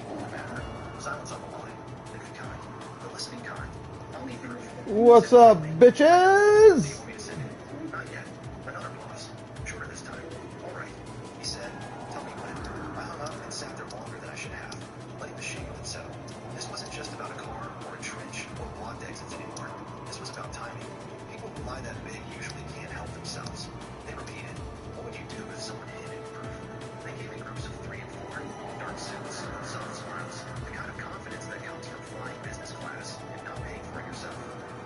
Won't matter. Silence on the line. The good kind. The listening kind. I'll need proof. What's up, bitches? Do you want me to send it? Not yet. Another pause. Shorter this time. All right. He said, tell me when. I hung up and sat there longer than I should have, letting the shame of it settle. This wasn't just about a car or a trench or blocked exits anymore. This was about timing. People who lie that big usually can't help themselves. They repeated, what would you do if someone hid in proof? They came in groups of 3 and 4, dark suits, soft smiles, the kind of confidence that comes from flying business class and not paying for it yourself.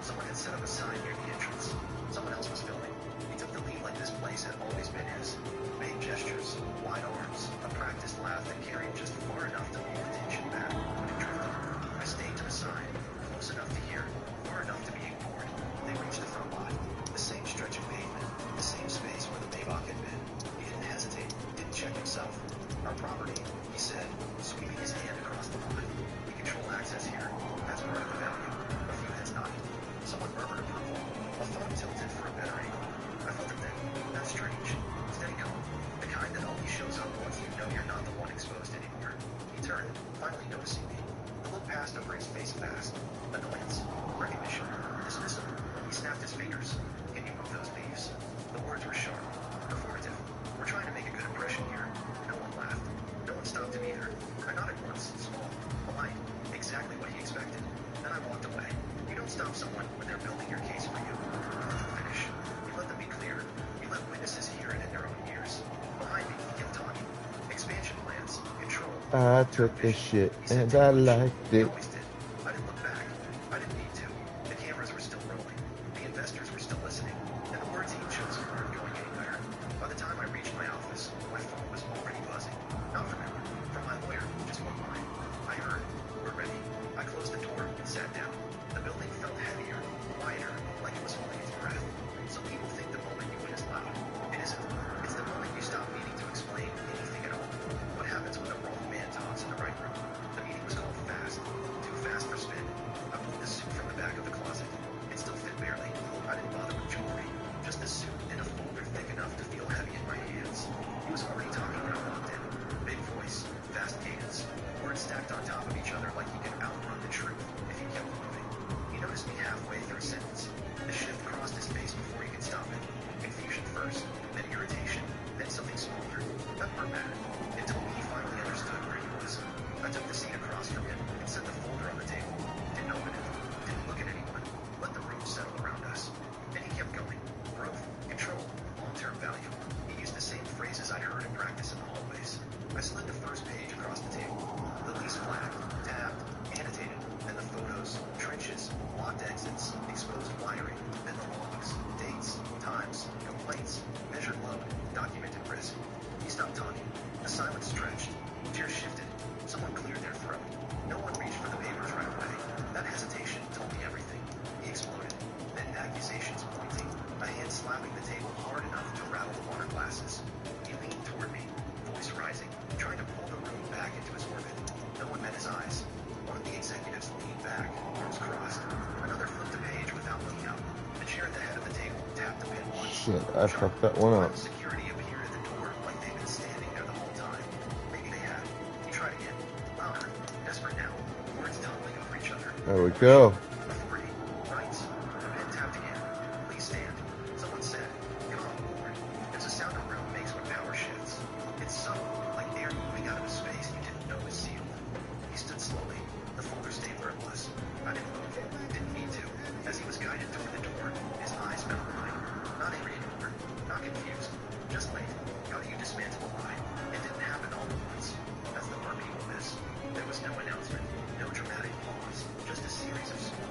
Someone had set up a sign near the entrance. Someone else was filming. He took the lead like this place had always been his. Vague gestures, wide arms, a practiced laugh that carried just far enough to pull attention back when it drifted. I stayed to the side, close enough to hear, far enough to be ignored. They reached the front lot. The same stretch of pavement, the same space where the Maybach had been. He didn't hesitate, didn't check himself. Our property, he said, sweeping his hand across the lot. We control access here. That's part of the value. A few heads nodded. Someone murmured approval. A phone tilted for a better angle. I felt it then. That's strange. Steady calm. The kind that only shows up once you know you're not the one exposed anymore. He turned, finally noticing me. The look passed over his face fast. Annoyance. Recognition. Dismissal. He snapped his fingers. Can you move those leaves? The words were sharp. Performative. We're trying to make a good impression here. No one laughed. No one stopped him either. I nodded once, small, polite, exactly what he expected. Then I walked away. You don't stop someone when they're building your case for you. You let them finish. You let them be clear. You let witnesses hear it in their own ears. Behind me, he kept talking. Expansion plans, control. I took the shit and I liked He it. always did. I didn't look back. I didn't need to. The cameras were still rolling. The investors were still listening. And the words he chose weren't going anywhere. By the time I reached my office, my phone was already buzzing. Not from him. From my lawyer, just one line. I heard, we're ready. I closed the door and sat down. The building felt heavier, quieter, like it was holding its breath. Some people think the moment you win is loud. It isn't. It's the moment you stop needing to explain anything at all. What happens when the wrong man talks in the right room? The meeting was called fast. Too fast for spin. I pulled the suit from the back of the closet. It still fit barely. I didn't bother with jewelry. Just the suit in a folder thick enough to feel heavy in my hands. He was already talking when I walked in. Big voice, fast cadence. Words stacked on top of each other like he could outrun the truth if he kept moving. He noticed me halfway through a sentence. The shift crossed his face before he could stop it. Confusion first, then irritation, then something smaller. That part mattered. It told me he finally understood where he was. I took the seat across from him and set the folder on the table. Didn't open it. Didn't look at anyone. Let the room settle around us. Then he kept going. Growth, control, long-term value. He used the same phrases I'd heard in practice in the hallways. I slid the first page across the table. The lease flagged, tabbed, annotated, then the photos, trenches, locked exits, exposed wiring, then the logs, dates, times, complaints, measured load, documented risk. He stopped talking. The silence stretched. Chairs shifted. Someone cleared their throat. No one reached for the papers right away. That hesitation told me everything. He exploded. Then accusations pointing. A hand slapping the table hard enough to rattle the water glasses. He leaned toward me, voice rising, trying to pull the room back into his orbit. No one met his eyes. One of the executives leaned back, arms crossed. Another flipped a page without looking up. The chair at the head of the table tapped the pin once. Shit, I fucked that one up. Security appeared at the door like they'd been standing there the whole time. Maybe they had. He tried again. Louder. Desperate now. Words tumbling over each other. There we go. Authority. Rights. The pen tapped again. Please stand. Someone said, come on board. There's a sound a room makes when power shifts. It's subtle, like air moving out of a space you didn't know was sealed. He stood slowly. The folder stayed where it was. I didn't move. Didn't need to. As he was guided toward the door, his eyes met mine. Not angry anymore. Not confused. Just late. How do you dismantle a lie? It didn't happen all at once. That's the part people miss. There was no announcement. No dramatic pause. Just a series of small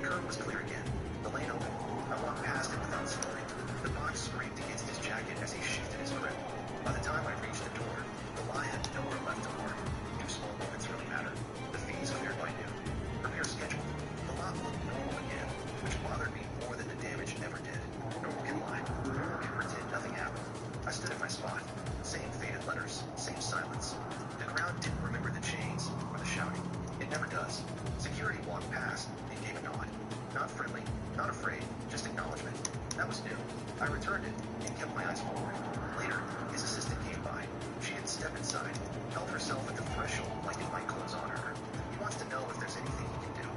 curb was clear again. The lane opened. I walked past it without slowing. The box scraped against his jacket as he shifted his grip. By the time I reached the door, the lie had nowhere left to work. 2 small moments really mattered. The fees cleared by noon. Repair scheduled. The lot looked normal again, which bothered me more than the damage never did. Normal can lie. Normal can pretend nothing happened. I stood at my spot. Same faded letters, same silence. The crowd didn't remember the chains or the shouting. It never does. Security walked past and gave a nod. Not friendly, not afraid, just acknowledgement. That was new. I returned it and kept my eyes forward. Later, his assistant came by. She didn't step inside, held herself at the threshold like it might close on her. He wants to know if there's anything he can do.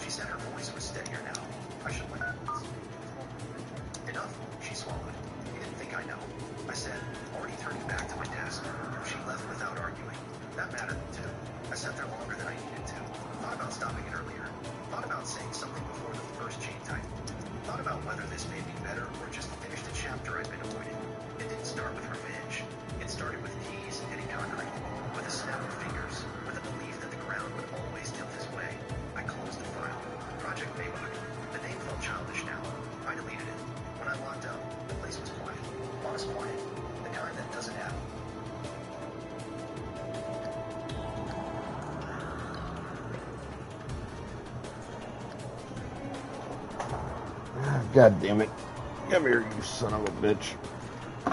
She said her voice was steadier now. I should let her. Enough, she swallowed. He didn't think I know. I said, already turning back to my desk. She left without arguing. That mattered, too. I sat there longer than I needed to. Thought about stopping it earlier. Thought about saying something before the first chain tight. Thought about whether this made me better or just finished a chapter I'd been avoiding. It didn't start with revenge. It started with keys hitting concrete, with a snap of fingers, with a belief that the ground would always tilt his way. I closed the file. Project Maybach. The name felt childish now. I deleted it. When I locked up, the place was quiet. Honest quiet. The kind that doesn't happen. God damn it. Come here, you son of a bitch.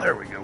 There we go.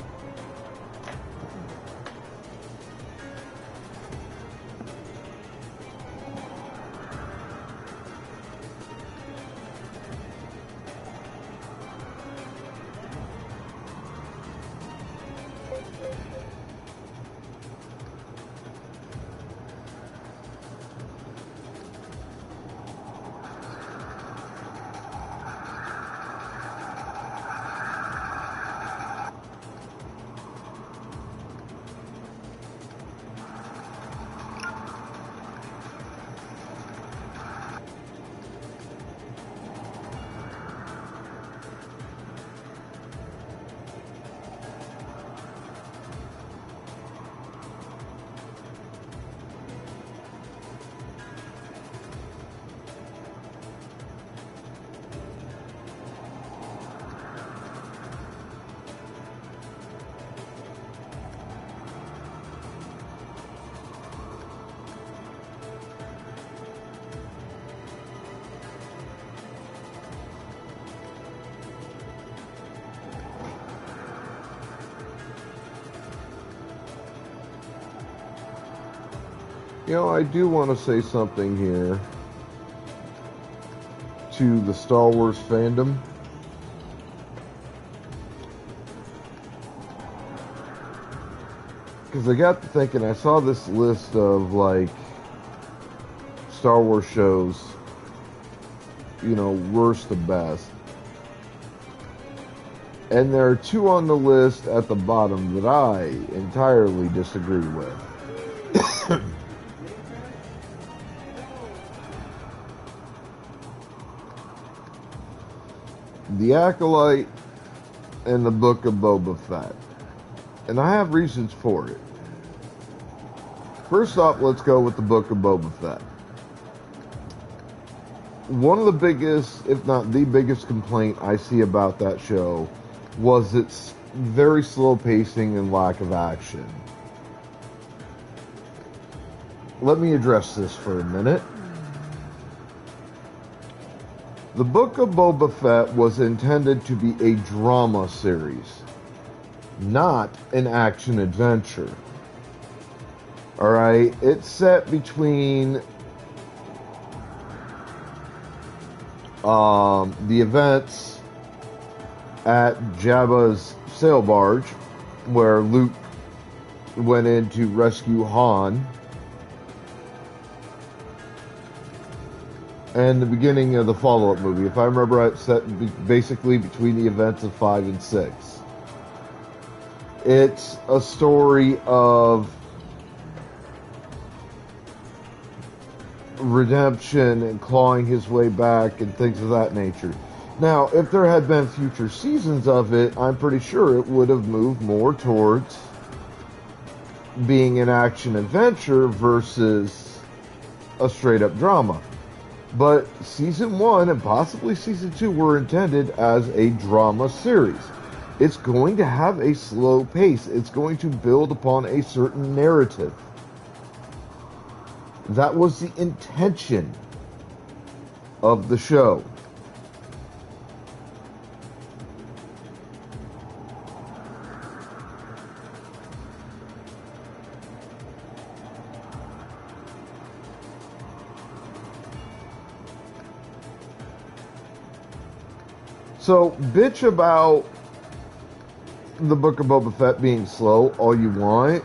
You know, I do want to say something here to the Star Wars fandom. Because I got to thinking, I saw this list of, like, Star Wars shows, you know, worst to best. And there are 2 on the list at the bottom that I entirely disagree with. The Acolyte and the Book of Boba Fett. And I have reasons for it. First off, let's go with the Book of Boba Fett. One of the biggest, if not the biggest complaint I see about that show was its very slow pacing and lack of action. Let me address this for a minute. The Book of Boba Fett was intended to be a drama series, not an action-adventure. Alright, it's set between the events at Jabba's sail barge, where Luke went in to rescue Han, and the beginning of the follow-up movie. If I remember right, it's set basically between the events of 5 and 6. It's a story of redemption and clawing his way back and things of that nature. Now, if there had been future seasons of it, I'm pretty sure it would have moved more towards being an action-adventure versus a straight-up drama. But season 1 and possibly season 2 were intended as a drama series. It's going to have a slow pace. It's going to build upon a certain narrative. That was the intention of the show. So, bitch about the Book of Boba Fett being slow all you want,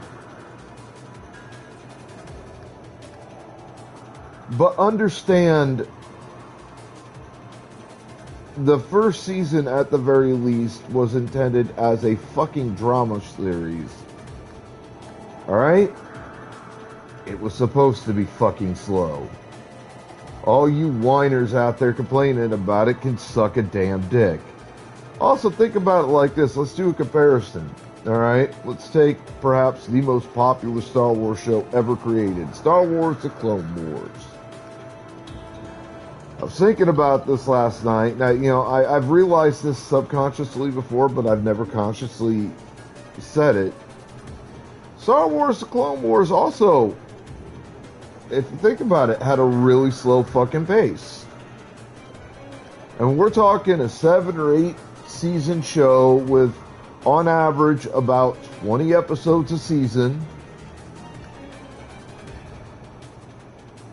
but understand the first season at the very least was intended as a fucking drama series. Alright? It was supposed to be fucking slow. All you whiners out there complaining about it can suck a damn dick. Also, think about it like this. Let's do a comparison. Alright? Let's take perhaps the most popular Star Wars show ever created. Star Wars: The Clone Wars. I was thinking about this last night. Now, you know, I've realized this subconsciously before, but I've never consciously said it. Star Wars: The Clone Wars also, if you think about it, had a really slow fucking pace. And we're talking a 7 or 8 season show with, on average, about 20 episodes a season.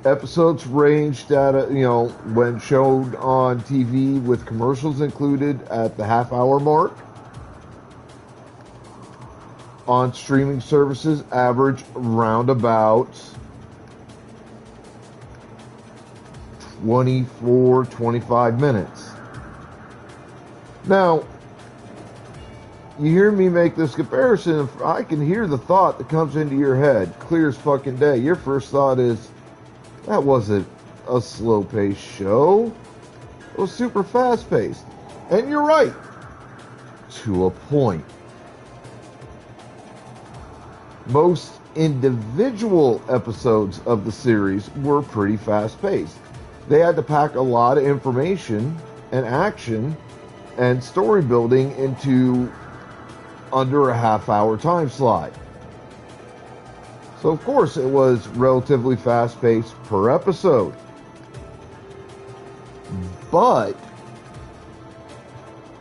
Episodes ranged at, when showed on TV with commercials included at the half-hour mark. On streaming services, average roundabout 24, 25 minutes. Now, you hear me make this comparison, I can hear the thought that comes into your head, clear as fucking day. Your first thought is, that wasn't a slow-paced show. It was super fast-paced. And you're right. To a point. Most individual episodes of the series were pretty fast-paced. They had to pack a lot of information and action and story building into under a half-hour time slot. So, of course, it was relatively fast-paced per episode. But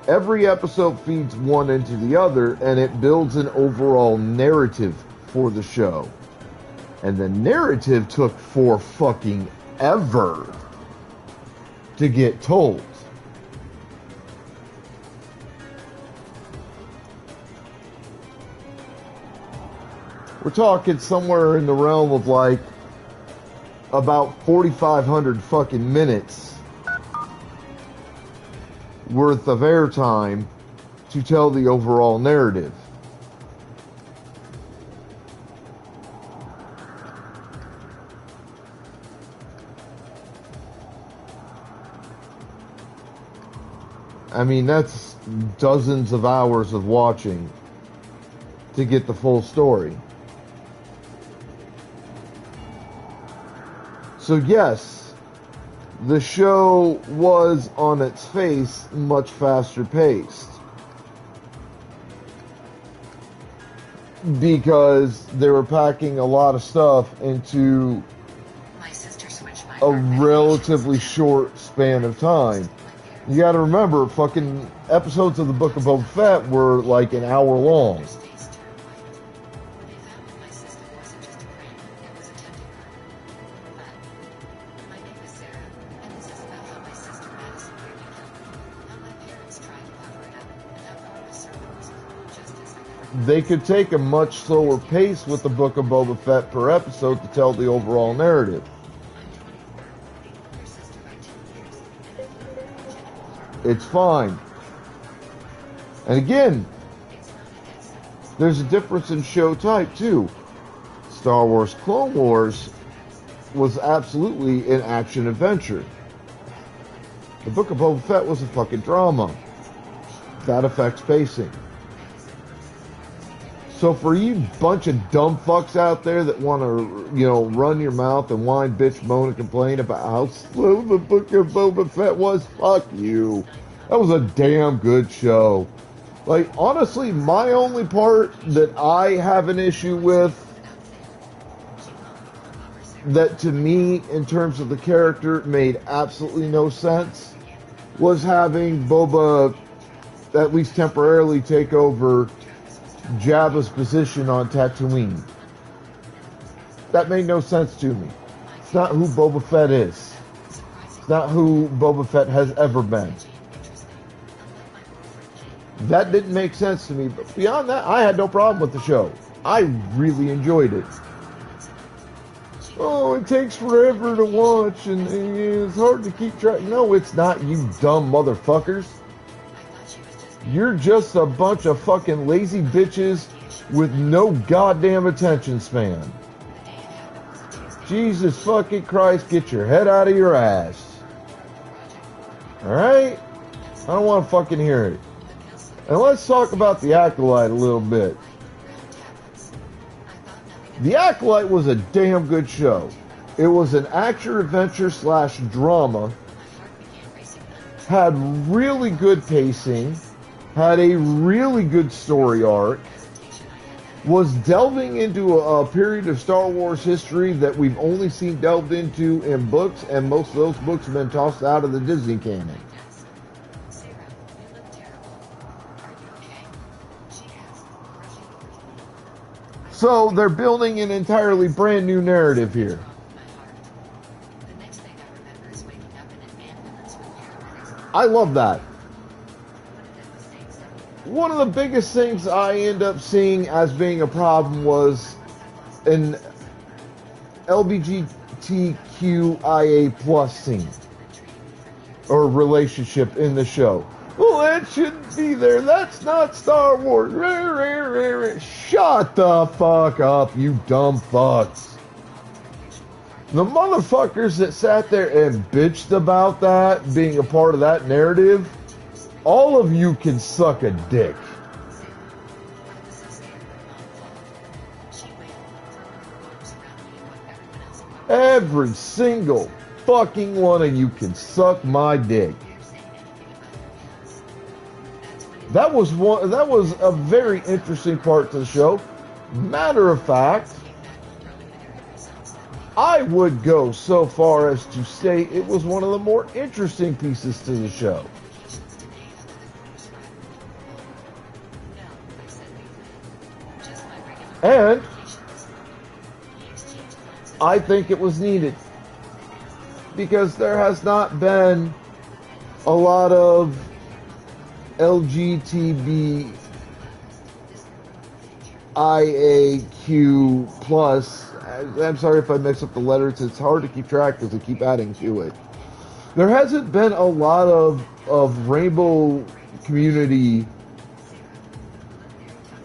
every episode feeds one into the other, and it builds an overall narrative for the show. And the narrative took for fucking ever to get told. We're talking somewhere in the realm of like about 4,500 fucking minutes worth of airtime to tell the overall narrative. I mean, that's dozens of hours of watching to get the full story. So yes, the show was on its face much faster paced. Because they were packing a lot of stuff into a relatively short span of time. You gotta remember, fucking episodes of the Book of Boba Fett were like an hour long. They could take a much slower pace with the Book of Boba Fett per episode to tell the overall narrative. It's fine. And again, there's a difference in show type too. Star Wars Clone Wars was absolutely an action adventure. The Book of Boba Fett was a fucking drama. That affects pacing. So for you bunch of dumb fucks out there that want to, run your mouth and whine, bitch, moan, and complain about how slow the Book of Boba Fett was, fuck you. That was a damn good show. Like, honestly, my only part that I have an issue with, that to me, in terms of the character, made absolutely no sense, was having Boba at least temporarily take over Jabba's position on Tatooine. That made no sense to me. It's not who Boba Fett is. It's not who Boba Fett has ever been. That didn't make sense to me, but beyond that, I had no problem with the show. I really enjoyed it. Oh, it takes forever to watch, and it's hard to keep track. No, it's not, you dumb motherfuckers. You're just a bunch of fucking lazy bitches with no goddamn attention span. Jesus fucking Christ, get your head out of your ass. Alright? I don't want to fucking hear it. And let's talk about The Acolyte a little bit. The Acolyte was a damn good show. It was an action-adventure / drama. Had really good pacing. Had a really good story arc. Was delving into a period of Star Wars history that we've only seen delved into in books, and most of those books have been tossed out of the Disney canon. So they're building an entirely brand new narrative here. I love that. One of the biggest things I end up seeing as being a problem was an LGBTQIA plus scene or relationship in the show. Well, that shouldn't be there. That's not Star Wars. Shut the fuck up, you dumb fucks. The motherfuckers that sat there and bitched about that being a part of that narrative, all of you can suck a dick. Every single fucking one of you can suck my dick. That was a very interesting part to the show. Matter of fact, I would go so far as to say it was one of the more interesting pieces to the show. And I think it was needed because there has not been a lot of LGBTIAQ plus. I'm sorry if I mix up the letters. It's hard to keep track because they keep adding to it. There hasn't been a lot of rainbow community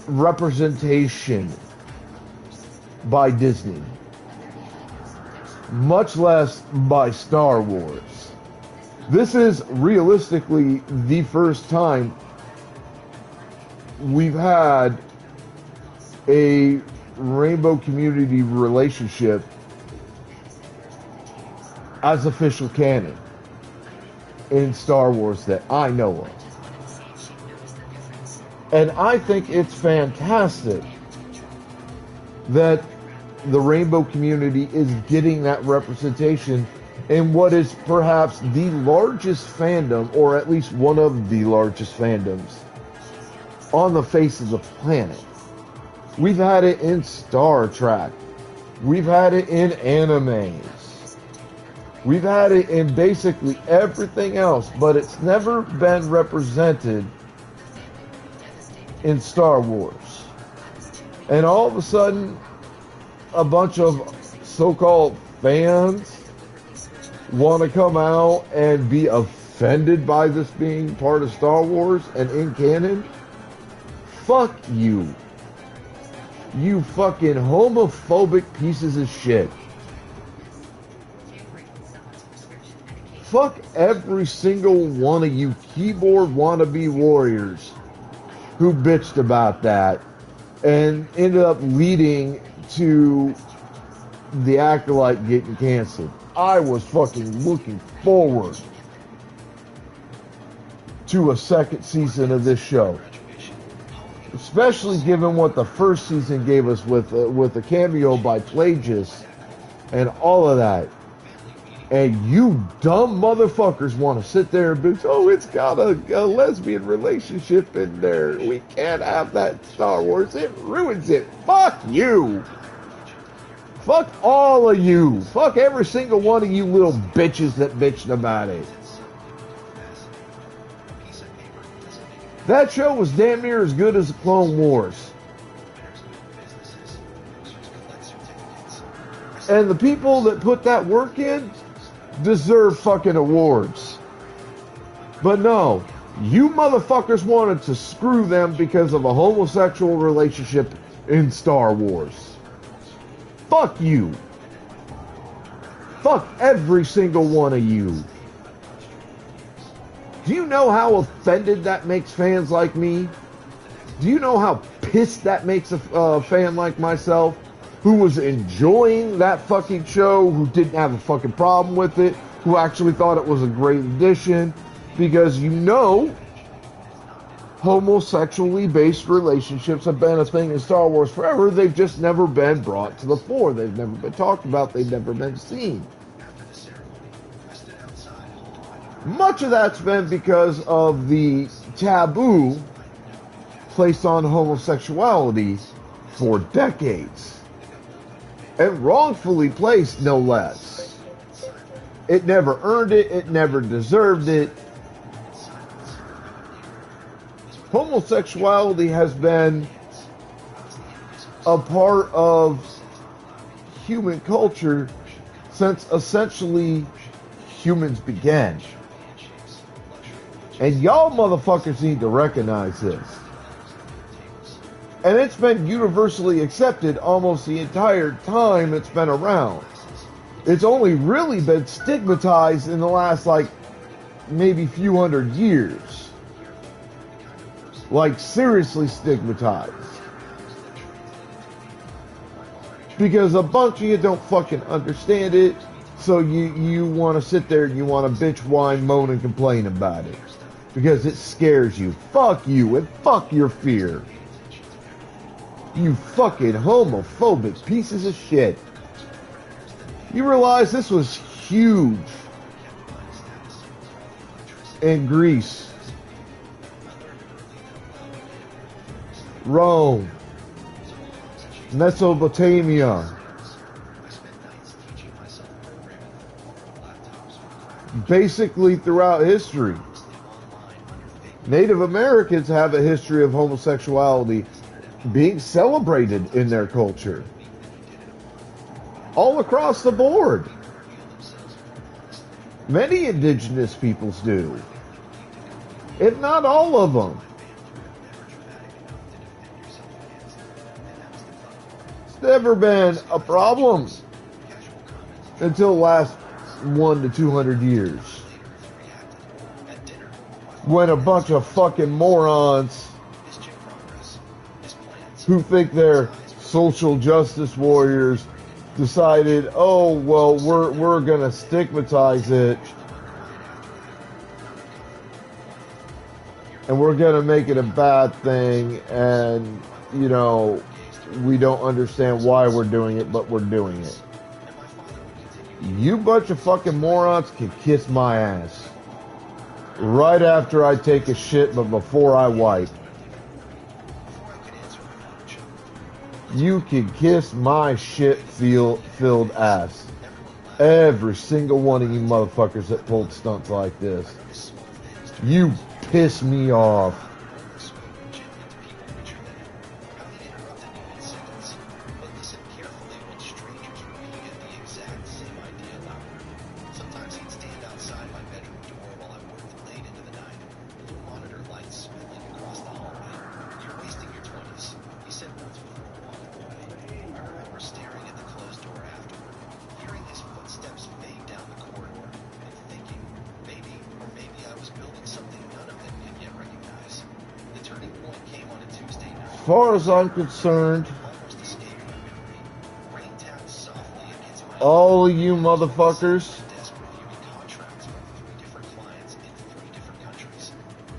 representation by Disney, much less by Star Wars. This is realistically the first time we've had a rainbow community relationship as official canon in Star Wars that I know of. And I think it's fantastic that the rainbow community is getting that representation in what is perhaps the largest fandom, or at least one of the largest fandoms on the face of the planet. We've had it in Star Trek. We've had it in animes. We've had it in basically everything else, but it's never been represented in Star Wars. And all of a sudden, a bunch of so-called fans want to come out and be offended by this being part of Star Wars and in canon. Fuck you. You fucking homophobic pieces of shit. Fuck every single one of you keyboard wannabe warriors who bitched about that and ended up leading to the Acolyte getting canceled. I was fucking looking forward to a second season of this show, especially given what the first season gave us with a cameo by Plagius and all of that. And you dumb motherfuckers want to sit there and be, oh, it's got a lesbian relationship in there. We can't have that in Star Wars. It ruins it. Fuck you. Fuck all of you. Fuck every single one of you little bitches that bitched about it. That show was damn near as good as the Clone Wars. And the people that put that work in deserve fucking awards. But no, you motherfuckers wanted to screw them because of a homosexual relationship in Star Wars. Fuck you. Fuck every single one of you. Do you know how offended that makes fans like me? Do you know how pissed that makes a fan like myself, who was enjoying that fucking show, who didn't have a fucking problem with it, who actually thought it was a great addition? Because you know, homosexually based relationships have been a thing in Star Wars forever. They've just never been brought to the fore. They've never been talked about. They've never been seen. Much of that's been because of the taboo placed on homosexuality for decades. And wrongfully placed, no less. It never earned it. It never deserved it. Homosexuality has been a part of human culture since essentially humans began. And y'all motherfuckers need to recognize this. And it's been universally accepted almost the entire time it's been around. It's only really been stigmatized in the last, maybe few hundred years. Seriously stigmatized. Because a bunch of you don't fucking understand it, so you want to sit there and you want to bitch, whine, moan, and complain about it. Because it scares you. Fuck you and fuck your fear. You fucking homophobic pieces of shit. You realize this was huge in Greece, Rome, Mesopotamia, basically throughout history. Native Americans have a history of homosexuality being celebrated in their culture. All across the board. Many indigenous peoples do. If not all of them. It's never been a problem until the last 100 to 200 years. When a bunch of fucking morons who think they're social justice warriors decided, oh, well, we're gonna stigmatize it and we're gonna make it a bad thing, and we don't understand why we're doing it, but we're doing it. You bunch of fucking morons can kiss my ass. Right after I take a shit, but before I wipe. You can kiss my shit-filled ass. Every single one of you motherfuckers that pulled stunts like this. You piss me off. Something none of them could yet recognize. far as I'm concerned, Almost escaped my memory. Rain tapped softly against my all of you motherfuckers desk reviewing contracts from 3 different clients in 3 different countries.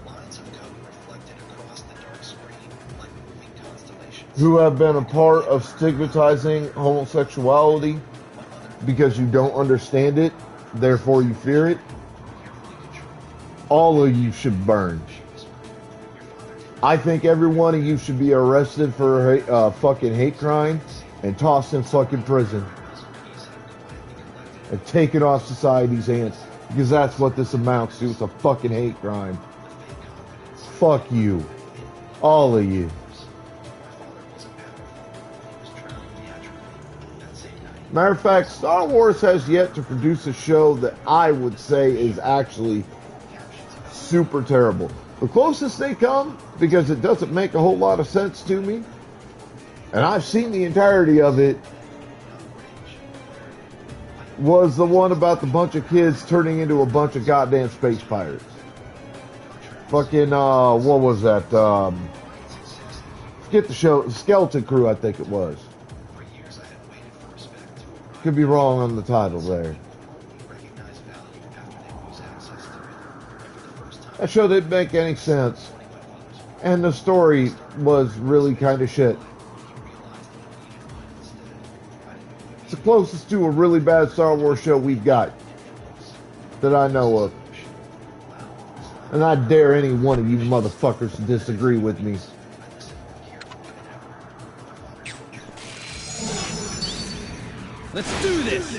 Lines of code reflected across the dark screen like moving constellations. who have been a part of stigmatizing homosexuality because you don't understand it, therefore you fear it, all of you should burn. I think every one of you should be arrested for a fucking hate crime and tossed in fucking prison and taken off society's hands, because that's what this amounts to. It's a fucking hate crime. Fuck you. All of you. Matter of fact, Star Wars has yet to produce a show that I would say is actually super terrible. The closest they come, because it doesn't make a whole lot of sense to me, and I've seen the entirety of it, was the one about the bunch of kids turning into a bunch of goddamn space pirates. Fucking, what was that? Forget the show. Skeleton Crew, I think it was. Could be wrong on the title there. That show didn't make any sense. And the story was really kind of shit. It's the closest to a really bad Star Wars show we've got that I know of. And I dare any one of you motherfuckers to disagree with me. Let's do this!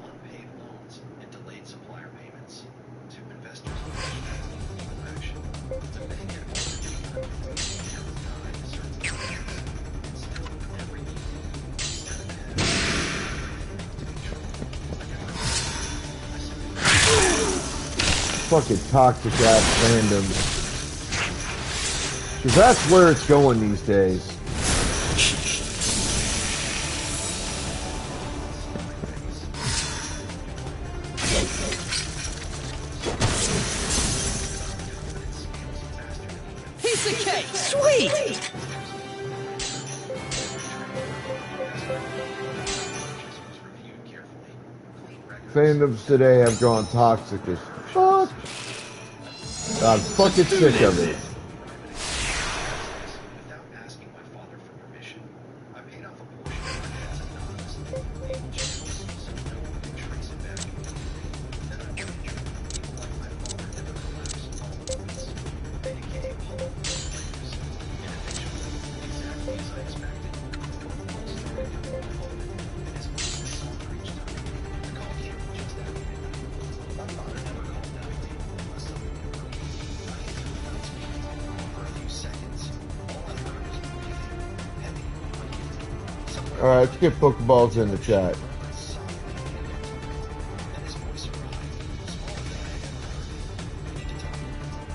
Unpaid loans and delayed supplier payments to investors. Action. To mitigate Fucking toxic ass fandom. Because that's where it's going these days. Piece of cake! Sweet! Fandoms today have gone toxic as fuck. I'm fucking sick of it. without asking my father for permission. I paid off a portion of my debts anonymously, legal channels, so no one could trace it back. Then I went and people like my father never collapsed all at once. They became public figures, and eventually, exactly as I expected, both of us started coming home, and his voice was soft reached out. The call came from just that minute. My father never called out to me unless something went wrong. I answered without speaking. For a few seconds, all I heard was breathing, heavy, uneven. Somewhere Alright, let's get Pokeballs in the chat. softly hit it. Then his voice arrived, smaller than I had ever heard it. We need to talk.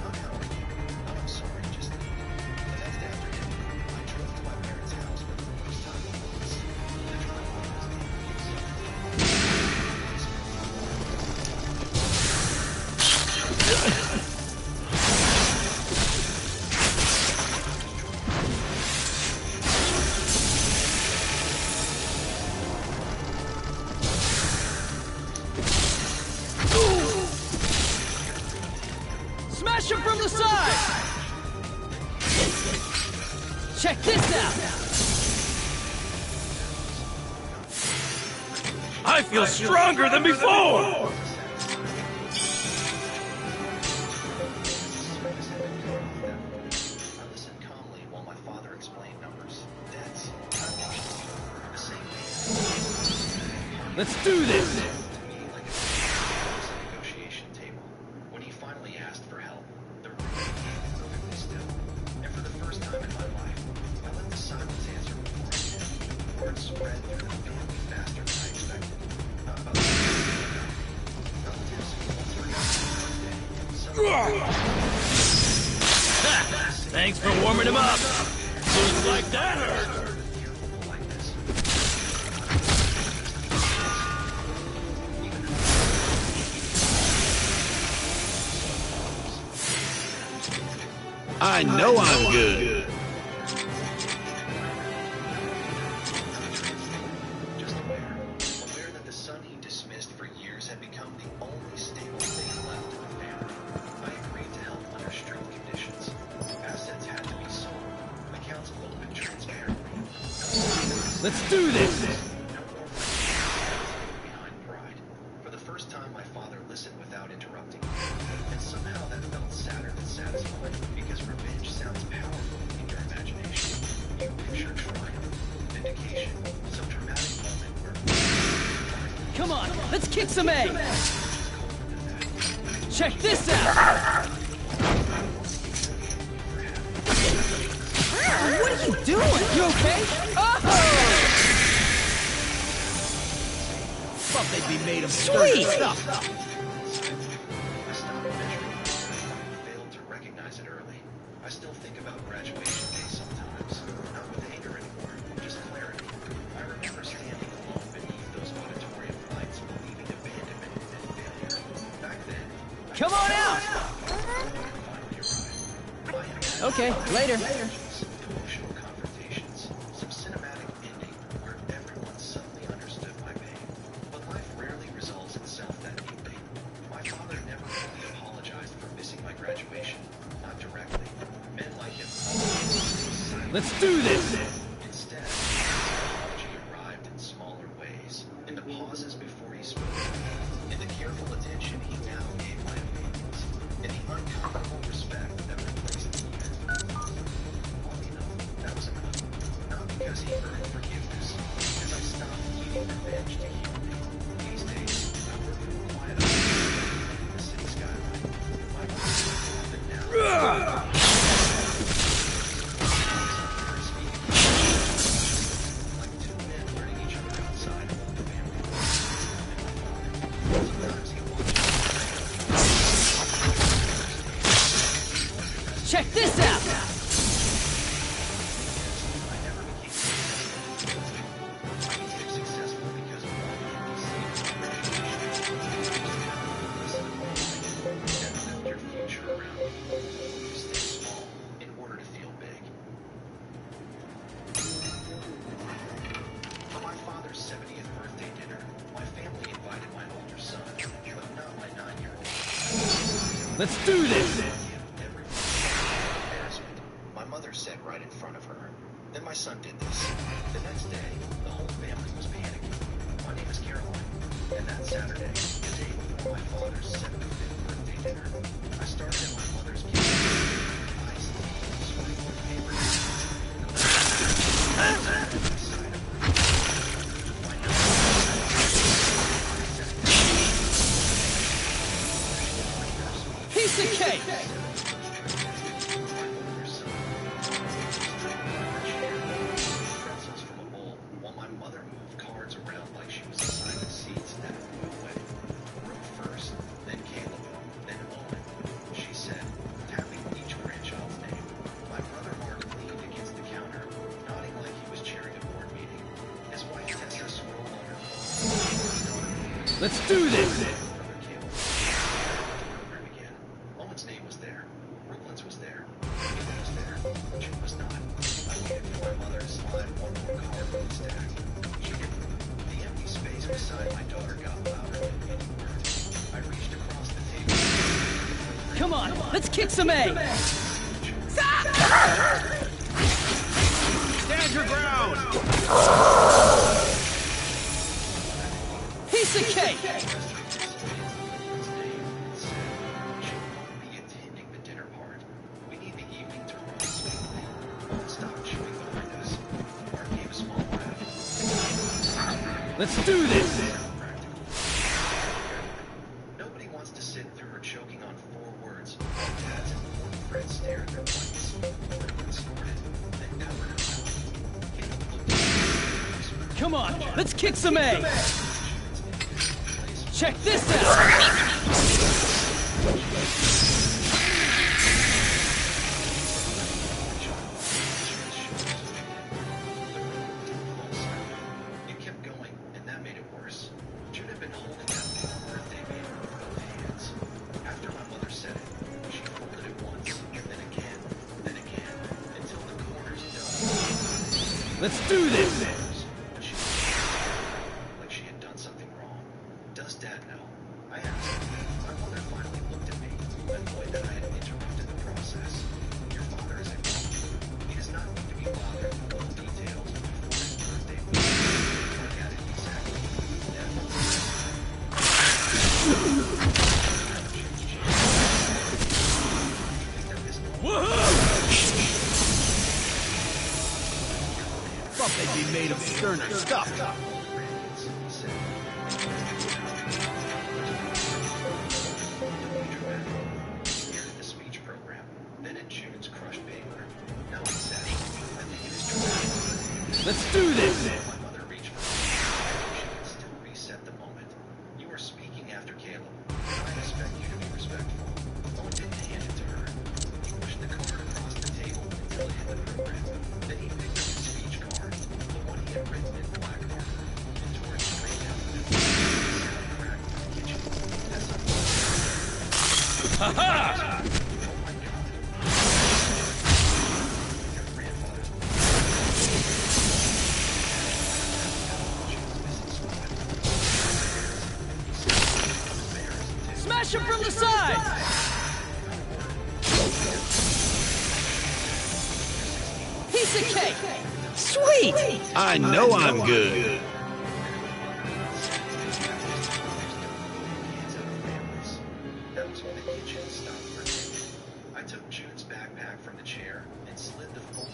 How are you? I'm sorry, just leave. The next afternoon, I drove to my parents' house for the first time in months. The drive home was Smash him from the side! Check this out! I feel stronger than before! I listened calmly while my father explained numbers, debts, and I watched him over the same way. Let's do this! To me like a negotiation table. When he finally asked for help, the room became perfectly still. And for the first time in my life, I let the silence answer before I did. Words spread through the family faster than I expected. Relatives who once forgot my birthday. Thanks for warming him up! Looks like that hurt! Careful like this. I know I'm good. Just aware that the son he dismissed for years had become the only stable thing left in the family. I agreed to help under strict conditions. Assets had to be sold. Accounts opened transparently. Let's do this! No more behind pride. For the first time, my father listened without interrupting. And somehow that felt sadder than satisfying, because revenge sounds powerful in your imagination. You picture triumph, vindication, some dramatic moment where... Come on, let's kick some A! Check this out! What are you doing? You okay? Oh! Thought they'd be made of Sweet! stuff. I stopped measuring. Failed to recognize it early. I still think about graduation day sometimes. Not with anger anymore, just clarity. I remember standing alone beneath those auditorium lights, believing abandonment and failure. Back then, Come on out! finally arrived. Okay, later. Emotional confrontations, some cinematic ending where everyone suddenly understood my pain. But life rarely resolves itself that neatly. My father never really apologized for missing my graduation, not directly. Men like him always Let's do this! Instead, his apology arrived in smaller ways, in the pauses before he spoke, in the careful attention he now gave my opinions, in the uncomfortable respect that replaced the fear. Long enough, that was enough. Not because he earned forgiveness, because I stopped needing revenge to heal me. These days, I work from a quiet office in the city skyline. My work is often now. Like two men learning each other outside of the family. Sometimes he watches. Check this out! I never became successful because of one never build your future around it. You stay small in order to feel big. For my father's 70th birthday dinner, my family invited my older son, but not my 9-year-old. Let's do this! Embarrassment. My mother sat right in front of her. Then my son did this. The next day, the whole family was panicking. My name is Caroline. And that Saturday, the day before my father's 75th birthday dinner, I started at my mother's kitchen. Iced tea, sweating with paper. Piece of cake! Pretzels from a bowl, while my mother moved cards around like she was assigning seats at a wedding. Room first, then Caleb, then Owen. She said, tapping each grandchild's name. My brother Mark leaned against the counter, nodding like he was chairing a board meeting. His wife Tessa scrolled on her phone. Let's do this! Brother Caleb. The program again. Owen's name was there. Brooklyn's was there. Ethan was there. Jim was not. I waited for my mother to slide one more card from the stack. She didn't. The empty space beside my daughter got louder than any word. I reached across the table. Come on, let's kick some A! Stand your ground! Piece of cake! She won't be attending the dinner part. We need the evening to run smoothly. Owen stopped chewing behind us. Mark gave a small laugh. Let's do this! Nobody wants to sit through her choking on 4 words while Dad's important friends stare at their plates. Brooklyn snorted, then covered her mouth. Caleb looked at me. Come on, let's kick some A! Check this out! It kept going, and that made it worse. June had been holding that warm birthday baby with both hands. After my mother said it, she folded it once, and then again, Let's do this! But she like she had done something wrong. Does Dad know? I asked. My mother finally looked at me, annoyed that I had interrupted the process. Your father is a man. He does not need to be bothered with little details before his birthday week. Look at it exactly. Thought they'd be made of sterner stuff. The speech program, then in June's crushed paper. Now he said, I think it is true. Let's do this! My mother reached for me. She can still reset the moment. You are speaking after Caleb. I expect you to be respectful. Owen didn't hand it to her. He pushed the card across the table until it hit the program. Then he picked up his speech card, the one he had written in black marker, and tore it straight out of it. It cracked in the kitchen. That's a Ha ha! oh my God. Your grandfather's Smash him from the side! Piece of cake! Sweet! I know I'm good. That was when the kitchen stopped working. I took June's backpack from the chair and slid the folded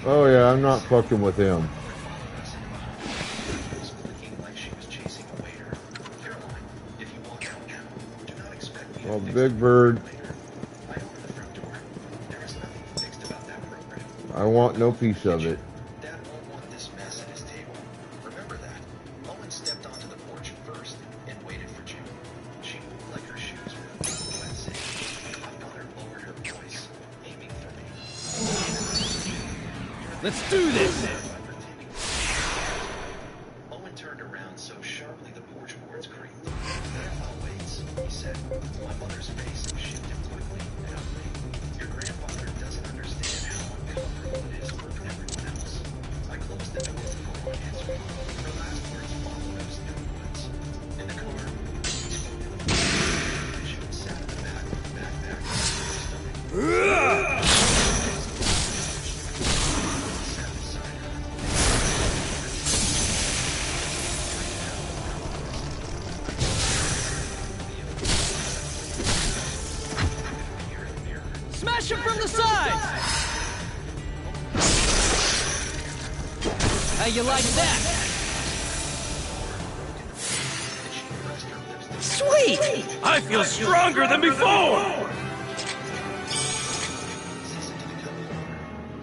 Oh yeah, I'm not fucking with him. was clicking like she was chasing a waiter. Caroline, if you walk out now, do not expect me to Oh, fix Big it Bird. later. I opened the front door. There is nothing fixed about that program. I want no piece of it. Dad won't want this mess at his table. Remember that. Owen stepped onto the porch first and waited for June. She moved like her shoes were full of wet sand. My mother lowered her voice, aiming for me. Let's do this! By pretending to be Owen turned around so sharply the porch boards creaked. Grandpa waits, he said. My mother's face shifted quickly and ugly. Your grandfather doesn't understand how uncomfortable it is for everyone else. I closed the door before answering. Her last words followed us through the woods. In the car, we spoke to the phone. She sat in the back with the backpack on her stomach. Sat beside her. Mirror in the mirror. Smash him from the side! How you like that? Sweet! I feel stronger than before!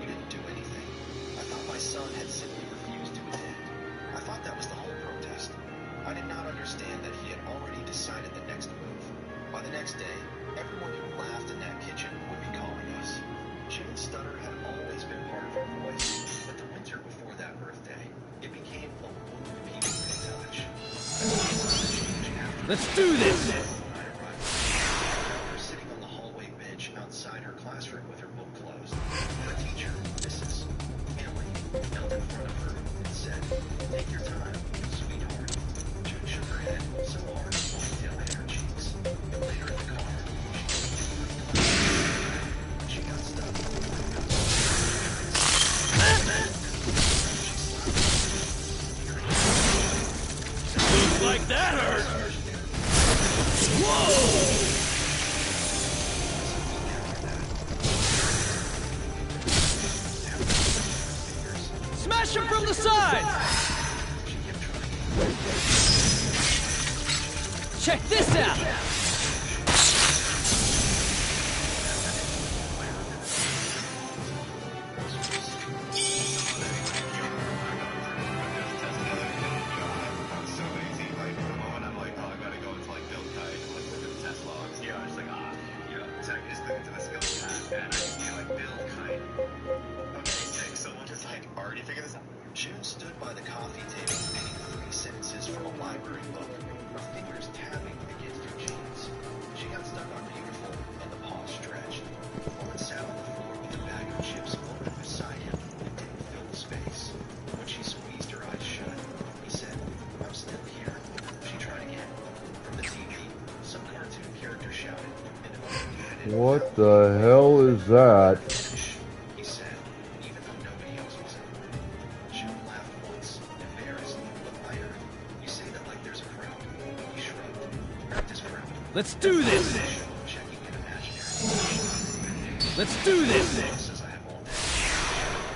You didn't do anything. I thought my son had simply refused to attend. I thought that was the whole protest. I did not understand that he had already decided the next move. By the next day, everyone who laughed in that kitchen would be calling us. June's stutter had always been part of her voice, but the winter before that birthday, it became a wound people could touch. I saw the change after Let's do this! when I arrived. I found her sitting on the hallway bench outside her classroom with her book closed. Her teacher, Mrs. Emily, knelt in front of her and said, "Take your time, sweetheart." June shook her head so hard the ponytail hit her cheeks. Later in the car, she got stuck. Looks like that hurt. Smash him from the side! Check this out! June stood by the coffee table reading 3 sentences from a library book, her fingers tapping against her jeans. chips floated beside him and didn't fill the space. When she squeezed her eyes shut, he said, "I'm still here." She tried again. From the TV, some cartoon character shouted, and What the hell is that? he said, even though nobody else was in. June laughed once, embarrassed, but lighter. You say that like there's a crowd. He shrugged. Practice crowd. Let's do this! Checking an imaginary. Let's do this! Says I have all day.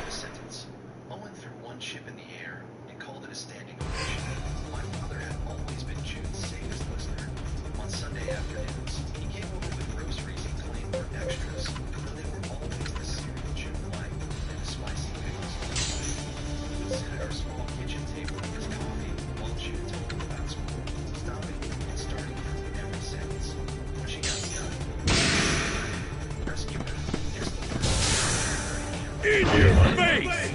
A sentence. Owen threw one chip in the air and called it a standing ovation. My father had always been June's safest listener. On Sunday afternoons, he came over with groceries he claimed were extras, but they were always the cereal June liked and the spicy pickles. We would sit at our small kitchen table with his coffee while June told him about school, stopping and starting from every sentence. When she got stuck, rescue her. Guess the word. In your face!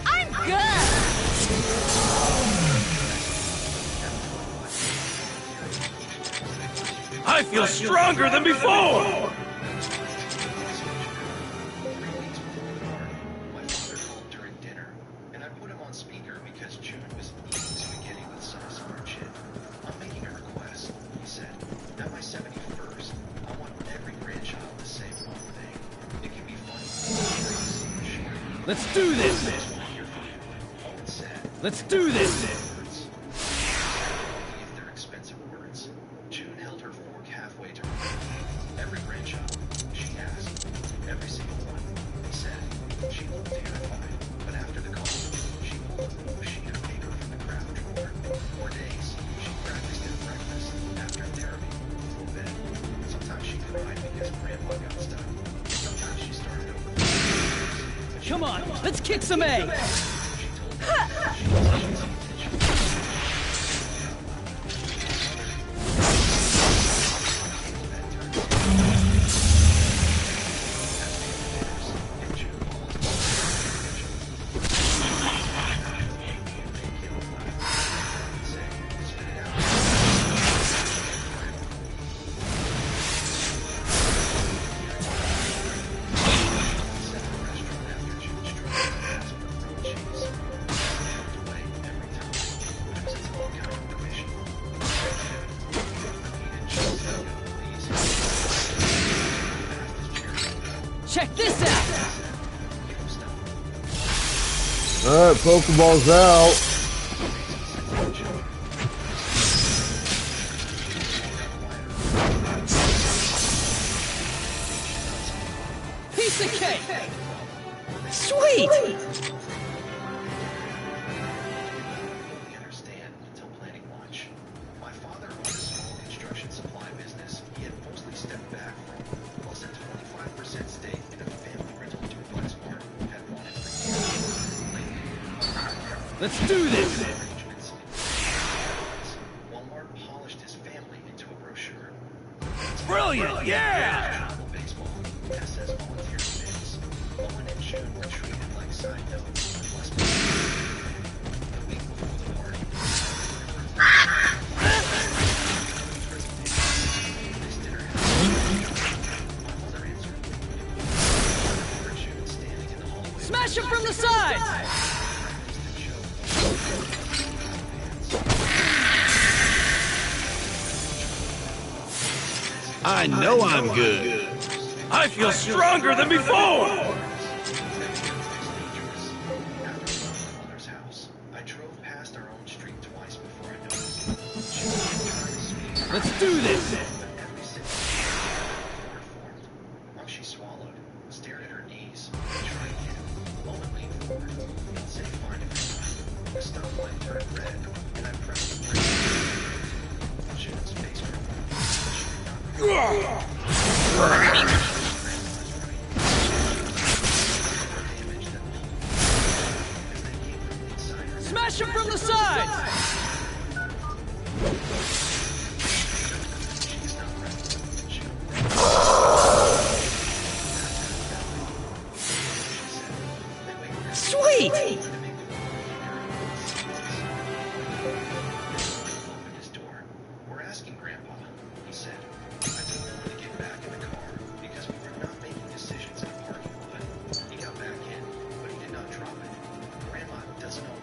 I'm good! I feel stronger than before! My father called during dinner, and I put him on speaker because June was eating spaghetti with sauce on her chin. I'm making a request, he said. At my 71st, I want every grandchild to say one thing. It can be funny, sharing. Let's do this! I just want to hear from you. Owen said. Let's do this! Words. If they're expensive words. June held her fork halfway to her mouth. Every grandchild, she asked. Every single one, he said. She looked terrified, but after the call, she pulled a blue sheet of paper from the craft drawer. For days, she practiced at breakfast, after therapy, before bed. Sometimes she cried because grandma got stuck. Sometimes she started over. Come on, let's kick some eggs! She told me that she was intentional. Check this out! Alright, Pokeball's out. Piece of cake! Sweet! We understand until planning lunch. My father owned a small construction supply business he had mostly stepped back from, plus a 25% stake in a family rental duplex Martin had wanted for years. Let's do this! Arrangements. While Martin polished his family into a brochure. Brilliant, yeah! Travel baseball, SS volunteer events. Owen and June were treated like side notes, unless the week before the party. This dinner my mother answered. For June standing in the hallway. Smash him from the side! I know I'm good. I feel stronger than before! After my mother's house, I drove past our own street twice before I noticed. She was trying to speak. Let's do this! But every single word formed. Once she swallowed, stared at her knees, and tried again. Owen leaned forward. He'd say fine every time. The stoplight turned red, and I pressed the brake. June's face crumpled. She did not react. Smash him from the side!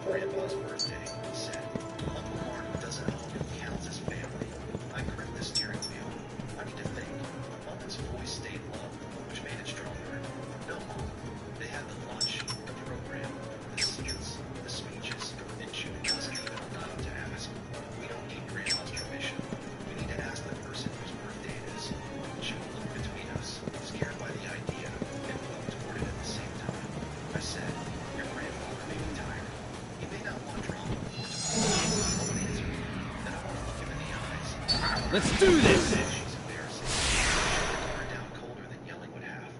Grandpa's birthday, he said. Uncle Mark doesn't own Kansas family. I gripped the steering wheel. I need to think. Mama's voice stayed low, which made it stronger. No, Mom. They had the lunch, the program, the scenes, the speeches, and Judy wasn't even allowed to ask. We don't need Grandma's permission. We need to ask the person whose birthday it is. Judy looked between us, scared by the idea, and moved toward it at the same time. I said, your grandfather may be tired. He may not want drama before tomorrow. Owen answered me, then I want to look him in the eyes. Let's do this! She's embarrassing. Shut the car down colder than yelling would have.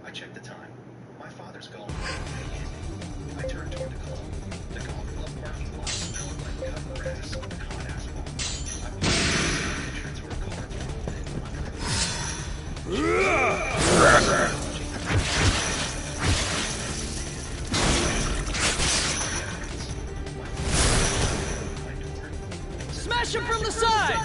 I checked the time. My father's golf club was handy. I turned toward the club. The golf club parking lot smelled like cut grass and hot asphalt. I walked to the entrance where cars rolled in under Smash him from the side!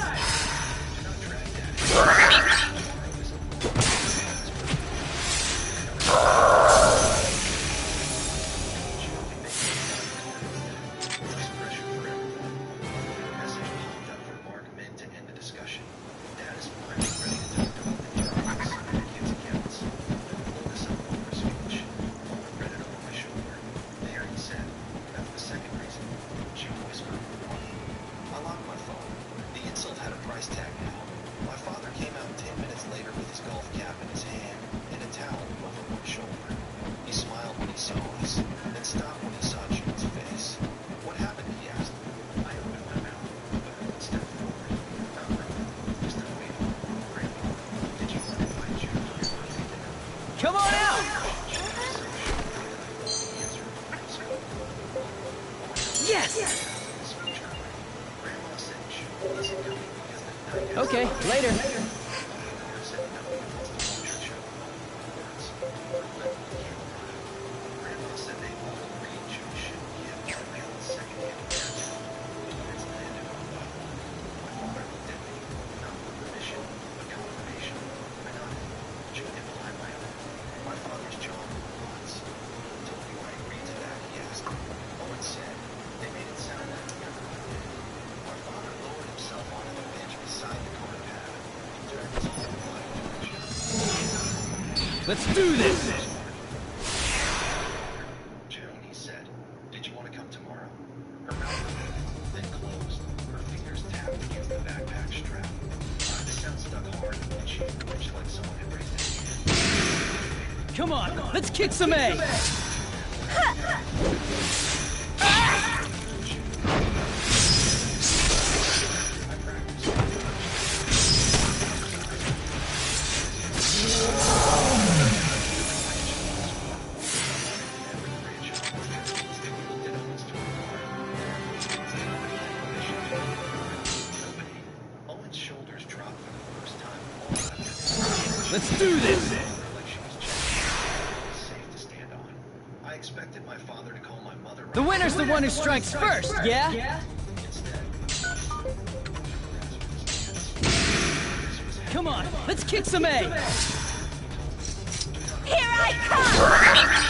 Come on out! Yes! Okay, later. Let's do this! June, he said, did you want to come tomorrow? Her mouth opened, then closed. Her fingers tapped against the backpack strap. The sound stuck hard, and she twitched like someone had raised a hand. Come on, let's kick some A! Let's do this! I expected my father to call my mother. The winner's the one who strikes first, yeah? Come on, let's kick some A! Here I come!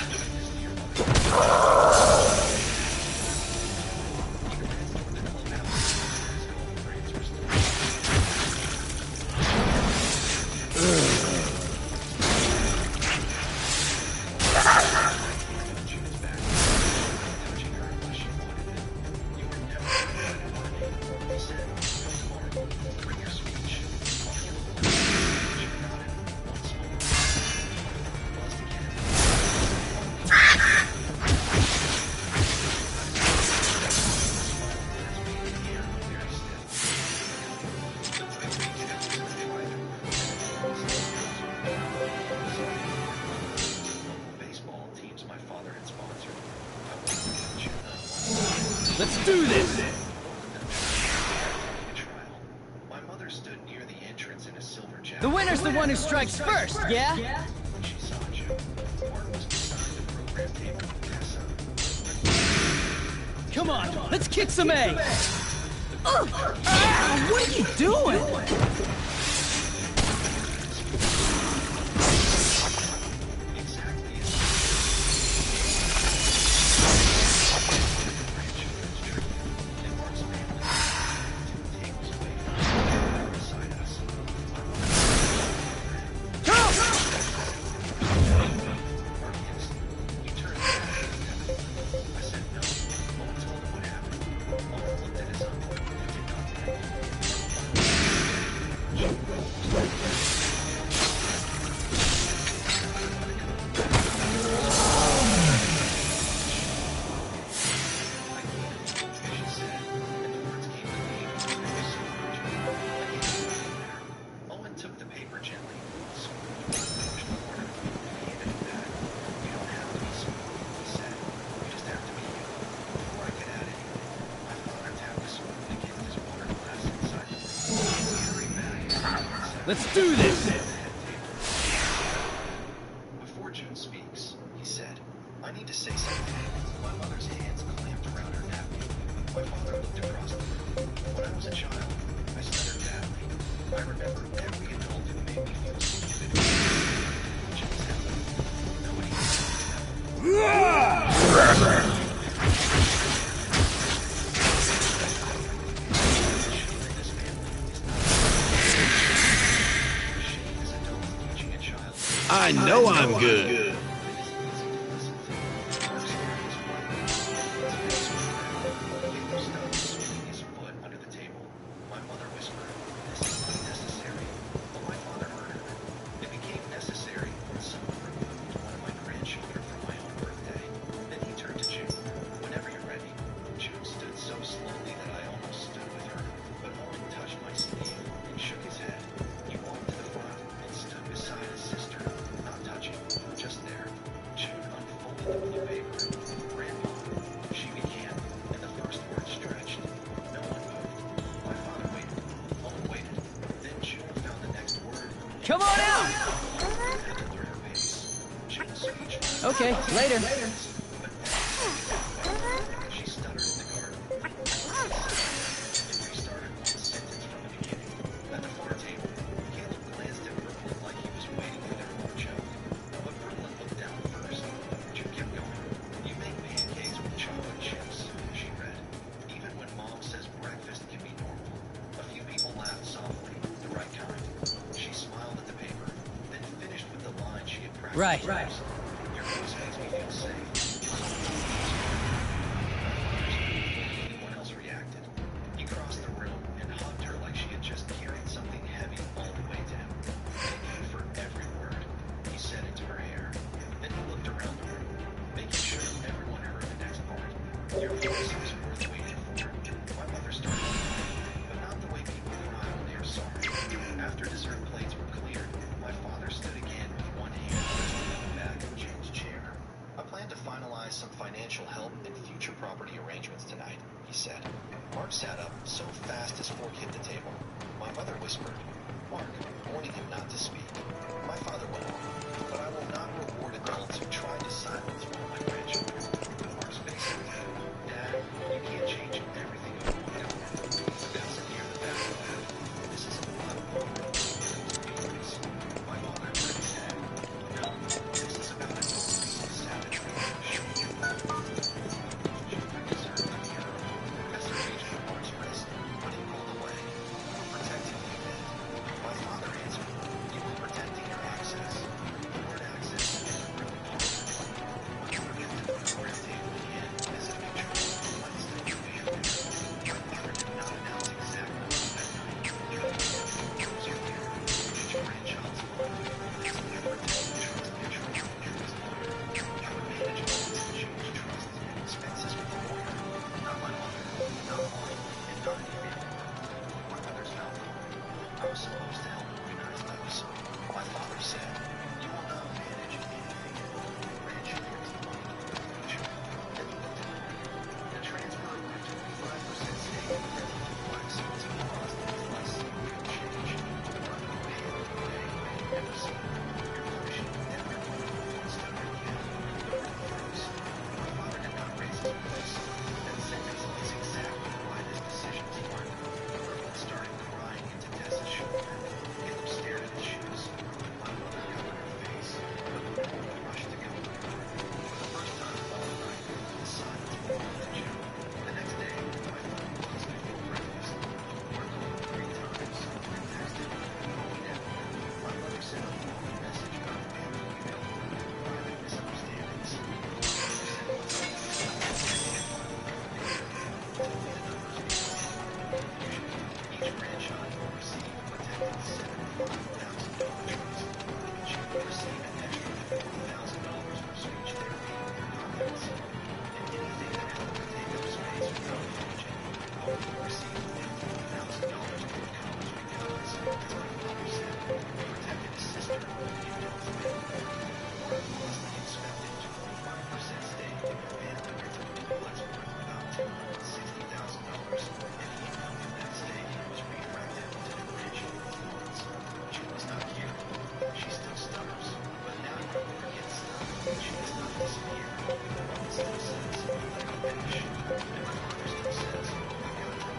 Let's do this! My mother stood near the entrance in a silver jacket. The winner's the one who strikes first, yeah? When she saw Joe, Mark was beside the program table with Tessa. Come on, let's kick some A! What are you doing? Let's do this! Before June speaks, he said, I need to say something. My mother's hands clamped around her neck. My father looked across the room. When I was a child, I stuttered badly. I remember every adult who made me feel stupid. June's happened. Nobody I know I'm good. Come on out! Okay, later. She stuttered in the garden. Restarted one sentence from the beginning. At the far table, Caleb glanced at Brooklyn like he was waiting for their own joke. But Brooklyn looked down first. June kept going. You make pancakes with chocolate chips, she read. Even when Mom says breakfast can be normal. A few people laughed softly, the right kind. She smiled at the paper, then finished with the line she had practiced. Right. First. Your voice makes me feel safe. Anyone else reacted. He crossed the room and hugged her like she had just carried something heavy all the way to him. Thank you for every word, he said into her hair. Then he looked around the room, making sure everyone heard the next part. Your voice is worth waiting for. My mother started crying, but not the way people cry when they are sorry. After dessert plates were cleared, my father stood again with one hand resting on the back of June's chair. I plan to finalize some financial help and future property arrangements tonight, he said. Mark sat up so fast his fork hit the table. My mother whispered, Mark, warning him not to speak. My father went on, but I will not reward adults who try to silence one of my grandchildren. Mark's face said, Dad, you can't change everything overnight. That's near the back of that. This is a lot of work. My father shook his head. No, this is about a savagery. Children deserve to be heard. Professor reached for Mark's wrist, but he pulled away. We're protecting you, Dad. My father answered, you were protecting your access. The word access is a really powerful one. My mother tried to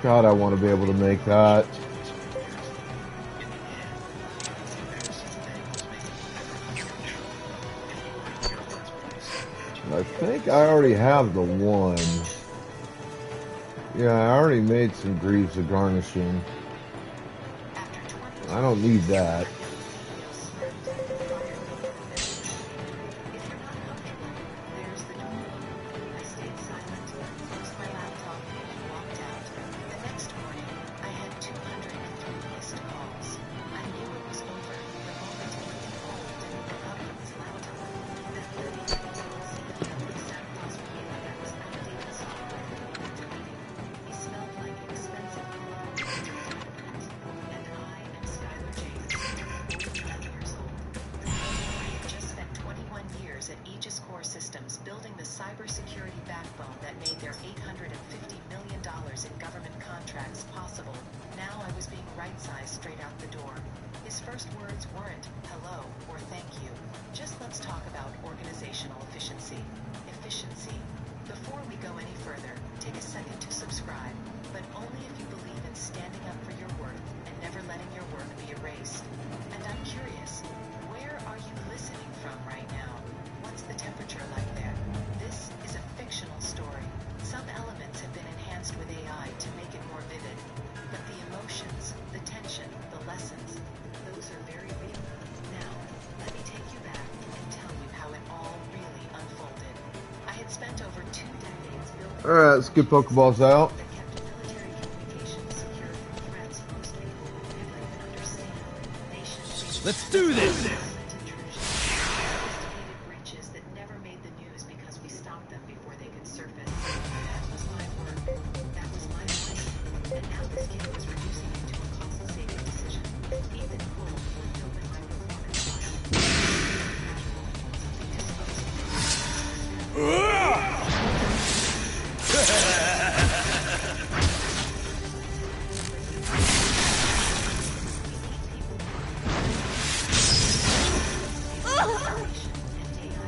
God, I want to be able to make that. I think I already have the one. Yeah, I already made some greaves of garnishing. I don't need that. building the cybersecurity backbone that made their $850 million in government contracts possible. Now I was being right-sized straight out the door. His first words weren't hello or thank you. Just let's talk about organizational efficiency. Efficiency. Before we go any further, take a second to subscribe, but only if you believe in standing up for your worth and never letting your work be erased. And I'm curious, where are you listening from right now? What's the temperature like there? This is a fictional story. Some elements have been enhanced with AI to make it more vivid, but the emotions, the tension, the lessons, those are very real. Now, let me take you back and tell you how it all really unfolded. I had spent over 2 decades building... Alright, let's get Pokeballs out. ...that kept military communications secure from threats most people couldn't even understand. Nations... Let's do this! Sophisticated breaches that never made the news because we stopped them before they could surface. That was my work. That was my life. And now this kid was reducing it to a cost-saving decision. Ethan Cole flipped open my performance file.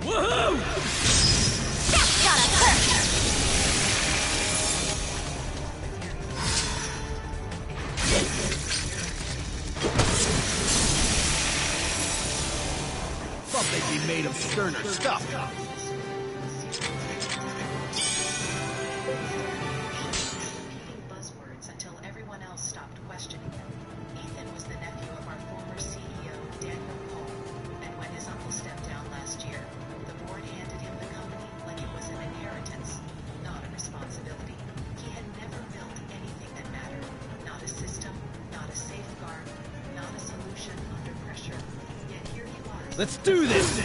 Woohoo! That's gotta hurt! Thought they'd be made of sterner stuff. Repeating buzzwords until everyone else stopped questioning them. Ethan was the nephew of our former CEO, Daniel Cole, and when his uncle stepped down last year, the board handed him the company like it was an inheritance, not a responsibility. He had never built anything that mattered, not a system, not a safeguard, not a solution under pressure. Yet here he was. Let's do this!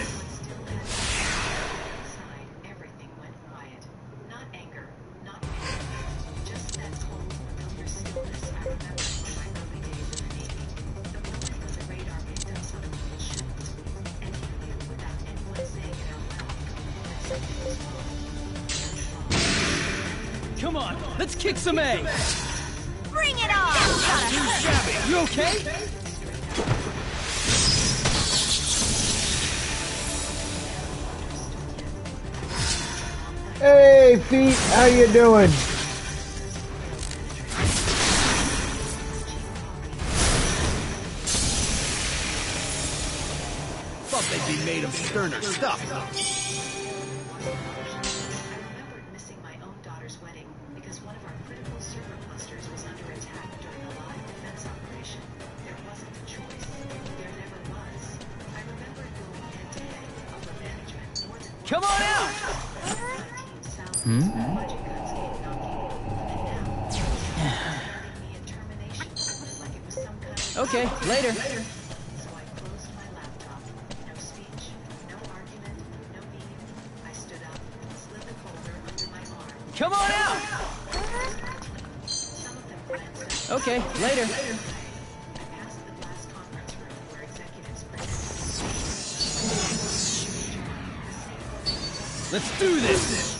Inside, everything went quiet. Not anger, not panic, just that cold, familiar stillness I remember from my early days in the Navy. The moment when the radar picked up something it shouldn't. And you knew without anyone saying it out loud that something was wrong. Very wrong. Come on, let's kick some A! Bring it on! That's gotta hurt! You okay? Hey, Feet, how you doing? Thought they'd be made of sterner stuff. I remembered missing my own daughter's wedding because one of our critical server clusters was under attack during a live defense operation. There wasn't a choice. There never was. I remembered going head-to-head with upper management more than once. Come on out! Team Salad, budget cuts gave knocking, and now handing me a termination letter like it was some kind of... Okay, later. So I closed my laptop. No speech, no argument, no meeting. I stood up, slid the folder under my arm. Come on out! Some of them glanced up. Okay, later. I passed the glass conference room where executives printed. Let's do this!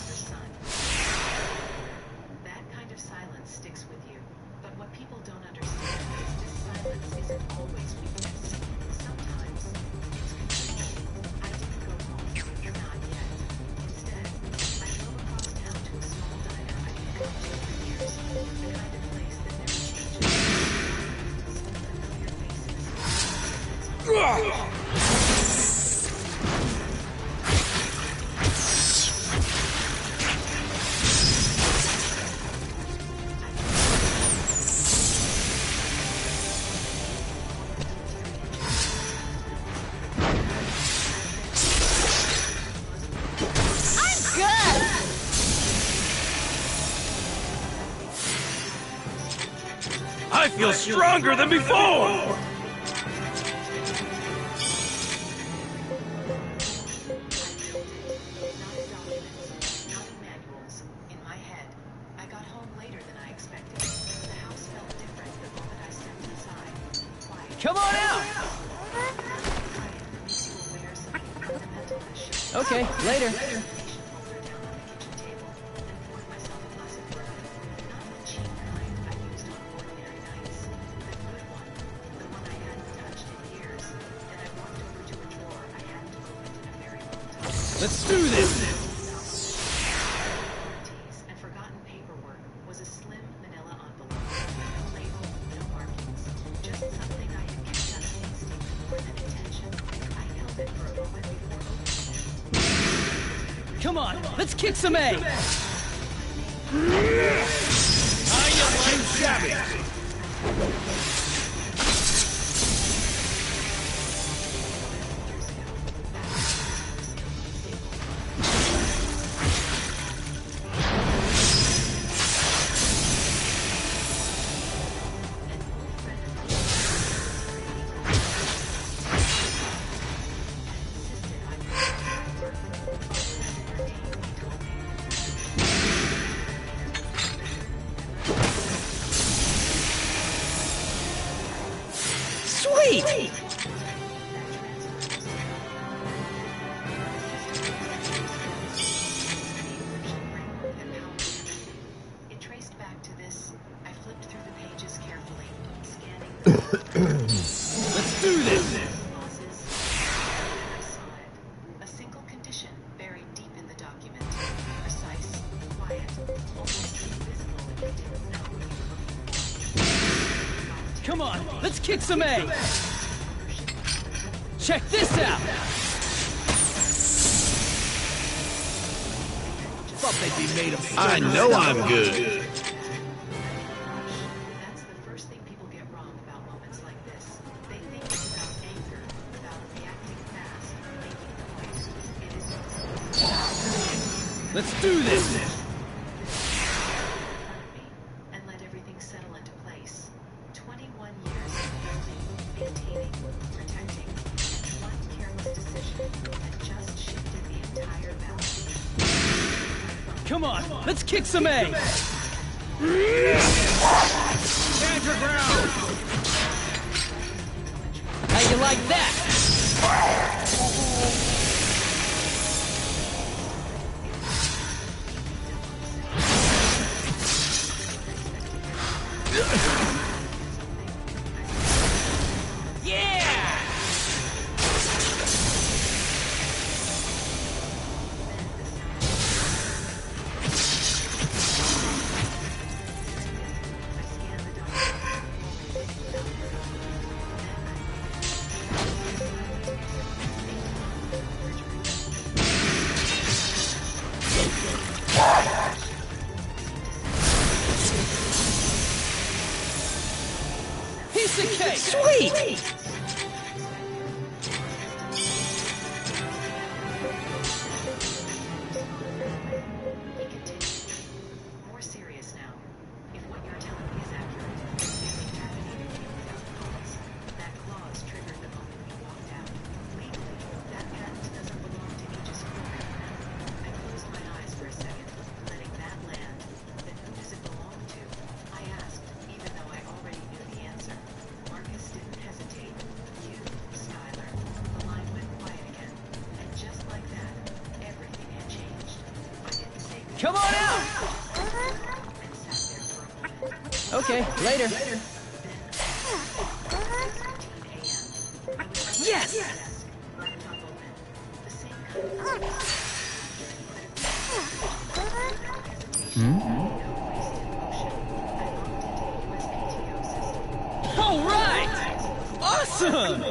That kind of silence sticks with you. But what people don't understand is this silence isn't always weakness. Sometimes it's confusion. I didn't go home. Not yet. Instead, I drove across town to a small diner I'd been going to for years. The kind of place I feel stronger than before! Come on out! Okay, later. Let's do this! And forgotten paperwork was a slim manila envelope. No label, no markings. Just something I had kept on instinct more than intention. I held it for a moment before opening it. Come on, let's kick some A! I am shabby! Sweet! It traced back to this. I flipped through the pages carefully, scanning the Let's do this! clauses. I saw it. A single condition buried deep in the document. Precise, quiet, almost invisible if they didn't know what you were looking for. Come on, let's kick some A! Check this out! Thought they'd be made of I know I'm good. That's the first thing people get wrong about moments like this. They think it's about anger, about reacting fast, making noise. It isn't. Let's do this! And let everything settle into place. 21 years of building, maintaining, protecting, and one careless decision had just shifted the entire balance. Come on, let's kick some A! Stand your ground! How you like that? Yeah! Piece of cake! Sweet! He continued. More serious now. If what you're telling me is accurate, they terminated you without cause. That clause triggered the moment you walked out. Legally, that patent doesn't belong to Aegis Corp. I closed my eyes for a second, letting that land. Then who does it belong to? I asked, even though I already knew the answer. Marcus didn't hesitate. You, Skylar. The line went quiet again. And just like that, everything had changed. I didn't say goodbye. Come on out! And sat there for a moment. Okay, later. Yes! Laptop open. The same kind of All right! Awesome!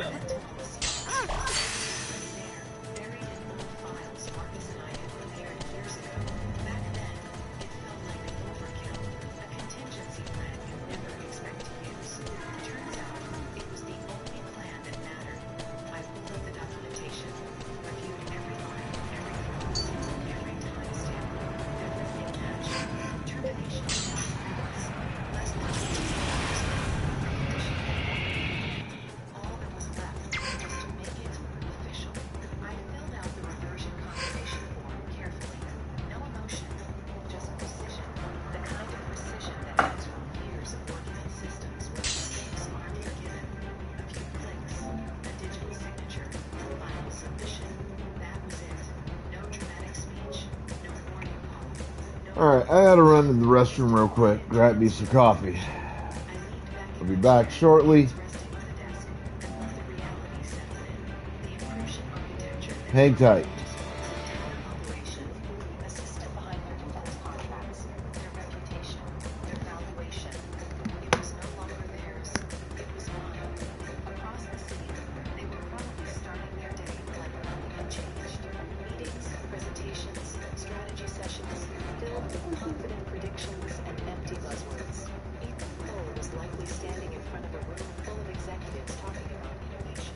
Alright, I gotta run to the restroom real quick, grab me some coffee. I'll be back shortly. Hang tight. Confident predictions and empty buzzwords. Ethan Cole was likely standing in front of a room full of executives talking about innovation.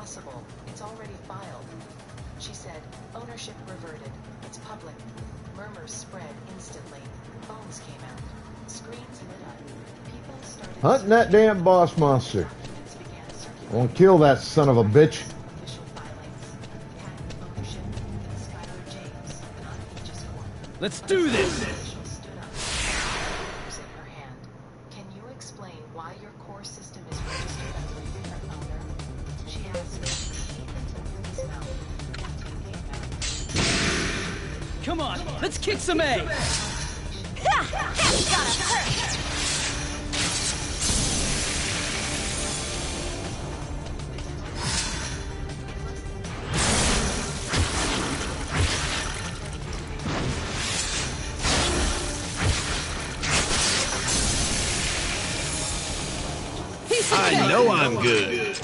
impossible. It's already filed. She said, ownership reverted. It's public. Murmurs spread instantly. Phones came out. Screens lit up. People started... Hunting that damn boss monster. Documents began I circulating. won't kill that son of a bitch. Official filings. Patent ownership. Skylar James, not Aegis Corp. Let's do this! Official stood up. Papers in her hand. Can you explain why your core system is registered under a different owner? She asked. Ethan opened his mouth. Captain came out. Come on, let's kick some A! Ha! That's gotta hurt! Piece of I cake! know I'm good.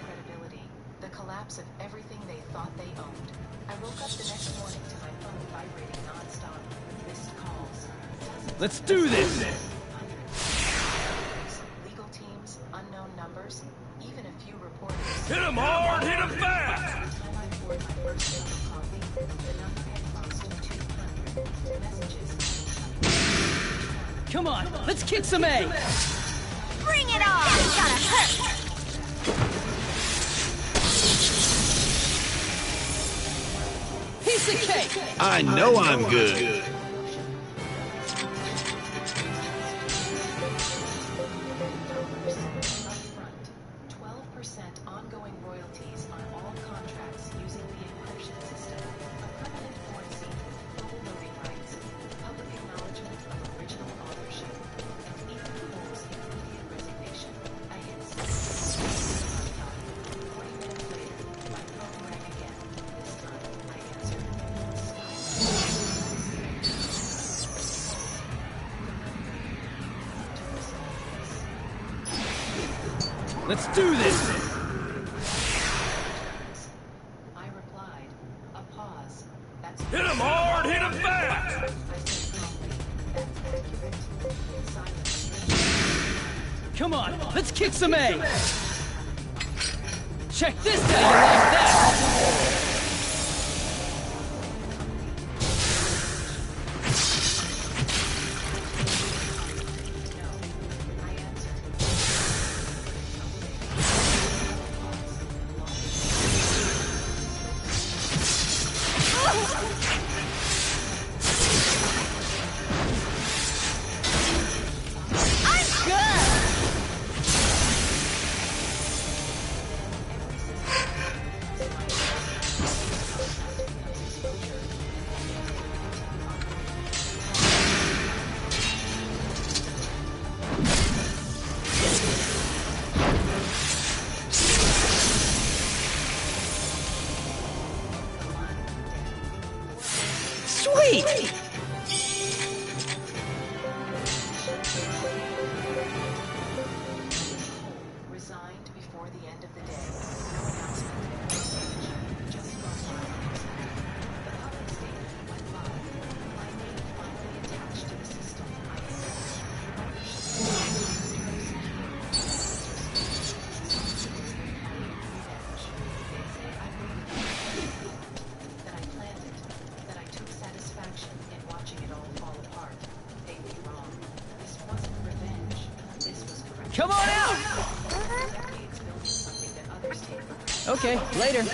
Credibility. The collapse of everything they thought they owned. I woke up the next morning to my phone vibrating nonstop. Missed calls. Dozens Let's do this! hundreds. Legal teams, unknown numbers, even a few reporters. Hit 'em hard, hit 'em fast. By the time I poured my first sip of coffee, the number had crossed 200. Messages. Come on, let's kick some A! Bring it on! That's gotta hurt! Piece of cake! I know I'm good. Upfront, 12% ongoing royalties on all contracts using the encryption system, a permanent port seat, full voting rights, public acknowledgement of original authorship, and Ethan Cole's immediate resignation. I hit send. 40 minutes later, my phone rang again. This time, I answered. Let's do this! I replied, a pause. That's Hit 'em hard, hit 'em fast. I said calmly, that's accurate. Silence. Come on, let's kick some A! Check this out! You like that? I answered. I'm good! Sweet! Resigned before the end of the day. No announcement. No stage. Just gone live. The public statement went live. My name finally attached to the system. I that I planned it. That I took satisfaction in watching it all fall apart. Take me wrong. This wasn't revenge. This was correction. Come on out! Decades building something that others take for granted. Okay, later. One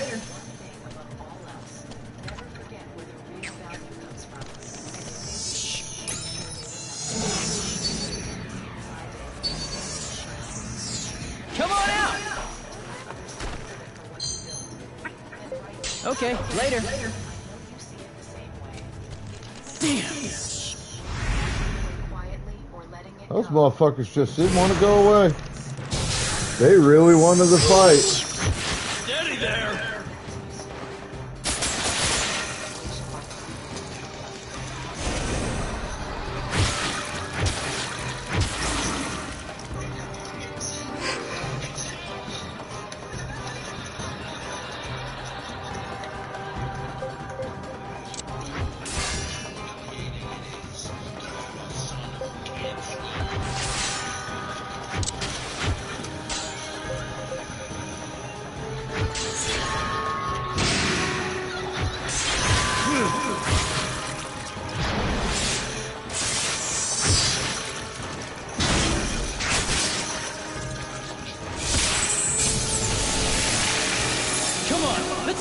thing above all else, never forget where the real value comes from. And if they do, make sure they remember. Come on out! Okay, later. I know you see it the same way. Damn! Quietly or letting it Those go. motherfuckers just didn't want to go away. They really wanted to fight. Steady there.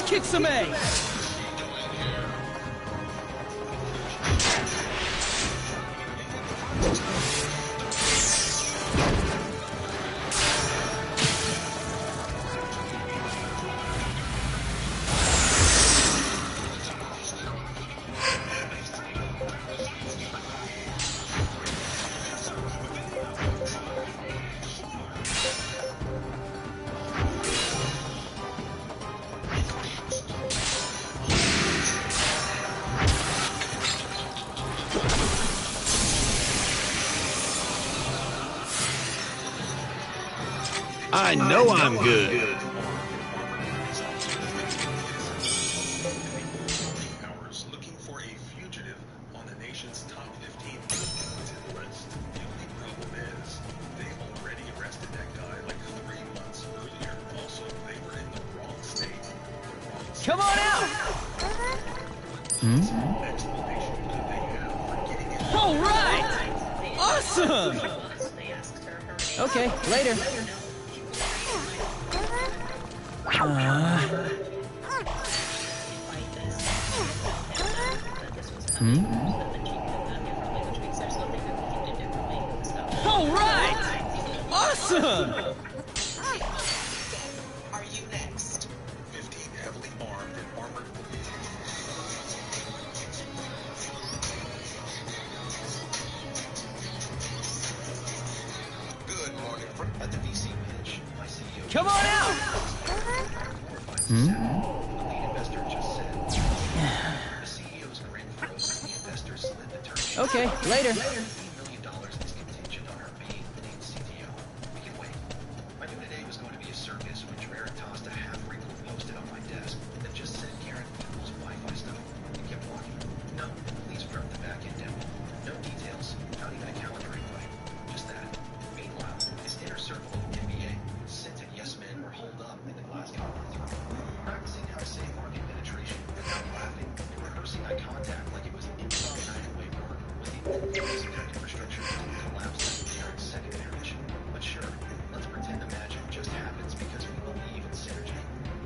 kick some A! I know I'm good. Hours looking for a fugitive on the nation's top 15 list. The only problem is they already arrested that guy like 3 months earlier. Also, they were in the wrong state. Come on out! Explanation that they have for getting it. All right! Awesome! Okay, later. All right! Awesome! Are you next? 15 heavily armed and armored police. Good morning. At the VC pitch, my CEO. Come on out! The lead investor just said. The CEO's grin froze as the investor slid the term sheet. Okay, later. $15 million is contingent on her being named CTO. We can wait. I knew today was going to be a circus when Jarrett tossed a half-wrinkled post-it on my desk that just said Karen Google's Wi-Fi stuff and kept walking. No, please prep the back-end demo. No details, not even a calendar invite. Just that. Meanwhile, his inner circle of NBA, Sint and Yes Men were holed up in the glass conference room, practicing how to say market penetration without laughing and rehearsing eye contact like it was an improv night at Wayport with the only basic infrastructure to collapse like Jared's second marriage. But sure, let's pretend the magic just happens because we believe in synergy.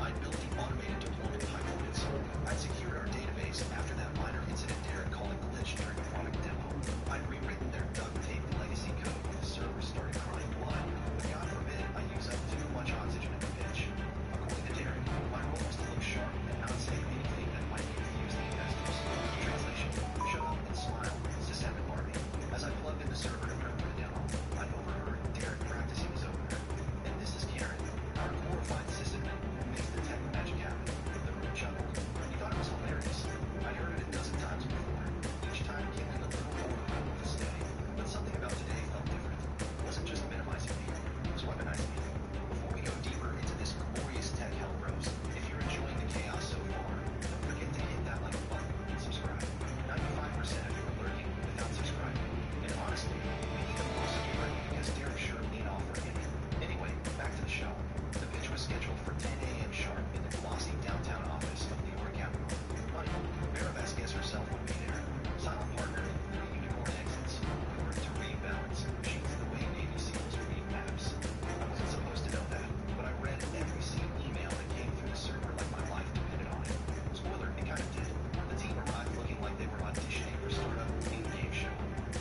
I'd built the automated deployment pipelines. I'd secured our database after that minor incident Derek called a glitch during the product demo. I'd rewritten their duct-taped legacy code when the server started crying blood. But God forbid I use up too much oxygen in the pitch. According to Derek, my role was to look sharp and not say anything that might confuse the investors. Translation: shut up and smile, just have it Barbie. As I plugged in the server to prep for the demo, I overheard Derek practicing his opener. And this is Karen, our glorified sysadmin who makes the tech magic happen. The room chuckled. He thought it was hilarious. I'd heard it a dozen times before. Each time came in a little more cool to stay. But something about today felt different. It wasn't just minimizing me, it was weaponizing me. Before we go deeper into this glorious tech hell, bros, if you're enjoying the chaos so far, don't forget to hit that like button and subscribe. 95% of you are lurking without subscribing. And honestly, we need the most support because Derek sure leaned off for him. Anyway, back to the show. The pitch was scheduled for 10 a.m. sharp in the glossy downtown office of the York Capital. Money, Vera Vasquez herself would be there. Silent partner in 3 unicorn exits. We were to rebalance machines the way Navy SEALs read maps. I wasn't supposed to know that, but I read every single email that came through the server like my life depended on it. Spoiler, it kind of did. The team arrived looking like they were auditioning for startup in-game show.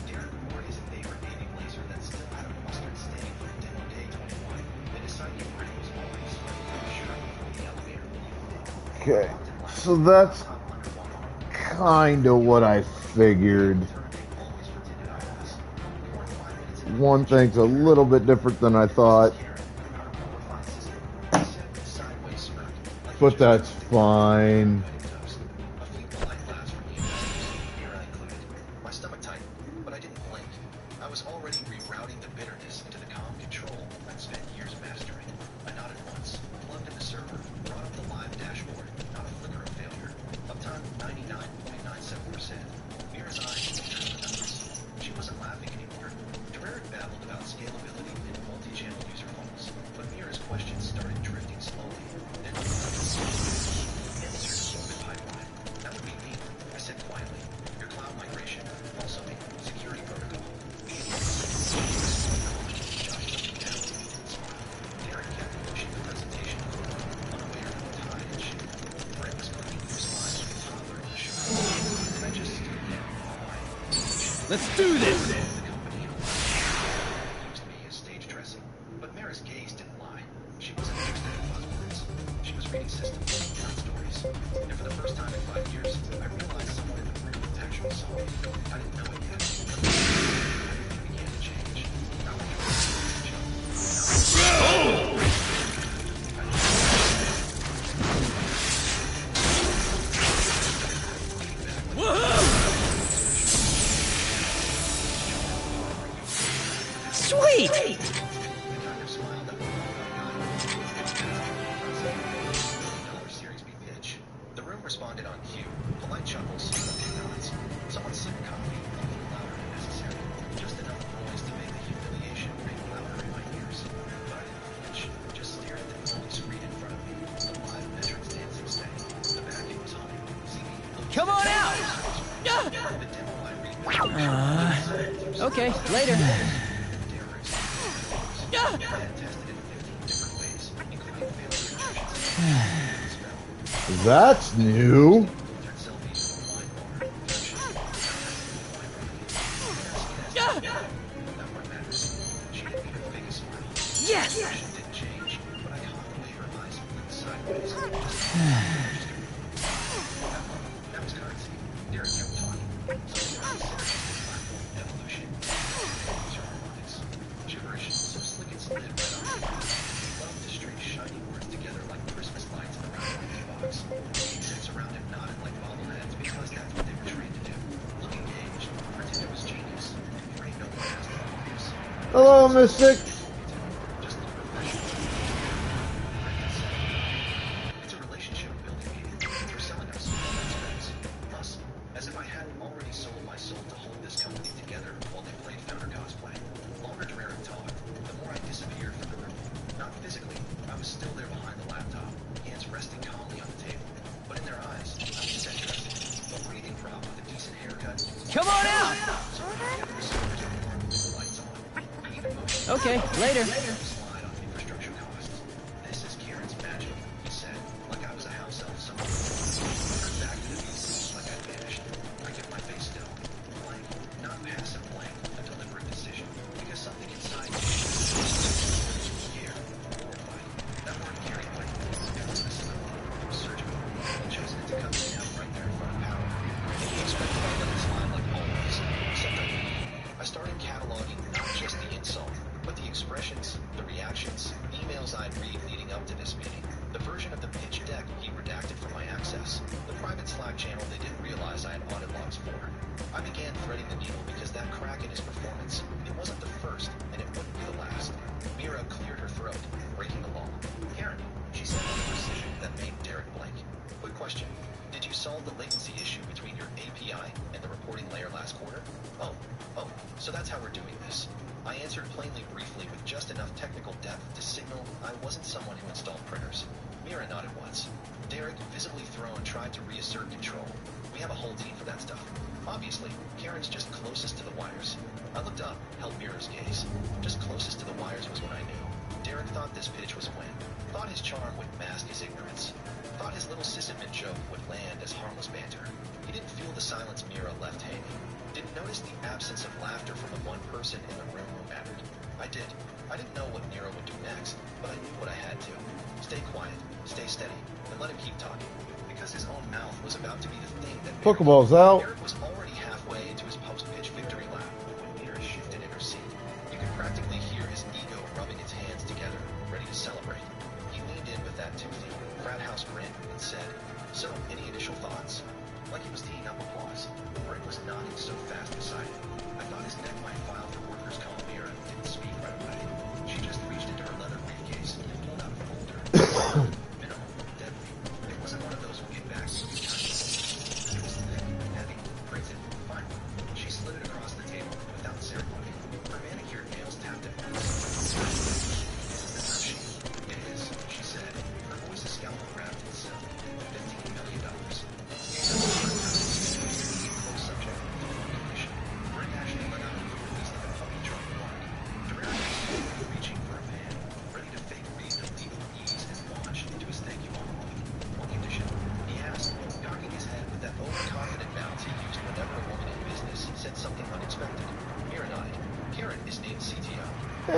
Derek wore his favorite Navy blazer that still had a mustard stain from Demo Day 21, and his sidekick grin was already sweating through the shirt before the elevator leaving. Okay, so that's kind of what I figured. One thing's a little bit different than I thought, but that's fine. A few polite laughs from the investors, Vera included. My stomach tightened, but I didn't blink. I was already rerouting the bitterness into the calm control I'd spent years mastering. I nodded once, plugged in the server, brought up the live dashboard, not a flicker of failure. Uptime 99.97%. Vera's eyes turned the numbers. She wasn't laughing anymore. Derek babbled about scalability and multi-channel user funnels, but Vera's questions started drifting slowly. Then Let's do this! The company used me as stage dressing, but Mara's gaze didn't lie. She wasn't interested in buzzwords. She was reading systems, not stories. And for the first time in 5 years, I realized someone in the room actually saw me. I didn't know it yet. But everything began to change. Not like it was a joke. Sweet! The kind of smile that will $1 Series B pitch. The room responded on cue. Polite chuckles, nods. Someone sipped coffee, a little louder than necessary. Just enough noise to make the humiliation ring louder in my ears. But I didn't flinch. Just stared at the glowing screen in front of me. The live veterans dancing steady. The backing was humming. Singing. Come on out! The demo I read. Okay, later. I had tested it 15 different ways, including failure injections. That's new. Yes! Didn't change, but I caught the way her eyes blinked sideways. That was currency. Derek kept talking. Evolution. Harmonics. Gibberish, so slick and slid right on. Love to string shiny words together like Christmas lights in a round box. The execs around him nodded like bobbleheads because that's what they were trained to do. Look engaged. Pretend it was genius. There ain't no one has to obvious. Hello, Mystic. Just look professional. It's a relationship building meeting. They're selling us us. As if I hadn't already sold my soul to hold this company together while they played founder cosplay. Longer Derek talked, the more I disappeared from the room. Not physically, I was still there behind the laptop, hands resting calmly on the table. But in their eyes, I was set dressing. A breathing prop with a decent haircut. Come on out! The lights on. Even motion. Okay, later. Slide on infrastructure costs. This is Kieran's magic, he said, like I was a house elf somewhere. Turned back to the VC like I'd vanished. I kept my face still. Blank. Not passive blank, a deliberate decision. Because something inside me scared, horrified. That word carried weight. It wasn't a smell. It was surgical. He'd chosen it to cut me down right there in front of power. And he expected I let it slide like always. Except I didn't. I started cataloging not just the insult, but the expressions, the reactions, emails I'd read leading up to this meeting, the version of the pitch deck he redacted from my access, the private Slack channel they didn't realize I had audit logs for. I began threading the needle because that crack in his performance, it wasn't the first, and it wouldn't be the last. Mira cleared her throat, breaking the law. Karen, she said with a precision that made Derek blank. Quick question. Did you solve the latency issue between your API and the reporting layer last quarter? Oh, so that's how we're doing this. I answered plainly briefly with just enough technical depth to signal I wasn't someone who installed printers. Mira nodded once. Derek, visibly thrown, tried to reassert control. We have a whole team for that stuff. Obviously, Karen's just closest to the wires. I looked up, held Mira's gaze. Just closest to the wires was when I knew. Derek thought this pitch was a win. Thought his charm would mask his ignorance. Thought his little sysadmin joke would land as harmless banter. He didn't feel the silence Mira left hanging. Didn't notice the absence of laughter from the one person in the room who mattered. I did. I didn't know what Mira would do next, but I knew what I had to. Stay quiet, stay steady, and let him keep talking. Because his own mouth was about to be the thing that Pokeballs out. Derek was already halfway into his post-pitch victory lap when Mira shifted in her seat. You could practically hear his ego rubbing its hands together, ready to celebrate. He leaned in with that toothy, frat house grin and said, "So, any initial thoughts?" Like he was teeing up applause. Brett was nodding so fast beside him. I thought his neck might file for workers' comp. Mira didn't speak right away. She just reached into her leather briefcase and pulled out a folder. Minimal, deadly. It wasn't one of those get back to you kinds. It was thick, heavy, printed, fine. She slid it across the table without ceremony. Her manicured nails tapped at once. This is the term sheet. It is, she said. Her voice a scalpel wrapped in silk. $15 million. Subject, recognition. Brett actually let out a release like a puppy drunk bark. Derek was reaching for a pan, ready to fake read the lethal ease and launch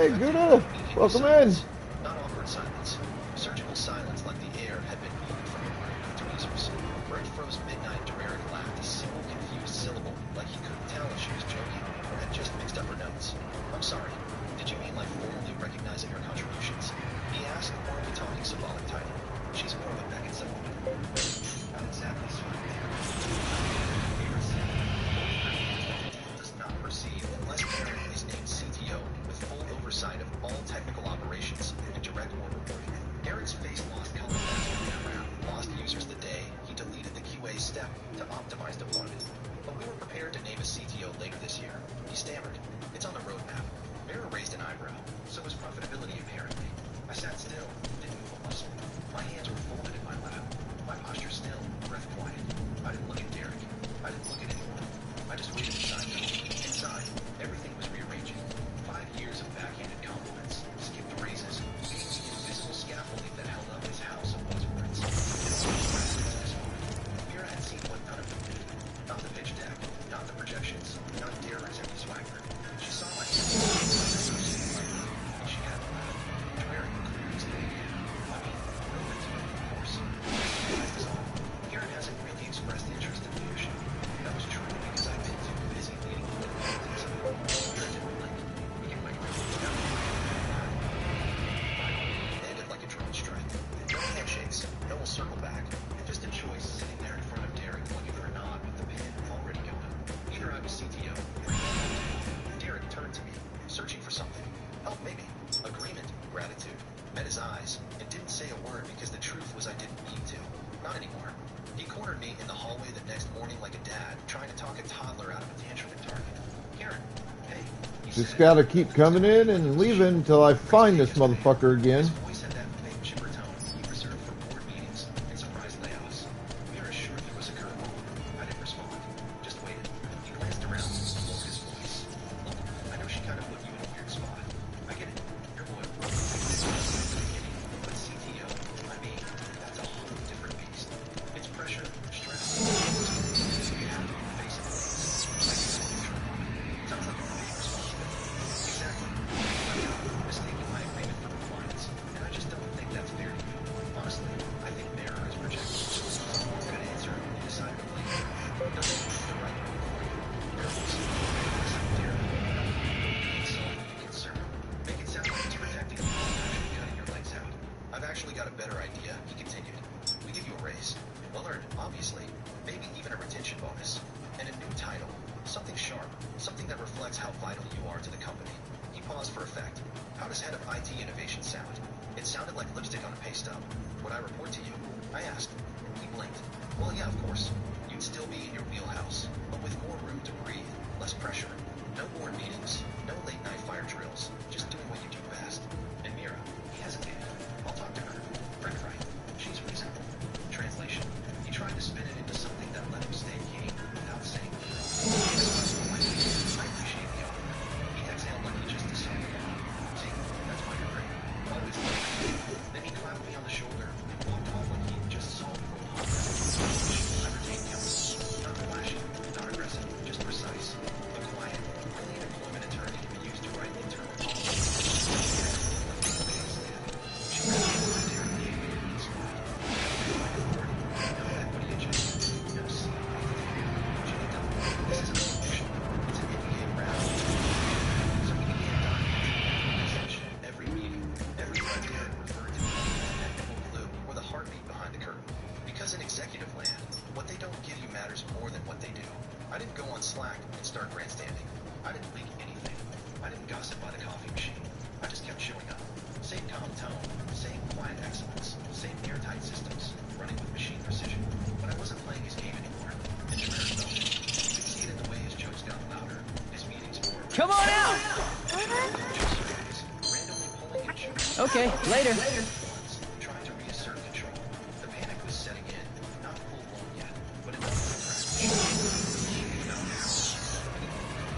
Hey, Gouda! Welcome in! Not awkward silence. Surgical silence like the air had been moved from the room with tweezers. Brent froze midnight Dereric laughed a single confused syllable, like he couldn't tell if she was joking or had just mixed up her notes. I'm sorry. Did you mean like formally recognizing her contributions? He asked, or are we talking symbolic title? She's more of a Beckett symbol. Not exactly sort of there. Does not proceed unless Karen is named CTO with full oversight of all technical operations and direct war reporting. Eric's face lost color last round. Lost users the day he deleted the QA step to optimize deployment. But we were prepared to name a CTO later this year. He stammered. It's on the roadmap. Mira raised an eyebrow. So was profitability, apparently. I sat still, didn't move a muscle. My hands were folded in my lap. My posture still, breath quiet. I didn't look at Derek. I didn't look at anyone. I just waited inside. Inside, everything was rearranging. 5 years of backhanded compliments, skipped raises, being the invisible scaffolding that held up his house of buzzwords. Mira had seen what none of them did. Not the pitch deck, not the projections, not Derek's empty swagger. She saw my and she had to laugh. Derek clearly stayed in. I mean, Remnant, of course. That's all. Karen hasn't really expressed interest in leadership. That was true because I've been too busy leading political politics. Karen didn't blink. Became my greatest down. It ended like a drone strike. No handshakes, no we'll circle back. Just a choice sitting there in front of Derek looking for a nod with the pin already going. Either I was CTO or Derek turned to me, searching for something. Help, maybe. Agreement, gratitude. Met his eyes, and didn't say a word because the truth was I didn't need to. Not anymore. He cornered me in the hallway the next morning like a dad, trying to talk a toddler out of a tantrum at Target. Karen, hey. Just gotta keep coming in and leaving until I find this motherfucker again. His voice had that fake chipper tone he reserved for board meetings and surprise layoffs. Mira sure there was a curveball. I didn't respond. Just waited. He glanced around, lowered his voice. Look, I know she kind of put you in a weird spot. I get it. You're loyal. But CTO, I mean, that's a whole different beast. It's pressure, stress. You have to be the face of things. Like you said, sounds like a big responsibility. Exactly. Mistaking my agreement for compliance, and I just don't think that's fair to you. Honestly, I think Mara is projecting. Good answer. You decided to blame her. Doesn't mean the right move for you. Miracles. Concern. Make it sound like it's protecting you from actually cutting your legs out. I've actually got a better idea, he continued. We give you a raise. Well earned, obviously. Maybe even a retention bonus. And a new title. Something sharp. Something that reflects how vital you are to the company. He paused for effect. How does head of IT innovation sound? It sounded like lipstick on a pay stub. Would I report to you? I asked. He blinked. Well, yeah, of course. You'd still be in your wheelhouse, but with more room to breathe, less pressure. No board meetings, no late night fire drills, just doing what you do best. And Mira, he hesitated. I'll talk to her. Right. She's reasonable. Translation. He tried to spin it into something that let him stay game without saying the I appreciate the offer. He exhaled like he just decided. See, that's why you're great. Always like. Then he clapped me on the shoulder, walked off like he just saw me roll hard. I retained counsel. Not flashy, not aggressive, just precise. A quiet, brilliant employment attorney to be used to write internal policy. She read the order Derek gave me in his mind. No equity agenda, no seat. She looked up. This isn't a promotion. It's an NDA round. So we began diving into the organization. Every meeting, every time Derek referred to me as the technical glue or the heartbeat behind the curtain. Because in executive land, what they don't give you matters more than what they do. I didn't go on Slack and start grandstanding. I didn't leak anything. I didn't gossip by the coffee machine. I just kept showing up. Same calm tone, same quiet excellence, same airtight systems, running with machine precision. But I wasn't playing his game anymore. And Jameer felt it. You could see it in the way his jokes got louder, his meetings more. Come on out! Randomly pulling and shooting. Okay, later. Trying to reassert control. The panic was setting in, not full blown yet, but enough to crash.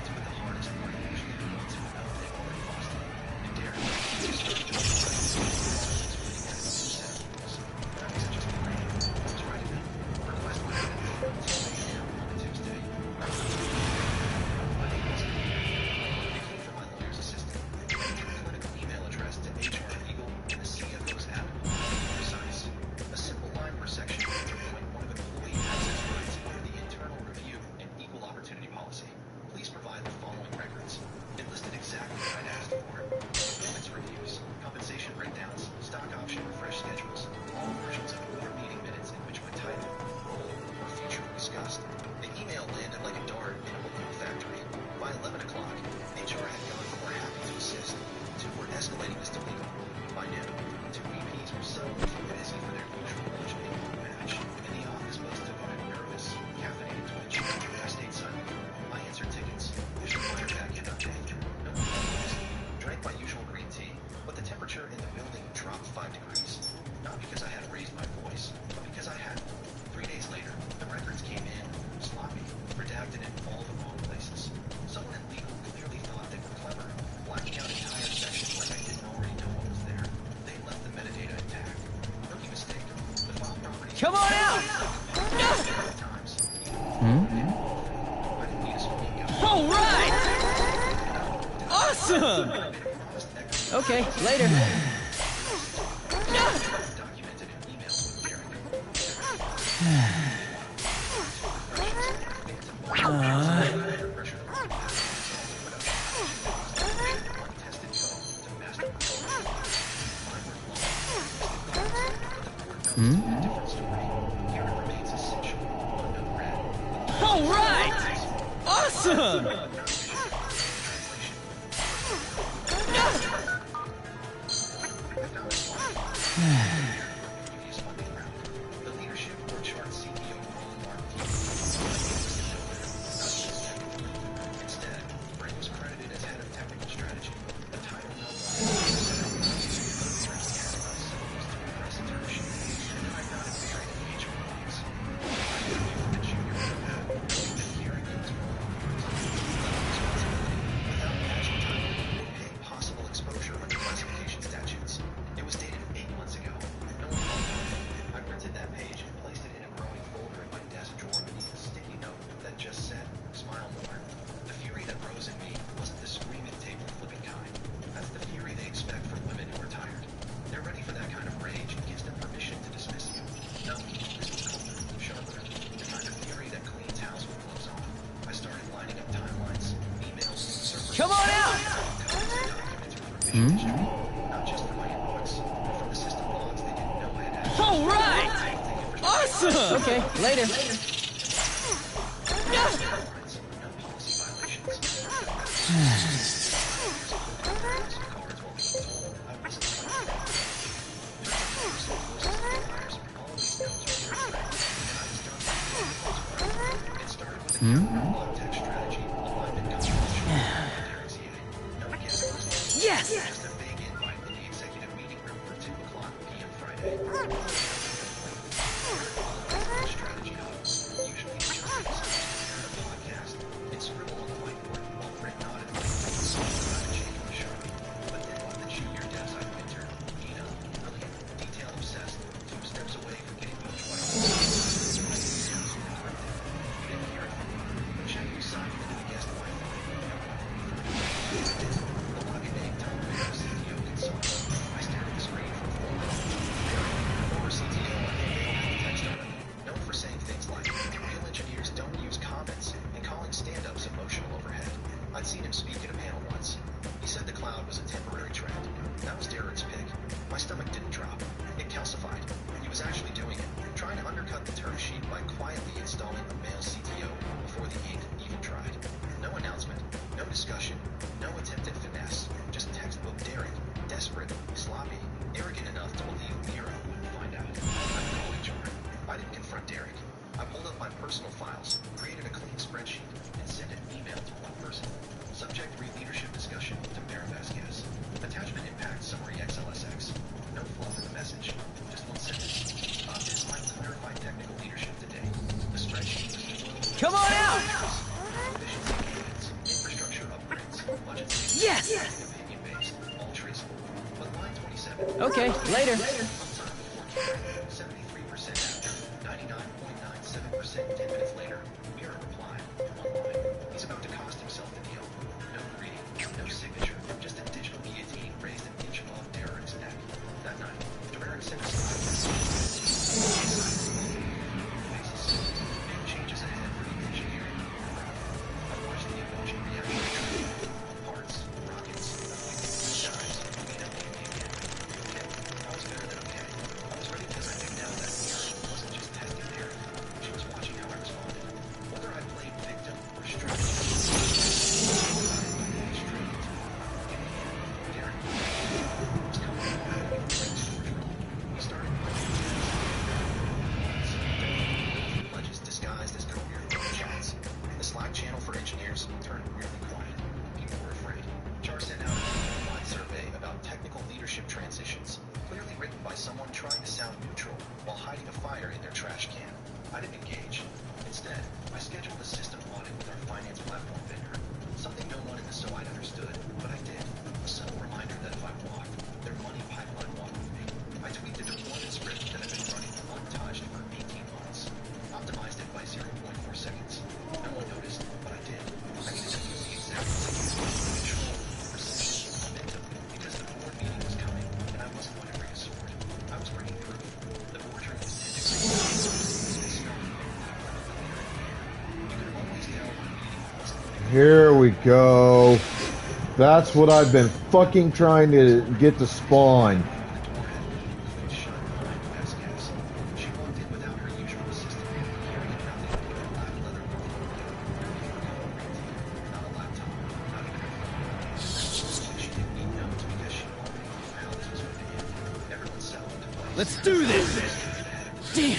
With the hardest part usually the ones who know they've already lost it. And Derek just started to but I wasn't just playing. I was writing them. Request whatever on a Tuesday. My name wasn't here. It came from my lawyer's assistant. Clinical schedules, all versions of board meeting minutes in which my title, role, or future were discussed. The email landed like a dart in a balloon factory. By 11 o'clock, HR had gone from we're happy to assist to we're escalating this to legal. By noon, two VPs were so too busy for their usual lunch ping-pong match, and the office was devoted nervous, caffeinated twitch. I stayed silent. I answered tickets, pushed the wire back in update. No one noticed. Drank my usual green tea, but the temperature in the building dropped 5 degrees. Not because I had raised my voice, but because I hadn't. 3 days later, the records came in, sloppy, redacted in all the wrong places. Someone in legal clearly thought they were clever, blacking out entire sections like I didn't already know what was there. They left the metadata intact. Rookie mistake. The file properties... Come on out! Times. Hmm? I didn't need a screen guy. All right! Awesome! Okay, later. Documented in emails with Derek. All right! Awesome! The leadership or chart CEO role marked Instead, Frank was credited as head of technical strategy, a title no possible exposure under classification statutes. It was dated 8 months ago. No one called it. I printed that page and placed it in a growing folder in my desk drawer beneath a sticky note that just said, "Smile more." The fury that rose in me wasn't the screaming table flipping kind. That's the fury they expect from women who are tired. They're ready for that kind of rage and gives them permission to dismiss you. No, this was colder, sharper, the kind of fury that cleans house with clothes on. I started lining up timelines, emails, servers. Come on out! Not just from my inbox, but from the system logs they didn't know I had access to. All right! Awesome! Okay, later. No policy violations. It started with a text strategy, alignment governance, no guessing. Yes! Just a big invite in the executive meeting room for 2 o'clock p.m. Friday. Strategy hub. Usually it's just a podcast. It's scribbled on the whiteboard, all written on it. Strategy with Sharpie. But then one of the junior devs I mentored, Nina, brilliant, detail obsessed, 2 steps away from getting moved by all. You didn't hear it from me, but check who signed into the guest Wi-Fi. The login name told me I was CTO consultant. I stared at the screen for a full minute. Former CTO, text on it. Known for saying things like, real engineers don't use comments, and calling stand-ups emotional overhead. I'd seen him speak at a panel once. He said the cloud was a temporary trend. That was Derek's pick. My stomach didn't drop. It calcified. He was actually doing it, trying to undercut the term sheet by quietly installing a male CTO before the ink even dried. No announcement, no discussion, no attempt at finesse, just textbook Derek, desperate, sloppy, arrogant enough to believe Mira wouldn't find out. I called HR. I didn't confront Derek. I pulled up my personal files, created a clean spreadsheet, and sent an email to one person. Subject: re-leadership discussion to Mara Vasquez. Attachment: impact summary XLSX. No fluff in the message, just one sentence. This might clarify technical leadership today. The spreadsheet was Come on out! efficiency gains, infrastructure upgrades, budget savings, Yes! opinion-based, all traceable. But line 27. Okay, later. Uptime before Q&A, 73% after, 99.97% 10 minutes later. Mira replied, one line. He's about to cost himself the deal. No greeting, no signature, just a digital guillotine raised an inch above Derek's neck. That night, Derek sent a big changes ahead for the engineering. I watched the emoji reaction. Parts, rockets, skies, again. Okay, I was better than okay. while hiding a fire in their trash can. I didn't engage. Instead, I scheduled a system audit with our finance platform vendor. Something no one in the SOI understood, but I did. A subtle reminder that if I walked, their money pipeline walked with me. I tweaked the deployment script that had been running untouched for 18 months. Optimized it by 0.4 seconds. No one noticed, but I did. I needed to use the exact control, precision, momentum, because the board meeting was coming, and I wasn't going to bring a sword. I was bringing proof. The boardroom was 10 degrees. You could always tell when a meeting wasn't. Here we go. That's what I've been fucking trying to get to spawn. Let's do this! Damn!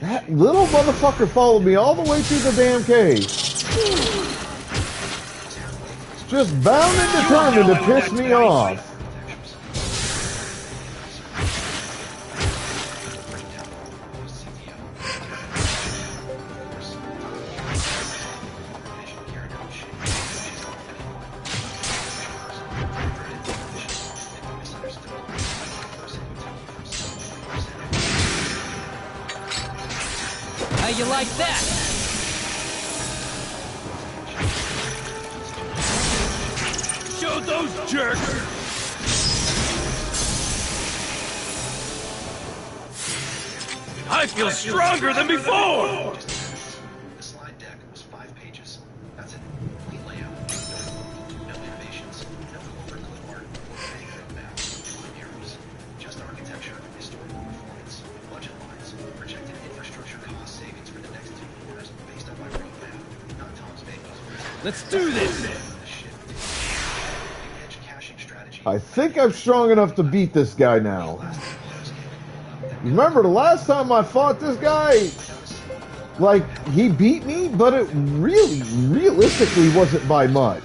That little motherfucker followed me all the way through the damn cave. Just bound and determined to piss me off. How you like that? Show those jerks! I feel stronger than before! The slide deck was 5 pages. That's it. Clean layout. No innovations. No over-clip art. Any roadmap. No arrows. Just architecture, historical performance, budget lines, projected infrastructure cost savings for the next 2 years based on my roadmap. Not Tom's Bagels. Let's do this! Edge caching strategy. I think I'm strong enough to beat this guy now. Remember the last time I fought this guy? Like, he beat me, but it really, realistically wasn't by much.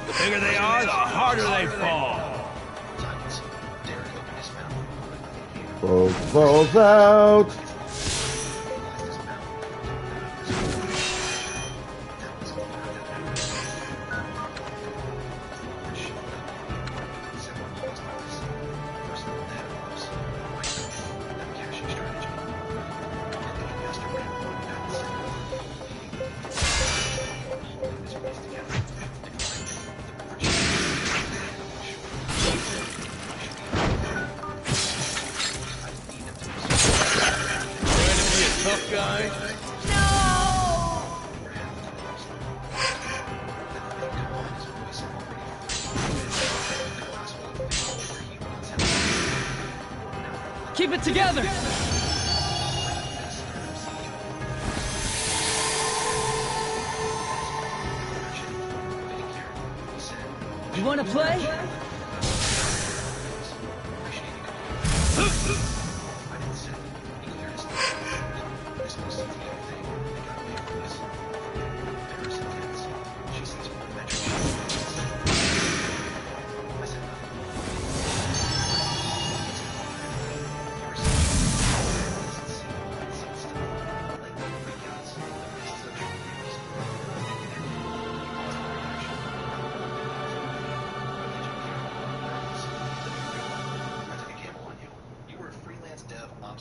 The bigger they are, the harder they fall. Balls out. Tough guy. Keep it together! You wanna play?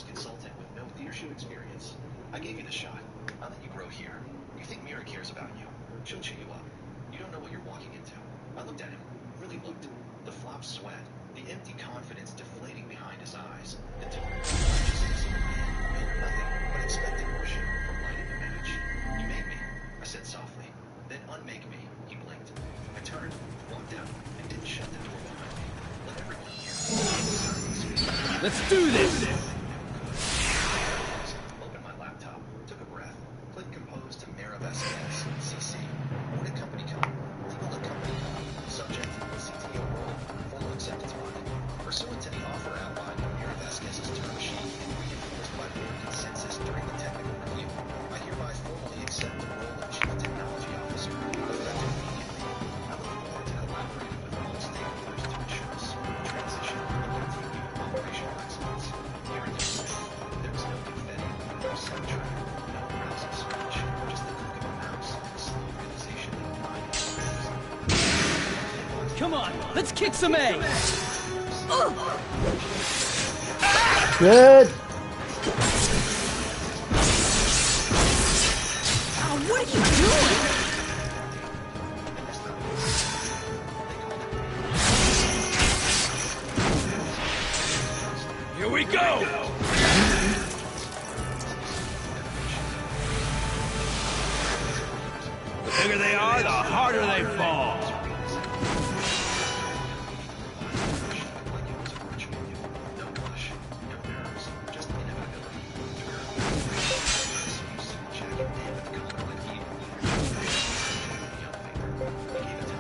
Consultant with no leadership experience. I gave you the shot. I'll let you grow here. You think Mira cares about you. She'll cheer you up. You don't know what you're walking into. I looked at him. Really looked. The flop sweat. The empty confidence deflating behind his eyes. Until consciousness meant nothing but expected worship from lighting the match. You made me, I said softly. Then unmake me, he blinked. I turned, walked out, and didn't shut the door behind me. Let everyone hear. Let's do this! Opened my laptop, took a breath, clicked compose to Mara Vasquez, CC. Ordered company code. Legal to company code. Subject, CTO role. Full acceptance button. Pursuant to the offer outlined in Mara Vasquez's term sheet and reinforced by board consensus during the technical review, I hereby formally accept the role of Chief Technology Officer, effective immediately. I look forward to collaborating with all stakeholders to ensure a smooth transition and continued operational excellence. Here in Houston, there was no confetti, no soundtrack, no browsing scratch, just the click of a mouse and the slow realization that mine was. Come on, let's kick some ass! Good. Oh, what are you doing? Here we go! The bigger they are, the harder they fall. No rush, no nerves, just inevitability. Jack and David color like he He gave it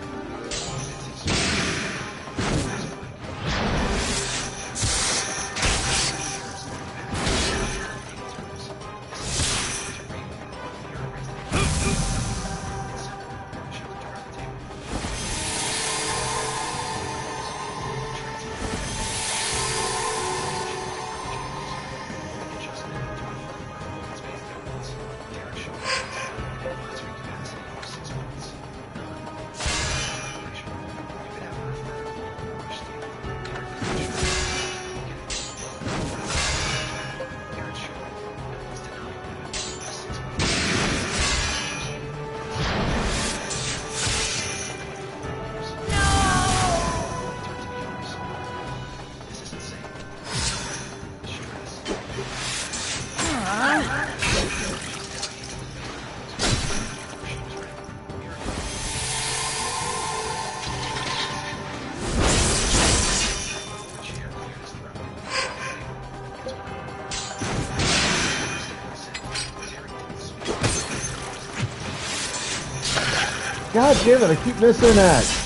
God damn it, I keep missing that.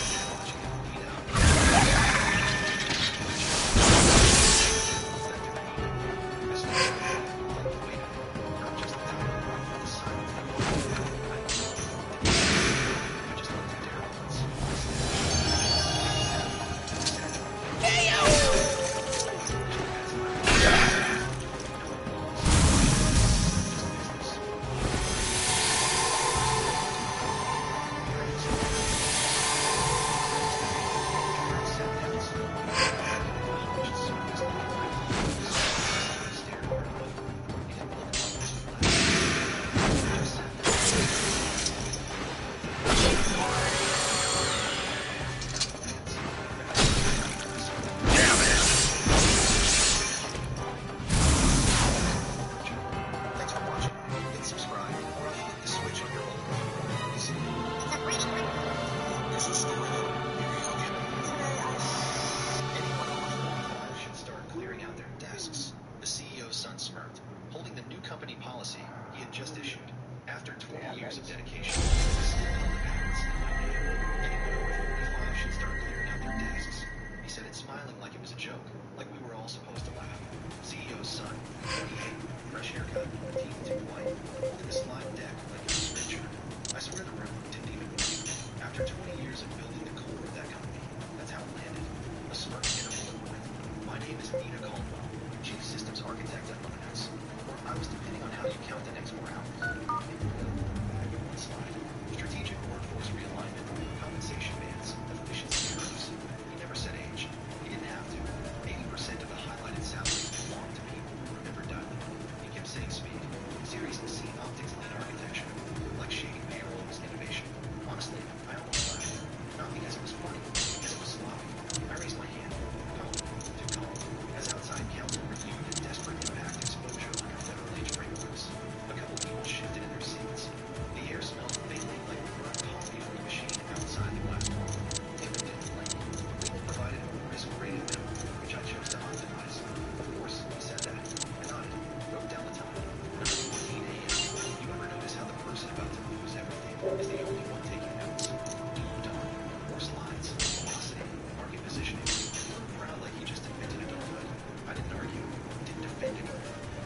As outside counsel reviewed a desperate impact exposure under federal age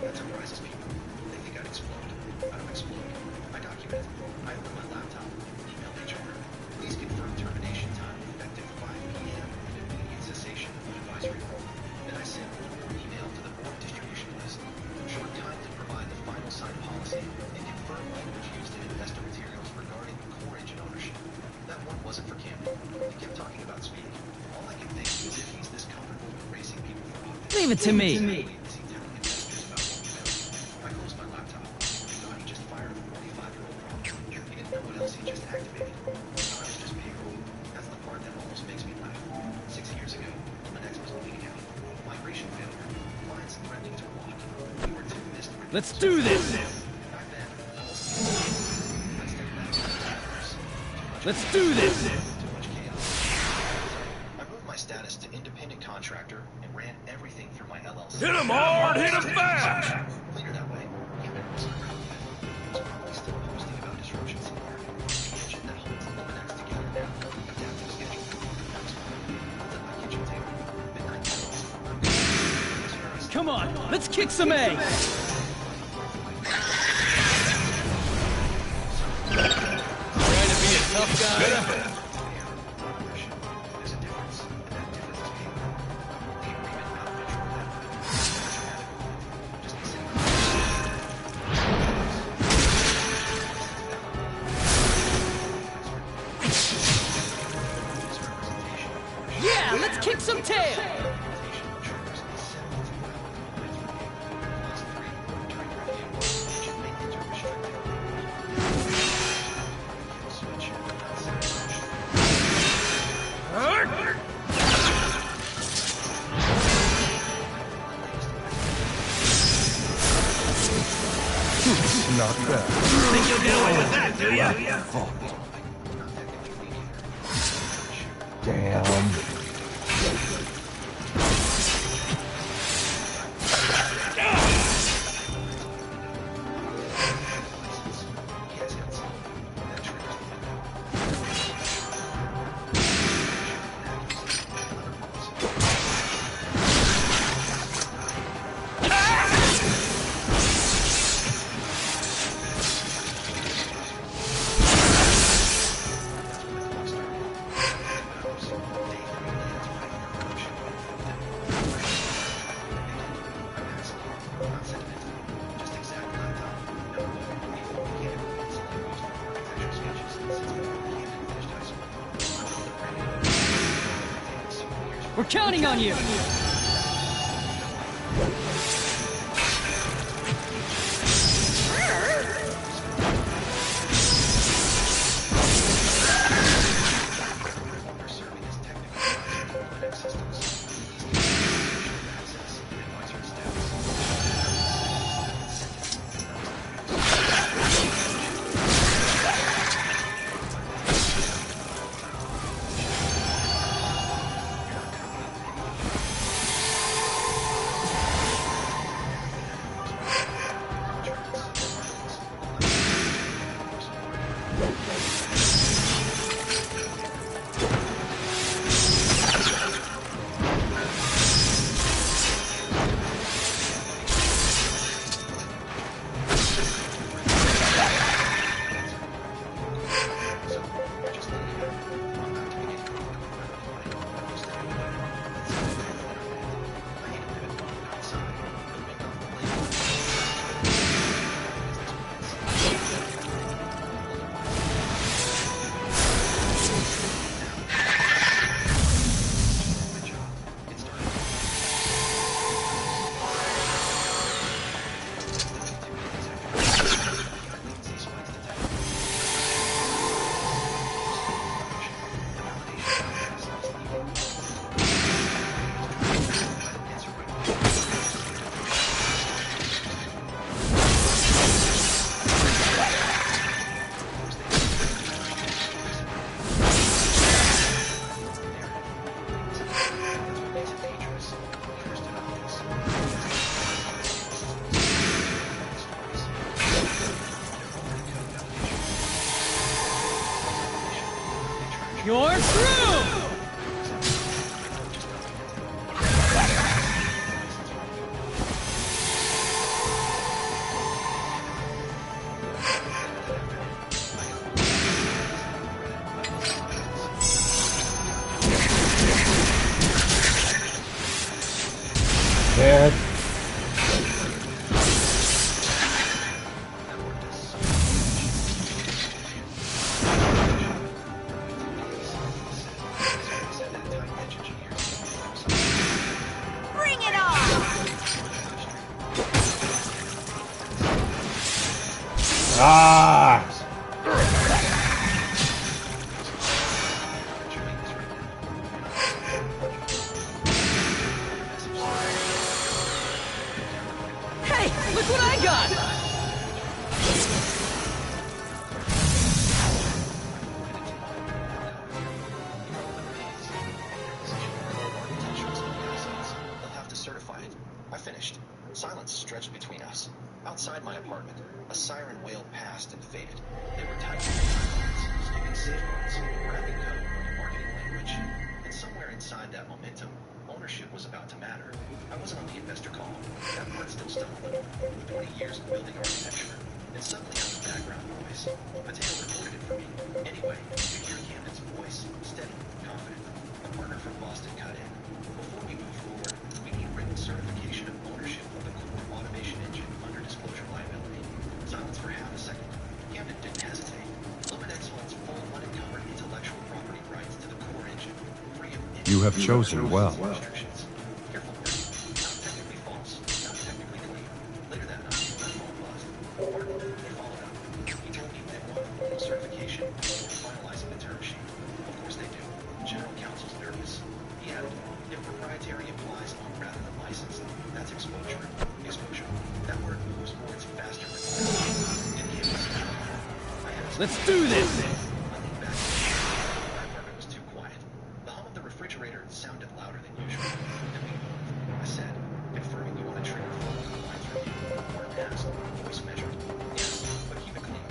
That surprises people. They think I'd explode. I don't explode. I document it. I open my laptop, email HR. Please confirm termination time effective 5 p.m. and immediate cessation of advisory role. Then I send one more email to the board distribution list. Short kindly provide the final signed policy and confirm language used in investor materials regarding core engine ownership. That one wasn't for Camden. He kept talking about speed. All I can think is if he's this comfortable with racing people for optics. Leave it to me. Is he telling investors about what we know? I closed my laptop. I thought he just fired a 45-year-old prop. He didn't know what else he just activated. I thought it was just payroll. That's the part that almost makes me laugh. 6 years ago, when the next was moving out, migration failure, clients threatening to walk. We were too missed. Let's do this. Back then, I stepped back. Let's do this. Too much chaos. I moved my status to independent contractor and ran everything through my LLC. Hit 'em hard, hit 'em fast! Cleaner that way. Camden wasn't around yet. I was probably still posting about disruptions in the market. The engine that holds the Luminex together now. Adaptive schedule. That was fine. Pulled at my kitchen table. Midnight calls. Come on, let's kick some eggs. Trying to be a tough guy. There's a difference, and that difference is paper. The agreement not eventual death. Just be safe. Yeah, let's kick some tail. Not bad. Think you'll get away with that, do ya? Damn. We're counting on you. You're through! Dad. Bring it on! Ah! Hey, look what I got! They'll have to certify it. I finished. Silence stretched between us. Outside my apartment, a siren wailed past and faded. They were typing timelines, skipping safeguards, rapping code, marketing language. And somewhere inside that momentum, ownership was about to matter. I wasn't on the investor call. That part still stung a little. 20 years of building architecture. And suddenly I was background noise. Mateo recorded it for me. Anyway, you hear Camden's voice, steady, confident. A partner from Boston cut in. Before we move forward, we need written certification of ownership of the core automation engine under disclosure liability. Silence for half a second. Camden didn't hesitate. Luminex holds full unencumbered intellectual property rights to the core engine, free of any You have chosen well. restrictions. Careful word. Not technically false, not technically clean. Later that night, my phone buzzed. Martin, they followed up. He told me they want formal certification before finalizing the term sheet. Of course they do. General counsel's nervous. He added, if proprietary implies on rather than licensed, that's exposure. Exposure. That word moves words faster than words. And he was I had a Let's do this! I leaned back. My apartment was too quiet. The hum of the refrigerator sounded louder than usual. Then we moved. I said, confirming you want to trigger full compliance review. Martin asked, voice measured. Yes, but keep it clean.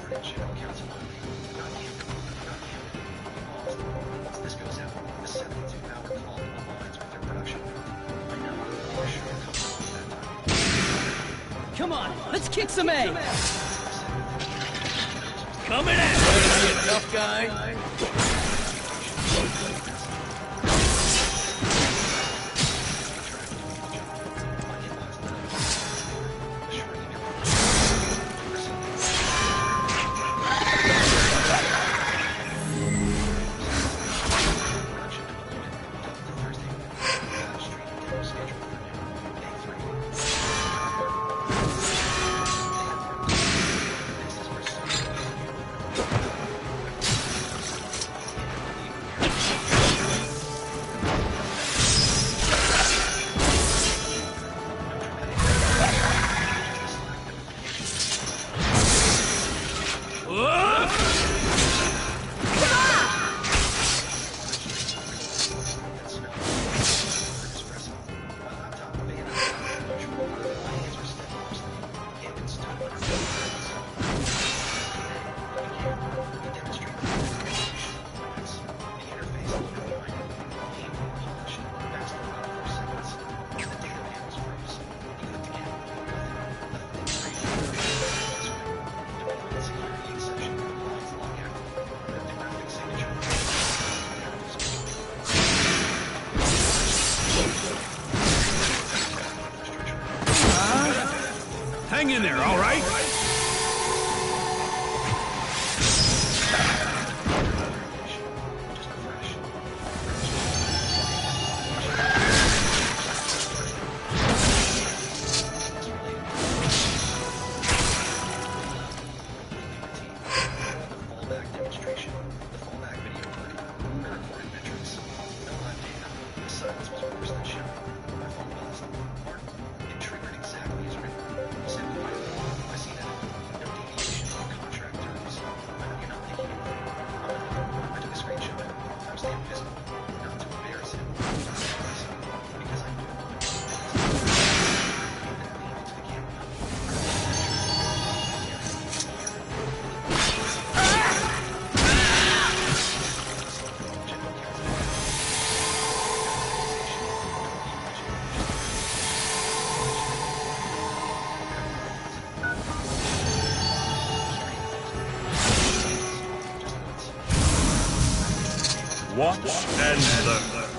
Board and general counsel only. Not Camden. Not Camden. He paused. Once this goes out, the 72-hour clock aligns with their production. I know. For sure you're comfortable with that time. Come on, let's kick some A! Coming at you, tough guy. Hang in there, all right? Fallback demonstration, the fallback video play, the recorded metrics. No live data. The silence was worse than shouting. My phone buzzed. Martin, it triggered exactly as written. He said quietly, I see that. No deviation from contract terms. I know you're not thinking anything. I took a screenshot. Timestamp visible. Not to embarrass him. Not to embarrass him. Because I knew. Camden leaned into the camera. Watch and learn.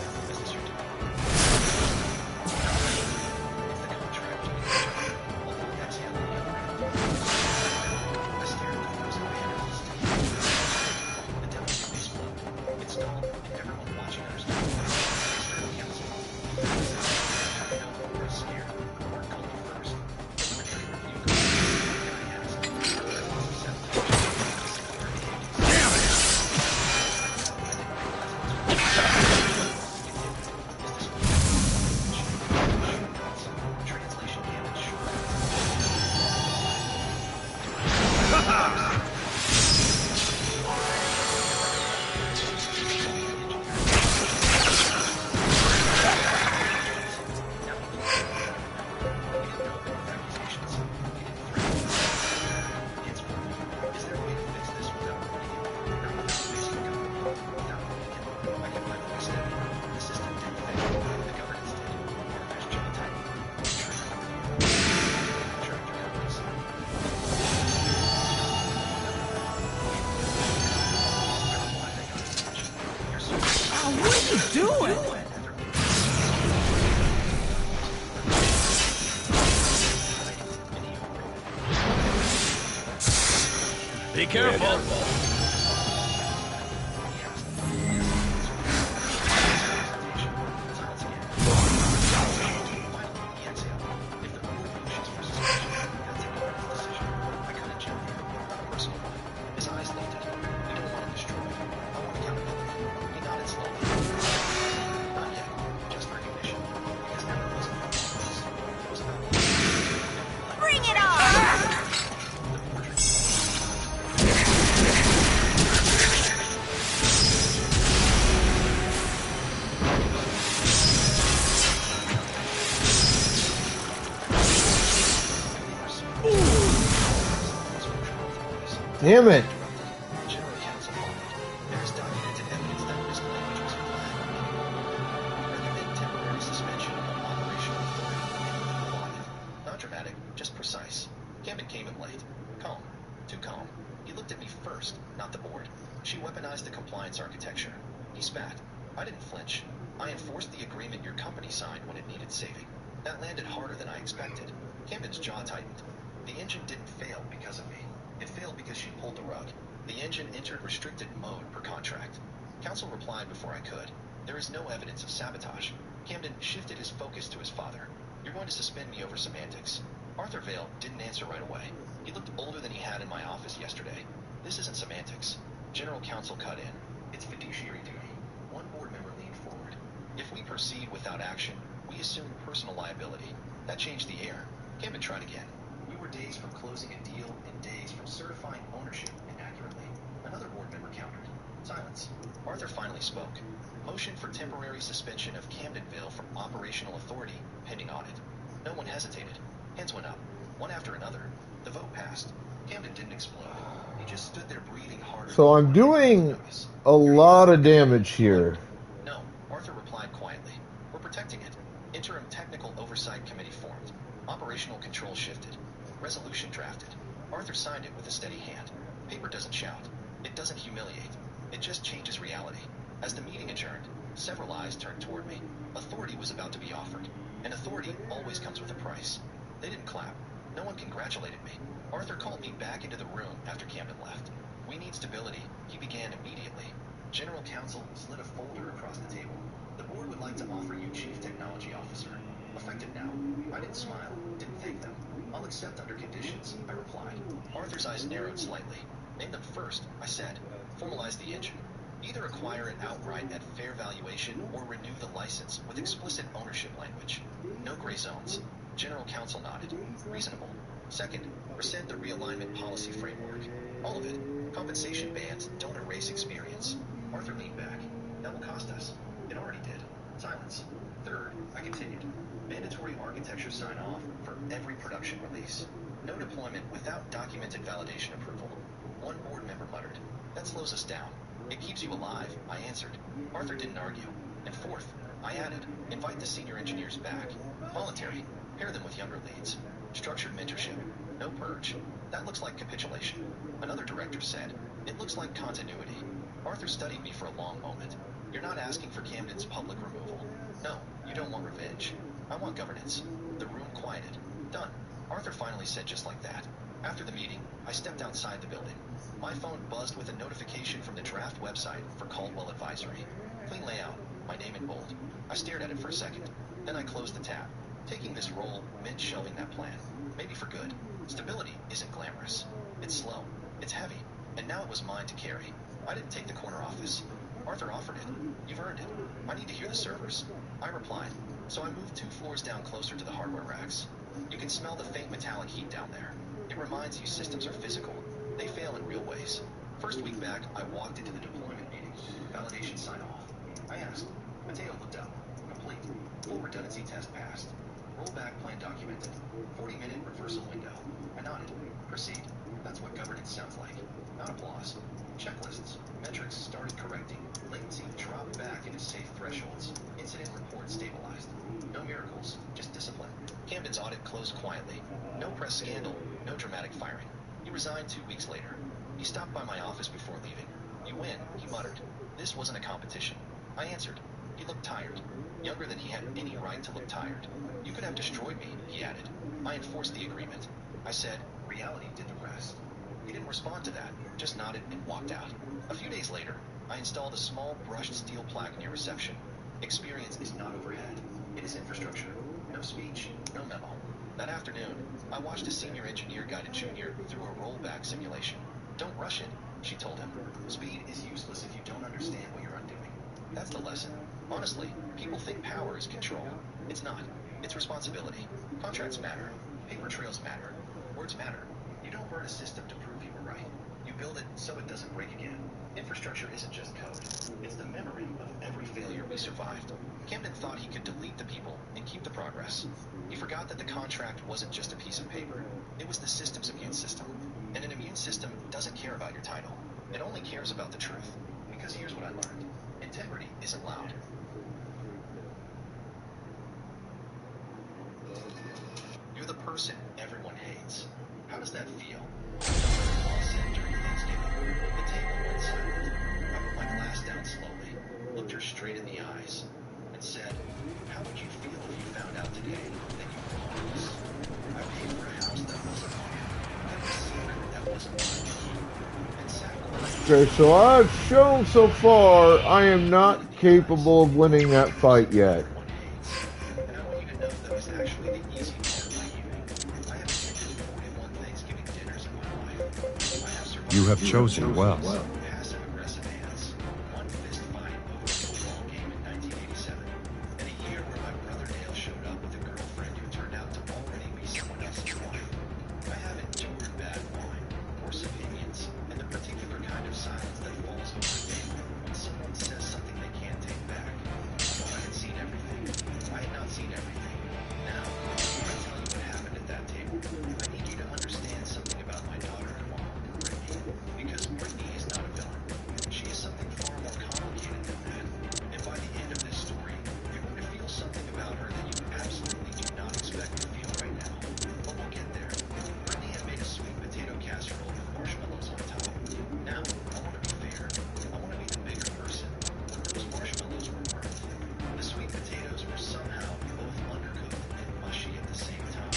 Be careful. Bring it on! Damn it! General counsel followed. There is documented evidence that risk language was flagged. Recommend temporary suspension of operational authority. Not dramatic, just precise. Camden came in late. Calm. Too calm. He looked at me first, not the board. She weaponized the compliance architecture. He spat. I didn't flinch. I enforced the agreement your company signed when it needed saving. That landed harder than I expected. Camden's jaw tightened. The engine didn't fail because of me. It failed because she pulled the rug. The engine entered restricted mode per contract. Counsel replied before I could. There is no evidence of sabotage. Camden shifted his focus to his father. You're going to suspend me over semantics. Arthur Vale didn't answer right away. He looked older than he had in my office yesterday. This isn't semantics. General counsel cut in. It's fiduciary duty. One board member leaned forward. If we proceed without action, we assume personal liability. That changed the air. Camden tried again. We were days from closing a deal and days from certifying ownership inaccurately. Another board member countered. Silence. Arthur finally spoke. Motion for temporary suspension of Camdenville from operational authority, pending audit. No one hesitated. Hands went up, one after another. The vote passed. Camden didn't explode. He just stood there breathing harder. So I'm doing a lot of damage here. No, Arthur replied quietly. We're protecting it. Interim Technical Oversight Committee formed. Operational control shifted. Resolution drafted. Arthur signed it with a steady hand. Paper doesn't shout. It doesn't humiliate. It just changes reality. As the meeting adjourned, several eyes turned toward me. Authority was about to be offered. And authority always comes with a price. They didn't clap. No one congratulated me. Arthur called me back into the room after Camden left. We need stability. He began immediately. General counsel slid a folder across the table. The board would like to offer you Chief Technology Officer. Effective now. I didn't smile, didn't thank them. I'll accept under conditions, I replied. Arthur's eyes narrowed slightly. Name them first, I said. Formalize the engine. Either acquire it outright at fair valuation or renew the license with explicit ownership language. No gray zones. General counsel nodded. Reasonable. Second, rescind the realignment policy framework. All of it. Compensation bands don't erase experience. Arthur leaned back. That will cost us. It already did. Silence. Third, I continued. Mandatory architecture sign-off for every production release. No deployment without documented validation approval. One board member muttered. That slows us down. It keeps you alive, I answered. Arthur didn't argue. And fourth, I added, invite the senior engineers back. Voluntary. Pair them with younger leads. Structured mentorship. No purge. That looks like capitulation. Another director said, it looks like continuity. Arthur studied me for a long moment. You're not asking for Camden's public removal. No, you don't want revenge. I want governance. The room quieted. Done. Arthur finally said just like that. After the meeting, I stepped outside the building. My phone buzzed with a notification from the draft website for Caldwell Advisory. Clean layout, my name in bold. I stared at it for a second. Then I closed the tab. Taking this role meant shelving that plan. Maybe for good. Stability isn't glamorous. It's slow. It's heavy. And now it was mine to carry. I didn't take the corner office. Arthur offered it. You've earned it. I need to hear the servers. I replied. So I moved 2 floors down closer to the hardware racks. You can smell the faint metallic heat down there. It reminds you systems are physical. They fail in real ways. First week back, I walked into the deployment meeting. Validation sign-off. I asked. Mateo looked up. Complete. Full redundancy test passed. Rollback plan documented. 40-minute reversal window. I nodded. Proceed. That's what governance sounds like. Not applause. Checklists. Metrics started correcting. Latency dropped back into safe thresholds. Incident report stabilized. No miracles, just discipline. Camden's audit closed quietly. No press scandal, no dramatic firing. He resigned 2 weeks later. He stopped by my office before leaving. You win, he muttered. This wasn't a competition. I answered. He looked tired. Younger than he had any right to look tired. You could have destroyed me, he added. I enforced the agreement. I said, reality did the rest. He didn't respond to that, just nodded and walked out. A few days later, I installed a small brushed steel plaque near reception. Experience is not overhead. It is infrastructure. No speech, no memo. That afternoon, I watched a senior engineer guided junior through a rollback simulation. Don't rush it, she told him. Speed is useless if you don't understand what you're undoing. That's the lesson. Honestly, people think power is control. It's not. It's responsibility. Contracts matter. Paper trails matter. Words matter. You don't burn a system to prove you were right. You build it so it doesn't break again. Infrastructure isn't just code. It's the memory of every failure we survived. Camden thought he could delete the people and keep the progress. He forgot that the contract wasn't just a piece of paper. It was the system's immune system. And an immune system doesn't care about your title. It only cares about the truth. Because here's what I learned. Integrity isn't loud. You're the person everyone hates. How does that feel? I said during Thanksgiving. The table went silent. I put my glass down slowly, looked her straight in the eyes, and said, how would you feel if you found out today that you were homeless? I paid for a house that wasn't mine, kept a secret that wasn't mine to keep, and sat quietly. Okay, so I've shown so far I am not capable of winning that fight yet. And I want you to know that was actually the easy part of my evening. I have attended 41 Thanksgiving dinners in my life. I have survived. You have chosen well. Passive-aggressive hands, one fist fight over a football game in 1987, and a year where my brother Dale showed up with a girlfriend who turned out to already be someone else's wife. I have endured bad wine, worse opinions, and the particular kind of silence that falls over a table when someone says something they can't take back. I thought I had seen everything. I had not seen everything. Now, before I tell you what happened at that table, I need you to understand something about my daughter-in-law, Brittany. Because Brittany is not a villain. She is something far more complicated than that. And by the end of this story, you're going to feel something about her that you absolutely do not expect to feel right now. But we'll get there. Brittany had made a sweet potato casserole with marshmallows on top. Now, I want to be fair. I want to be the bigger person. What those marshmallows were worth. The sweet potatoes were somehow both undercooked and mushy at the same time.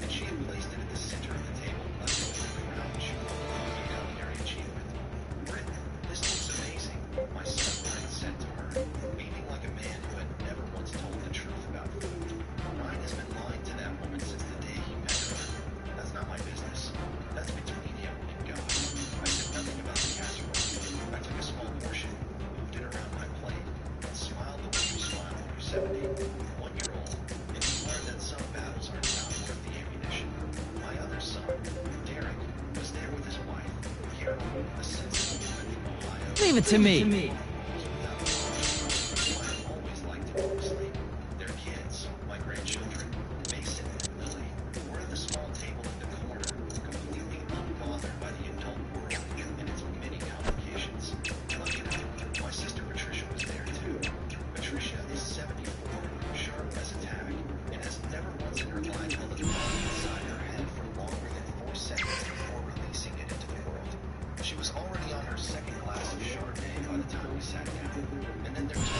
And she had placed it at the center of the table like it was a crown jewel of a culinary achievement. Britt, this looks amazing, my son Ryan said to her, beaming like a man who had never once told the truth about food. Ryan has been lying to that woman since the day he met her. That's not my business. That's between him and God. I said nothing about the casserole. I took a small portion, moved it around my plate, and smiled the way you smile when you're 70, 1-year-old, and you learn that some battles are not worth the ammunition. My other son, Derek, was there with his wife, Carol, a sensitive woman from Ohio. Leave it to me. I've always liked to go to sleep. Their kids, my grandchildren, Mason and Lily, were at the small table in the corner, completely unbothered by the adult world and its many complications. Lucky enough, my sister Patricia was there too. Patricia is 74, sharp as a tack, and has never once in her life held a thought inside her head for longer than 4 seconds before releasing it into the world. She was already on her second glass of Chardonnay by the time we sat down. And then there was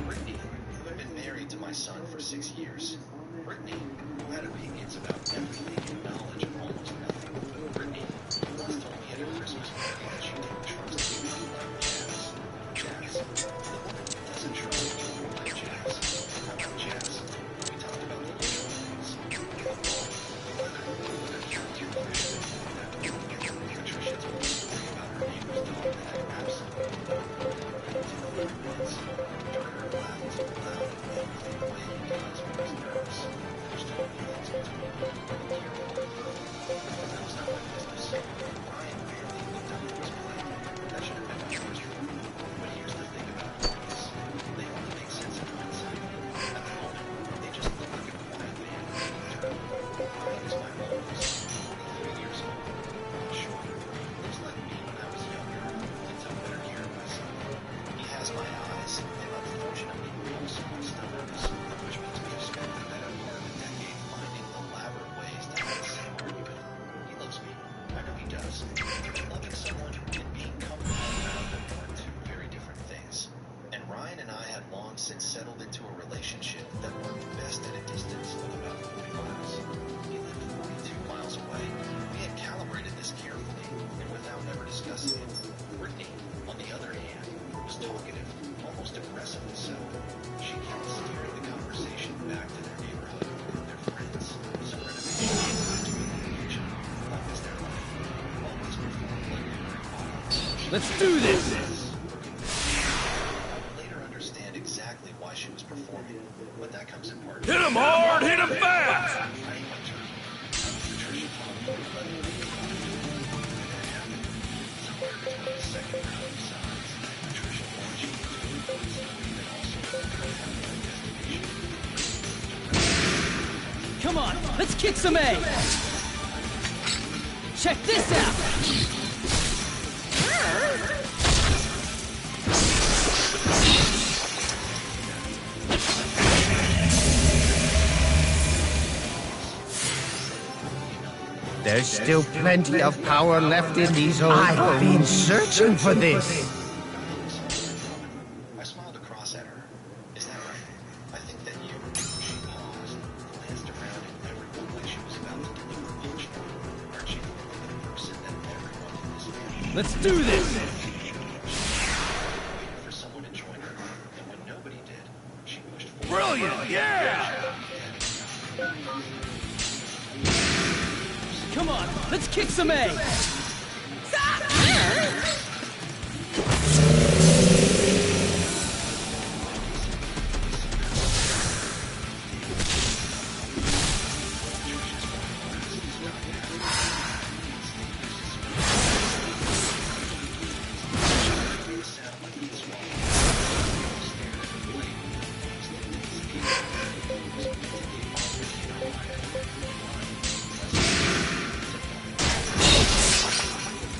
Brittany, who had been married to my son for 6 years. Brittany, who had opinions about everything and knowledge of almost nothing. Brittany, who once told me at a Christmas party that she didn't trust anyone like Jazz. Jazz, the woman who doesn't trust anyone like Jazz. How about Jazz? We talked about the usual things. Let's do this! I would later understand exactly why she was performing, but that comes in part. Hit him hard, hit him fast! I ain't went through. I was Patricia Palmer, but it happened somewhere between the second round of signs. Patricia launching into the woods, and also investigation. Come on, let's kick some A! Check this out! There's still plenty of power left in these old I've been searching for this. I smiled across at her. Is that right? I think that you... She paused, glanced around at everyone like she was about to deliver a punchline. Aren't you the person that everyone in this family... Let's do this! waited for someone to join her, and when nobody did, she pushed forward. Brilliant, yeah! Come on, let's kick some A!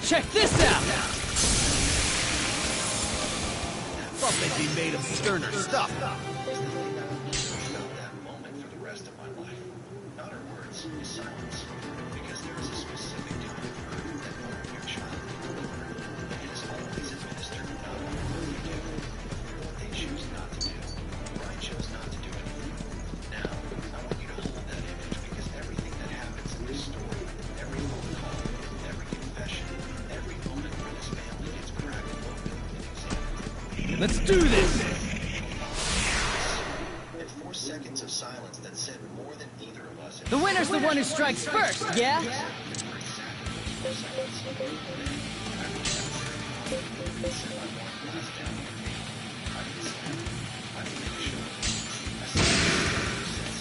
Check this out! Thought they'd be made of sterner stuff. About that moment for the rest of my life. Not her words, his silence. Because there is a specific kind of hurt that only your child can deliver. And it is always administered not on what they do, but what they choose not to do. Brian chose not to do anything. Now, I want you to hold that image because everything that happens in this story, every phone call, every confession, every moment where this family gets cracked open and examined. Let's do this! And 4 seconds of silence that said more than either of us. The winner's the one who strikes first, yeah?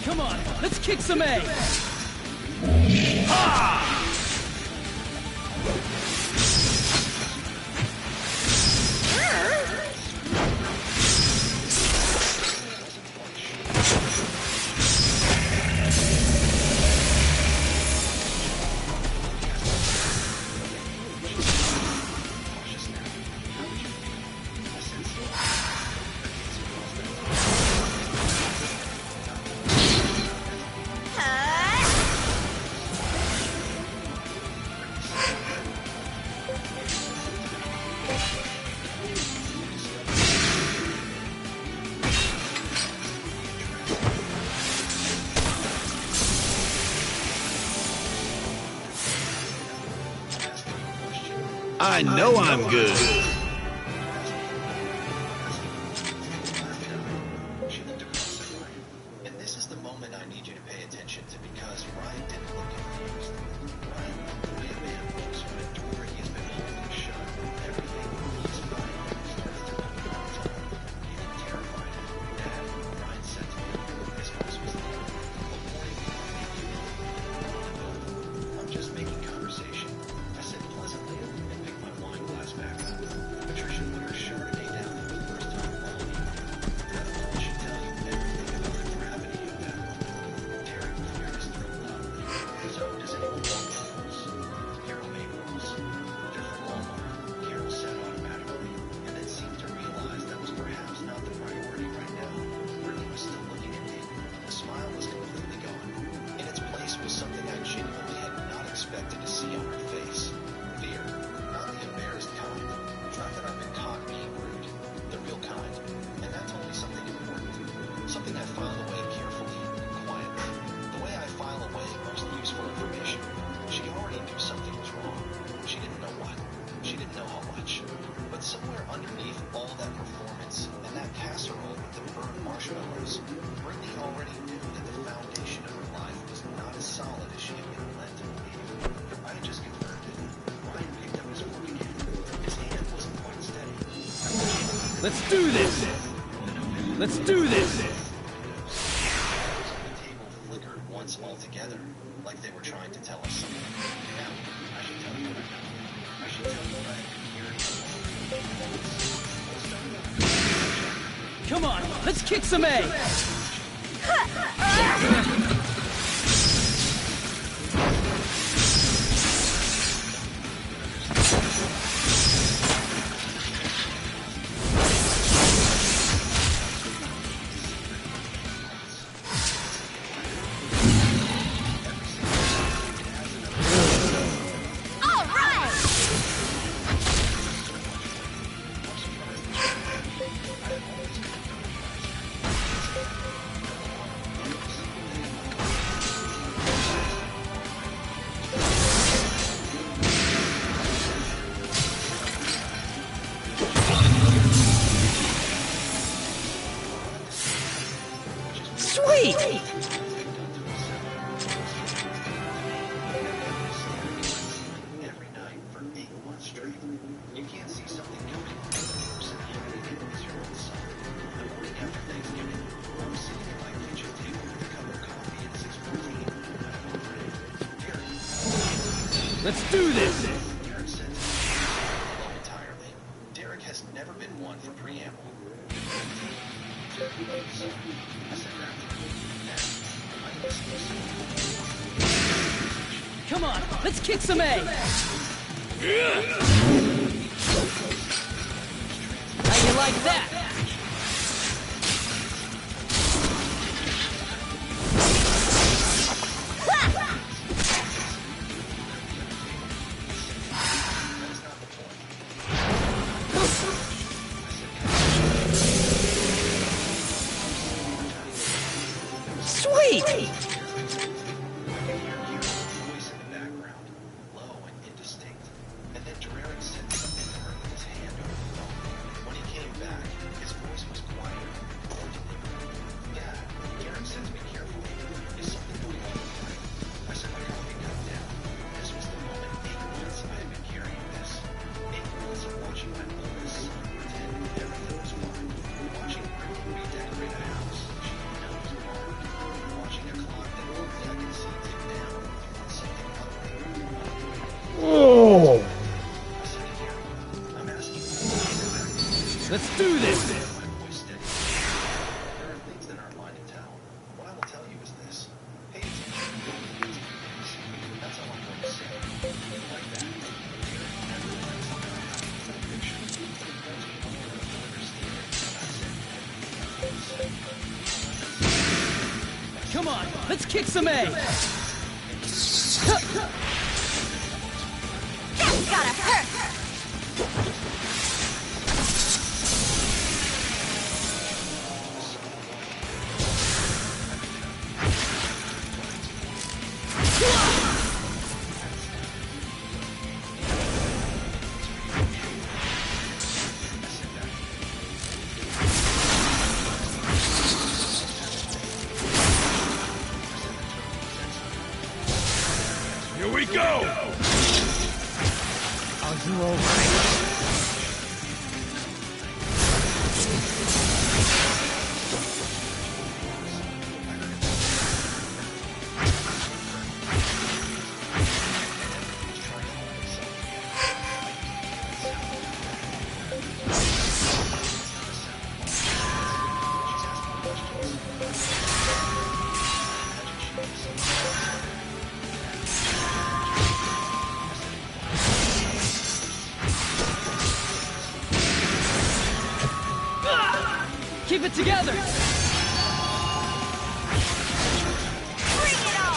Come on, let's kick some A! I know I'm good. She looked across at Ryan. And this is the moment I need you to pay attention to because Ryan didn't look confused. Ryan looked the way a man looks when a door he has been holding shut. Everything he's fighting starts to come apart. Even terrified. Dad, Ryan said to me. His voice was low. A warning I'm just making conversation. I said pleasantly and picked my wine glass back up. Patricia put her Chardonnay down for the first time all evening. That alone should tell you everything about the gravity of that moment. Terry cleared his throat loudly. So, does anyone want the rules? Carol made rules. They're from Walmart. Carol said automatically, and then seemed to realize that was perhaps not the priority right now. Brittany was still looking at me. The smile was completely gone. In its place was something I genuinely had not expected to see on her face. Fear. Not the embarrassed kind. Not that I've been caught being rude. The real kind. And that told me something important. Something I filed away carefully and quietly. The way I file away most useful information. She already knew something was wrong. She didn't know what. She didn't know how much. But somewhere underneath all that performance and that casserole with the burned marshmallows, Brittany already knew that the foundation of her life was not as solid as she had been led to believe. I had just Let's do this! Let's do this! The table flickered once altogether, like they were trying to tell us something. Now, I should tell you what I know. I should tell you what I have been hearing. Come on, let's kick some A! All right! Sweet! Every night for 8 months straight. You can't see something coming. You're sitting here thinking it's your own son. The morning after Thanksgiving, I'm sitting at my kitchen table with a cup of coffee at 6:14. I'm over it. Derek. Let's do this! Derek said to me, alone entirely. Derek has never been one for preamble. So, I said that to him. Now, I listen to Come on, let's kick some A! How you like that? Sweet! voice in the background, low and indistinct. And then Derek said something to her with his hand over the phone. When he came back, his voice was quieter, more deliberate. Yeah, Derek said to be careful. Is something going on with her? I set my coffee cup down. This was the moment 8 months I had been carrying this. 8 months of watching my oldest son pretend everything was fine. Watching Ricky redecorate a house she didn't know was wrong. Watching a clock that looked like it seemed tick down on something ugly. Oh! I said to Gary, I'm asking you to get back to me. Let's do this! My voice steady. There are things that aren't mine to tell. What I will tell you is this. Pay attention to the things he thinks. That's all I'm going to say. Like that. Gary never likes to know how to full picture. He tells me I'm going to understand it. And I said, Come on, let's kick some A! That's gotta hurt! Here we go! Are you all right? Keep it together! Bring it on!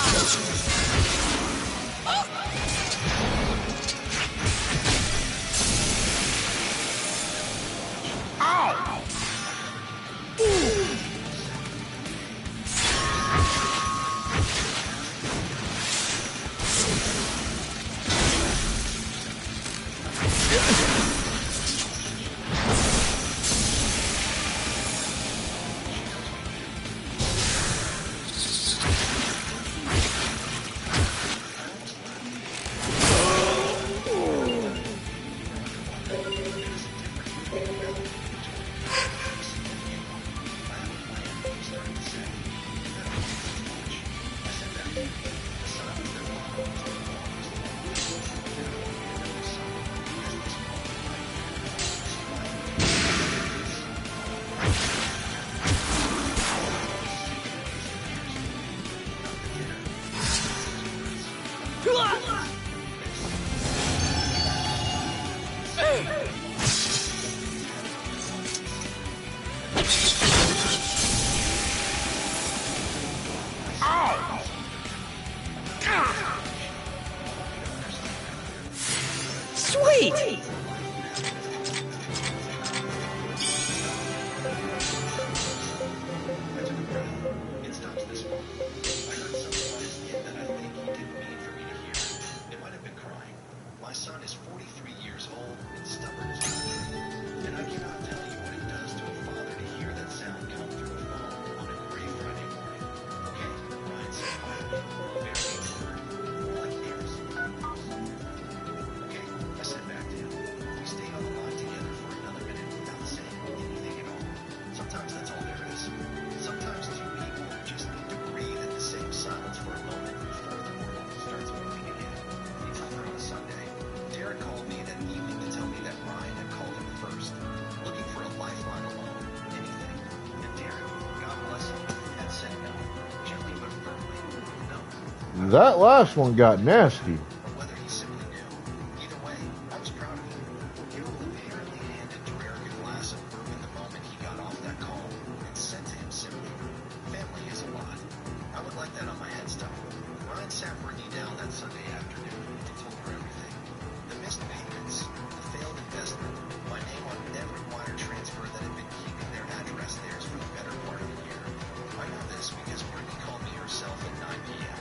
Sweet! It stops this one. I heard something on his skin that I think he didn't mean for me to hear. It might have been crying. My son is 43 years old and stubborn as well. And I cannot tell you what it does to a father to hear that sound come through a phone on a gray Friday morning. Okay, Ryan said quietly, barely a word, more like airs. Okay, I said back to him. We stayed on the line together for another minute without saying anything at all. Sometimes that's all there is. Sometimes two people just need to breathe in the same silence for a moment before the world starts moving again. It's over on a Sunday. Derek called me that evening to tell me that Ryan had called him first, looking for a lifeline alone, anything. And Derek, God bless him, had said no, gently but firmly, no. That last one got nasty. Or whether he simply knew. Either way, I was proud of him. Harold apparently handed Derek a glass of bourbon the moment he got off that call and said to him simply, family is a lot. I would like that on my headstone. Ryan sat Brittany down that Sunday afternoon and told her everything. The missed payments, the failed investment, my name on every wire transfer that had been keeping their address theirs for the better part of a year. I know this because Brittany called me herself at 9 p.m.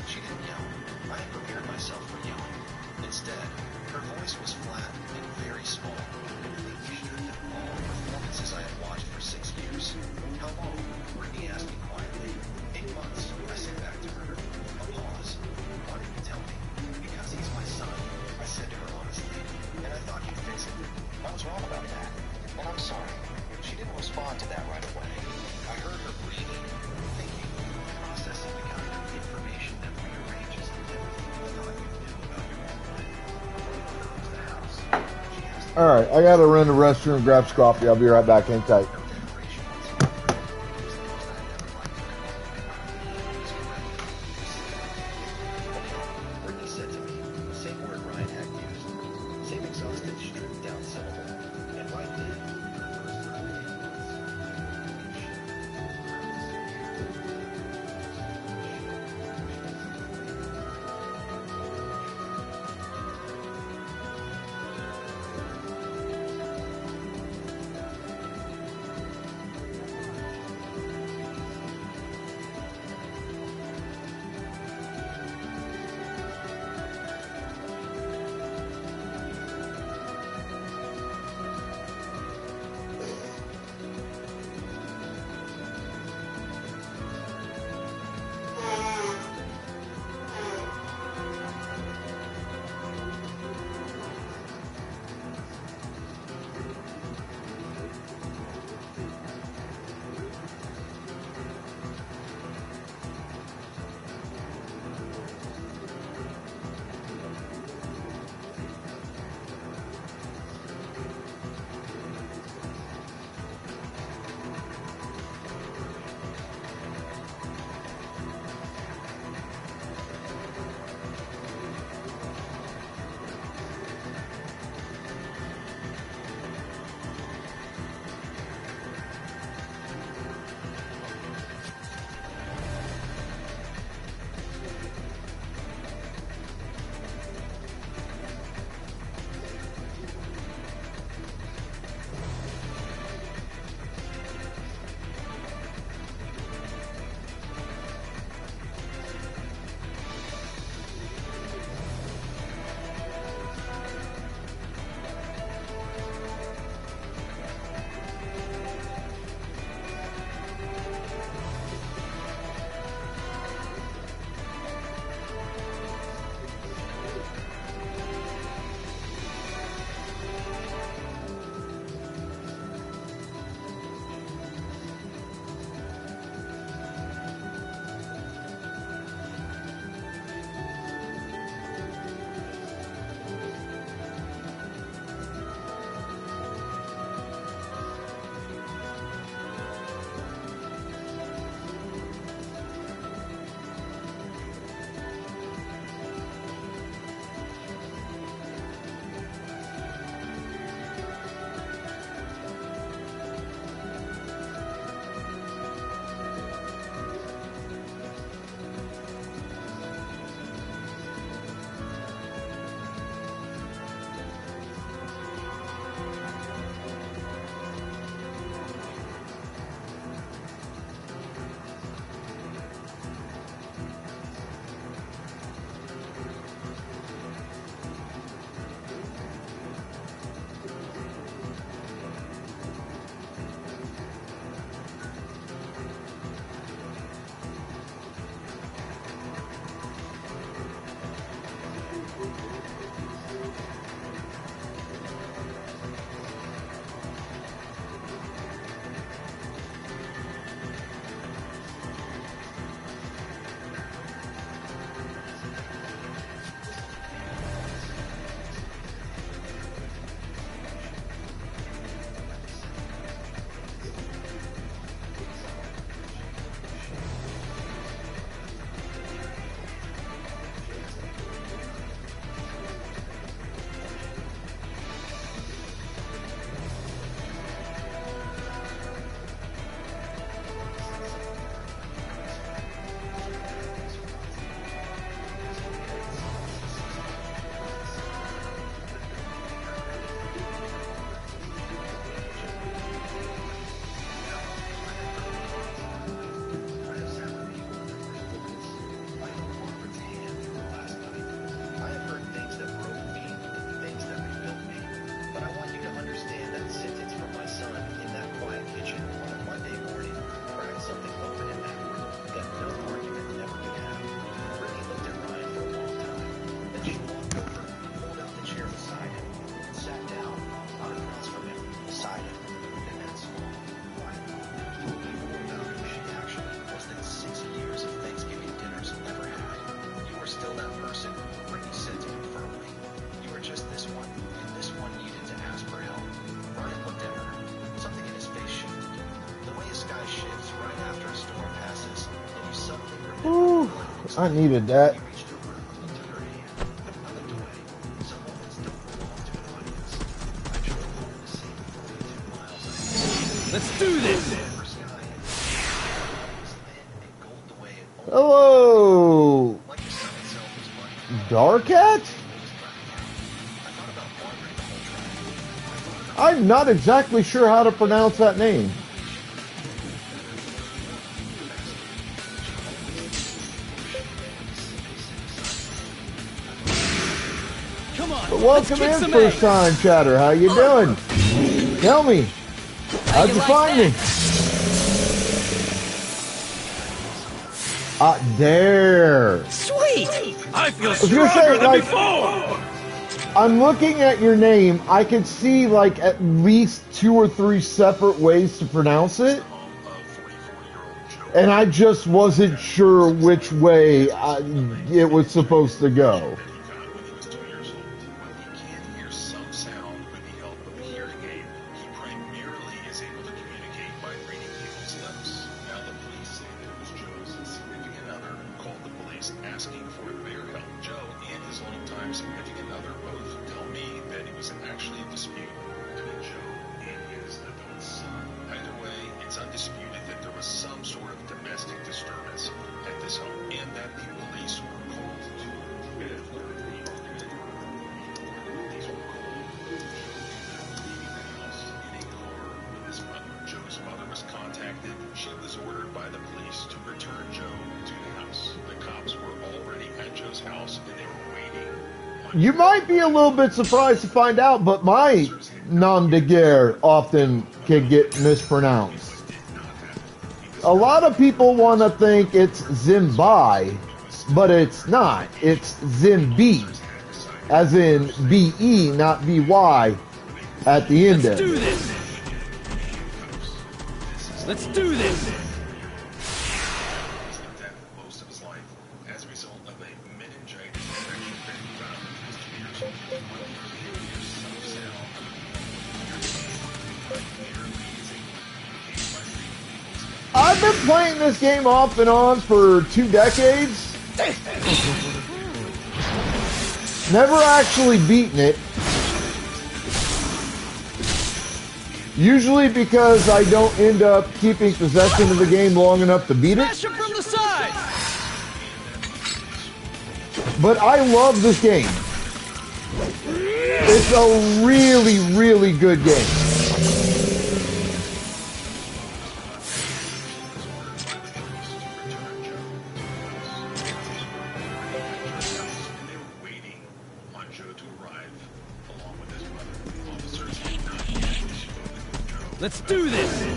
She didn't yell. I had prepared myself for yelling. Instead, her voice was flat and very small, completely stripped of all the performances I had watched for 6 years. How long? Brittany asked me quietly. 8 months, I said back to her. A pause. Why didn't you tell me? Because he's my son, I said to her honestly. And I thought you'd fix it. I was wrong about that. And I'm sorry. She didn't respond to that right away. I heard her breathing, thinking, processing the kind of information that rearranges everything you thought you knew about your own life. Before we closed the house, she asked me Alright, I gotta run to the restroom, grab some coffee. I'll be right back. Hang tight. no declaration whatsoever. It was the most I had ever liked her. He was correct. Brittany said to me, the same word Ryan had used, same exhausted, stripped down syllable, and right then, for the first time in 8 months, I needed that. Reached over and looked at her hand. I looked away. Some woman still holding on to an audience. I drove home the same 42 miles I had. Let's do this! Silver sky. It was thin and gold the way it always Hello, like the sun itself was muddy. Darkat? I thought about wandering the whole track. I'm not exactly sure how to pronounce that name. Come on, But let's welcome kick in, some first eggs. time chatter. How you doing? Tell me, how'd you like find me? that? There. Sweet! I feel was gonna stronger say, than like- before! I'm looking at your name. I could see like at least 2 or 3 separate ways to pronounce it. And I just wasn't sure which way it was supposed to go. When he was 2 years old, when he can hear some sound with the help of a hearing aid, he primarily is able to communicate by reading people's lips. Now the police say that it was Joe's significant other who called the police asking for their help. Joe and his longtime significant other both tell me that it was actually a dispute between Joe and his adult son. Either way, it's undisputed that there was some sort of domestic disturbance at this home and that the police were called to medical the argument. These were called Joe leaving the house in a car with his mother. Joe's mother was contacted. She was ordered by the police to return Joe to the house. The cops were already at Joe's house and they were waiting. You might be a little bit surprised to find out, but my nom de guerre often can get mispronounced. A lot of people want to think it's Zimbai, but it's not. It's Zimbi, as in B-E, not B-Y, at the end Let's of do it. this! Let's do this! Death most of his life as a result of a meningitis infection that he found when he was 2 years old. When he could hear some sound, primarily is able to communicate by reading people's lips. I've been playing this game off and on for 2 decades. Never actually beaten it. Usually because I don't end up keeping possession of the game long enough to beat it. Smash him from the side! But I love this game. It's a really, really good game. They were waiting on Joe to arrive, along with his mother. Officers had not yet spoken with Joe. Let's do this! He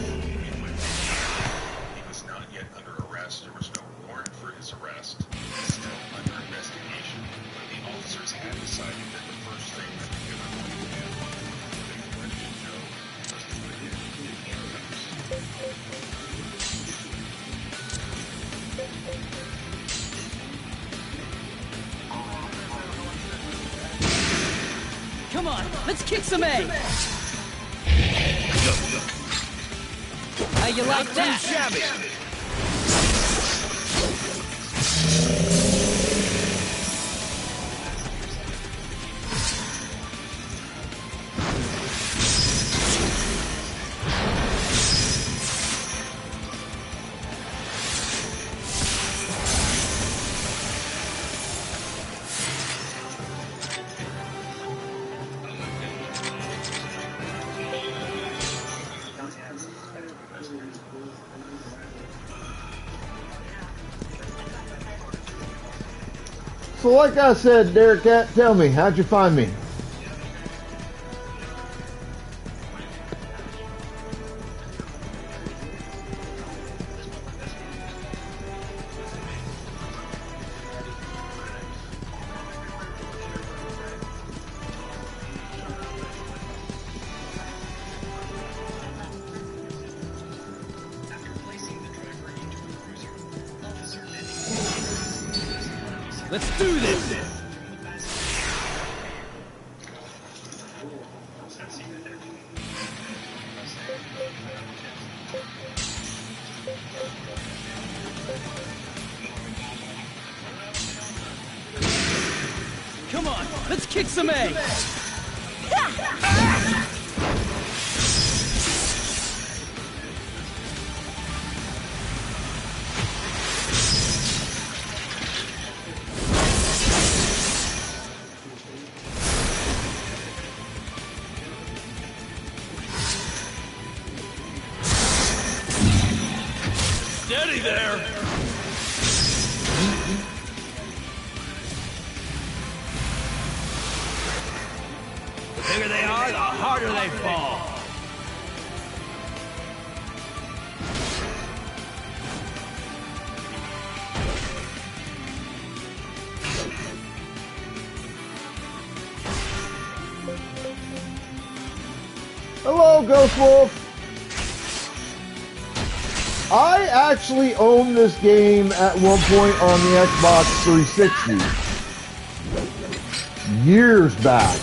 was not yet under arrest. There was no warrant for his arrest. He's still under investigation. But the officers had decided that the first thing that they were going to do when they arrested Joe was to put him in handcuffs. Come on, let's kick some eggs! How you like that? Shabby! So like I said, Derek Cat, tell me, how'd you find me? After placing the driver into a cruiser, Officer Benny Let's do this! Come on, let's kick some eggs! Steady there! The bigger they are, the harder they fall. Hello, Ghost Wolf. I actually owned this game at one point on the Xbox 360. Years back.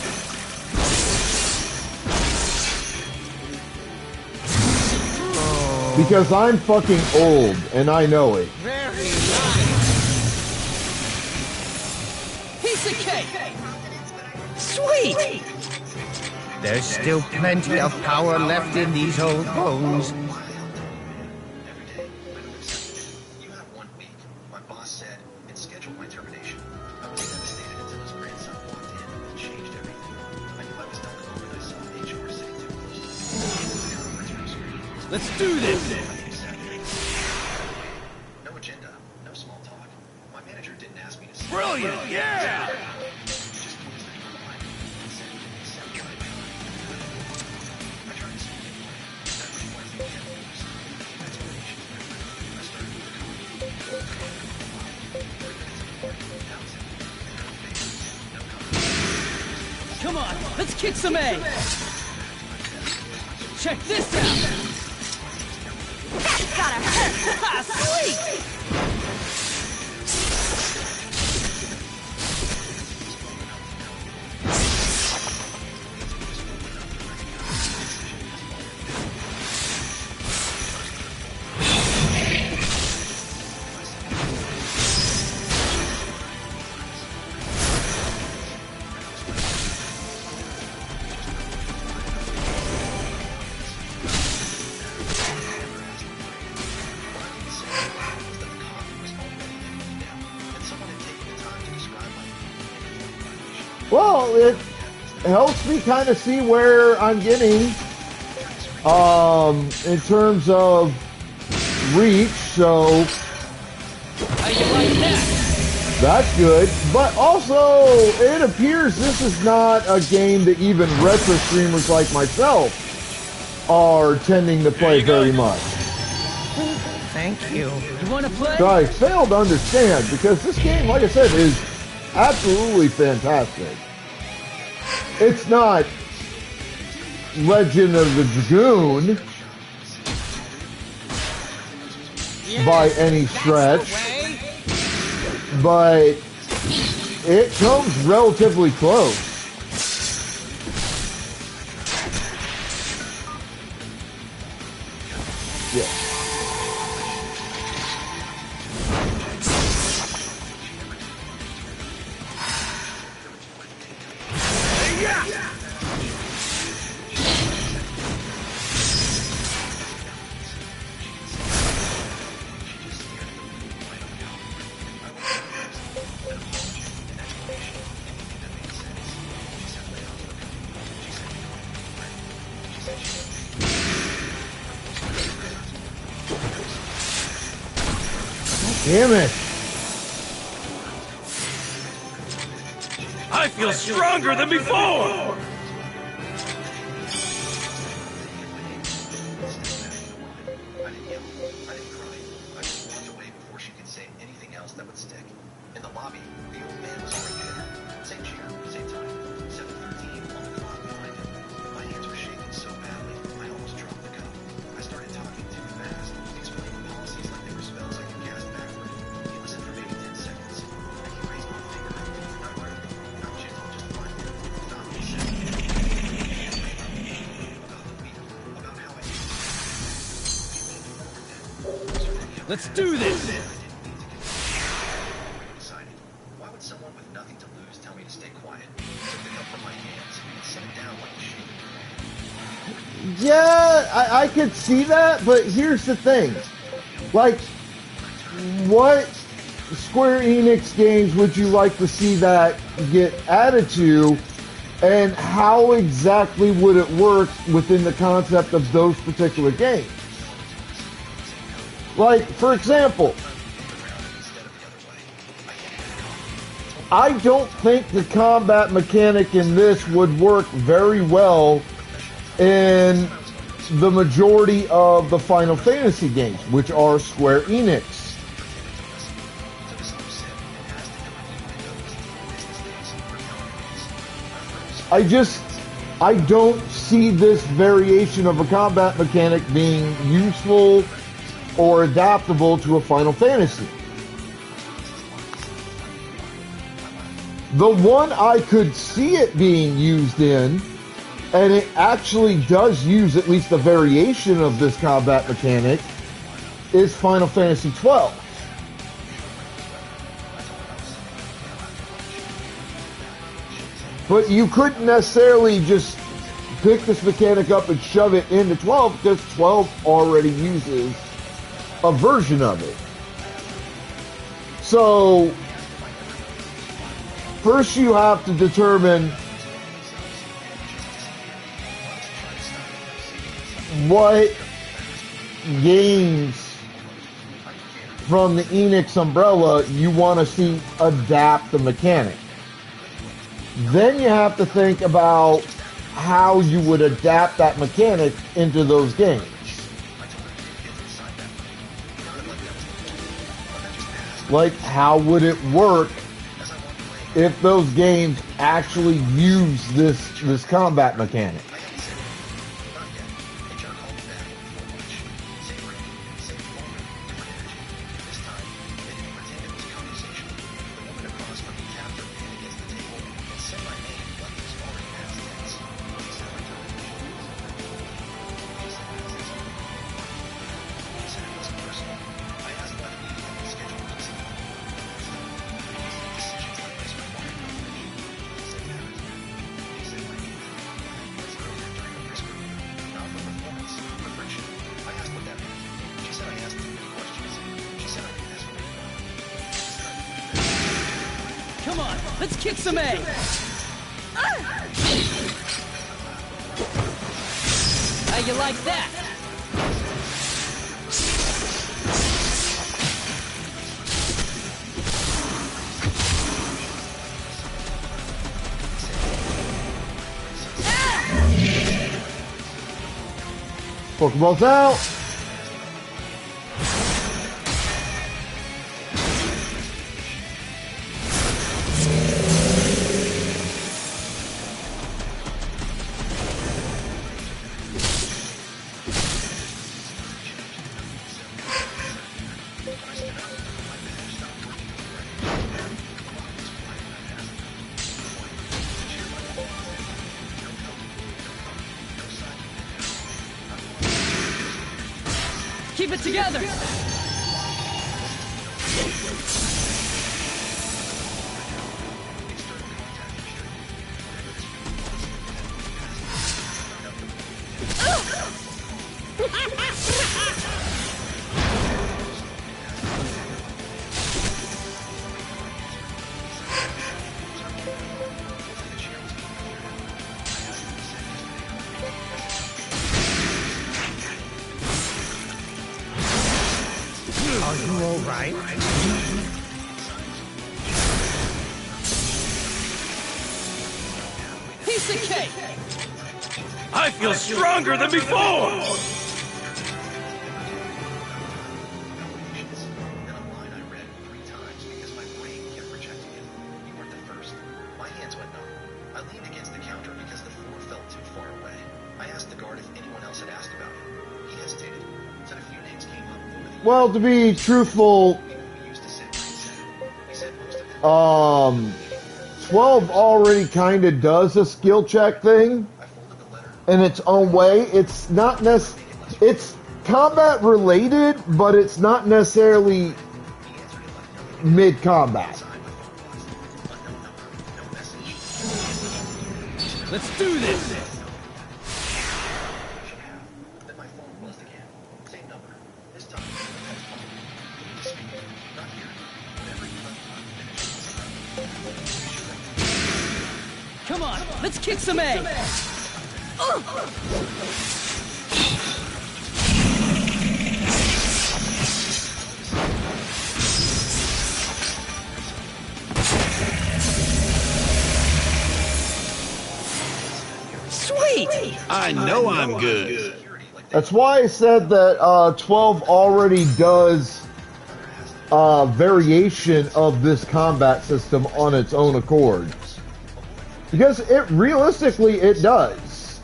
Because I'm fucking old, and I know it. Very nice. Piece of cake. Sweet. There's still plenty of power left in these old bones. Every day, I don't accept it. You have 1 week. My boss said and scheduled my termination. I was devastated until his grandson walked in and changed everything. I knew I was done the moment I saw HR sitting too close to me. Let's do this. No agenda, no small talk. My manager didn't ask me to see. Brilliant, yeah! Just closed the door behind me and said, accept what I got. I tried to speak anyway. That reflected the news. The explanation. I started with the Come on, let's kick some eggs. Check this out. That's gotta hurt! Ah, sweet. Well, it helps me kind of see where I'm getting in terms of reach, so How you like that? that's good. But also, it appears this is not a game that even retro streamers like myself are tending to play very much. Thank you. You want to play? So I fail to understand, because this game, like I said, is absolutely fantastic. It's not Legend of the Dragoon by any stretch, but it comes relatively close. Yeah. Damn it. I feel stronger than before! I didn't yell. I didn't cry. I just walked away before she could say anything else that would stick. In the lobby, the old man was already there. Same chair, same time. 7:13 on the clock behind him. My hands were shaking so badly, I almost dropped the cup. I started talking too fast, explaining policies like they were spells I could cast backward. He listened for maybe 10 seconds. Then he raised my finger. Not rude, not gentle, just blunt. Stop me, said. About the week, about how I Let's do this. Why would someone someone with nothing to lose tell me to stay quiet. Took the cup from my hands and set it down like a sheep. Yeah, I could see that, but here's the thing. Like, what Square Enix games would you like to see that get added to, and how exactly would it work within the concept of those particular games? Like, for example, I don't think the combat mechanic in this would work very well in the majority of the Final Fantasy games, which are Square Enix. I don't see this variation of a combat mechanic being useful or adaptable to a Final Fantasy. The one I could see it being used in, and it actually does use at least a variation of this combat mechanic, is Final Fantasy XII. But you couldn't necessarily just pick this mechanic up and shove it into 12 because 12 already uses a version of it. So, first you have to determine what games from the Enix umbrella you want to see adapt the mechanic. Then you have to think about how you would adapt that mechanic into those games. Like, how would it work if those games actually use this combat mechanic? Come on, let's kick some ass! How you like that? Pokeballs out! Keep it together! Are you all right? Piece of cake! I feel stronger than before! Then a line I read 3 times because my brain kept rejecting it. You weren't the first. My hands went numb. I leaned against the counter because the floor felt too far away. I asked the guard if anyone else had asked about it. He hesitated. Said a few names came up. Well, to be truthful, We used to sit he said most of them. 12 already kind of does a skill check thing I folded the letter. in its own way. It's not it's combat related, but it's not necessarily mid-combat. Let's do this! Then my phone buzzed again. Same number. This time, I had phone. You need to speak. Not here. Whatever you left finish. Come on, let's kick some A! Sweet! I know I'm good. That's why I said that 12 already does variation of this combat system on its own accord. Because it realistically it does.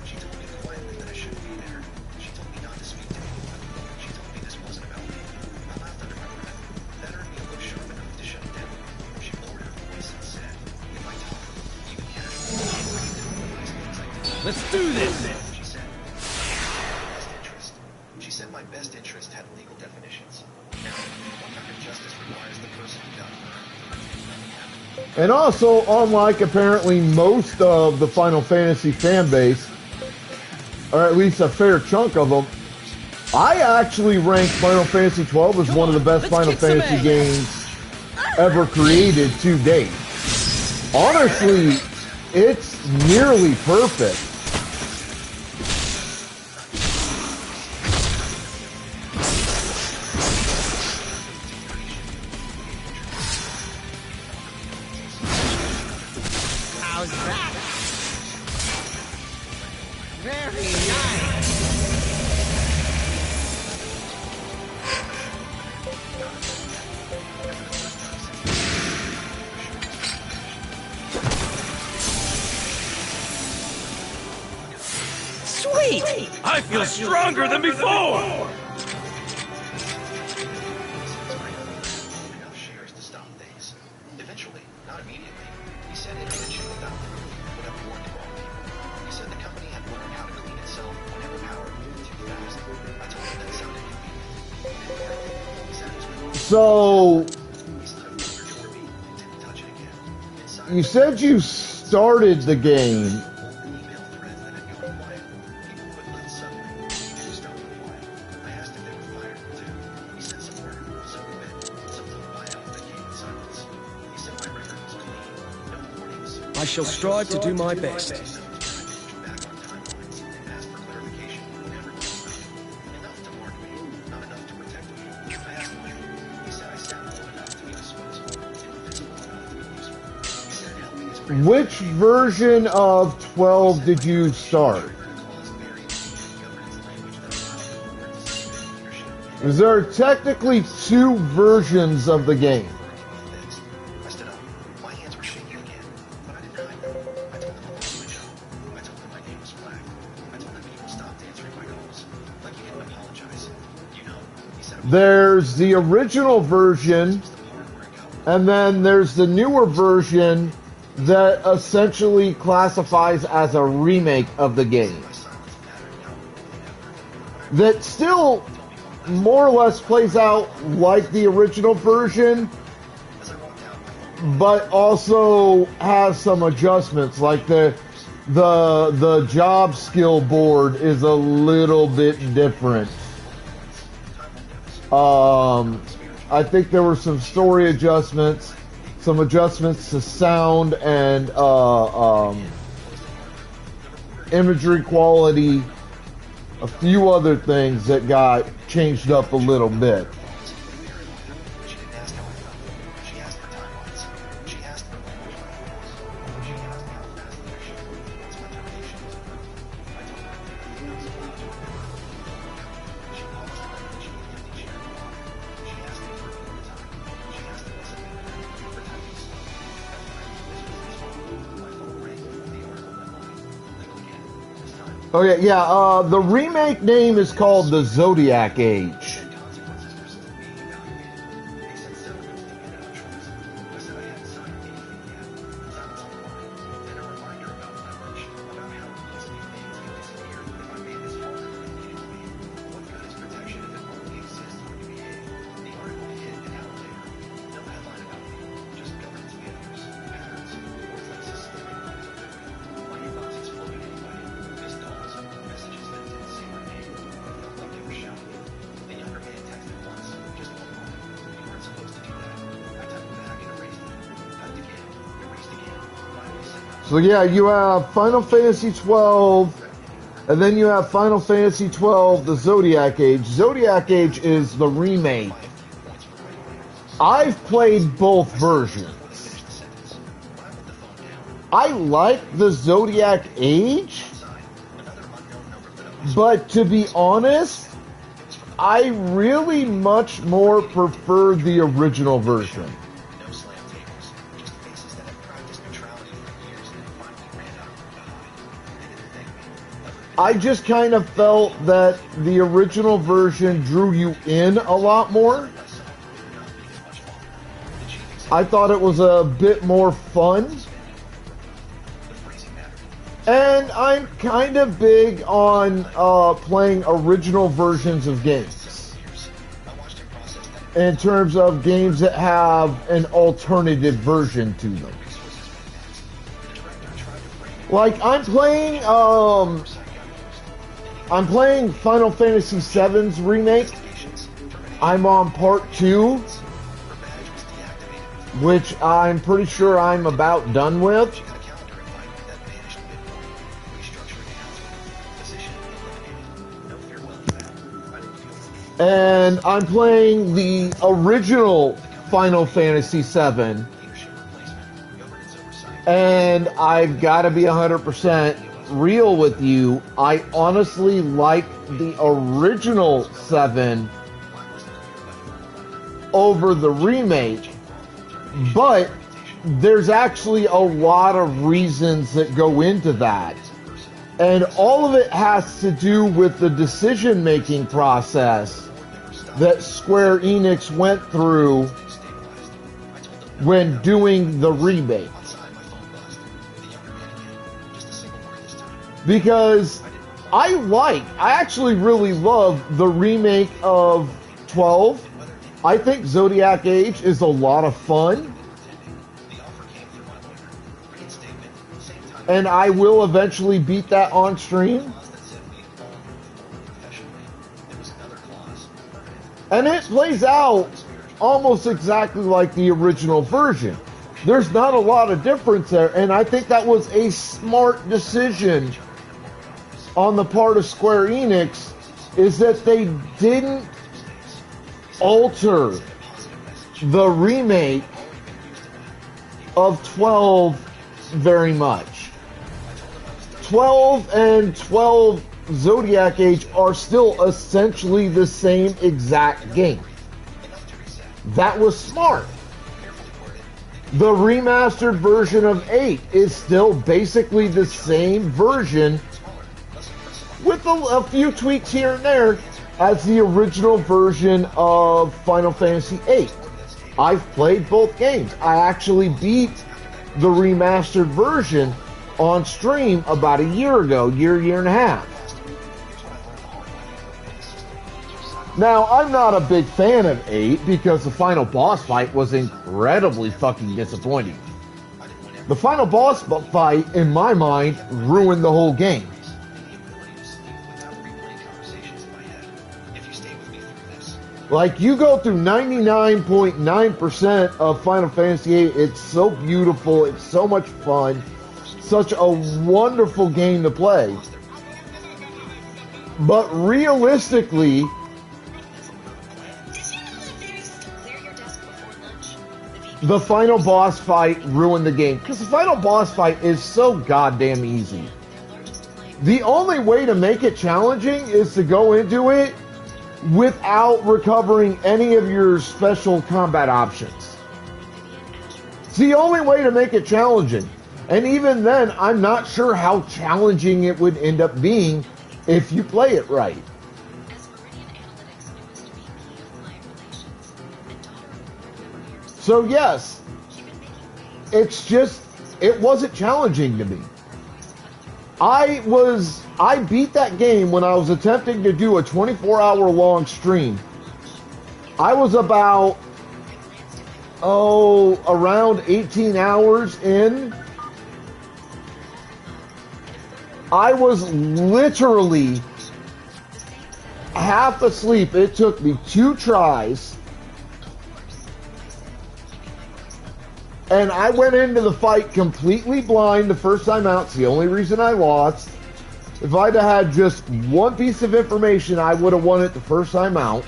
She told me quietly that I shouldn't be there. She told me not to speak to anyone. She told me this wasn't about me. I laughed under my breath. That earned me a look sharp enough to shut it down. She lowered her voice and said, if I talk, even casually, Let's do this! she said, best interest. She said my best interest had legal definitions. Now, what kind of justice requires the person who got her? And also, unlike apparently most of the Final Fantasy fan base, or at least a fair chunk of them, I actually rank Final Fantasy XII as one of the best Final Fantasy games ever created to date. Honestly, it's nearly perfect. How's that? Very nice. Sweet! I feel stronger than before! Enough shares to stop things. Eventually, not immediately, he said intervention without would have warned the wrong people. He said the company had learned how to clean itself whenever power moved too fast. I told him that sounded convenient. He said it was really So, he stood over me and didn't touch it again. Inside you said you started the game. email threads that had gone quiet. People quit left suddenly. People stopped replying. I asked if they were fired too. He said some were, some quit, some took buyout that came in silence. He said my record was clean, no warnings. I shall strive to do my best. Back on timelines and asked for clarification whenever it was enough to mark me, not enough to protect me. I asked him. He said I sat low enough to be disposable, invisible enough to be useful. He said helping his Which version of 12 did you start? Because there are technically two versions of the game. I stood up. My hands were shaking again, but I didn't hide them. I told them I lost my job. I told them my name was flagged. I told them people stopped answering my calls. Like you didn't apologize. You know, he said, There's the original version, and then there's the newer version that essentially classifies as a remake of the game. my silence mattered now more than ever. That still more or less plays out like the original version, As I walked out, my phone but also has some adjustments. Like the job skill board is a little bit different. I think there were some story adjustments, some adjustments to sound and imagery quality, a few other things that got changed up a little bit. She didn't ask how I felt. She asked for timelines. She asked for language. She asked how fast leadership once my termination was over. I told her everything else about it. She paused and then she looked at each other. She asked me for overtime. She asked if I said for timeless. My phone rang. The article went live. Legal again. This time. Oh yeah. The remake name is called The Zodiac Age. Consequences were still being evaluated. They said settlement would be our choice. I said I hadn't signed anything yet. Silence on the line. Then a reminder about leverage, about how easily things can disappear if I made this harder than it needed to be. What good is protection if it only exists when you behave? The article hit an hour later. No headline about me, just governance failures, patterns, words like systemic delivery. My So yeah, you have Final Fantasy 12, and then you have Final Fantasy 12, the Zodiac Age. Zodiac Age is the remake. I've played both versions. I like the Zodiac Age, but to be honest, I really much more prefer the original version. I just kind of felt that the original version drew you in a lot more. I thought it was a bit more fun. And I'm kind of big on playing original versions of games. In terms of games that have an alternative version to them. Like, I'm playing Final Fantasy VII's remake. I'm on part 2, which I'm pretty sure I'm about done with. And I'm playing the original Final Fantasy VII. And I've got to be 100% real with you. I honestly like the original 7 over the remake. But there's actually a lot of reasons that go into that. And all of it has to do with the decision-making process that Square Enix went through when doing the remake. Because I actually really love the remake of 12. I think Zodiac Age is a lot of fun. And I will eventually beat that on stream. And it plays out almost exactly like the original version. There's not a lot of difference there, and I think that was a smart decision on the part of Square Enix, is that they didn't alter the remake of 12 very much. 12 and 12 Zodiac Age are still essentially the same exact game. That was smart. The remastered version of 8 is still basically the same version with a few tweaks here and there as the original version of Final Fantasy VIII. I've played both games. I actually beat the remastered version on stream about a year ago, year and a half. Now, I'm not a big fan of 8 because the final boss fight was incredibly fucking disappointing. The final boss fight, in my mind, ruined the whole game. Like, you go through 99.9% of Final Fantasy VIII, it's so beautiful, it's so much fun, such a wonderful game to play. But realistically, the final boss fight ruined the game. Because the final boss fight is so goddamn easy. The only way to make it challenging is to go into it without recovering any of your special combat options. It's the only way to make it challenging. And even then, I'm not sure how challenging it would end up being if you play it right. So yes, it's just, it wasn't challenging to me. I beat that game when I was attempting to do a 24-hour long stream. I was about, around 18 hours in. I was literally half asleep. It took me 2 tries. And I went into the fight completely blind the first time out. It's the only reason I lost. If I'd have had just one piece of information, I would have won it the first time out.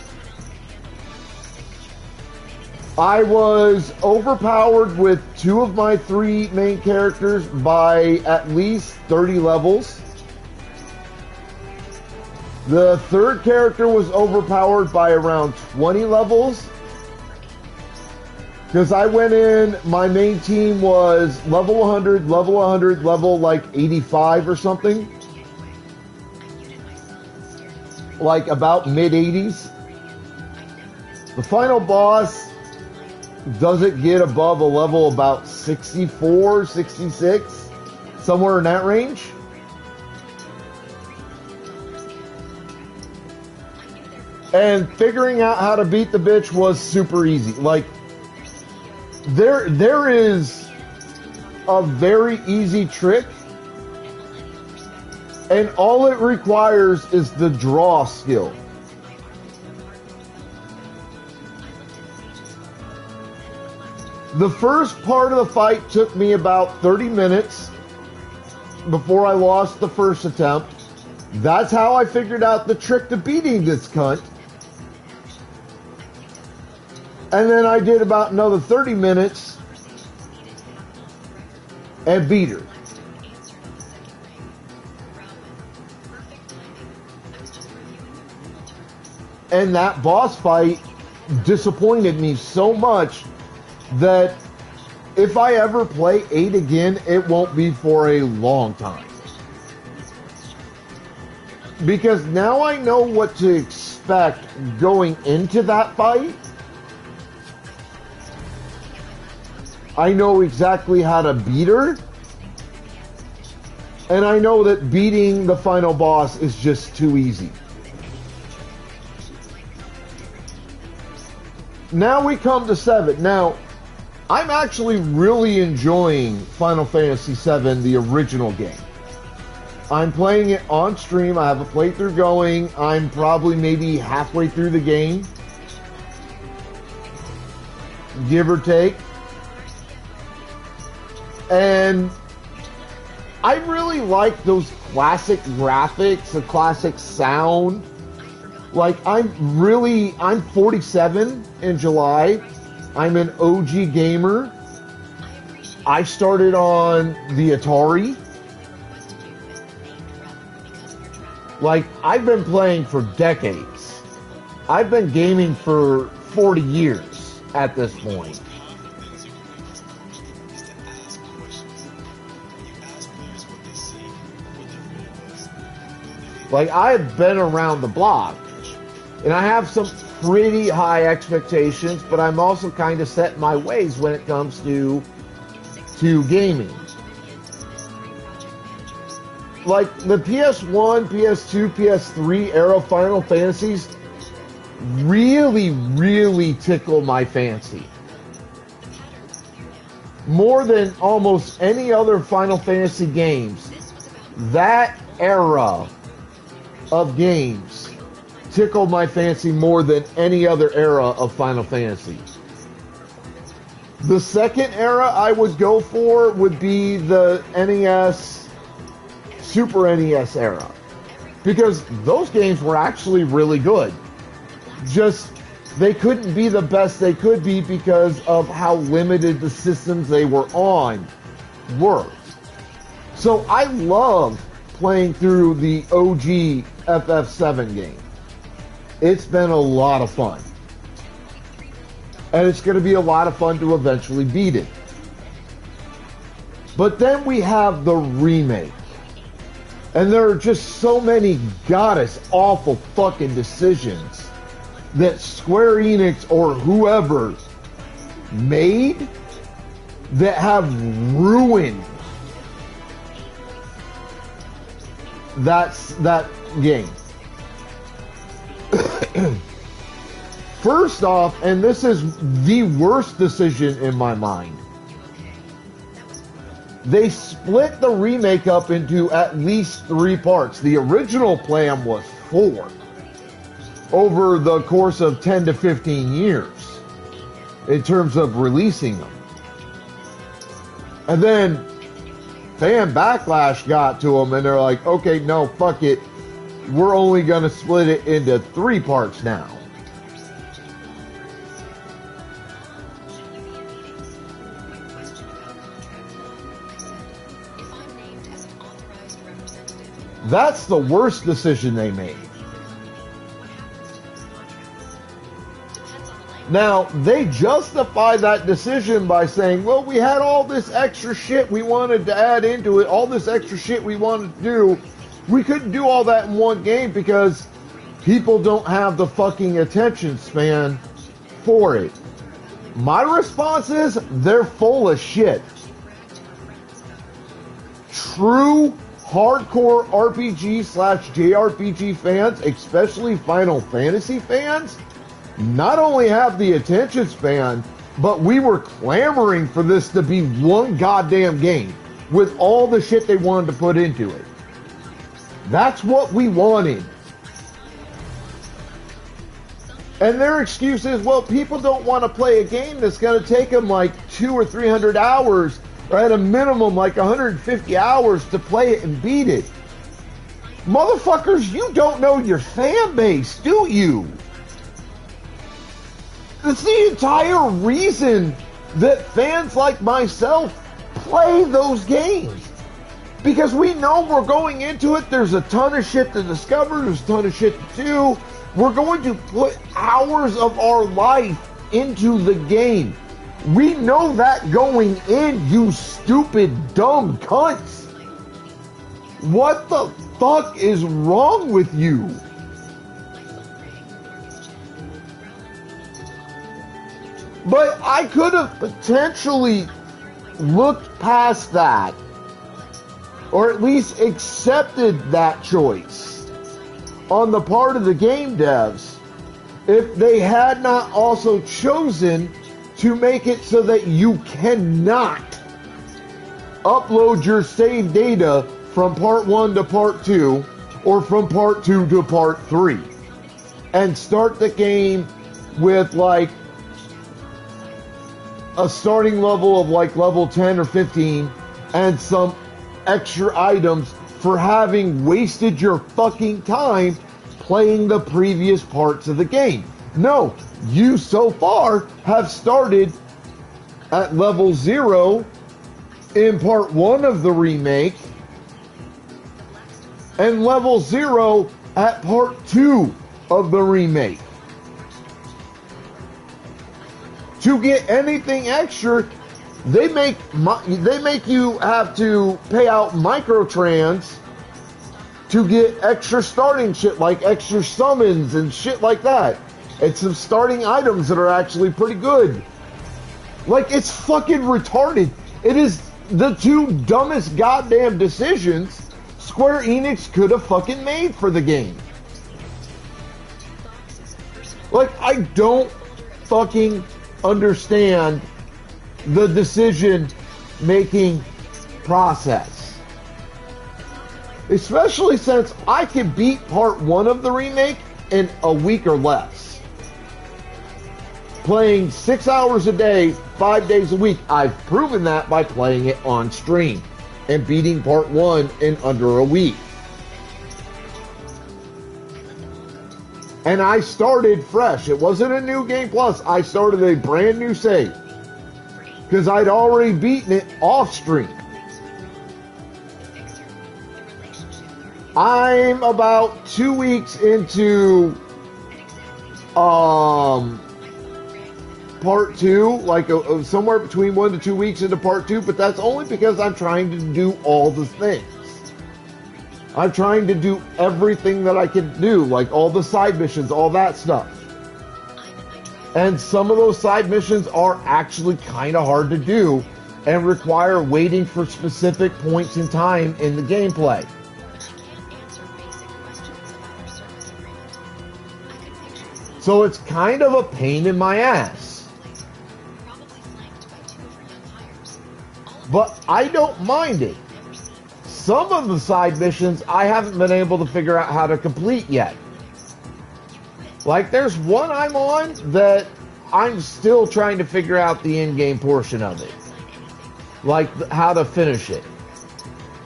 I was overpowered with 2 of my 3 main characters by at least 30 levels. The third character was overpowered by around 20 levels. Because I went in, my main team was level 100, level like 85 or something. Like about mid-80s. The final boss doesn't get above a level about 64, 66, somewhere in that range. And figuring out how to beat the bitch was super easy. Like, there is a very easy trick, and all it requires is the draw skill. The first part of the fight took me about 30 minutes before I lost the first attempt. That's how I figured out the trick to beating this cunt. And then I did about another 30 minutes and beat her. And that boss fight disappointed me so much that if I ever play 8 again, it won't be for a long time. Because now I know what to expect going into that fight. I know exactly how to beat her. And I know that beating the final boss is just too easy. Now we come to 7. Now, I'm actually really enjoying Final Fantasy VII, the original game. I'm playing it on stream. I have a playthrough going. I'm probably maybe halfway through the game, give or take. And I really like those classic graphics, the classic sound. Like, I'm 47 in July. I'm an OG gamer. I started on the Atari. Like, I've been playing for decades. I've been gaming for 40 years at this point. Like, I've been around the block. And I have some pretty high expectations, but I'm also kind of set in my ways when it comes to gaming. Like, the PS1, PS2, PS3 era Final Fantasies really, really tickle my fancy. More than almost any other Final Fantasy games, that era of games tickled my fancy more than any other era of Final Fantasy. The second era I would go for would be the NES, Super NES era. Because those games were actually really good. Just, they couldn't be the best they could be because of how limited the systems they were on were. So I love playing through the OG FF7 game. It's been a lot of fun. And it's going to be a lot of fun to eventually beat it. But then we have the remake. And there are just so many goddess awful fucking decisions that Square Enix or whoever made that have ruined that game. First off, and this is the worst decision in my mind, they split the remake up into at least 3 parts. The original plan was 4 over the course of 10 to 15 years in terms of releasing them. And then fan backlash got to them, and they're like, okay, no, fuck it. We're only going to split it into 3 parts now. That's the worst decision they made. Now, they justify that decision by saying, well, we had all this extra shit we wanted to add into it, all this extra shit we wanted to do. We couldn't do all that in one game because people don't have the fucking attention span for it. My response is, they're full of shit. True hardcore RPG/JRPG fans, especially Final Fantasy fans, not only have the attention span, but we were clamoring for this to be one goddamn game with all the shit they wanted to put into it. That's what we wanted. And their excuse is, well, people don't want to play a game that's going to take them like 200 or 300 hours, or at a minimum like 150 hours to play it and beat it. Motherfuckers, you don't know your fan base, do you? That's the entire reason that fans like myself play those games. Because we know we're going into it, there's a ton of shit to discover, there's a ton of shit to do. We're going to put hours of our life into the game. We know that going in, you stupid, dumb cunts. What the fuck is wrong with you? But I could have potentially looked past that, or at least accepted that choice on the part of the game devs if they had not also chosen to make it so that you cannot upload your saved data from part 1 to part 2 or from part 2 to part 3 and start the game with like a starting level of like level 10 or 15 and some extra items for having wasted your fucking time playing the previous parts of the game. No, you so far have started at level 0 in part 1 of the remake and level 0 at part 2 of the remake. To get anything extra, they make you have to pay out microtrans to get extra starting shit, like extra summons and shit like that. And some starting items that are actually pretty good. Like, it's fucking retarded. It is the 2 dumbest goddamn decisions Square Enix could have fucking made for the game. Like, I don't fucking understand the decision making process, especially since I can beat part 1 of the remake in a week or less, playing 6 hours a day 5 days a week. I've proven that by playing it on stream and beating part 1 in under a week. And I started fresh. It wasn't a new game plus. I started a brand new save. Because I'd already beaten it off stream. I'm about 2 weeks into part 2. Like somewhere between 1 to 2 weeks into part 2. But that's only because I'm trying to do all the things. I'm trying to do everything that I can do, like all the side missions, all that stuff. And some of those side missions are actually kind of hard to do and require waiting for specific points in time in the gameplay. So it's kind of a pain in my ass. But I don't mind it. Some of the side missions I haven't been able to figure out how to complete yet. Like there's one I'm on that I'm still trying to figure out the in-game portion of it. like how to finish it.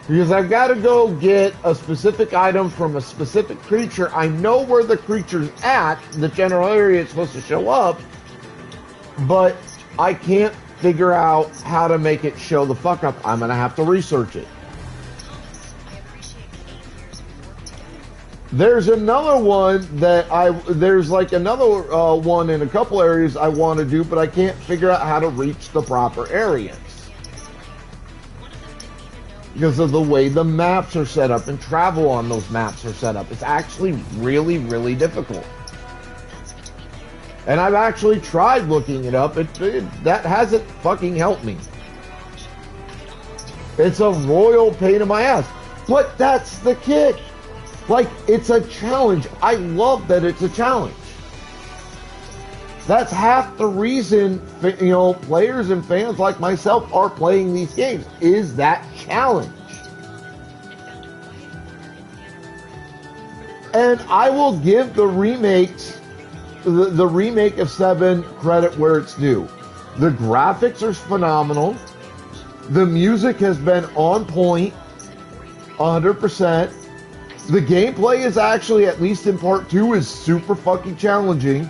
Because I've got to go get a specific item from a specific creature. I know where the creature's at, the general area it's supposed to show up, but I can't figure out how to make it show the fuck up. I'm going to have to research it. There's another one that there's like another one in a couple areas I want to do, but I can't figure out how to reach the proper areas. Because of the way the maps are set up and travel on those maps are set up. It's actually really, really difficult. And I've actually tried looking it up. That hasn't fucking helped me. It's a royal pain in my ass. But that's the kick. Like, it's a challenge. I love that it's a challenge. That's half the reason, you know, players and fans like myself are playing these games, is that challenge. And I will give the remakes, the remake of 7 credit where it's due. The graphics are phenomenal. The music has been on point, 100%. The gameplay is actually, at least in part 2, is super fucking challenging.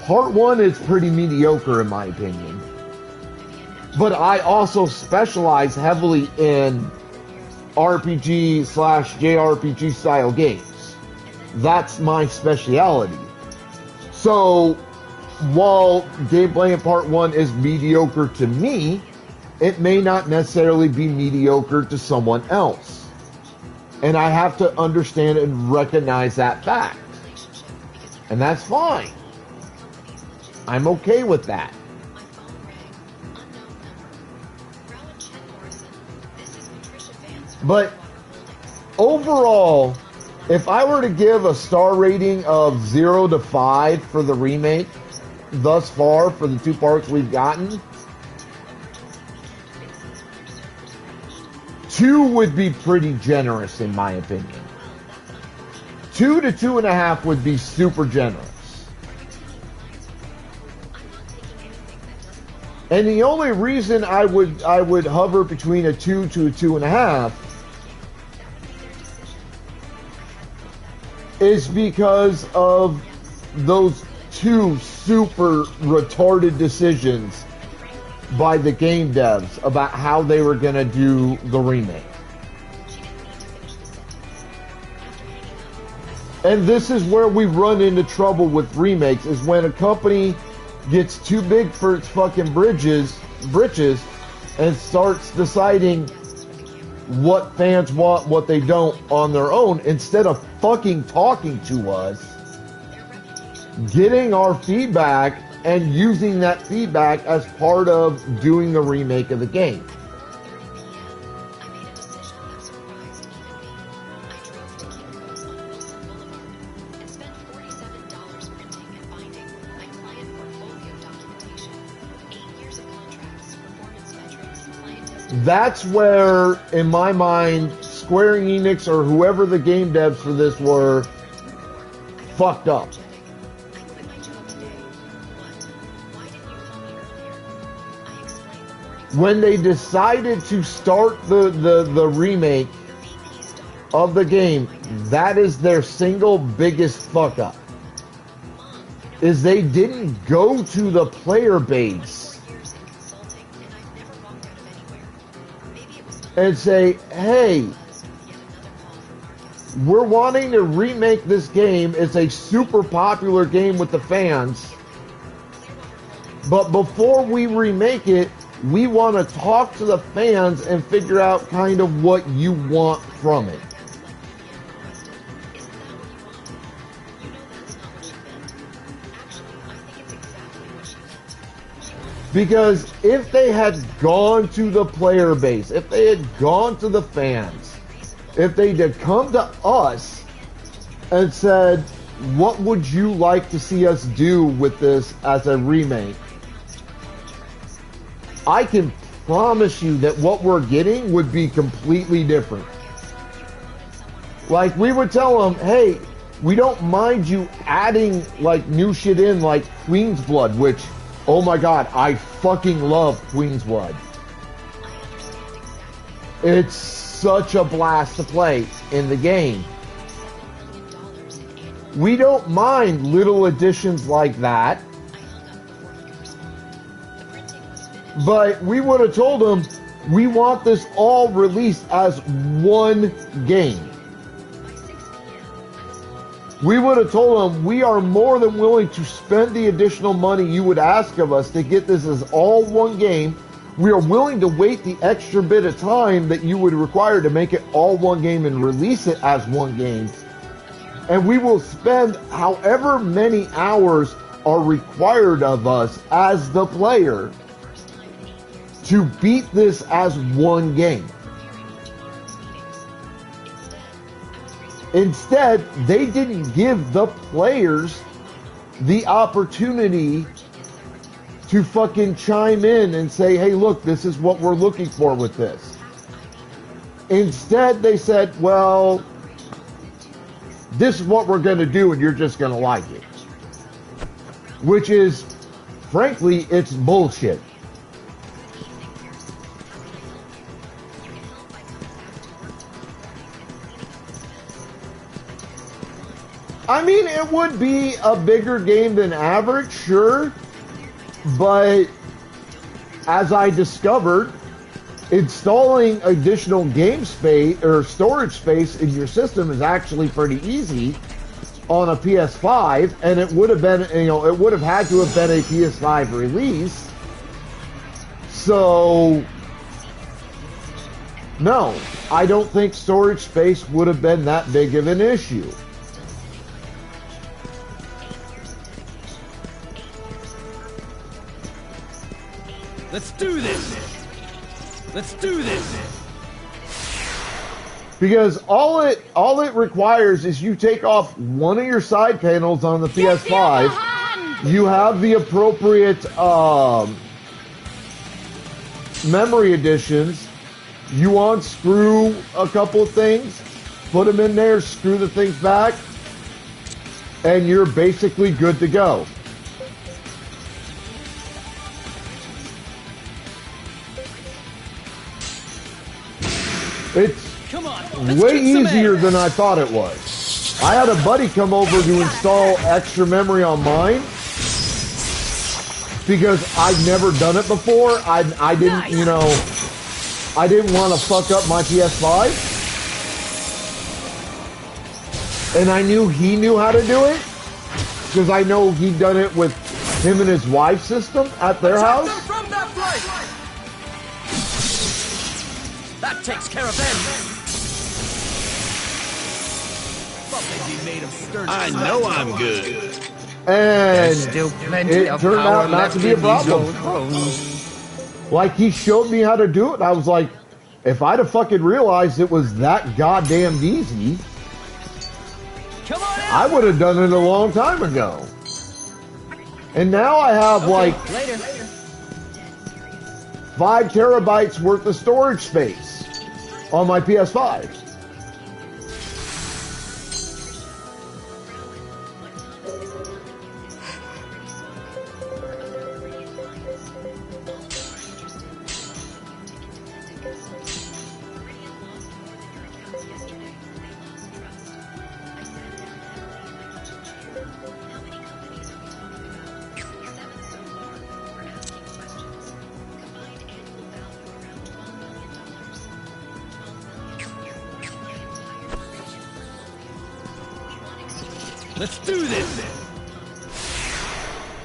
Part 1 is pretty mediocre in my opinion. But I also specialize heavily in RPG / JRPG style games. That's my speciality. So, while gameplay in part 1 is mediocre to me, it may not necessarily be mediocre to someone else. And I have to understand and recognize that fact. And that's fine. I'm okay with that. But overall, if I were to give a star rating of 0 to 5 for the remake thus far for the 2 parts we've gotten, 2 would be pretty generous in my opinion. 2 to 2.5 would be super generous. And the only reason I would hover between a 2 to a 2.5 is because of those 2 super retarded decisions by the game devs about how they were going to do the remake. And this is where we run into trouble with remakes, is when a company gets too big for its fucking britches and starts deciding what fans want, what they don't on their own, instead of fucking talking to us, getting our feedback and using that feedback as part of doing the remake of the game. That's where, in my mind, Square Enix or whoever the game devs for this were fucked up. When they decided to start the remake of the game, that is their single biggest fuck up. Is they didn't go to the player base and say, hey, we're wanting to remake this game. It's a super popular game with the fans. But before we remake it, we want to talk to the fans and figure out kind of what you want from it. Because if they had gone to the player base, if they had gone to the fans, if they'd have come to us and said, what would you like to see us do with this as a remake? I can promise you that what we're getting would be completely different. Like, we would tell them, hey, we don't mind you adding, like, new shit in, like Queen's Blood, which, oh my god, I fucking love Queen's Blood. It's such a blast to play in the game. We don't mind little additions like that. But we would have told them, we want this all released as one game. We would have told them, we are more than willing to spend the additional money you would ask of us to get this as all one game. We are willing to wait the extra bit of time that you would require to make it all one game and release it as one game. And we will spend however many hours are required of us as the player to beat this as one game. Instead, they didn't give the players the opportunity to fucking chime in and say, hey, look, this is what we're looking for with this. Instead, they said, well, this is what we're going to do and you're just going to like it. Which is, frankly, it's bullshit. I mean, it would be a bigger game than average, sure, but as I discovered, installing additional game space or storage space in your system is actually pretty easy on a PS5, and it would have been, it would have had to have been a PS5 release. So, no, I don't think storage space would have been that big of an issue. Let's do this! Let's do this! Because all it requires is you take off one of your side panels on the PS5, you have the appropriate memory additions, you unscrew a couple of things, put them in there, screw the things back, and you're basically good to go. It's way easier than I thought it was. I had a buddy come over to install extra memory on mine because I'd never done it before. I didn't, I didn't want to fuck up my PS5. And I knew he knew how to do it because I know he'd done it with him and his wife's system at their house. That takes care of them. I know I'm good. And still plenty it of turned power out not left to be a in these problem. old bones. Like, he showed me how to do it. I was like, if I'd have fucking realized it was that goddamn easy, Come on out. I would have done it a long time ago. And now I have like Later. 5 terabytes worth of storage space on my PS5. Let's do this.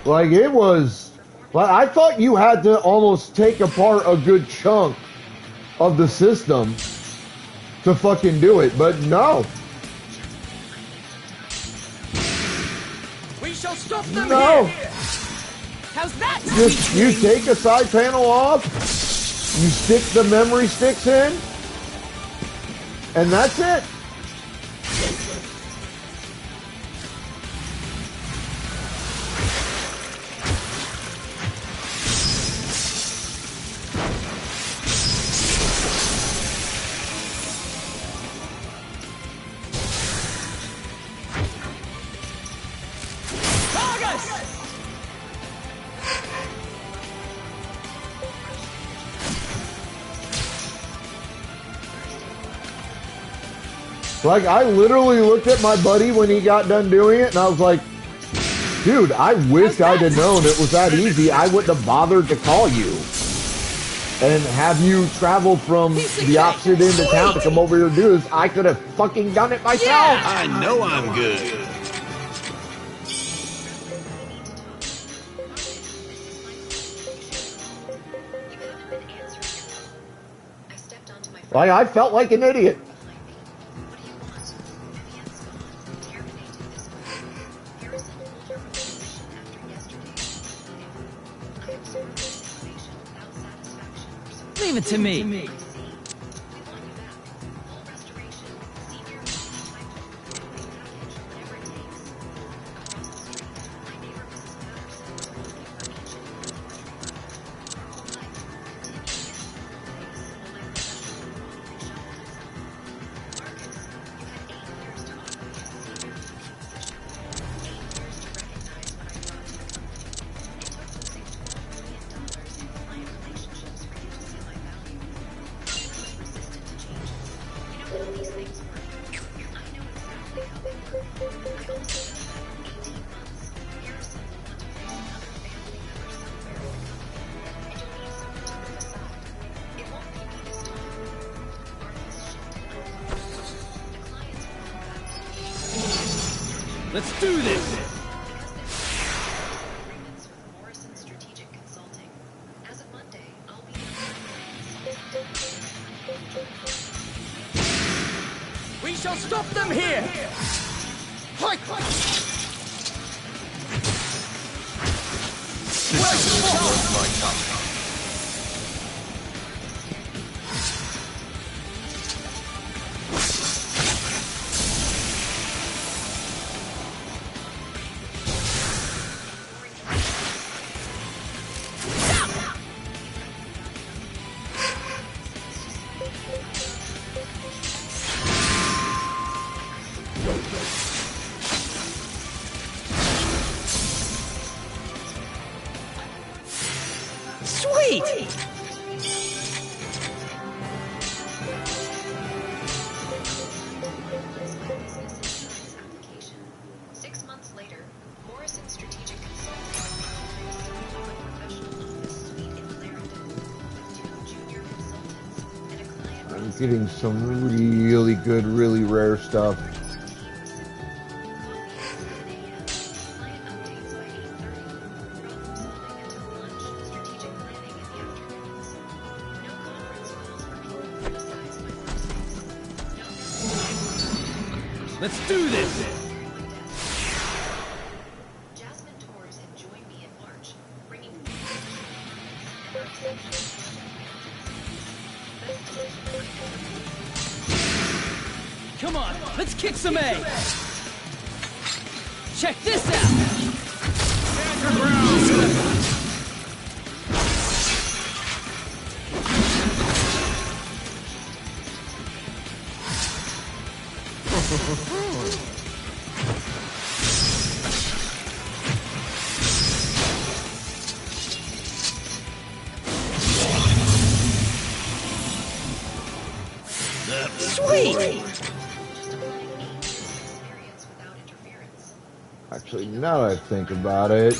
Like, it was... Well, I thought you had to almost take apart a good chunk of the system to fucking do it, but no. We shall stop them No. here. How's that? Just, you take a side panel off, you stick the memory sticks in, and that's it. Like, I literally looked at my buddy when he got done doing it, and I was like, dude, I wish I'd have known it was that easy. I wouldn't have bothered to call you and have you travel from the opposite end of town to come over here and do this. I could have fucking done it myself. I know I'm good. Like, I felt like an idiot. Leave it to me. Let's do this! We shall stop them here! Sweet! I'm getting some really good, really rare stuff. Let's do this! Jasmine tours and join me in March, bringing Come on, let's kick some A! Check this out! Sweet! Actually, now that I think about it,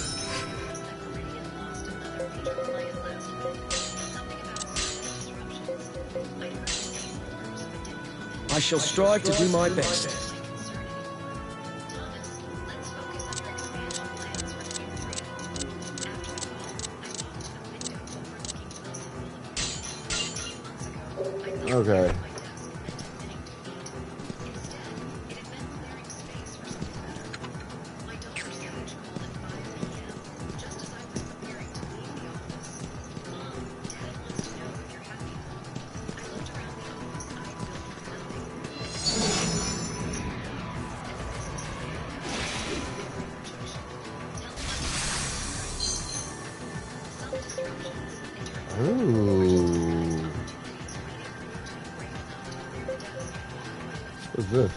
I shall strive to do my best. okay. Ooh. What's this?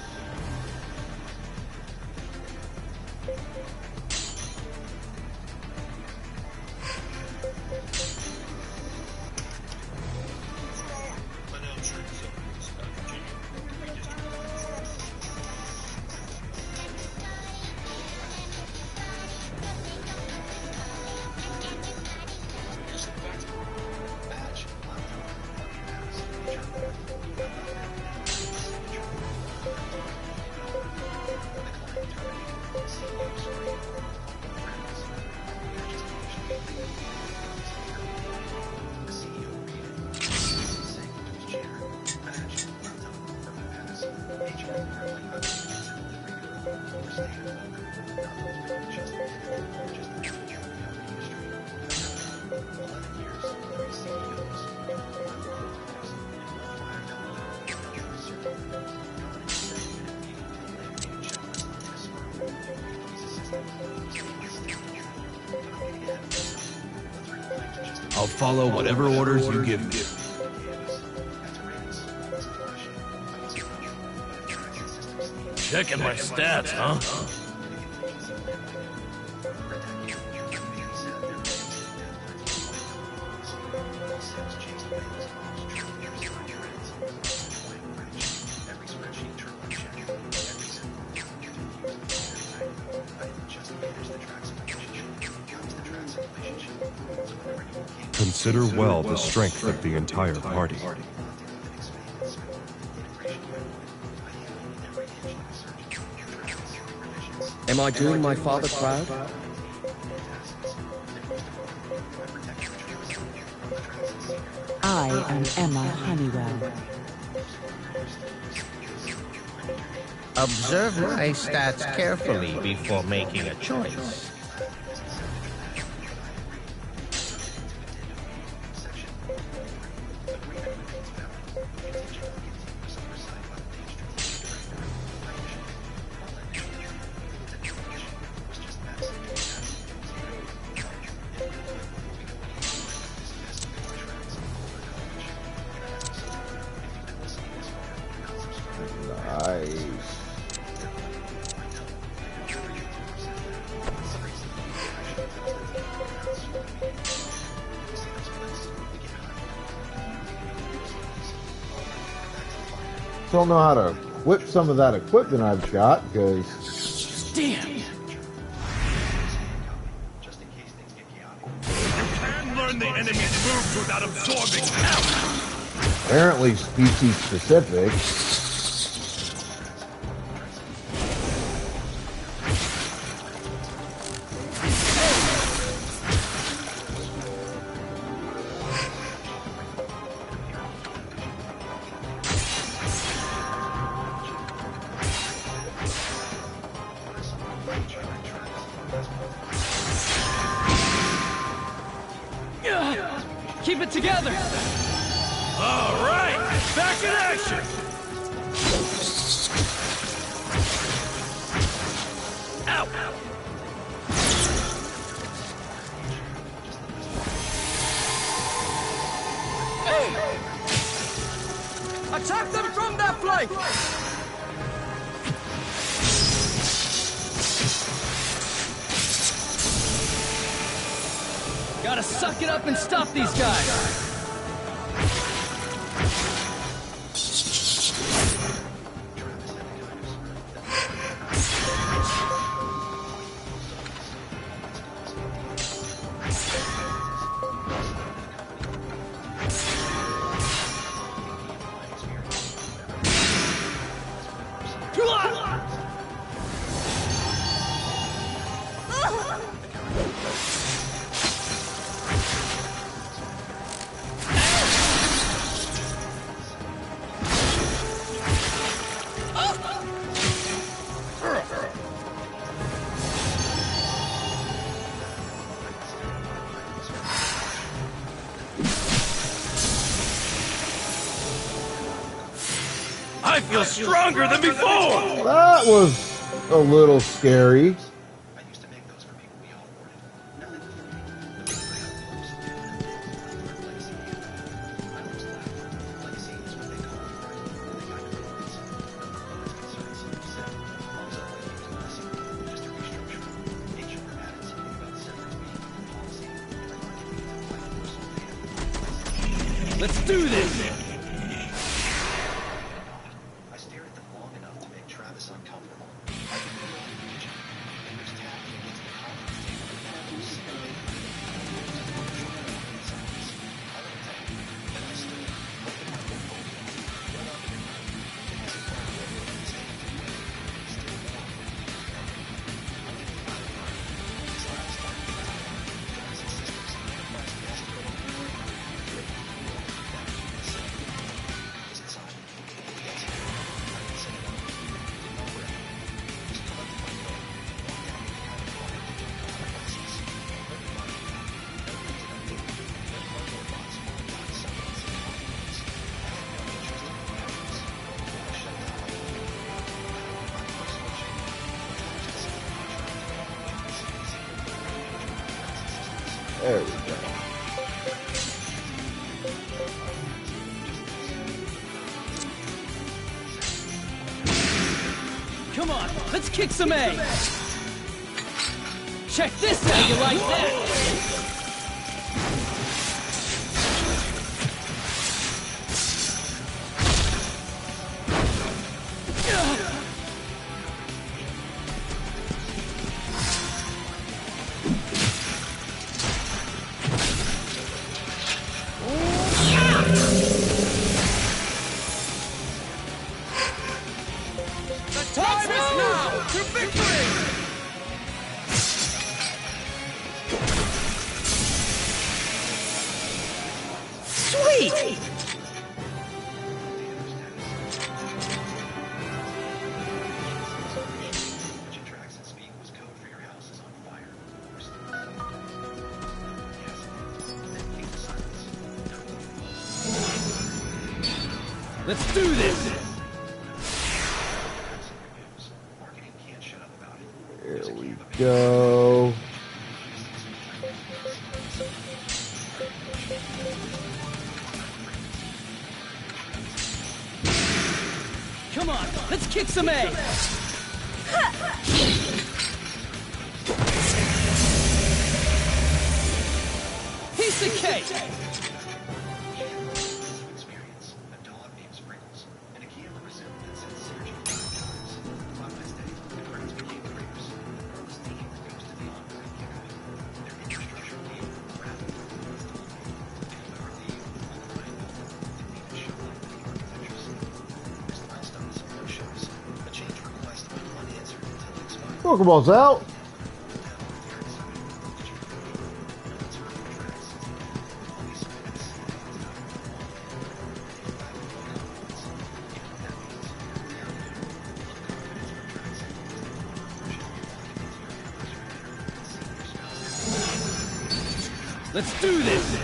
I'll follow whatever orders you give me. Checking my stats, huh? Consider well the strength of the entire party. Am I doing my father proud? I am Emma Honeywell. Observe my stats carefully before making a choice. Nice. Still know how to equip some of that equipment I've got, because... Damn! You can learn the enemy's moves without absorbing power. apparently species specific. Keep it together! All right, back in action! Ow! Attack them from that flank! Gotta suck it up and stop these guys! I feel stronger than before! That was a little scary. I used to make those for people we all wanted. Now they look for me. Legacy. I always laugh. Legacy is what they call it. They got to release it. Concerning something said, long as I like you to listen, just a restructure. HR added something about separate meeting policy, and I'm not giving it to my personal data. Let's do this! I stared at them long enough to make Travis uncomfortable. I could feel the tension. Fingers tapped against the conference table. I was simulating. I looked up, then I stood, opened my portfolio, went up and as it fell over his hand, still warm. I didn't find it hard. His eyes started to travel. Travis insisted enterprise gas building. His inside. Yes. I didn't say no. Didn't know where. Just collected my phone, walked down the behind the car, glasses, everybody, everything did I do? Then one more box full of box supplements and compliments. I had no interest in patterns. I shut down my phone. My personal chain. Travis to sign a contract. There we go. Come on, let's kick some ass! Check this out! How you like that? Let's do this! Here we go. Come on, let's kick some ass! Piece of cake! Pokeballs out. Let's do this!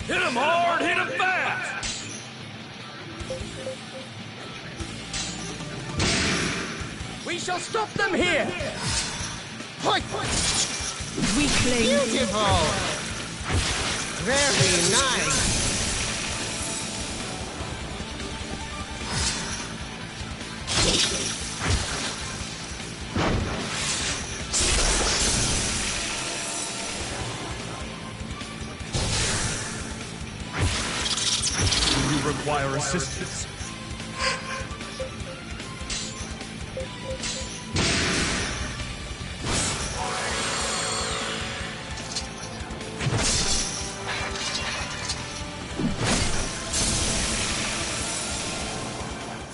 Hit him hard, hit him fast! We shall stop them here! Weakling. Beautiful! Very nice! Do you require assistance?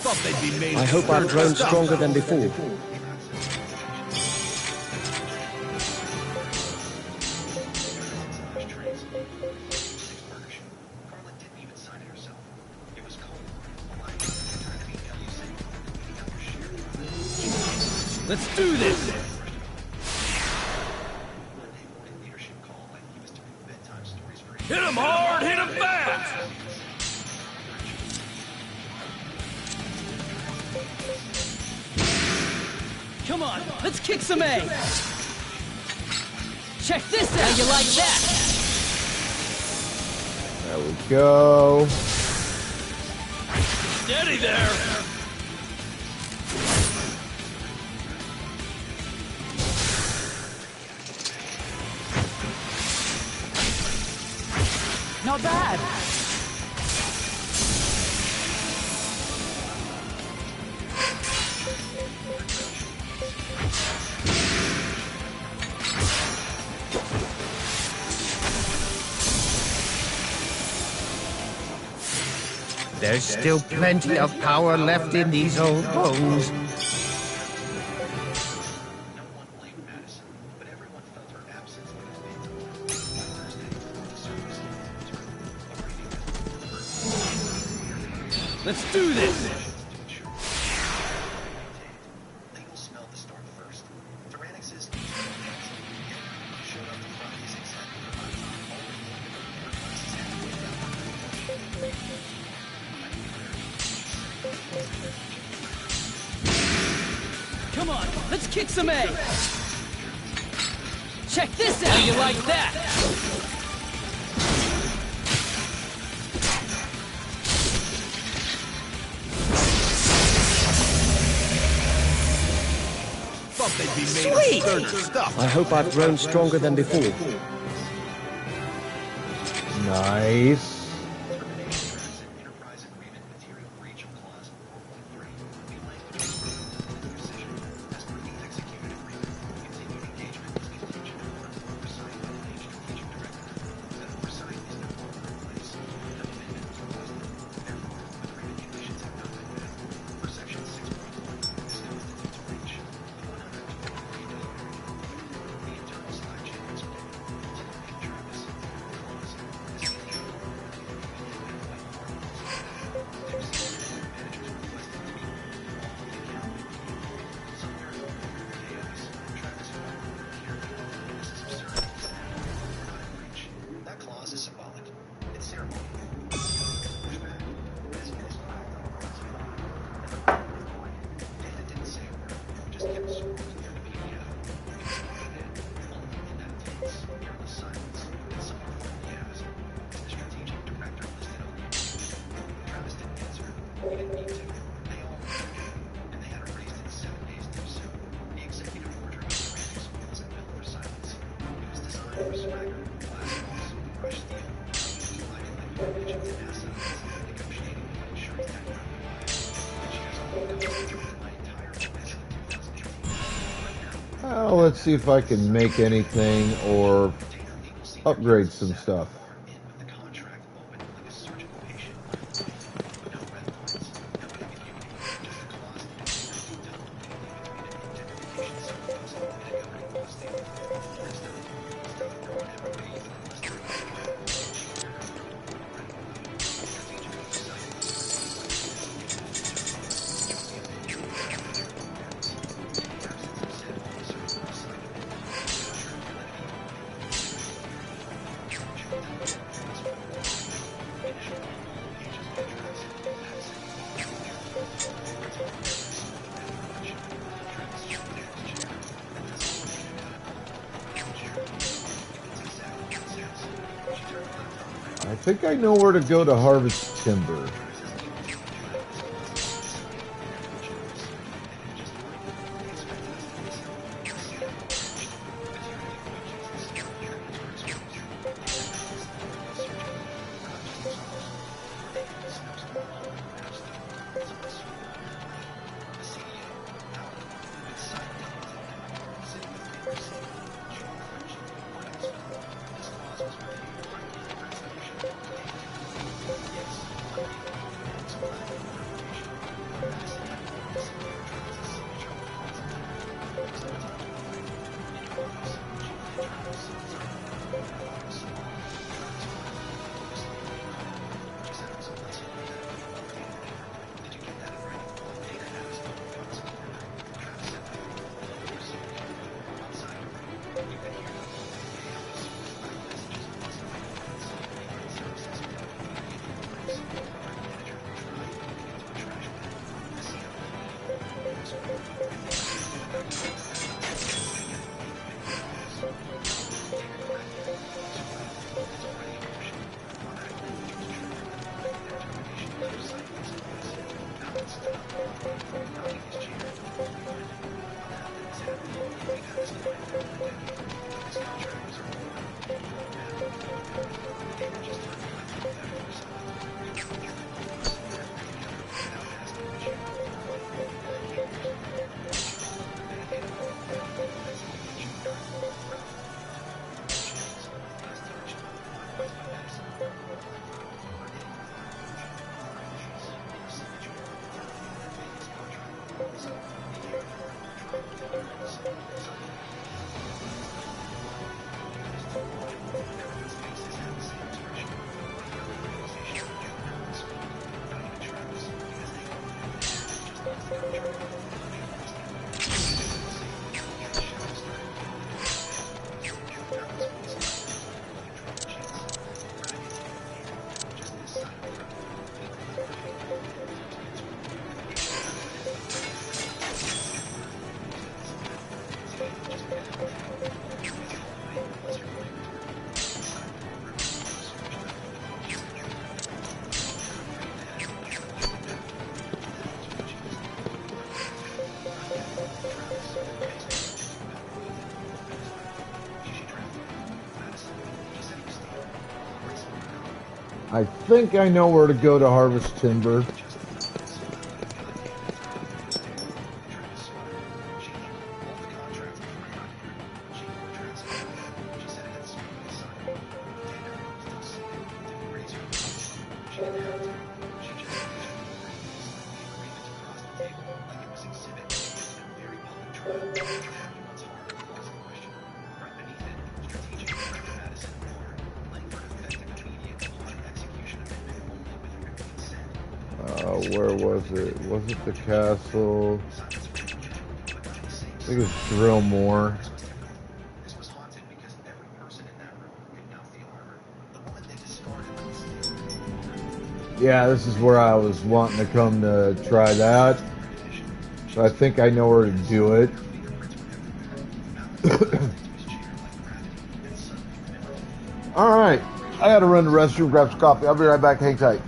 Thought they'd be made. I hope I've grown stronger than before. Let's do this! Hit him hard, hit him fast! Come on, let's kick some ass! Check this out! How you like that? There we go. Steady there! Not bad! There's still plenty of power left in these old bones. Let's do this! Come on, let's kick some ass! Check this out! How you like that? thought they'd be made of certain stuff. I hope I've grown stronger than before. Nice. Enterprise Agreement Material Breach of Clause 1.3. The language of the decision as per the executed agreement. Continued engagement is contingent upon oversight by the Navy Strategic Director. That oversight is no longer in place. No amendment was requested. Therefore, agreement conditions have not been met. For Section 6.1, this constitutes a breach. The $123 million the internal slide channels will continue to track this clause. This condition that clause is symbolic. It's ceremonial. Pushback. This is David didn't say a word. Just kept scrolling through the PDF. Only in that tense, careless silence, did someone finally ask, "Is the strategic director listed on the agreement?" Travis didn't answer. He didn't need to. They all knew, and they had a raised in 7 days to do so. The executive order of the Remnant wasn't built for silence. It was designed for swagger, glass walls, crushed steel, lighting like the image of NASA negotiating with an insurance tech company. And she has all the costs of my entire business in 2018. Right now, Well, let's see if I can make anything or upgrade some stuff. in with the contract open like a surgical patient. No red lines, no ambiguity, just a clause that between an indemnification surplus and a governing law statement. That stuff brought him a raise unless there was I think I know where to go to harvest timber. I think I know where to go to harvest timber. Where was it? Was it the castle? I think it was Drillmore. Yeah, this is where I was wanting to come to try that. So I think I know where to do it. Alright, I gotta run to the restroom, grab some coffee. I'll be right back, hang tight.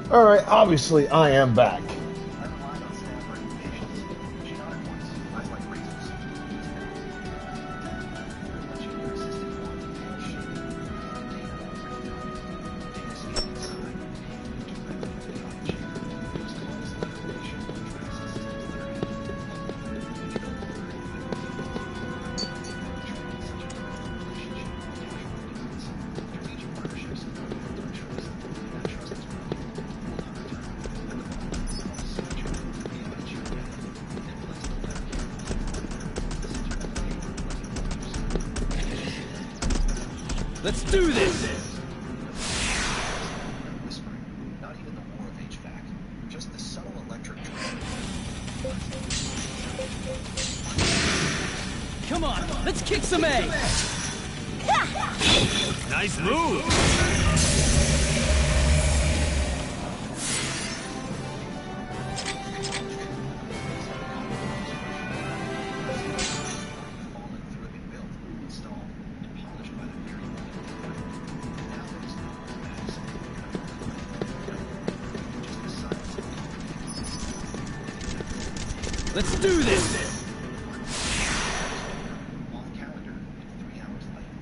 Alright, obviously I am back. I relied on staff recommendations. She nodded once, eyes like razors. But she persisted on the pale shape. Data scanned inside. Directly into the ion chamber. It was closed the information on track systems underneath. Let's do this! Whispering. Not even the war of HVAC. Just the subtle electric drone. Come on, let's kick some A! Nice move! Fallen through it being built, installed, and polished by the very moment. Now there's no max. Just the silence of Let's do this! off calendar and 3 hours late.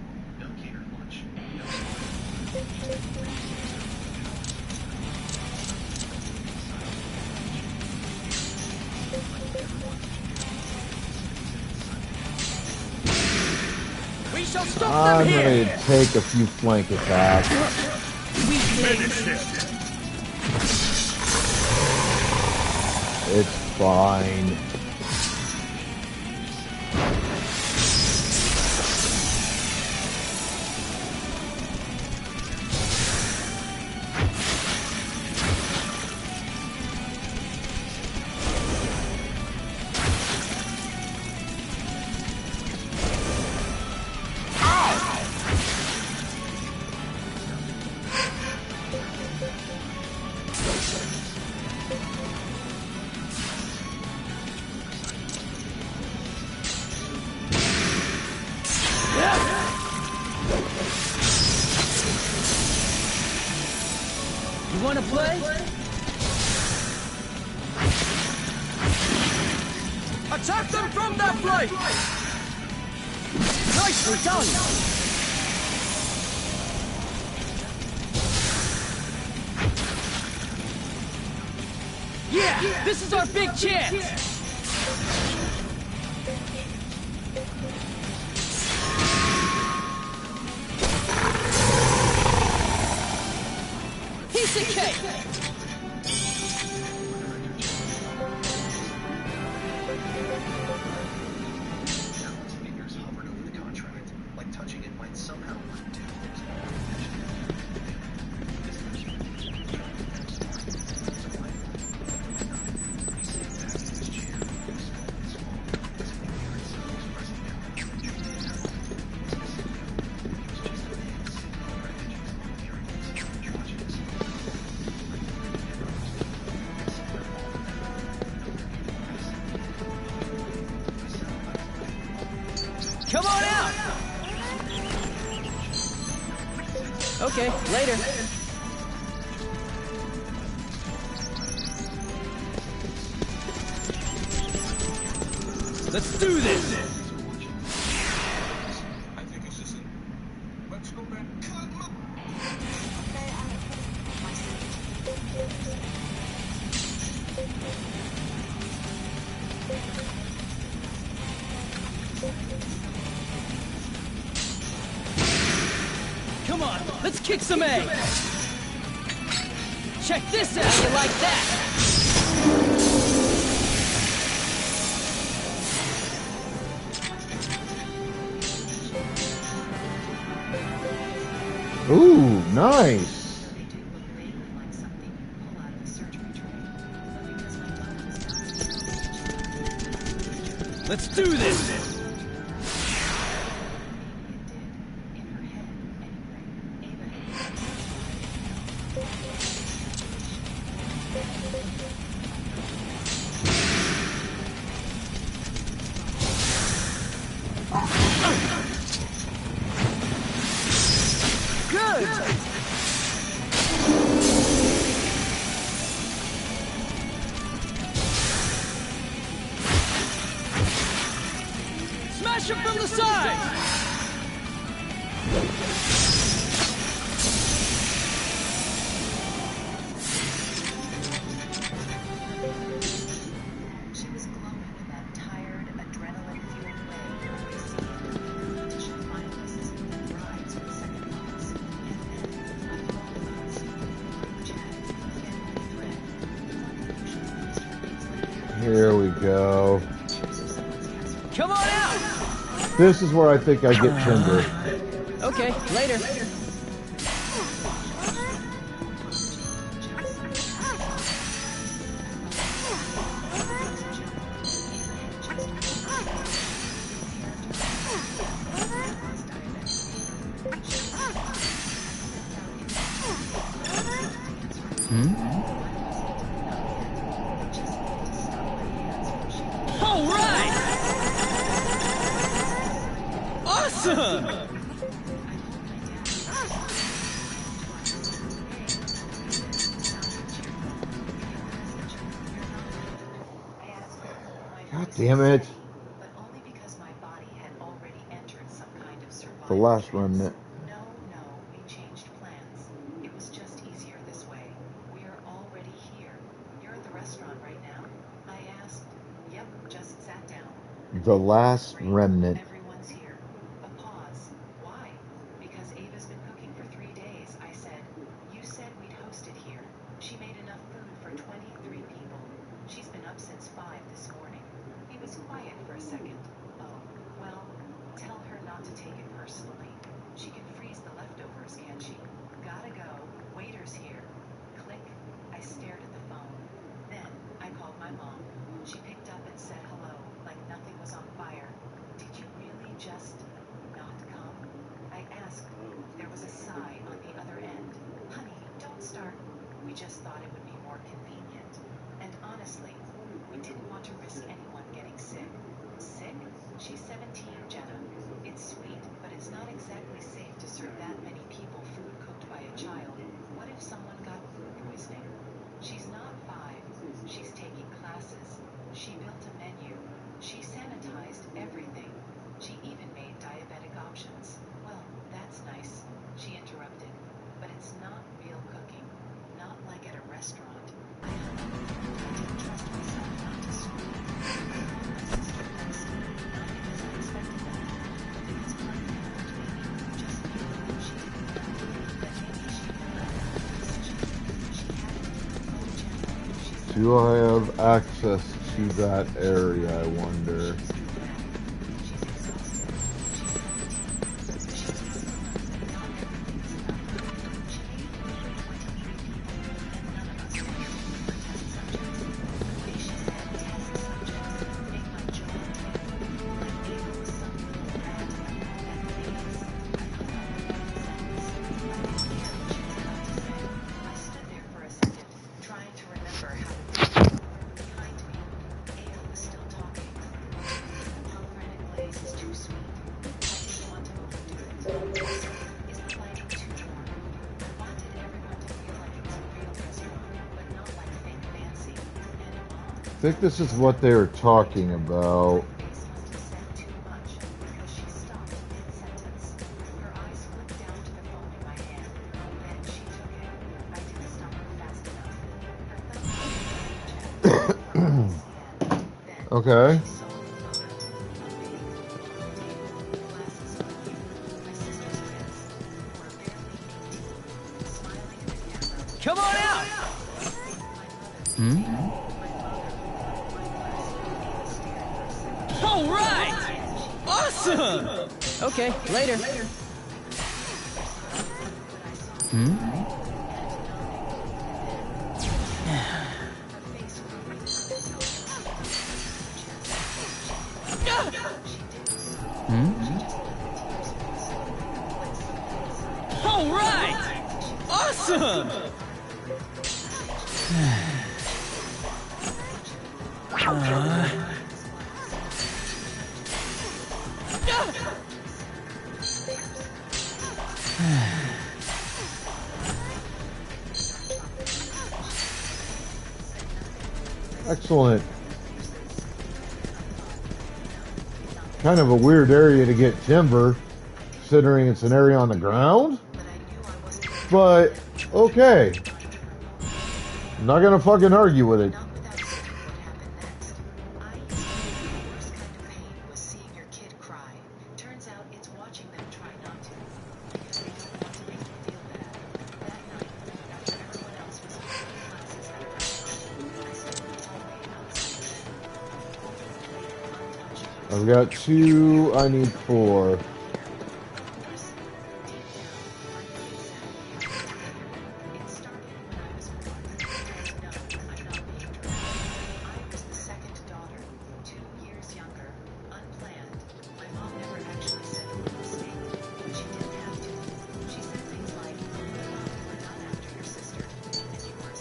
No catered lunch. No We shall stop I'm them ready here! to take a few flank attacks. Finish it! It's fine. You wanna play? Attack them from that flank! Nicely done! Yeah! This is our big chance! Piece of cake! Alan's fingers hovered over the contract, like touching it might somehow undo his Come on out! Okay, later. Let's do this! I think it's just let's go back. Come on, let's kick some A! Check this out, you like that? Ooh, nice. They do look vaguely like something you pull out of a surgery tray. But because my daughter was not Let's do this! it did. In her head, anyway. Ava Good! Smash him from the side! She was glowing in that tired, adrenaline-fueled way we see in competition finalists and brides with second thoughts. And then, like all of us, Chad, family thread, Here we go. Come on out! This is where I think I get timber. Okay, later. All right! Awesome! God damn it. but only because my body had already entered some kind of survival. The last trance. remnant. No, we changed plans. It was just easier this way. We are already here. You're at the restaurant right now? I asked. Yep, just sat down. The last remnant. Everyone's here. A pause. Why? Because Ava's been cooking for 3 days. I said, you said we'd host it here. She made enough food for 23 people. She's been up since 5 this morning. He was quiet for a second. Oh, well, tell her not to take it personally. She can freeze the leftovers, can't she? Gotta go. Waiter's here. Click. I stared at the phone. Then, I called my mom. She picked up and said hello, like nothing was on fire. Did you really just not come? I asked. There was a sigh on the other end. Honey, don't start. We just thought it would be more convenient. And honestly, we didn't want to risk anyone getting sick. Sick? She's 17, Jenna. It's sweet, but it's not exactly safe to serve that many people food cooked by a child. What if someone got food poisoning? She's not 5. She's taking classes. She built a menu. She sanitized everything. She even made diabetic options. Well, that's nice. She interrupted. But it's not real cooking. Not like at a restaurant. I didn't trust myself not to scream. I called my sister next. Not because I expected that, but because part of me hoped maybe, just maybe, she didn't know. That maybe she knew about the decision. She hadn't. Oh, Jenna, she's Do I have access to that area, I wonder? I think this is what they were talking about. Okay. Come on out! All right! Awesome! Okay, later. All right! Awesome! Kind of a weird area to get timber, considering it's an area on the ground. But, okay. I'm not gonna fucking argue with it. Not without saying what happened next. I used to think the worst kind of pain was seeing your kid cry. Turns out it's watching them try not to. Because they don't want to make you feel bad. That night, after everyone else was taking classes at a restaurant, I stood in the hallway outside the untouched. I've got 2, I need 4.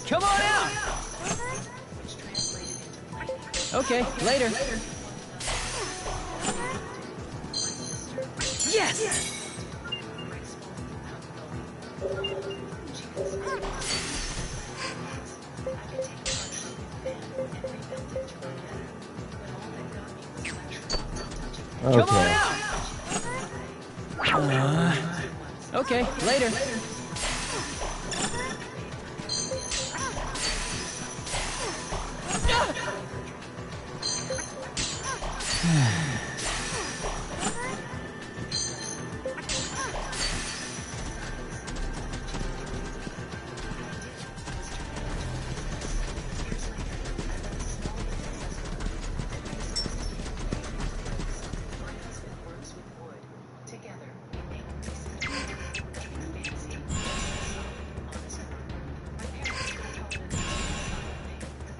Come on out! Okay, later. Yes! Come on Okay. out! Okay, later.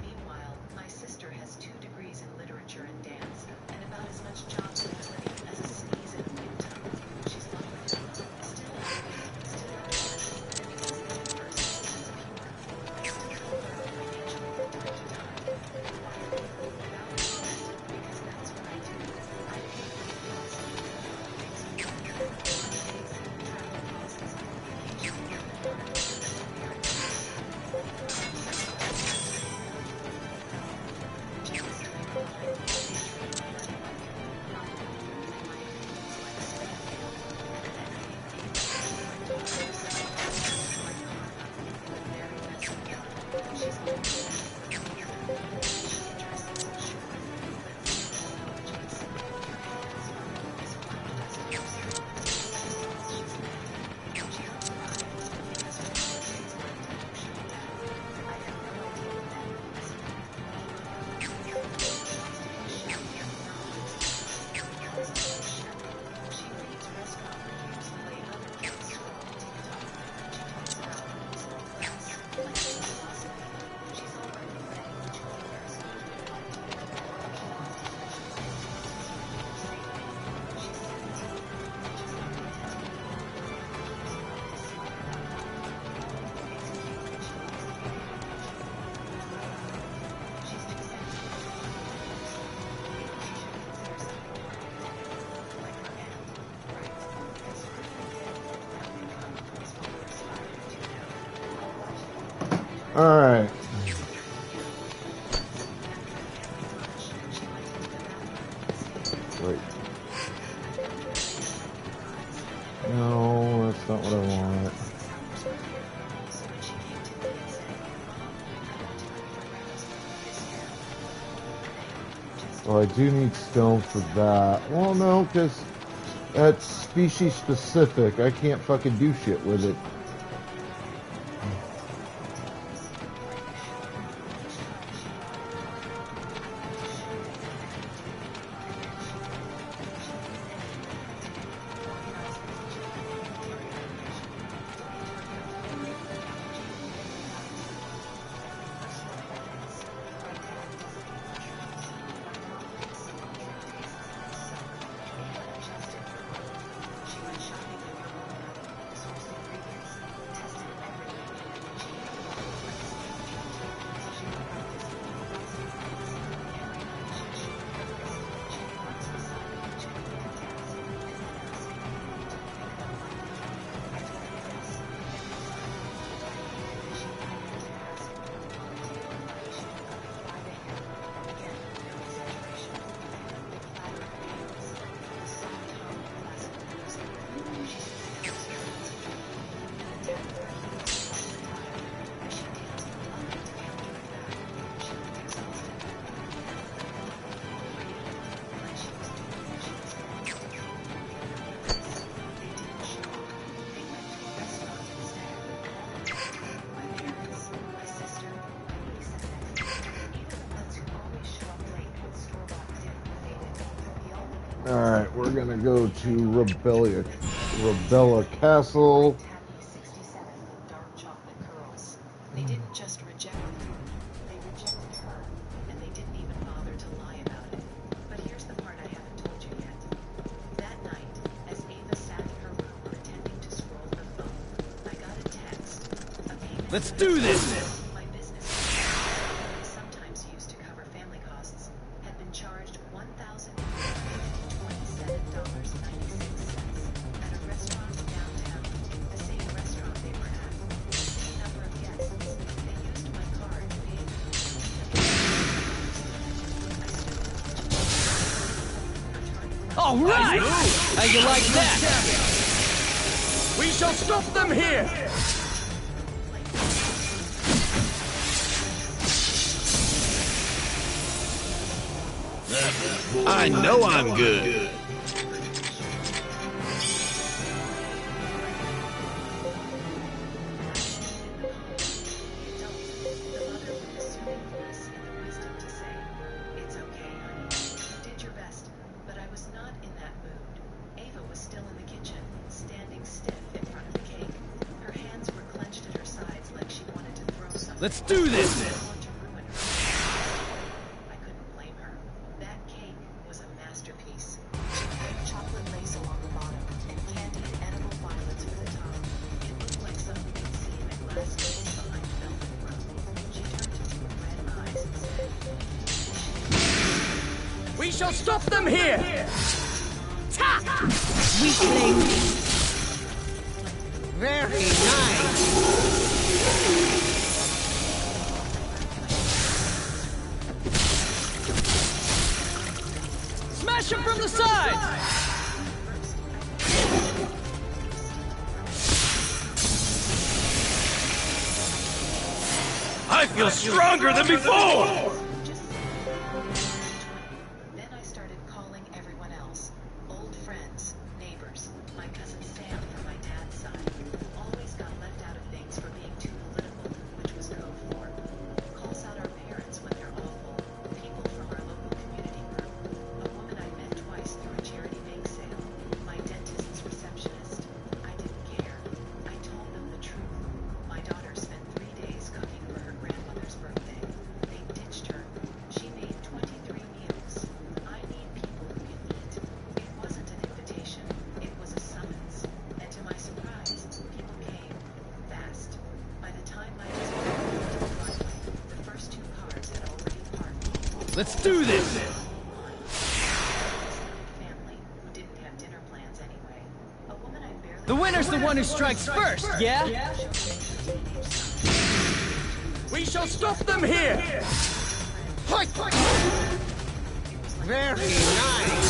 Meanwhile, my sister has 2 degrees in literature and dance, and about as much job security as a sneeze in a wind tunnel. She's lovely, still elegant, still attractive, and because the other person has a sense of humor, I still feel her on my nature from time to time. Quietly, without comment, because that's what I do. I pay for the things that makes me happy. Holidays, travel costs, vacation, Alright. Wait. No, that's not what I want. Well, I do need stone for that. Well, no, because that's species specific. I can't fucking do shit with it. Alright, we're gonna go to Rebella Castle. Tabby 67 with dark chocolate curls. They didn't just reject the food, they rejected her, and they didn't even bother to lie about it. But here's the part I haven't told you yet. That night, as Ava sat in her room pretending to scroll her phone, I got a text. A payment Let's do this! my business I sometimes used to cover family costs had been charged $1,127.96 at a restaurant downtown, the same restaurant they were at, the same number of guests. They used my card to pay them. All right! How you like that? We shall stop them here! I know I'm good. It's okay, honey. You did your best, but I was not in that mood. Ava was still in the kitchen, standing stiff in front of the cake. Her hands were clenched at her sides like she wanted to throw something. Let's do this! I couldn't blame her. That cake was a masterpiece. She had chocolate lace along the bottom and candied edible violets for the top. It looked like something you'd see in a glass case behind velvet rope. She turned to me with red eyes and said, We shall stop them here! Ta! Weakling. Very nice. Smash him from the side! I feel stronger than before! Then I started calling everyone else. Old friends, neighbors, my cousin Sam from my dad's side. Always got left out of things for being too political, which was code for. Calls out our parents when they're awful. People from our local community group. A woman I met twice through a charity bake sale. My dentist's receptionist. I didn't care. I told them the truth. My daughter spent 3 days cooking for her grandmother's birthday. They ditched her. She made 23 meals. I need people who can eat. It wasn't an invitation. It was a summons. And to my surprise, people came. Fast. By the time my husband got to the driveway, the first 2 cars had already parked. Let's do this! Family who didn't have dinner plans anyway. A woman I barely The winner's the one who strikes first, yeah? We shall stop them here! Very nice.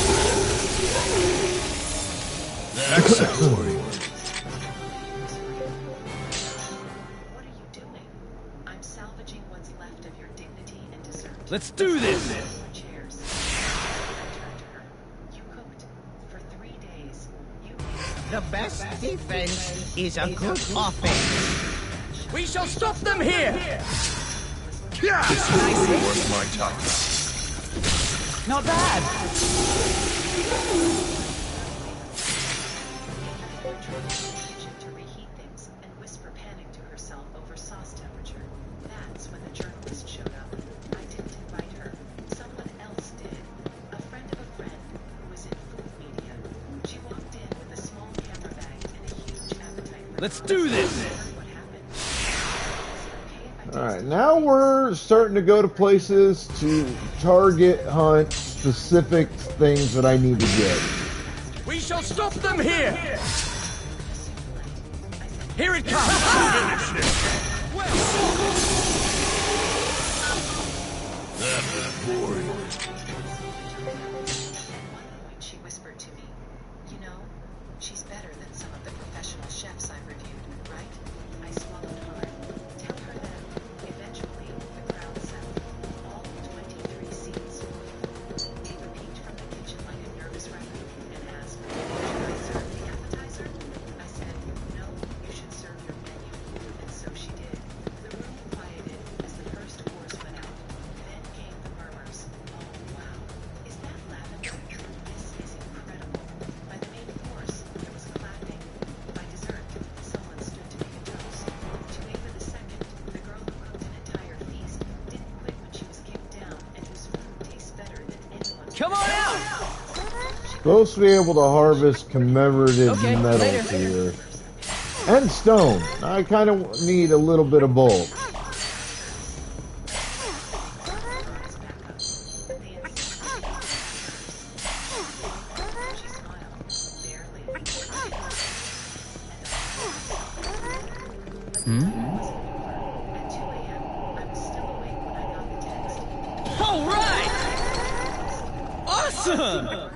Excellent. What are you doing? I'm salvaging what's left of your dignity and dessert. Let's do this! Chairs. I turned to her. You cooked for 3 days. You made The best defense is a good offense. We shall stop them here! This will be worth my time. Not bad! to reheat things and whisper panic to herself over sauce temperature. That's when the journalist showed up. I didn't invite her. Someone else did. A friend of a friend who was in food media. She walked in with a small camera bag and a huge appetite for Let's do this! what happened. Was it okay if I Alright, now we're starting to go to places to target hunt specific things that I need to get. We shall stop them here! Here it comes! She whispered to me, "You know, she's better than some of the professional chefs I've reviewed, right?" I swallowed hard. Tell her that eventually the crowd settled. All 23 seats. Ava peeked from the kitchen like a nervous raccoon and asked, "Should I serve the appetizer?" I said, "No, you should serve your menu." Come on out! Supposed to be able to harvest commemorative Okay, metals later. here. And stone. I kind of need a little bit of both. All right! Awesome!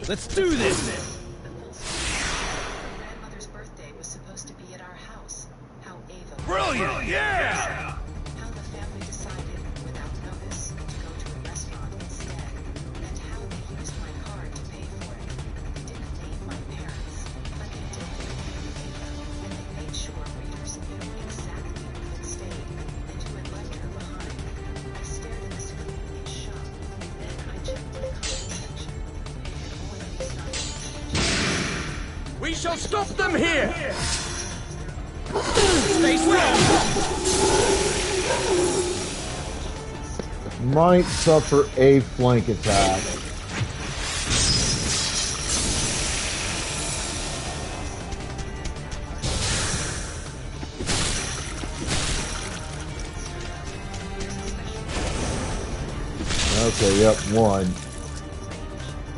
Let's do this! Grandmother's birthday was supposed to be at our house. How Ava... Brilliant! Yeah! How the family decided, without notice, to go to a restaurant instead. And how they used my card to pay for it. They didn't name my parents, but they did name Ava. And they made sure readers knew exactly who had stayed and who had left her behind. I stared at the screen in shock. Then I checked the comment section. We shall stop them here! Stay strong! Might suffer a flank attack. Okay, yep, one.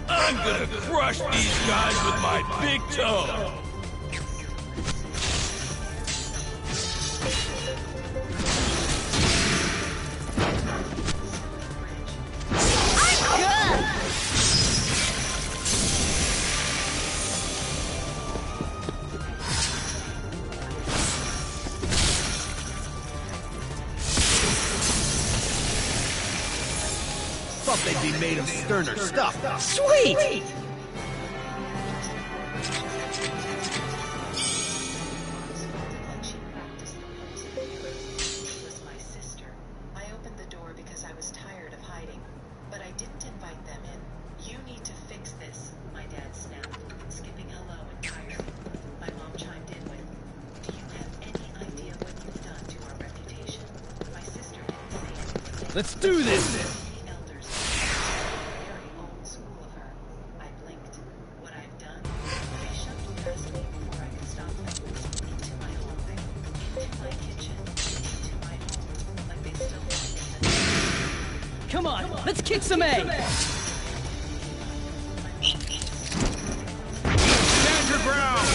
I'm gonna crush these guys with my big toe! Thought they'd be made of sterner stuff. Sweet! Was my sister. I opened the door because I was tired of hiding, but I didn't invite them in. You need to fix this, my dad snapped, skipping hello entirely. My mom chimed in with, do you have any idea what you've done to our reputation? My sister didn't say anything. Let's do this! The elders very old school of her. I blinked. What I've done? They shoved past me before I could stop them. Into my hallway, into my kitchen, into my home, like they still want me. Come on, let's kick some A! Stand your ground!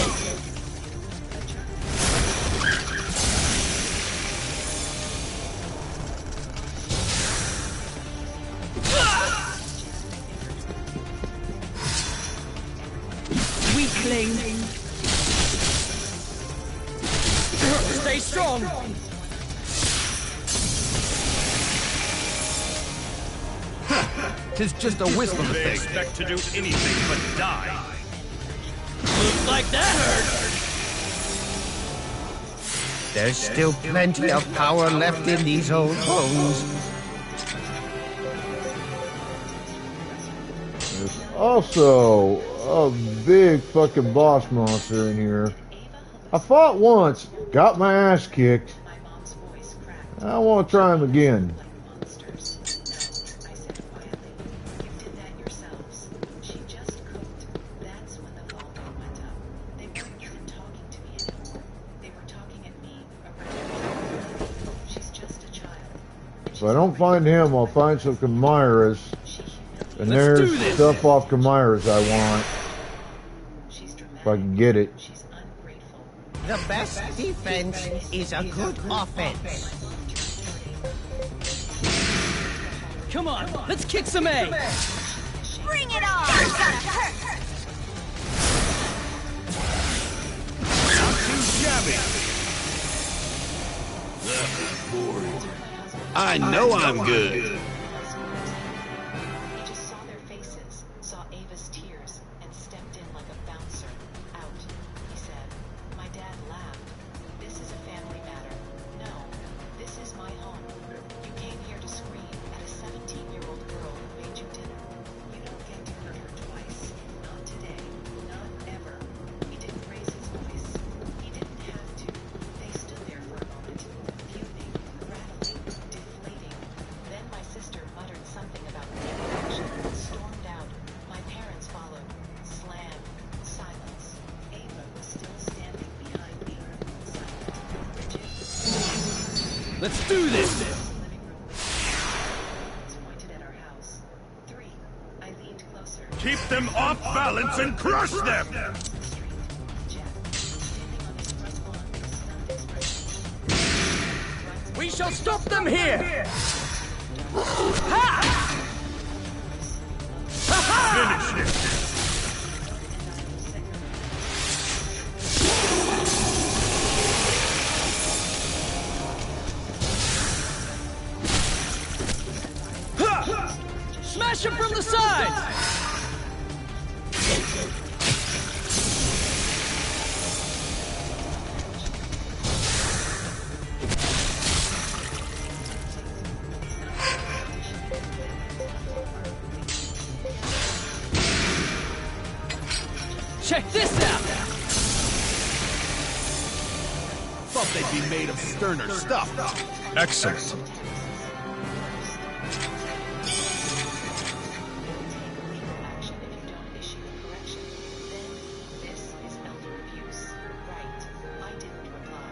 Weakling! Stay strong! Tis just a wisp of a They thing. expect to do anything but die. Looks like that hurt! There's still plenty of power left in these old bones. There's also a big fucking boss monster in here. I fought once, got my ass kicked. My mom's voice cracked. I want to try him again. Like monsters. No, I said quietly. You did that yourselves. She just cooked. That's when the phone bill went up. They weren't even talking to me anymore. They were talking at me around. She's just a child. If I don't find him, I'll find some Chimeras. And Let's there's do this. stuff off Chimeras I want. She's dramatic. If I can get it. She's ungrateful. The best defense is a good offense. Come on, let's kick some A! Bring it on! Gotta hurt! Not too shabby. I know I'm good. He just saw their faces, saw Ava's tears, and stepped in like a bouncer. Out, he said. My dad laughed. This is a family matter. No, this is my home. You came here to scream at a 17-year-old girl who made you dinner. You don't get to hurt her twice. Not today. Not ever. Let's do this! Pointed at our house. 3. I leaned closer. Keep them off balance and crush them! We shall stop them here! Ha! Finish him! Smash him from the side! Check this out! Thought they'd be made of sterner stuff. Excellent. Action if you don't issue a correction. Then, this is elder abuse. Right. I didn't reply.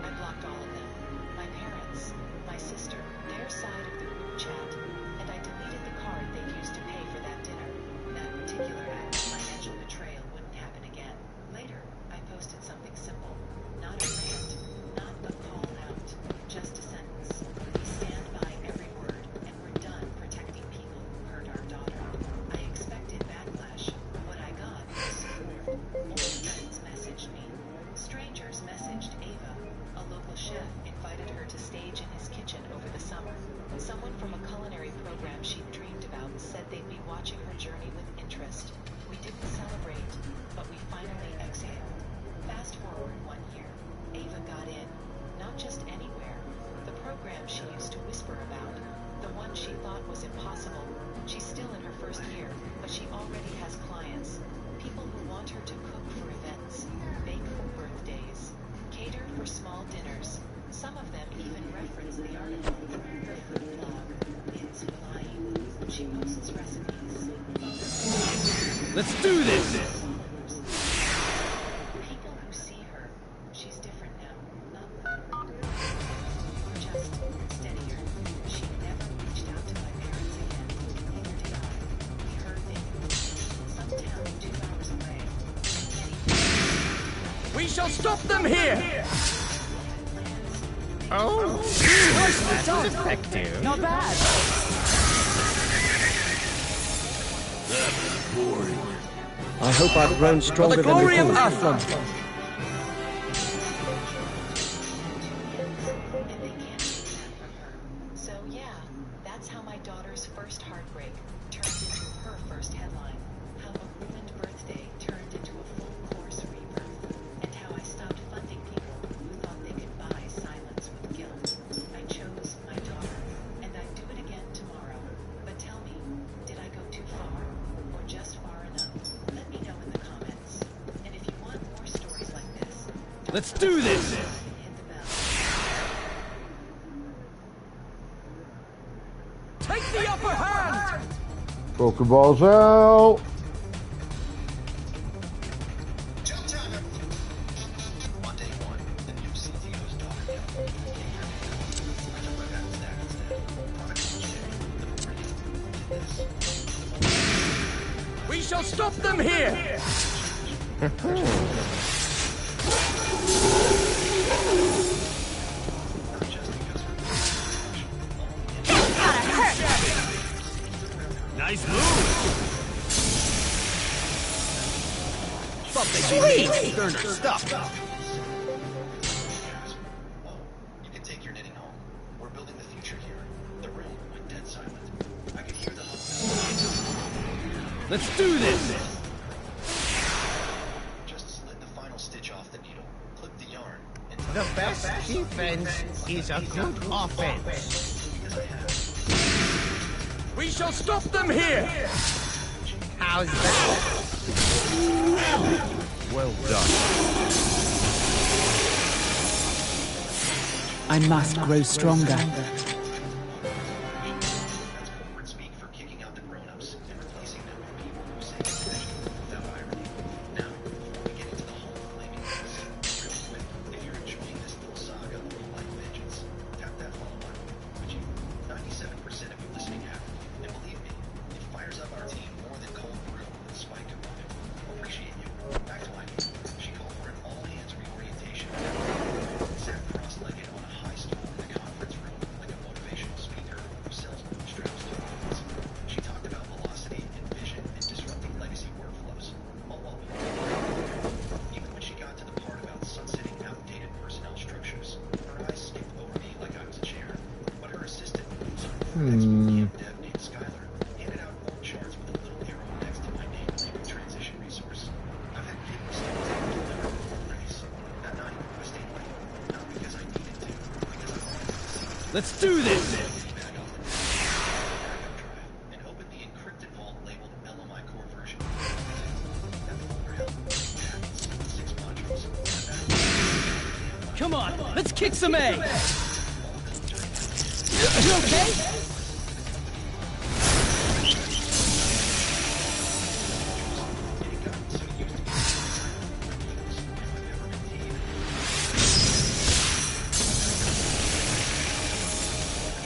I blocked all of them. My parents, my sister, their side of the group chat, and I deleted the card they used to pay for that dinner. That particular act of financial betrayal wouldn't happen again. Later, I posted something simple. Not a rant, not a call out, just a sentence. We stand by every word, and we're done protecting people who hurt our daughter. I expected backlash. What I got was support. Old friends messaged me. Strangers messaged Ava. A local chef invited her to stage in his kitchen over the summer. Someone from a culinary program she'd dreamed about said they'd be watching her journey with interest. We didn't celebrate, but we finally exhaled. Fast forward 1 year. Ava got in. Not just anywhere. The program she used to whisper about. The one she thought was impossible. She's still in her first year, but she already has clients. People who want her to cook for events, bake for birthdays, cater for small dinners. Some of them even reference the article. Her food blog. It's flying. She posts recipes. Let's do this! People who see her, she's different now. Not just steadier. She never reached out to my parents again. Neither did I. We heard things. Some town 2 hours away. We shall stop them here! Oh, that's effective. Not bad! I hope I've grown For stronger the than glory of before. Athlon! And they can't take that from her. So yeah, that's how my daughter's first heartbreak turned into her first headline. How a ruined birthday turned into a full-course rebirth. And how I stopped funding people who thought they could buy silence with guilt. I chose my daughter, and I'd do it again tomorrow. But tell me, did I go too far? Or just far enough? Let me know in the comments. And if you want more stories like this, Let's do this! hit the bell. Take the upper hand! Pokeballs out! On day 1, the new CTO's daughter We shall stop them here! Nice move! Thought they'd be made of sterner stuff. You can take your knitting home. We're building the future here. The room went dead silent. I could hear the hum. Let's do this! Just slid the final stitch off the needle, clipped the yarn, and The best defense is a good offense. because I have. We shall stop them here! How's that? Well done. I must grow stronger. That's corporate speak for kicking out the grown-ups and replacing them with people who say convention without irony. Now, before we get into the whole flaming mess, real quick, if you're enjoying this little saga of real-life vengeance, tap that named Skylar handed out org charts with a little arrow next to my name for a transition resource. I've had people stay deliver race. That night, I stayed late. Not because I needed to, because I wanted to see. Let's do this! And opened the encrypted vault labeled LMI core version. That folder held 6 modules. Come on, let's kick some A! You okay?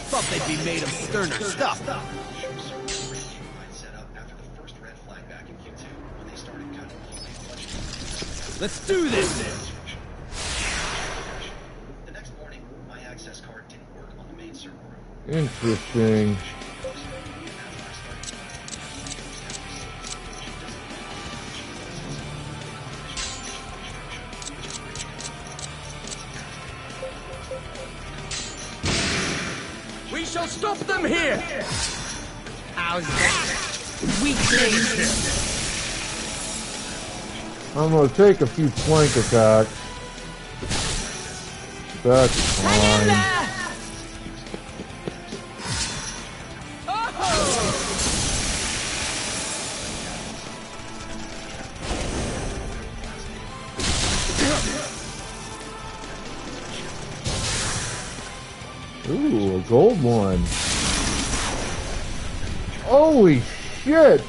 Thought they'd be made of sterner stuff. I'd set up after the first red flag back in Q2 when they started cutting Let's do this! The next morning, my access card didn't work on the main server room. Interesting. We shall stop them here! How's that? Weakling! I'm gonna take a few flank attacks. That's fine. Ooh, a gold one. Holy shit!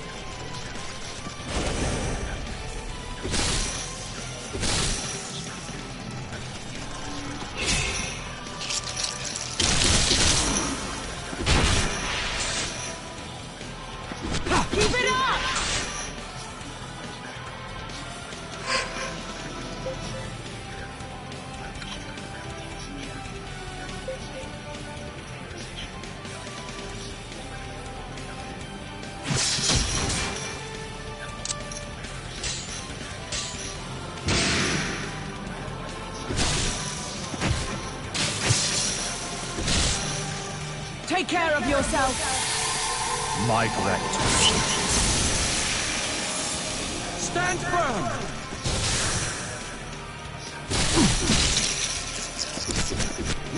Keep it up! Take care of yourself! My gratitude. Stand firm!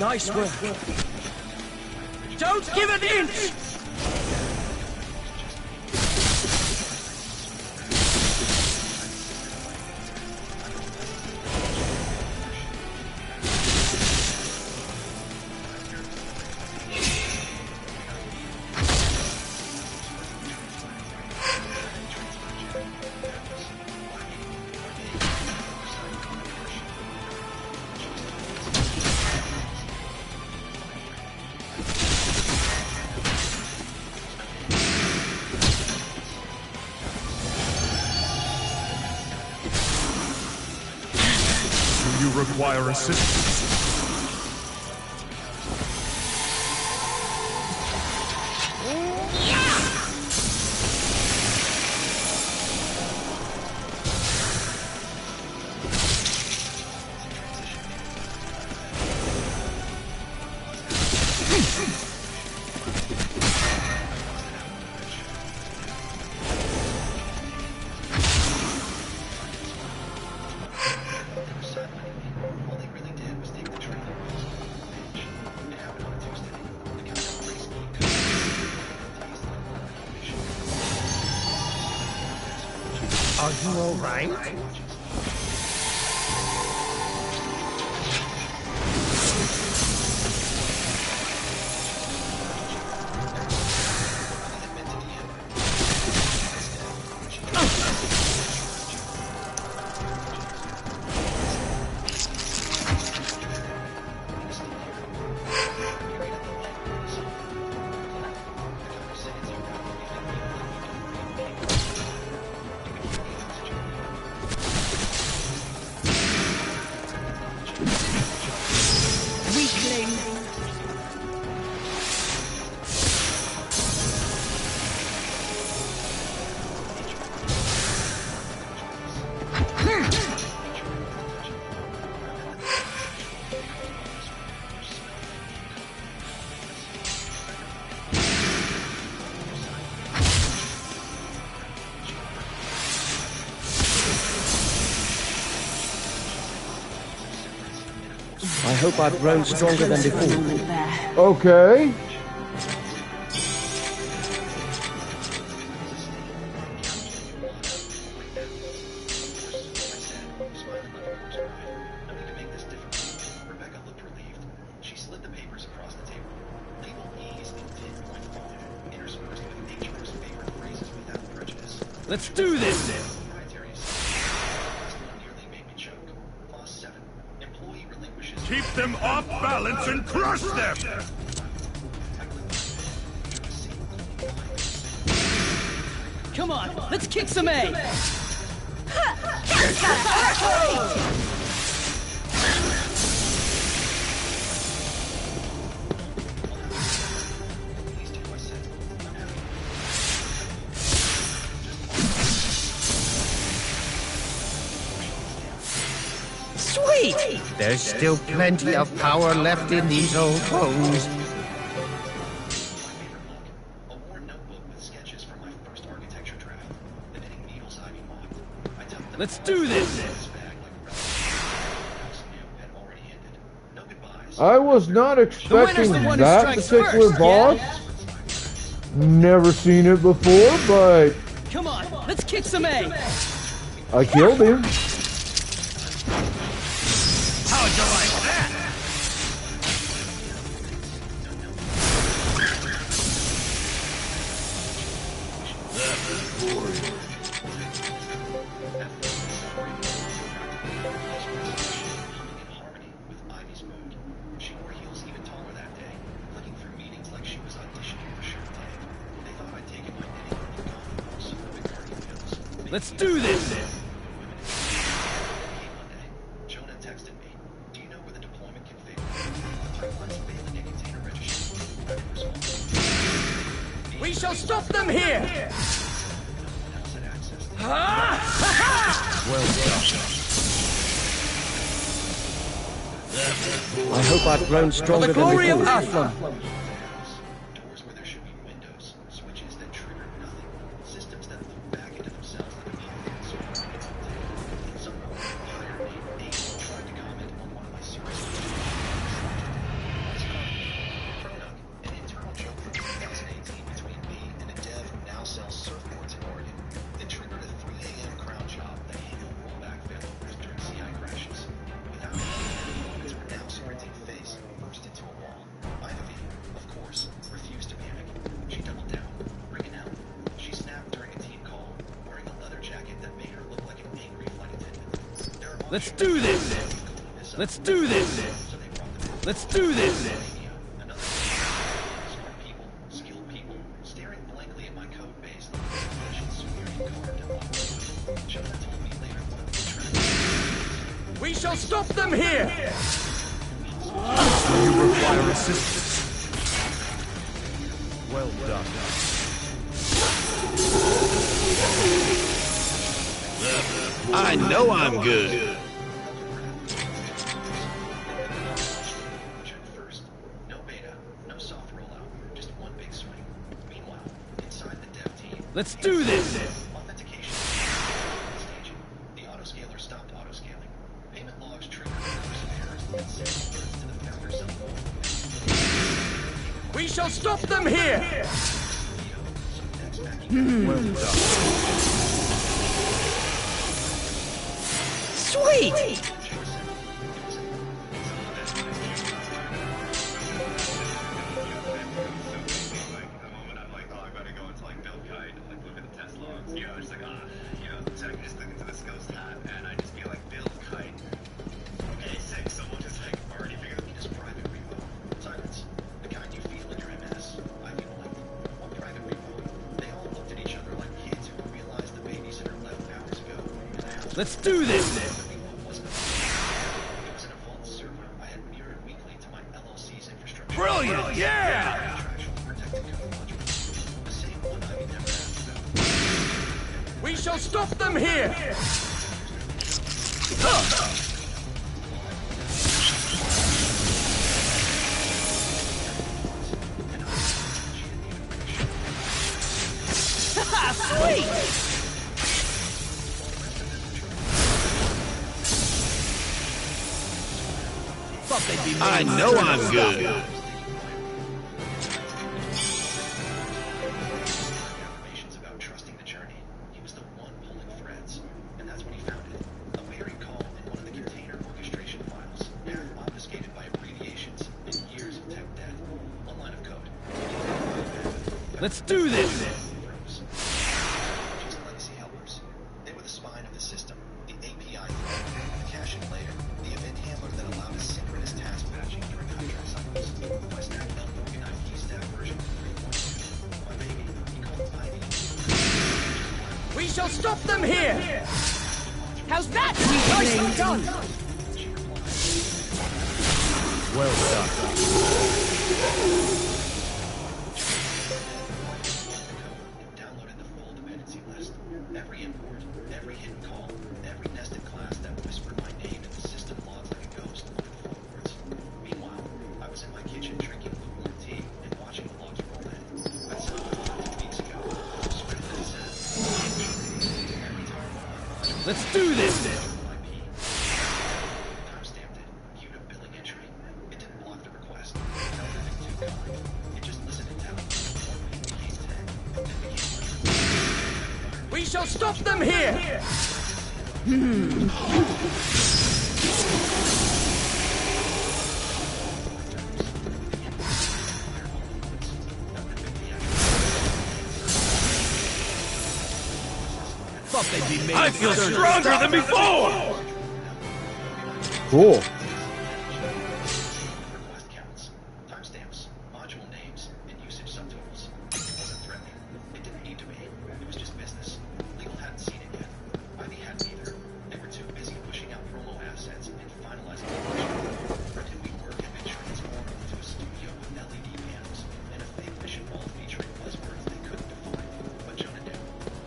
Nice work. Don't give an inch! Do you require assistance? All they really did was take the train and it happened on a Tuesday. The guy got race speed Are you alright? hope I've grown stronger than before. Okay. Let's do this! Keep them off balance and crush them! Come on, let's kick some A! Sweet! There's still plenty of power left in these old bones. Let's do this! I was not expecting that particular boss. Never seen it before, but Come on, let's kick some A! I killed him. How'd you like that? Let's do this! We shall stop them here! Well done. I hope I've grown For stronger the than glory of before. Athlon! Doors where there should be windows, switches that trigger nothing, systems that look back into themselves like a Python server. Someone hired me, Ace, tried to comment on one of my services. Remnant, an internal joke from 2018 between me and a dev who now sells surfboards in Oregon. It triggered a 3 a.m. crown job that handled rollback failovers during CI crashes. Without any components were now sprinting face burst into a wall. Ivy, of course, refused to panic. She doubled down, ringing out. She snapped during a team call, wearing a leather jacket that made her look like an angry flight attendant. Let's do this! Let's do this! Let's do this! Another smart people, skilled people, staring blankly at my code base like superior carved in lava. Jonah told me later one of the tracks. We shall stop them here! Do you require assistance? Well done. I know I'm good. First, no beta, no soft rollout, just one big swing. Meanwhile, inside the dev team, Let's do this! authentication, staging. The autoscaler stopped autoscaling. Payment logs triggered errors and sent alerts to the founder cell phone. We shall stop them here! Well done. Sweet! Let's do this! Brilliant, yeah! We shall stop them here! Sweet! For Thought they'd be made I of know sterner I'm stuff. good. Affirmations about trusting the journey. He was the one pulling threads, and that's when he found it. A buried call in one of the container orchestration files, path obfuscated by abbreviations and years of tech debt. One line of code. Let's do this! Just legacy helpers. They were the spine of the system, the API thread, the caching layer, the event handler that allowed asynchronous task patching during contract cycles. My stack L-Morgan IP stack version 3.2. My baby, he called it Ivy. We shall stop them here! How's that? Nicely done! Well done. Downloaded the full dependency list. Every import, every hidden call, every nested class that whispered my name in the system logs like a ghost looking forwards. Meanwhile, I was in my kitchen drinking lukewarm tea and watching the logs roll in. I'd set up 2 weeks ago. Scripted and said, every time Let's do this! timestamped it, queued a billing entry. It didn't block the request. No nothing too kind. It just listened and tell. 1 week became 10, then became 100. We shall stop them here! Thought they'd be made I of feel sterner stronger stuff. than before! Cool. Request counts, timestamps, module names, and usage subtotals. It wasn't threatening. It didn't need to be. It was just business. Legal hadn't seen it yet. Ivy hadn't either. They were too busy pushing out promo assets and finalizing the mission. Our 2-week work had been transformed into a studio with LED panels and a fake mission wall featuring buzzwords they couldn't define. But Jonah knew.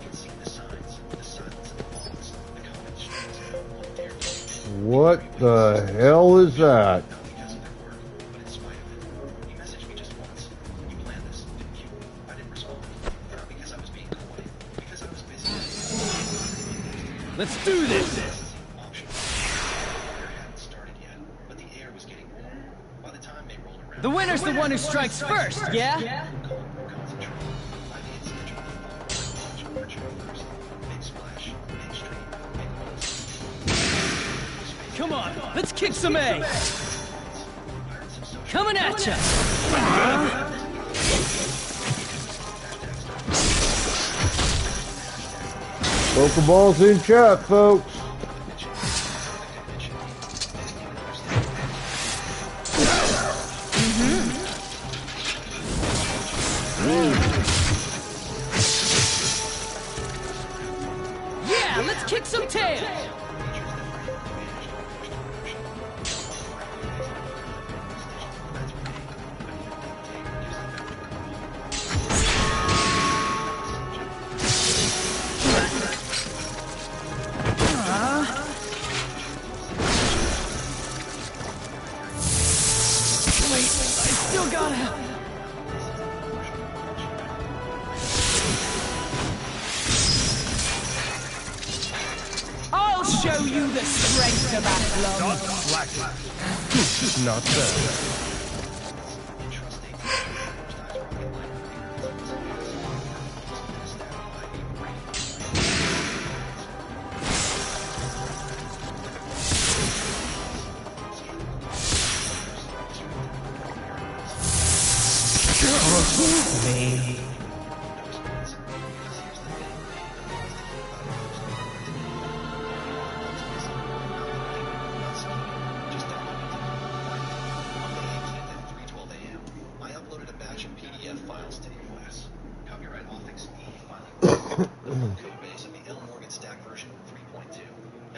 He'd seen the signs, the silence in the box, the common strings no one dared to speak. What the hell is that? Not because of their work, but in spite of it. He messaged me just once. You planned this, didn't you? I didn't respond. Not because I was being coy, because I was busy. Let's do this! Optional. The fire hadn't started yet, but the air was getting warm. By the time they rolled around, The winner's the one who strikes first, yeah? concentrate. Ivy had scheduled a full launch Archer first. Big splash, big stream, big runs. Come on, let's kick some A! Coming at ya! Pokeballs in chat, folks. Yeah, let's kick some tail! Wait, I still gotta... I'll show you the strength of Athlon. Not bad.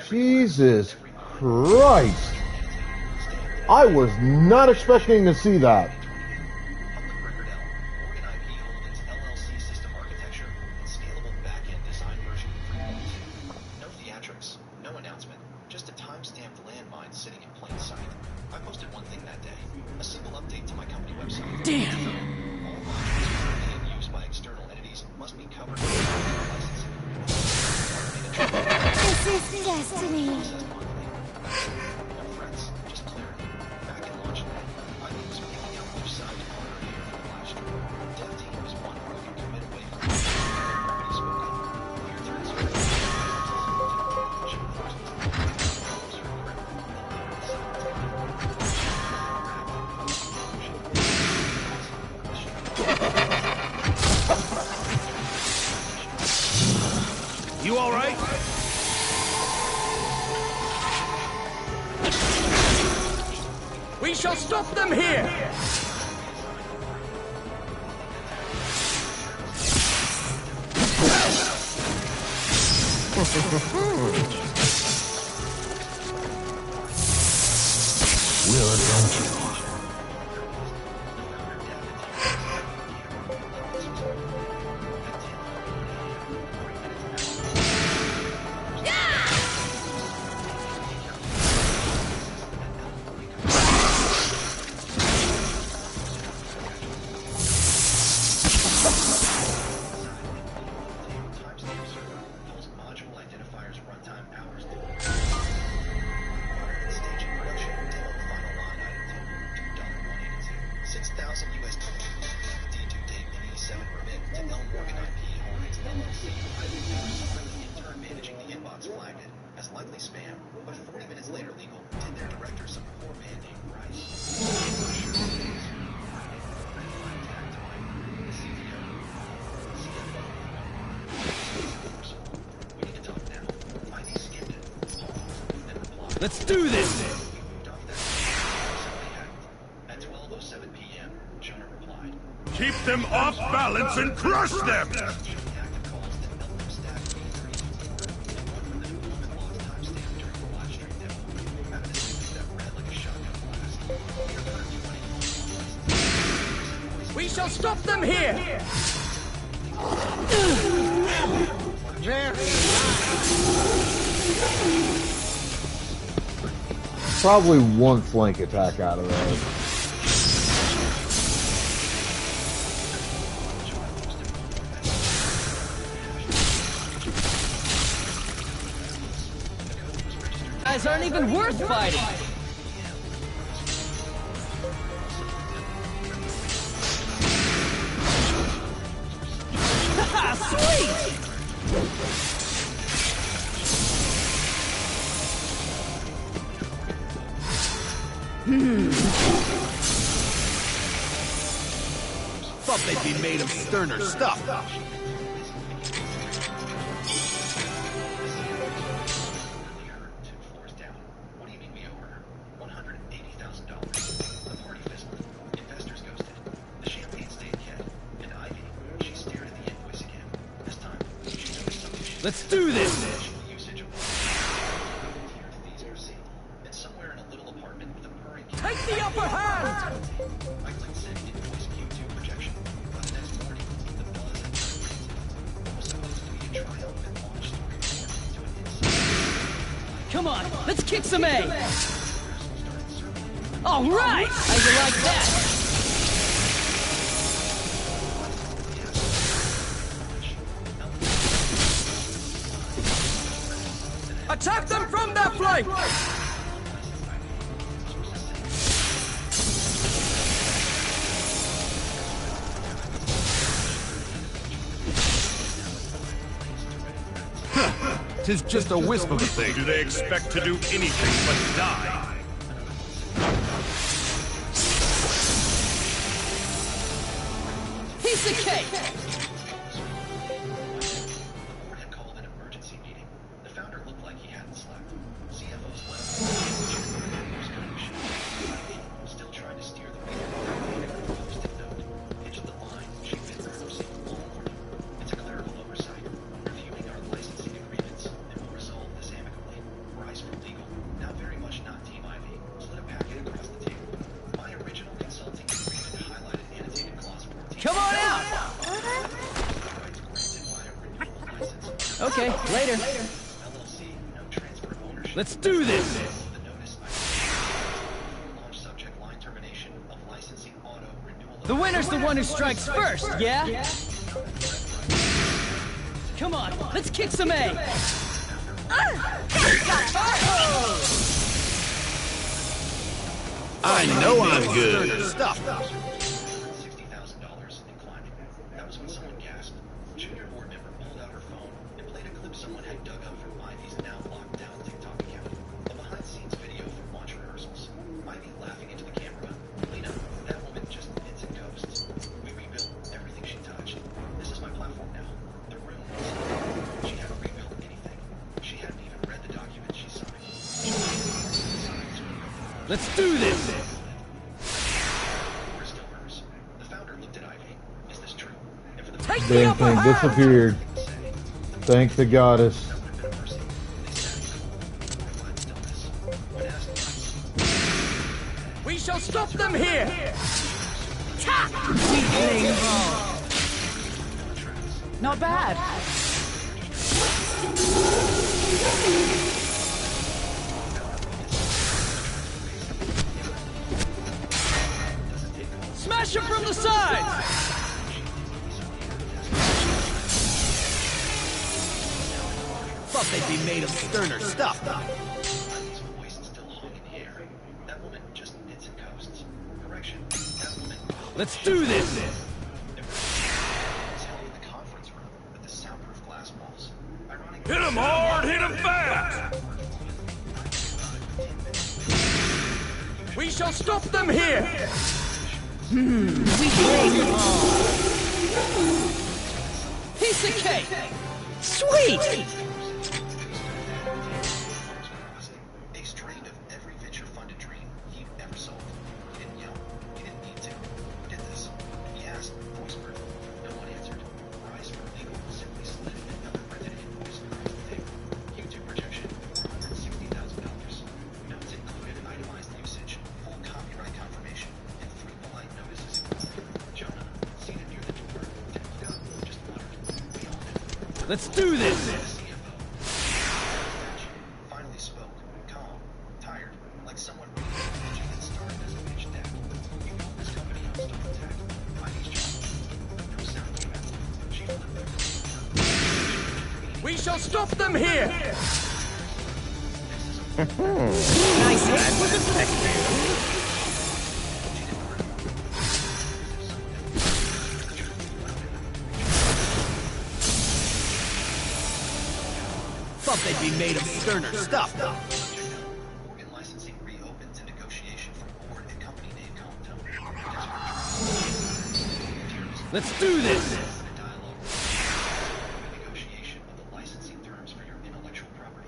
Jesus Christ. I was not expecting to see that. This is destiny. You all right? We shall stop them here! We'll avenge you. Let's do this! At 12:07 p.m., Jonah replied. Keep them off balance and crush them! We shall stop them here! Probably one flank attack out of those. Guys aren't even worth fighting! Haha, sweet! Thought they'd be made of sterner stuff. Let's do this! Take the upper hand! Come on, let's kick some A! All right! How you like that? Attack them from that flank! Tis just a wisp of a thing. Do they expect to do anything but die? Piece of cake! Come on out! Okay, later. Let's do this! The winner's the one who strikes first, yeah? Come on, let's kick some A! I know I'm good. Stuff. Let's do this! We're still hers. The founder looked at Ivy. Is this true? And for the Take the Damn upper thing hand! disappeared. Thank the goddess. We shall stop them here! Not bad. Smash him from the side! Thought they'd be made of sterner stuff. Ivy's voice still hung in the air. That woman just knits and coasts. Correction. That woman. Let's do this! It's held in the conference room with the soundproof glass walls. Ironically, Hit him hard, hit him fast! We shall stop them here! Piece of cake! Sweet! a strain of every venture-funded dream he ever sold. He didn't yell. He didn't need to. He did this. He asked, voice proof. No one answered. Rise for legal simply slid another printed invoice across the table. Q2 projection, $460,000. Notes included itemized usage, full copyright confirmation, and 3 polite notices. Jonah, seated near the door, didn't look up, just muttered. We all knew. Let's do this! Finally spoke, calm, tired, like someone reading a pitch that started as a pitch deck. You built this company on Star Tech. Ivy's job. No sound came out. She flipped over. We shall stop them here! Nice hit. Thought they'd be made of sterner stuff. Organ licensing reopened to negotiation for board and company name Compton. Let's do this! Negotiation of the licensing terms for your intellectual property.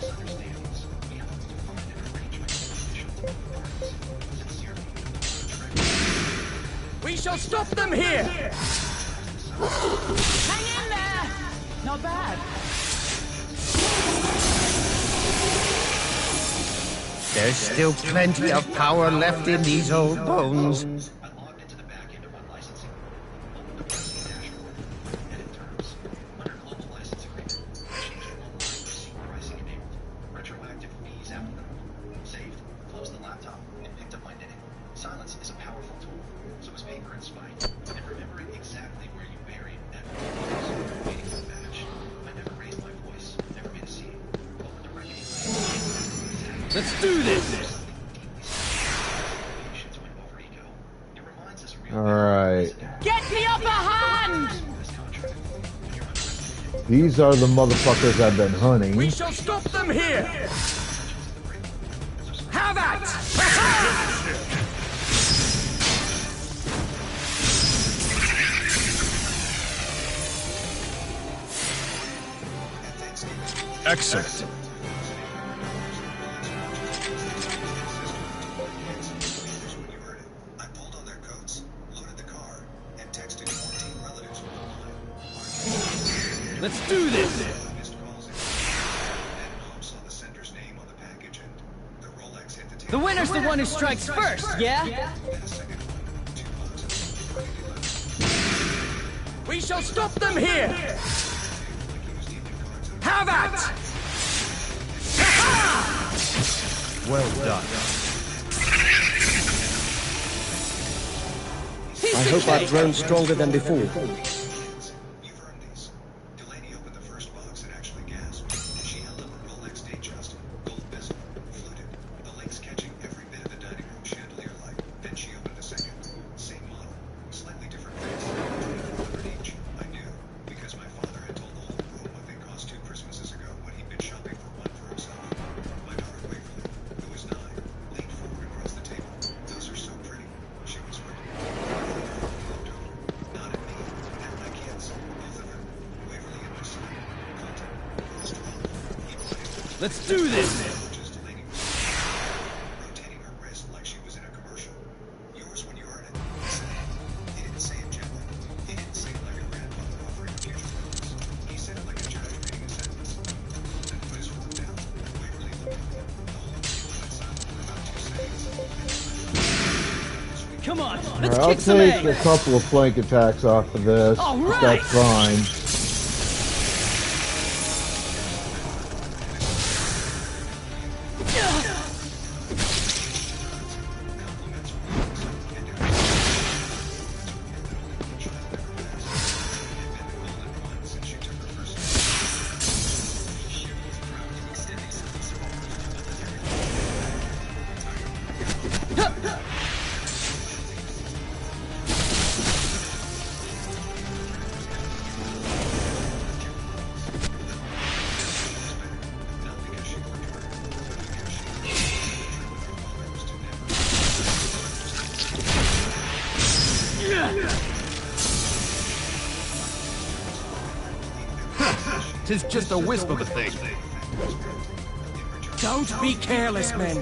Misunderstandings. We hope to find an arrangement beneficial to both parties. Sincerely, We shall stop them here! Hang in there! Not bad. There's still plenty of power left in these old bones. I logged into the back end of my licensing. Opened the pricing dashboard. Edit terms. Under global license agreement. Changed one line for secret pricing enabled. Retroactive fees applicable. Saved. Closed the laptop and picked up my knitting. Silence is a powerful tool. So is paper and spite. And remembering exactly where you buried every waiting for the batch. I never raised my voice. Never made a scene. Opened a reckoning. Let's do this! Alright. Get the upper hand! These are the motherfuckers I've been hunting. We shall stop them here! Have at! Excellent. I pulled on their coats, loaded the car, and texted 14 relatives from the line. Let's do this! Missed calls in. And Mom saw the sender's name on the package, and the Rolex hit the table. The winner's the one who strikes first, yeah? Then a second one, 2 boxes, ready to load. We shall stop them here! Have at! Well done. I hope I've grown stronger than before. You've earned these. Delaney opened the first box and actually gasped. She held up a Rolex Datejust, gold bezel, fluted, the links catching every bit of the dining room chandelier light. Then she opened the second. Same model, slightly different face, $2,400 each. I knew, because my father had told the whole room what they cost 2 Christmases ago when he'd been shopping for one for himself. My daughter Waverly, who was 9, leaned forward across the table. Those are so pretty, she whispered. Not at me, at my kids, both of them. Waverly and my son. Content. Close 12. He pointed. Let's do this! Just Delaney was. Let's I'll kick some take ass. a couple of flank attacks off of this. All right. That's fine. Tis just a wisp of a thing. Don't be careless, men.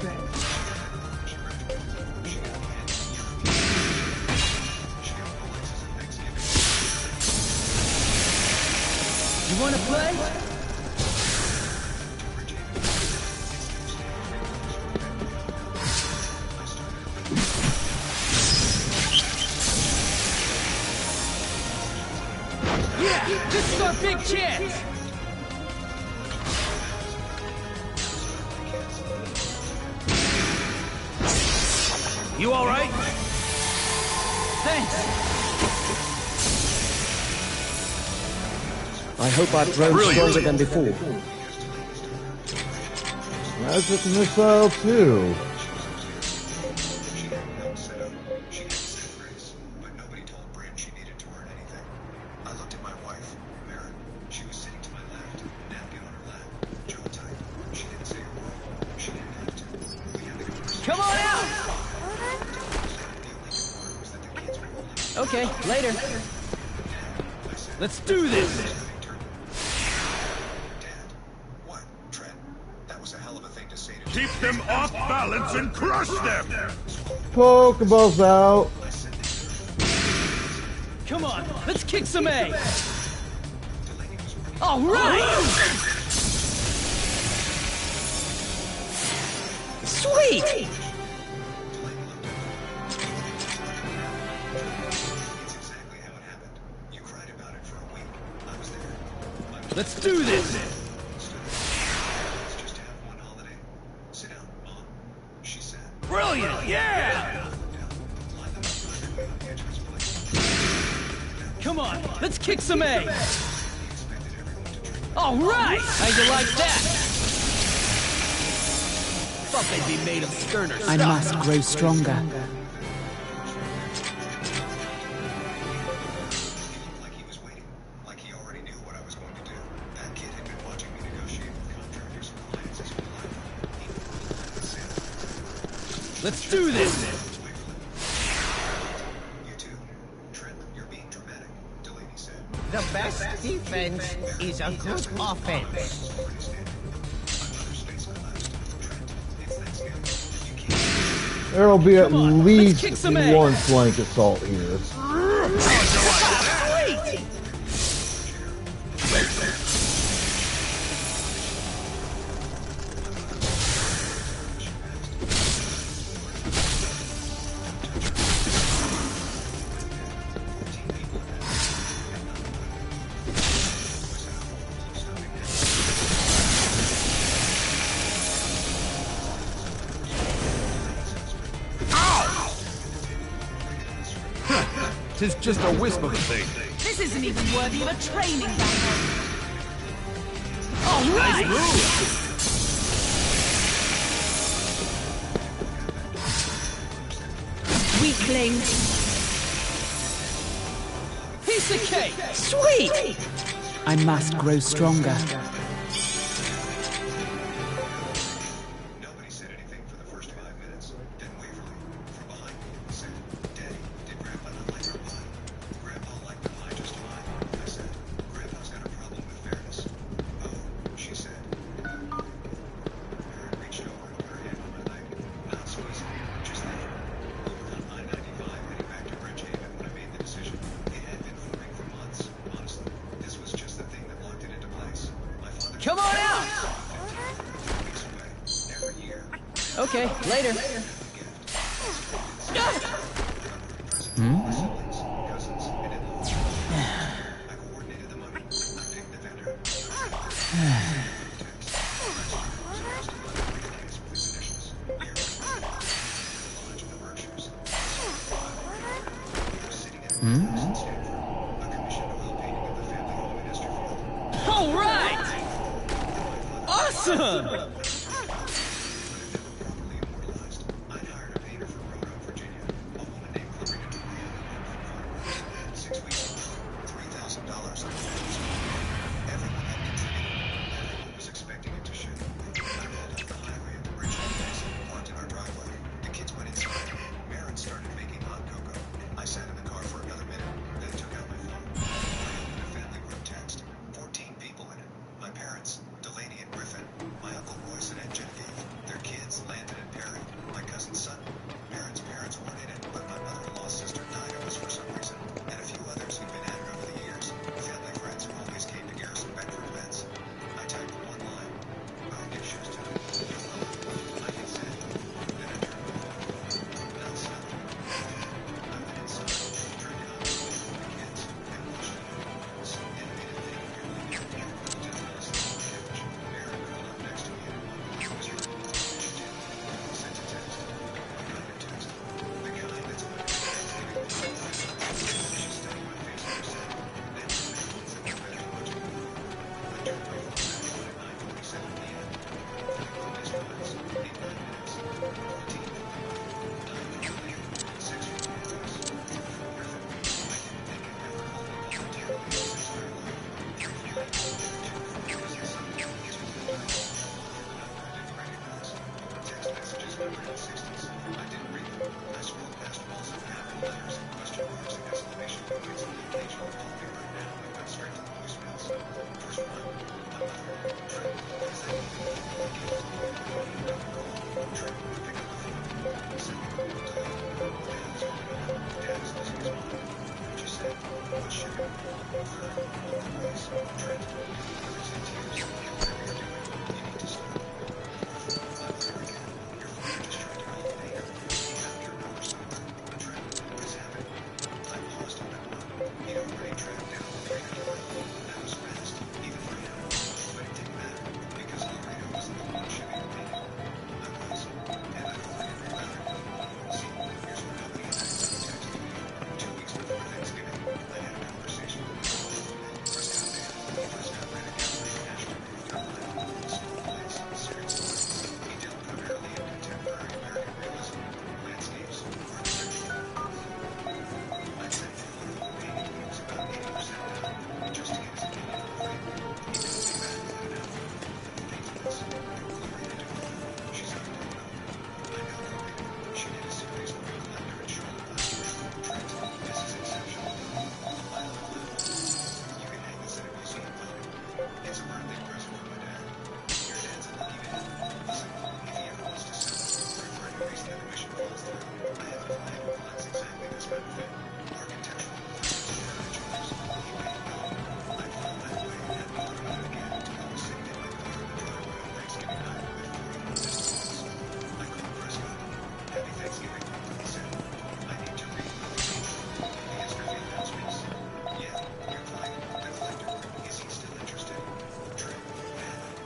You wanna play? Yeah, this is our big chance. You all right? Thanks. I hope our drone's stronger than before. Magic missile too. She had said grace, but nobody told Bryn she needed to earn anything. I looked at my wife, Maren. She was sitting to my left, napkin on her lap, jaw tight. She didn't say a word. She didn't have to. We had the conversation. Come on out. Okay, later. Let's do this. What, Trent? That was a hell of a thing to say to Keep them off balance and crush them! Pokeballs out. Come on, let's kick some ass. All right. Sweet. Let's do this! Just have one holiday. Sit down, Mom. She said. Brilliant! Yeah! Come on, let's kick some ass! All right! How you like that? Thought they'd be made of sterner stuff. I must grow stronger. Like he was waiting. Like he already knew what I was going to do. That kid had been watching me negotiate with contractors and clients his whole life. Let's do this! You too. Trent, you're being dramatic, Delaney said. The best defense is a good offense. There'll be at on, least kick some one ass. flank assault here. Tis just a wisp of a thing. This isn't even worthy of a training battle. All right! Weakling. Piece of cake! Sweet! I must grow stronger. Nobody said anything for the first 5 minutes. Then Waverly, from behind me, said, Daddy, did Grandpa not like our pie? Grandpa liked the pie just fine. I said, Grandpa's got a problem with fairness. Oh, she said. Maren reached over and put her hand on my leg. Not squeezing me, just there. We were on I-95 heading back to Bridgehaven when I made the decision. It had been forming for months. Honestly, this was just the thing that locked it into place. My father... Come on out! weeks away. Every year. Okay, later. All right! Awesome! I'd hired a painter from Roanoke, Virginia, a woman named Remnant. 6 weeks ago, $3,000 on everyone had contributed. Everyone was expecting it to show. I rolled up the highway at the bridge and parked in our driveway. The kids went inside. Marin started making hot cocoa. I sat in the car for another minute, then took out my phone. I opened a family group text. 14 people in it. My parents, Delaney and Griffin, my Uncle Royce and Aunt Genevieve, their kids, Landon and Perry, my cousin Sutton. Marin's parents weren't in it, but my mother-in-law's sister died of us for some reason, and a few others who'd been at it over the years. Family friends who always came to Garrison Beck for events. I typed one line. I'll get shoes tonight. I hit send. Then I turned my phone. Not silent. I went inside, turned on the kids, and watched it. Some animated thing barely near me. Did not listen to the couch. Marin curled up next to me and was running. Sent a text. What kind of text? The kind that's on my She studied my face for a second, then said my better watching. I turned my phone back on at 9:47 p.m. 31 missed calls, 8 minutes, 14. 6 voice. From Griffin. I didn't think I'd ever call me voluntarily in his entire life. 3 flight. 2 was his son. His was the time. Another I didn't recognize. Text messages numbered in 60s. I didn't read them. I scrolled past walls of capital letters, question marks, and exclamation points, and the occasional call me right now, and went straight to the voicemails. First one, my mother, Trip, what does that mean? I gave up. Don't call. Trip, pick up the phone. Second, delete. Dad's going on. Dad is losing his mind. Just said, what's sugar? Third, Uncle Royce, Trent, your mother's in tears. Get whatever you're doing. You need to stop. Fourth, my mother again. Your father just tried to call the mayor. He found your number somewhere. Trent, what has happened? I paused on that one. He'd already tracked down the Laredo. That was fast, even for him. But it didn't matter, because Laredo wasn't the one shipping the painting. I was, and I'd already rerouted it. See, here's what nobody in that group texted me. 2 weeks before Thanksgiving, I had a conversation with my uncle. Prescott Man. He Prescott ran a gallery in Nashville, North Carolina. Small place, serious work. He dealt primarily in contemporary American realism, landscapes, architecture. I'd sent him a photo of the painting when it was about 80% done, just to get his opinion on the frame. He called me back within an hour. The painting was Gloria DeVoe. She's out of Roanoke. I know Gloria. She did a series with your collector in Charlotte last year. Trent, this is exceptional. I love that one. You can hang this in a museum photo. It's a birthday present for my dad. Your dad's a lucky man. Listen, if he ever wants to sell it, or if for any reason the mission falls through, I have a client who collects exactly this kind of thing. Architectural portraits and heritage homes. He paid well. I filed that away and hadn't thought about it again until I was sitting in my car in the driveway on Thanksgiving night with 41 missed calls. I called Prescott. Happy Thanksgiving, he said. I need to read the painting. The Yesterfield house piece. Yeah, your client, the collector. Is he still interested? Trip, what happened?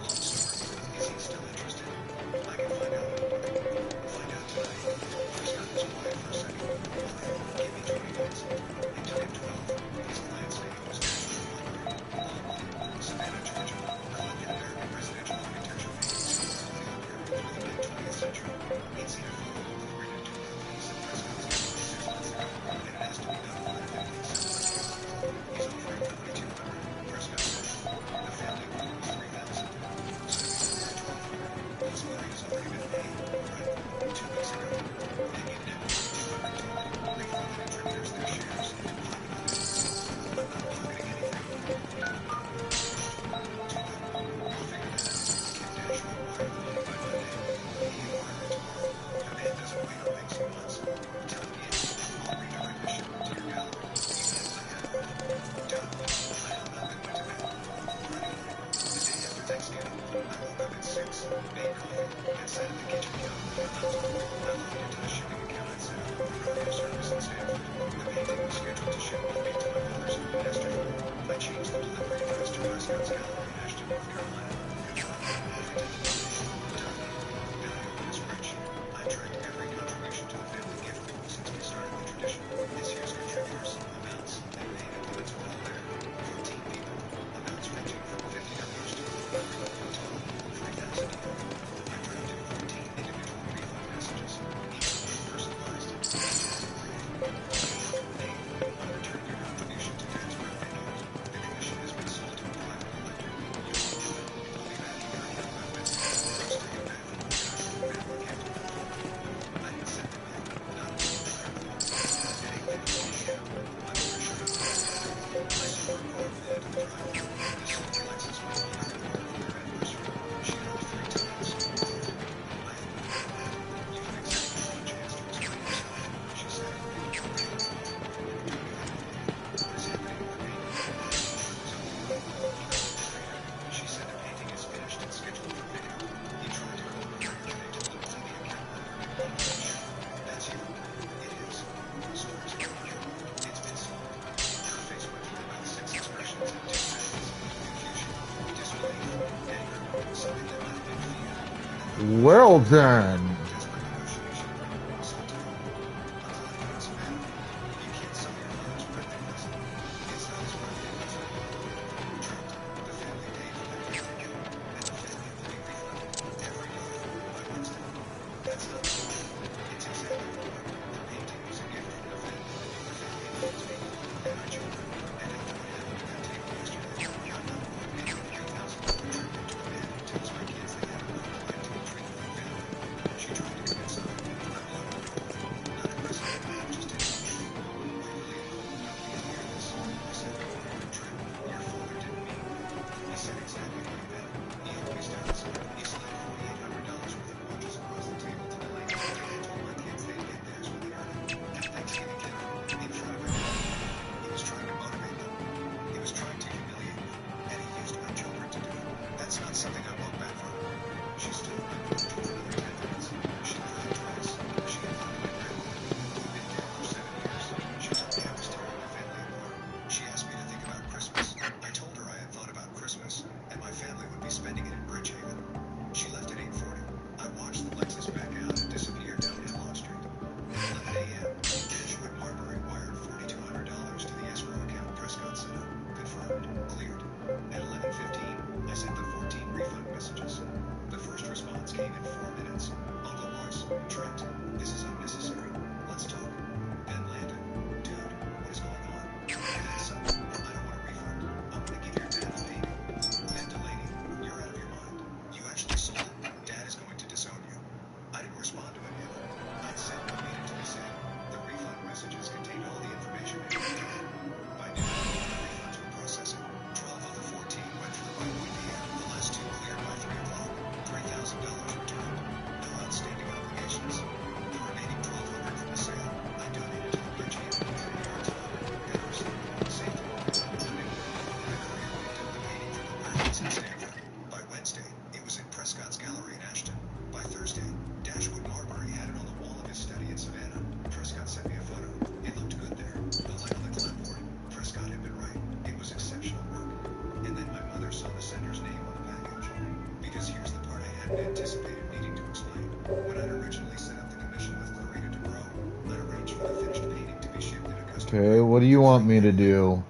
Long story. Is he still interested? I can find out in the morning. Find out tonight. Prescott was quiet for a second. Okay, give me 20 minutes. It took him 12. His client's name was National Montgomery. Long one. Savannah, Georgia. Collected American residential architecture paintings from the early period to the mid-20th century. He'd seen a photo of Gloria DeVoe piece at Prescott's gallery 6 months ago, and it has to be done within 15 cents. He's offering $2,200. Prescott said. The family one was $3,000. So he's offering $1,200. Plus money has already been paid. Right. 2 weeks ago. They needed him for $200 too. They thought the contributors their shares and pocketed it. I'm not pocketing anything. Too good. We'll figure that out. Kim Dash will wire the money by Monday. He'll order it tomorrow. A man doesn't wait on things he wants. Tell him yes. I'll redirect the shipment to your gallery. Even if I have. Done. I hung up and went to bed. Friday night, the day after Thanksgiving, I woke up at 6, made coffee, and sat at the kitchen counter with my laptop. I logged into the shipping account and set up a courier service in Stanford. The painting was scheduled to ship Monday to my mother's home in Yesterfield. I changed the delivery address to Prescott's gallery in Ashton. Well then. Okay, what do you want me to do?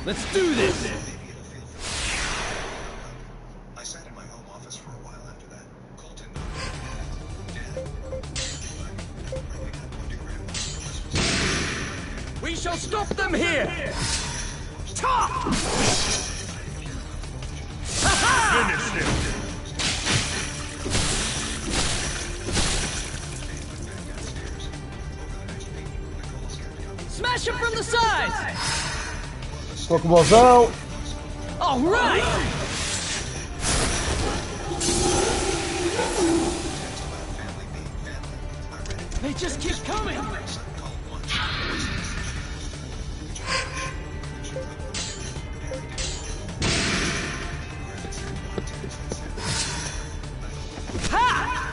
Let's do this! Maybe it'll feel for I sat in my home office for a while after that. Colton, Dad, We shall stop them here! Ta! Finish him! Smash him from the sides! Pokeballs out! All right! They just keep coming! Ha!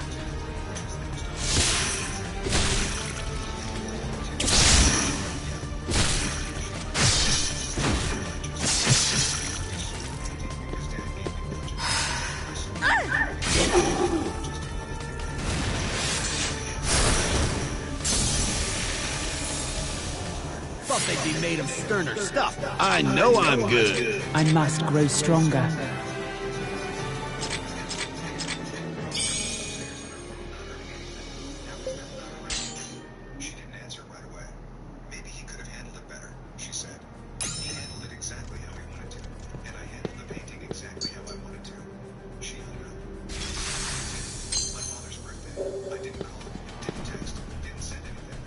Thought they'd be made of sterner stuff. I know I'm good. I must grow stronger. She didn't answer right away. Maybe he could have handled it better, she said. He handled it exactly how he wanted to, and I handled the painting exactly how I wanted to. She hung up. My father's birthday. I didn't call him, didn't text, didn't send anything.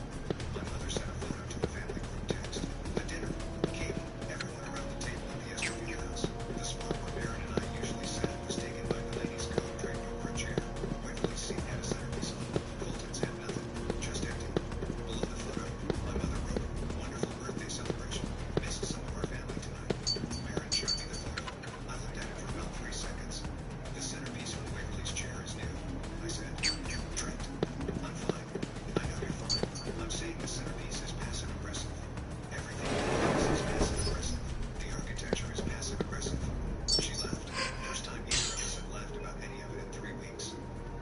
My mother sent a photo to a family group text. A dinner, cable, everyone around the table at the SUV house. The spot where Baron and I usually sat was taken by the lady's coat draped over a chair. Waverly's seat had a centerpiece on it. Colton's had nothing, just empty. Below the photo, my mother wrote, "Wonderful birthday celebration. Miss some of our family tonight." Baron showed me the photo. I looked at it for about 3 seconds. The centerpiece on Waverly's chair is new. I said, "Trent, I'm fine. I know you're fine. I'm saying the centerpiece is passive-aggressive. Everything about this is passive-aggressive. The architecture is passive-aggressive." She laughed. First time either of us had laughed about any of it in 3 weeks.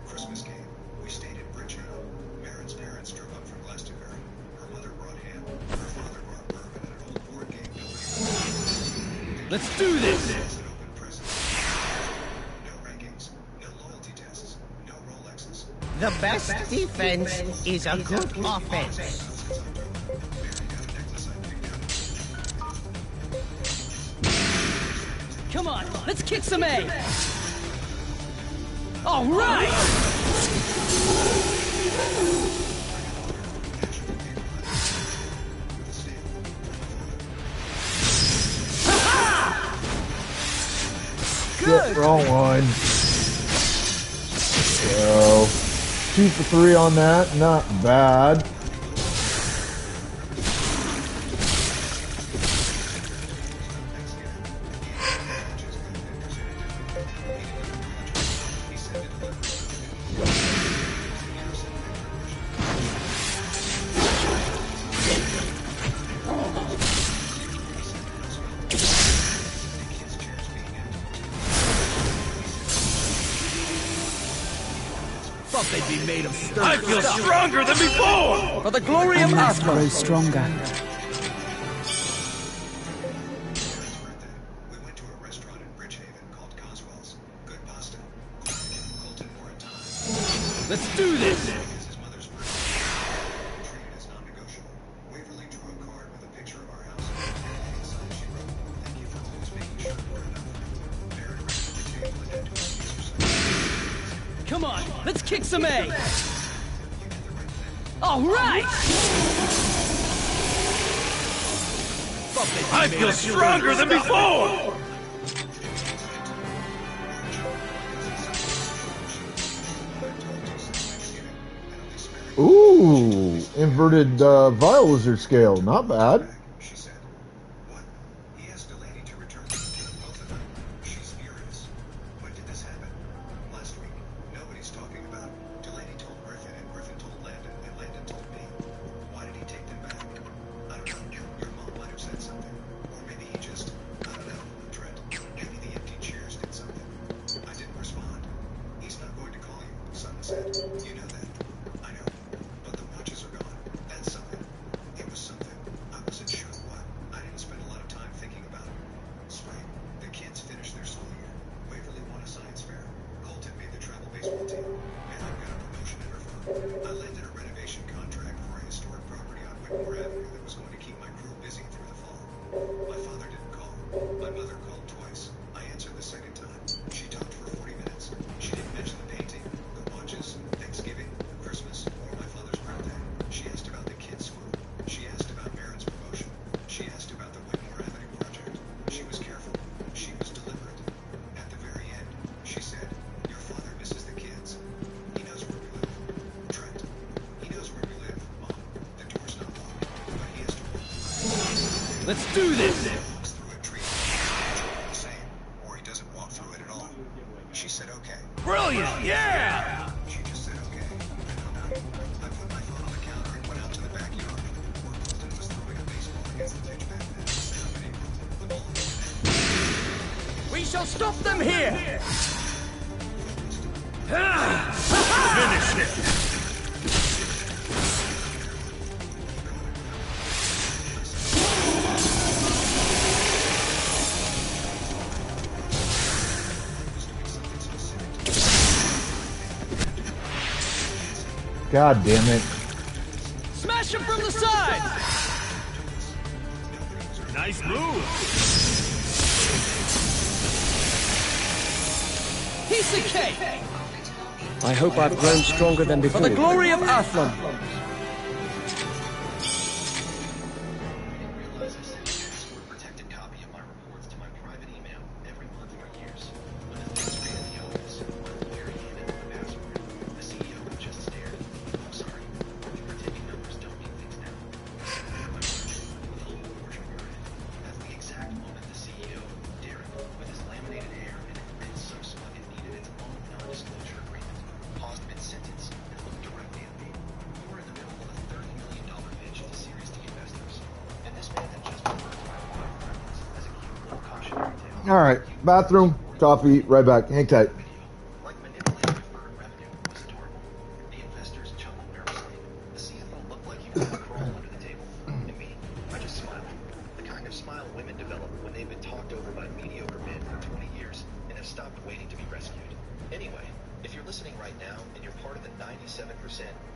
Christmas came. We stayed in Bridgehaven. Baron's parents drove up from Glastonbury. Her mother brought ham. Her father brought bourbon and an old board game nobody Let's do this! as an open present. No rankings, no loyalty tests, no Rolexes. The best defense is a good offense. Come on, let's kick some A! All right! Shit, wrong one. So, 2 for 3 on that, not bad. Thought they'd be made of sterner I feel stuff. stronger than before! For the glory I of must Asgard! grow stronger. We went to a restaurant in Bridgehaven called Coswell's. Good pasta. Colton wore a tie. Let's do this! Because his mother's birthday. Treated as non-negotiable. Waverly drew a card with a picture of our house. And inside she wrote, "Thank you for always making sure we're enough." Baron ran to the table and had to excuse herself. Come on, let's kick some A! All right! Thought they'd be I made feel of stronger than before! Ooh, inverted Vile Wizard scale, not bad. She said, "What? He asked Delaney to return both of them. She's furious. When did this happen? Last week. Nobody's talking about it. Delaney told Griffin, and Griffin told Landon, and Landon told me. Why did he take them back? I don't know. Your mom might have said something. Or maybe he just, I don't know, Trent. Maybe the empty chairs did something. I didn't respond. He's not going to call you, Sutton said. You know that. I know. But the watches are gone. That's something. It was something. I wasn't sure what. My father didn't call. My mother called twice. I answered the second time. She talked for 40 minutes. She didn't mention the painting, the watches, Thanksgiving, Christmas, or my father's birthday. She asked about the kids' school. She asked about Marin's promotion. She asked about the Whitmore Avenue project. She was careful. She was deliberate. At the very end, she said, "Your father misses the kids. He knows where we live. Trent. He knows where we live, Mom. The door's not locked, but he has to walk. Let's do this! He walks through a tree. The same, or he doesn't walk through it at all." She said, "Okay." Brilliant! Yeah! She just said, "Okay." I hung up. I put my phone on the counter and went out to the backyard, where Colton was throwing a baseball against the pitch bat net. The ball hit the net. We shall stop them here! Finish it! God damn it. Smash him from the side! Nice move! Piece of cake! I hope I've grown stronger than For before. the glory of Athlon! Realize I sent a password-protected copy of my reports to my private email every month for years. When the things ran in the office, my lawyer handed me the password. The CEO just stared. "I'm sorry, your taking numbers don't mean things now." My margin, with a whole portion guarded. That's the exact moment the CEO, Derek, with his laminated hair and a grin so smug it needed its own non-disclosure agreement, paused mid-sentence and looked directly at me. We were in the middle of a $30 million pitch to Series D investors, and this man had just referred to my wife as a cute little cautionary tale. Alright, bathroom, coffee, right back. Hang tight. Like manipulating deferred revenue was adorable. The investors chuckled nervously. The CFO looked like he wanted to crawl under the table. And me, I just smiled. The kind of smile women develop when they've been talked over by mediocre men for 20 years and have stopped waiting to be rescued. Anyway, if you're listening right now and you're part of the 97%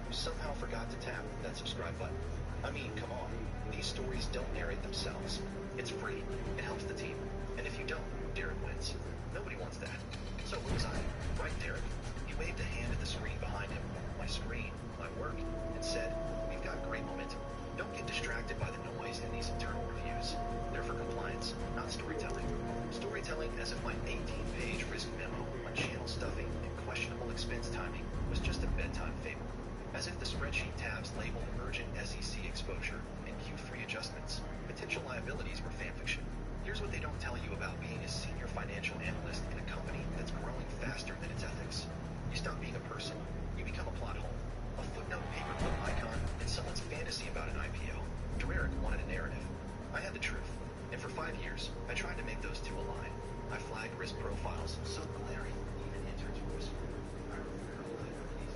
who somehow forgot to tap that subscribe button, I mean, come on. These stories don't narrate themselves. It's free. It helps the team. And if you don't, Derek wins. Nobody wants that. So what was I? Right, Derek? He waved a hand at the screen behind him, my screen, my work, and said, "We've got great momentum. Don't get distracted by the noise in these internal reviews. They're for compliance, not storytelling. Storytelling as if my 18-page risk memo on channel stuffing and questionable expense timing was just a bedtime fable. As if the spreadsheet tabs labeled urgent SEC exposure and Q3 adjustments, potential liabilities were fanfiction. Here's what they don't tell you about being a senior financial analyst in a company that's growing faster than its ethics. You stop being a person. You become a plot hole. A footnote paperclip icon in someone's fantasy about an IPO. Derek wanted a narrative. I had the truth. And for 5 years, I tried to make those two align. I flagged risk profiles so glaring, even interns were whispering. I referred liabilities.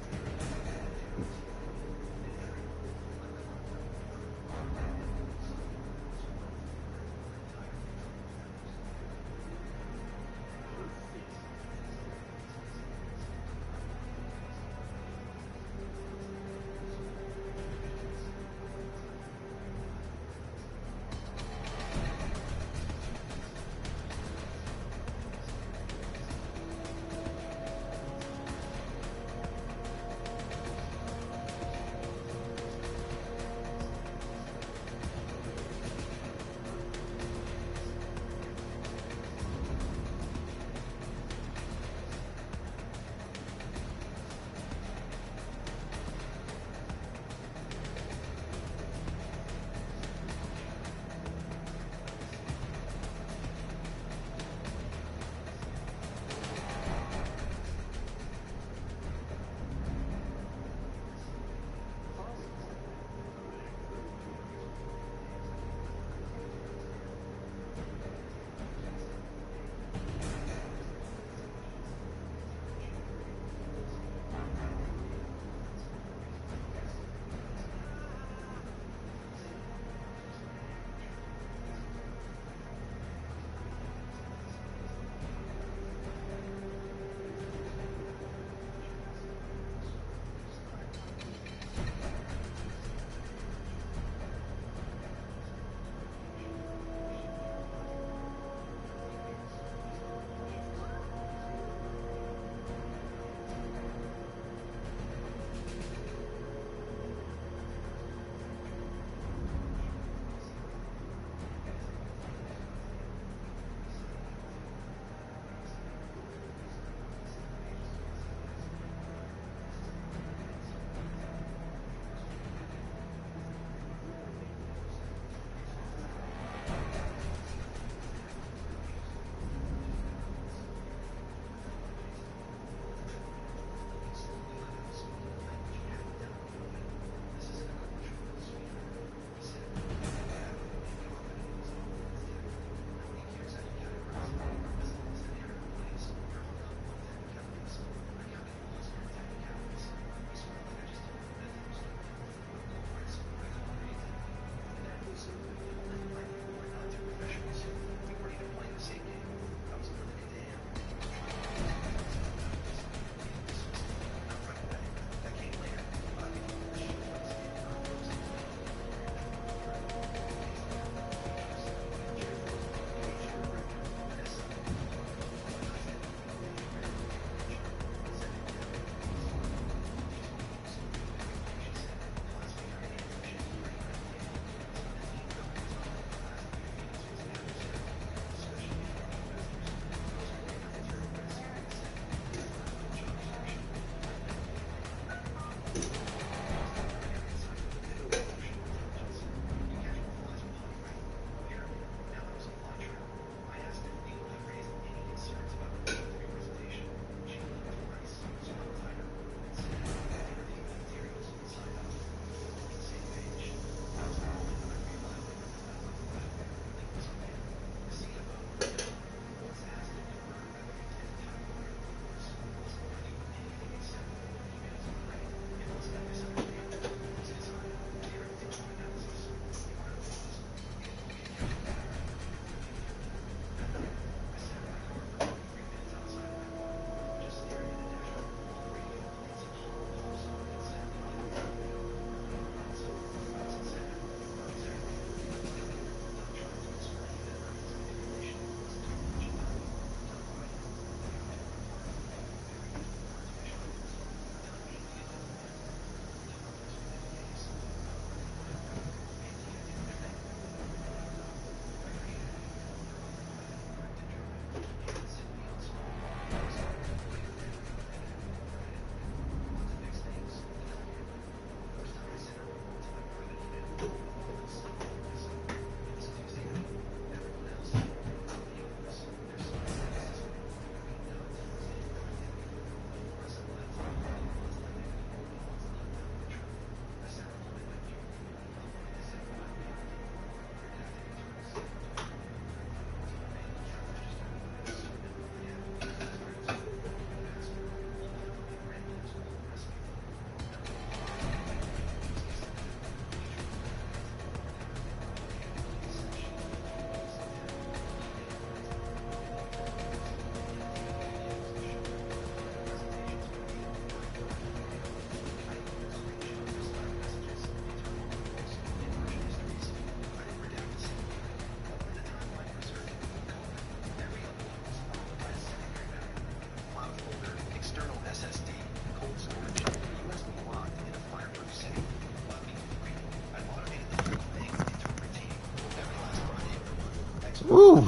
Ooh.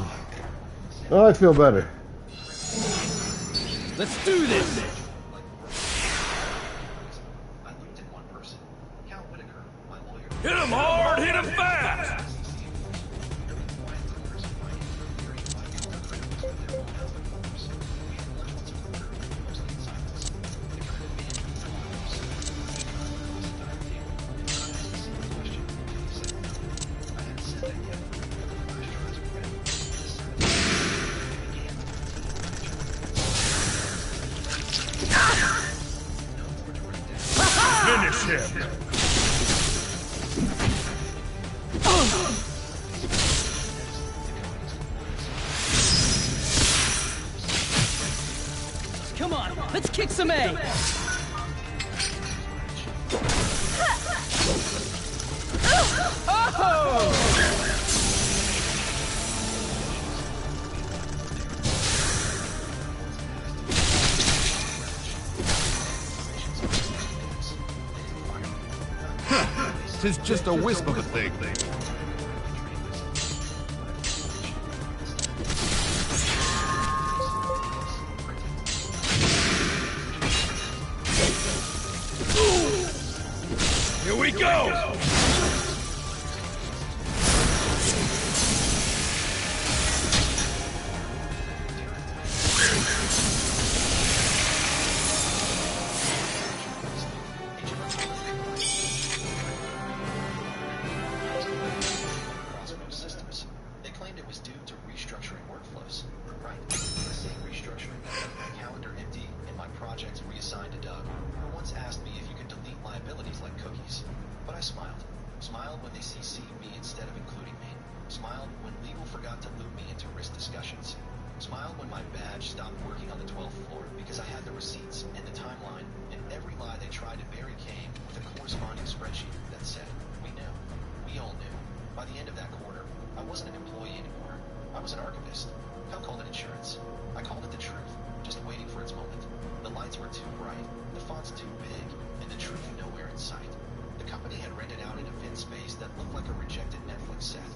Oh, I feel better. Let's do this! I looked at one person, Cal Whitaker, my lawyer. Hit him hard, hit him fast! Finish him! Come on, let's kick some A! Tis just a wisp of a thing. Here we go! Systems. They claimed it was due to restructuring workflows. Right. The same restructuring that left my calendar empty and my projects reassigned to Doug, who once asked me if you could delete liabilities like cookies. But I smiled. Smiled when they CC'd me instead of including me. Smiled when legal forgot to loop me into risk discussions. Smiled when my badge stopped working on the 12th floor because I had the receipts and the timeline, and every lie they tried to bury came with a corresponding spreadsheet that said, we knew. We all knew. By the end of that quarter, I wasn't an employee anymore. I was an archivist. Cal called it insurance. I called it the truth, just waiting for its moment. The lights were too bright, the fonts too big, and the truth nowhere in sight. The company had rented out an event space that looked like a rejected Netflix set.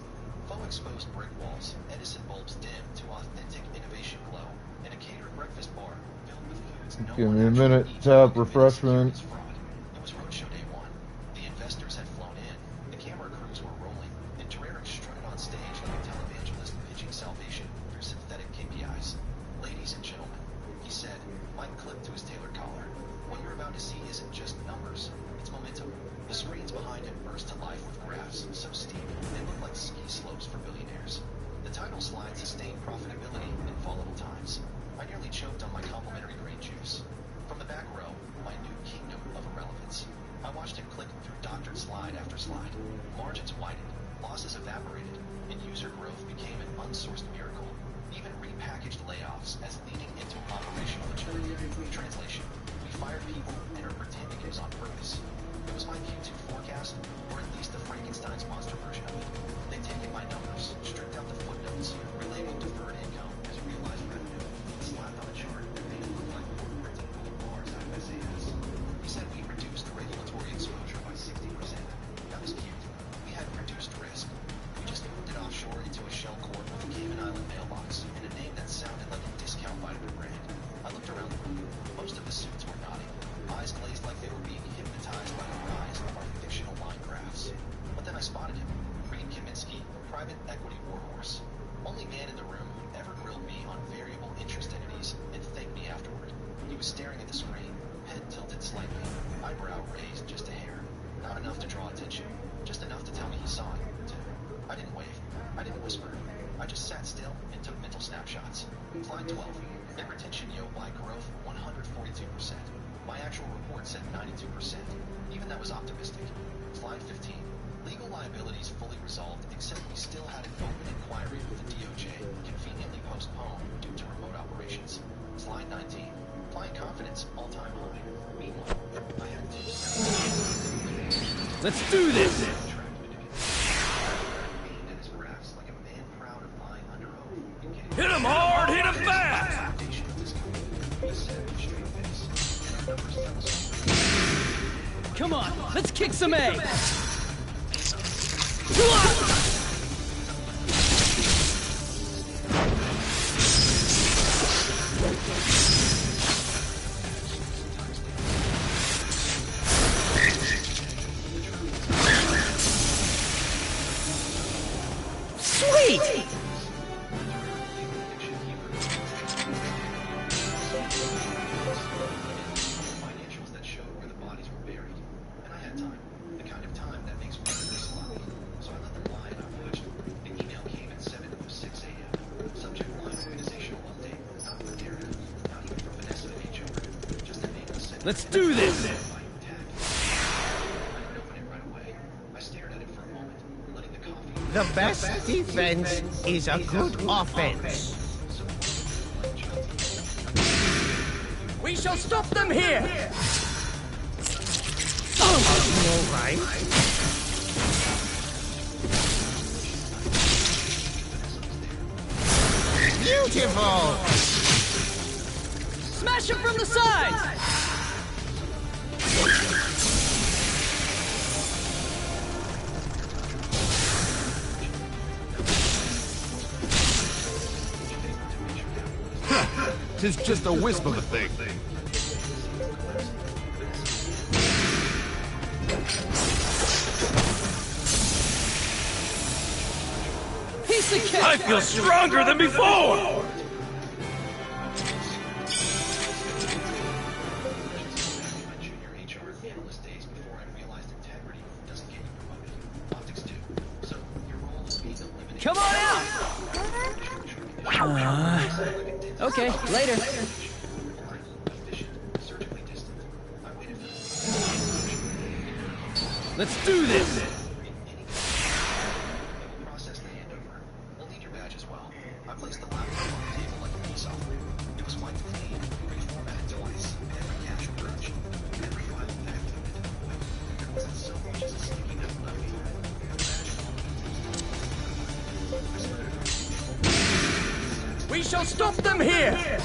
Faux exposed brick walls, Edison bulbs dim to authentic innovation glow, and a catered breakfast bar filled with foods no Give one me a actually minute, eats tap because it's refreshment. fraud. It was roadshow day one. The investors had flown in, the camera crews were rolling, and Tarek strutted on stage like a televangelist pitching salvation through synthetic KPIs. Ladies and gentlemen, he said, mic clipped to his tailored collar. What you're about to see isn't just numbers, it's momentum. The screens behind him burst to life with graphs so steep they looked like ski slopes for billionaires. The title slide sustained profitability in volatile times. I nearly choked on my complimentary green juice. From the back row, my new kingdom of irrelevance. I watched him click through doctored slide after slide. Margins widened, losses evaporated, and user growth became an unsourced miracle. Even repackaged layoffs as leading into operational agility. Translation: we fired people and are pretending it was on purpose. It was my Q2 forecast, or at least the Frankenstein's monster version of it. They'd taken my numbers, stripped out the footnotes, relabeled deferred income as realized revenue, and slapped on a chart that made it look like we were printing gold bars out of SAS. He said we reduced regulatory exposure by 60%. That was cute. We had reduced risk. We just moved it offshore into a shell corp with a Cayman Island mailbox and a name that sounded like a discount vitamin brand. I looked around the room. Most of the suits were nodding, eyes glazed like they were being hypnotized by the rise of our fictional line graphs. But then I spotted him, Reed Kaminsky, private equity warhorse. Only man in the room who'd ever grilled me on variable interest entities and thanked me afterward. He was staring at the screen, head tilted slightly, eyebrow raised just a hair. Not enough to draw attention, just enough to tell me he saw it, too. I didn't wave. I didn't whisper. I just sat still and took mental snapshots. Slide 12. Net retention YoY growth 142%. My actual report said 92%. Even that was optimistic. Slide 15. Legal liabilities fully resolved, except we still had an open inquiry with the DOJ, conveniently postponed due to remote operations. Slide 19. Client confidence all-time high. Meanwhile, I had Let's do this! Hit him hard, hit him fast! Come on, let's kick some A! Sweet! Financials that showed where the bodies were buried. And I had time. The kind of time that makes predators sloppy. So I let them lie and I watched. The email came at 7:06 a.m. Subject line, organizational update. Not from Darren. Not even from Vanessa and HR. Just a name that said... Let's do this! I didn't open it right away. I stared at it for a moment, letting the coffee... The best defense is a good offense. We shall stop them here! All right. Beautiful! Smash him from the sides! Tis just a wisp of a thing. Piece of cake! I feel stronger than before! Come on out! Okay, later. Let's do this! Process the handover. We'll need your badge as well. I placed the laptop on the table like a police officer. It was wiped clean, reformatted twice, and every cache approach. Every file vacuumed. There wasn't so much as a sticky note left behind. We shall stop them here!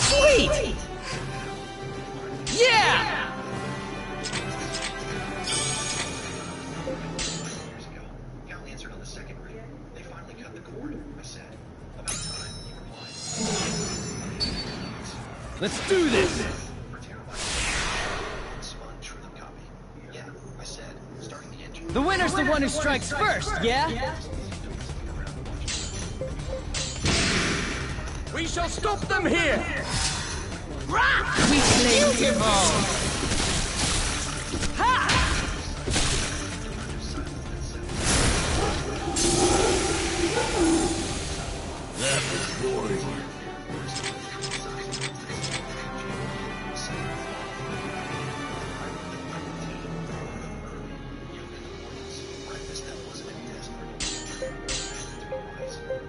Sweet! Yeah! Years ago, Cal answered on the second ring. They finally cut the cord, I said. About time, he replied. Let's do this! For terabytes. Spun Trillium copy. Yeah, I said, starting the engine. The winner's the one who strikes first, yeah? We shall stop them here! Beautiful! Ha! That was boring.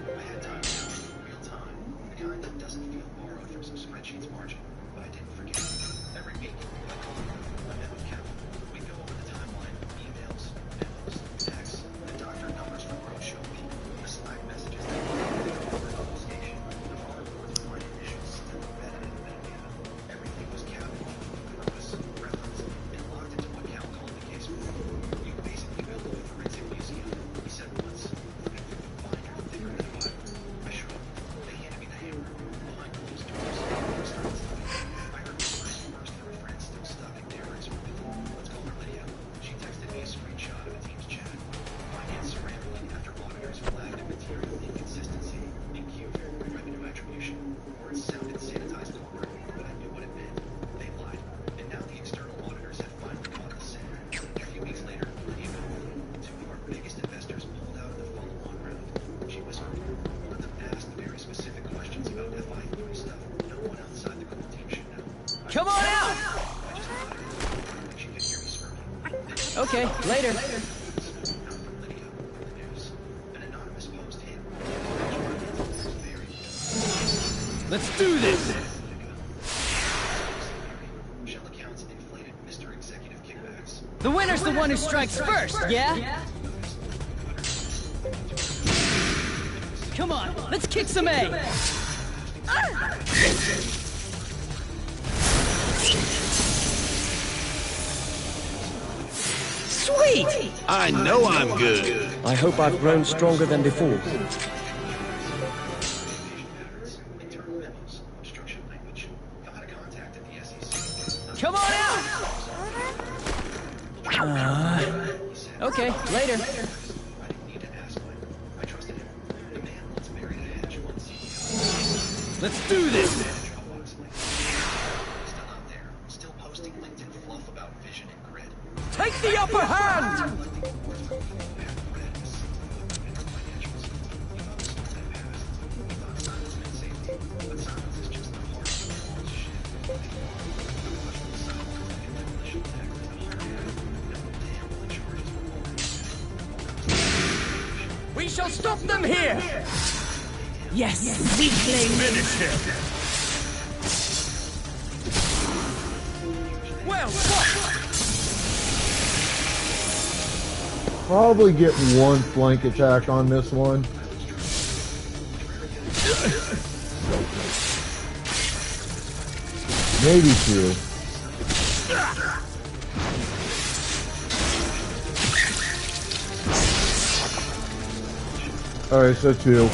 I had time now, real time, the kind that doesn't feel borrowed from some spreadsheets margin, but I didn't forget. Every week, I Okay, later. Let's do this! The winner's the one who strikes first, yeah? Come on, let's kick some A! Sweet! I know I'm good. I hope I've grown stronger than before. Come on out! Okay, later. Let's do this! Take the upper hand! We shall stop them here! Yes, weakling! Finish him! Well fought! Probably get one flank attack on this one. Maybe two. Alright, so two.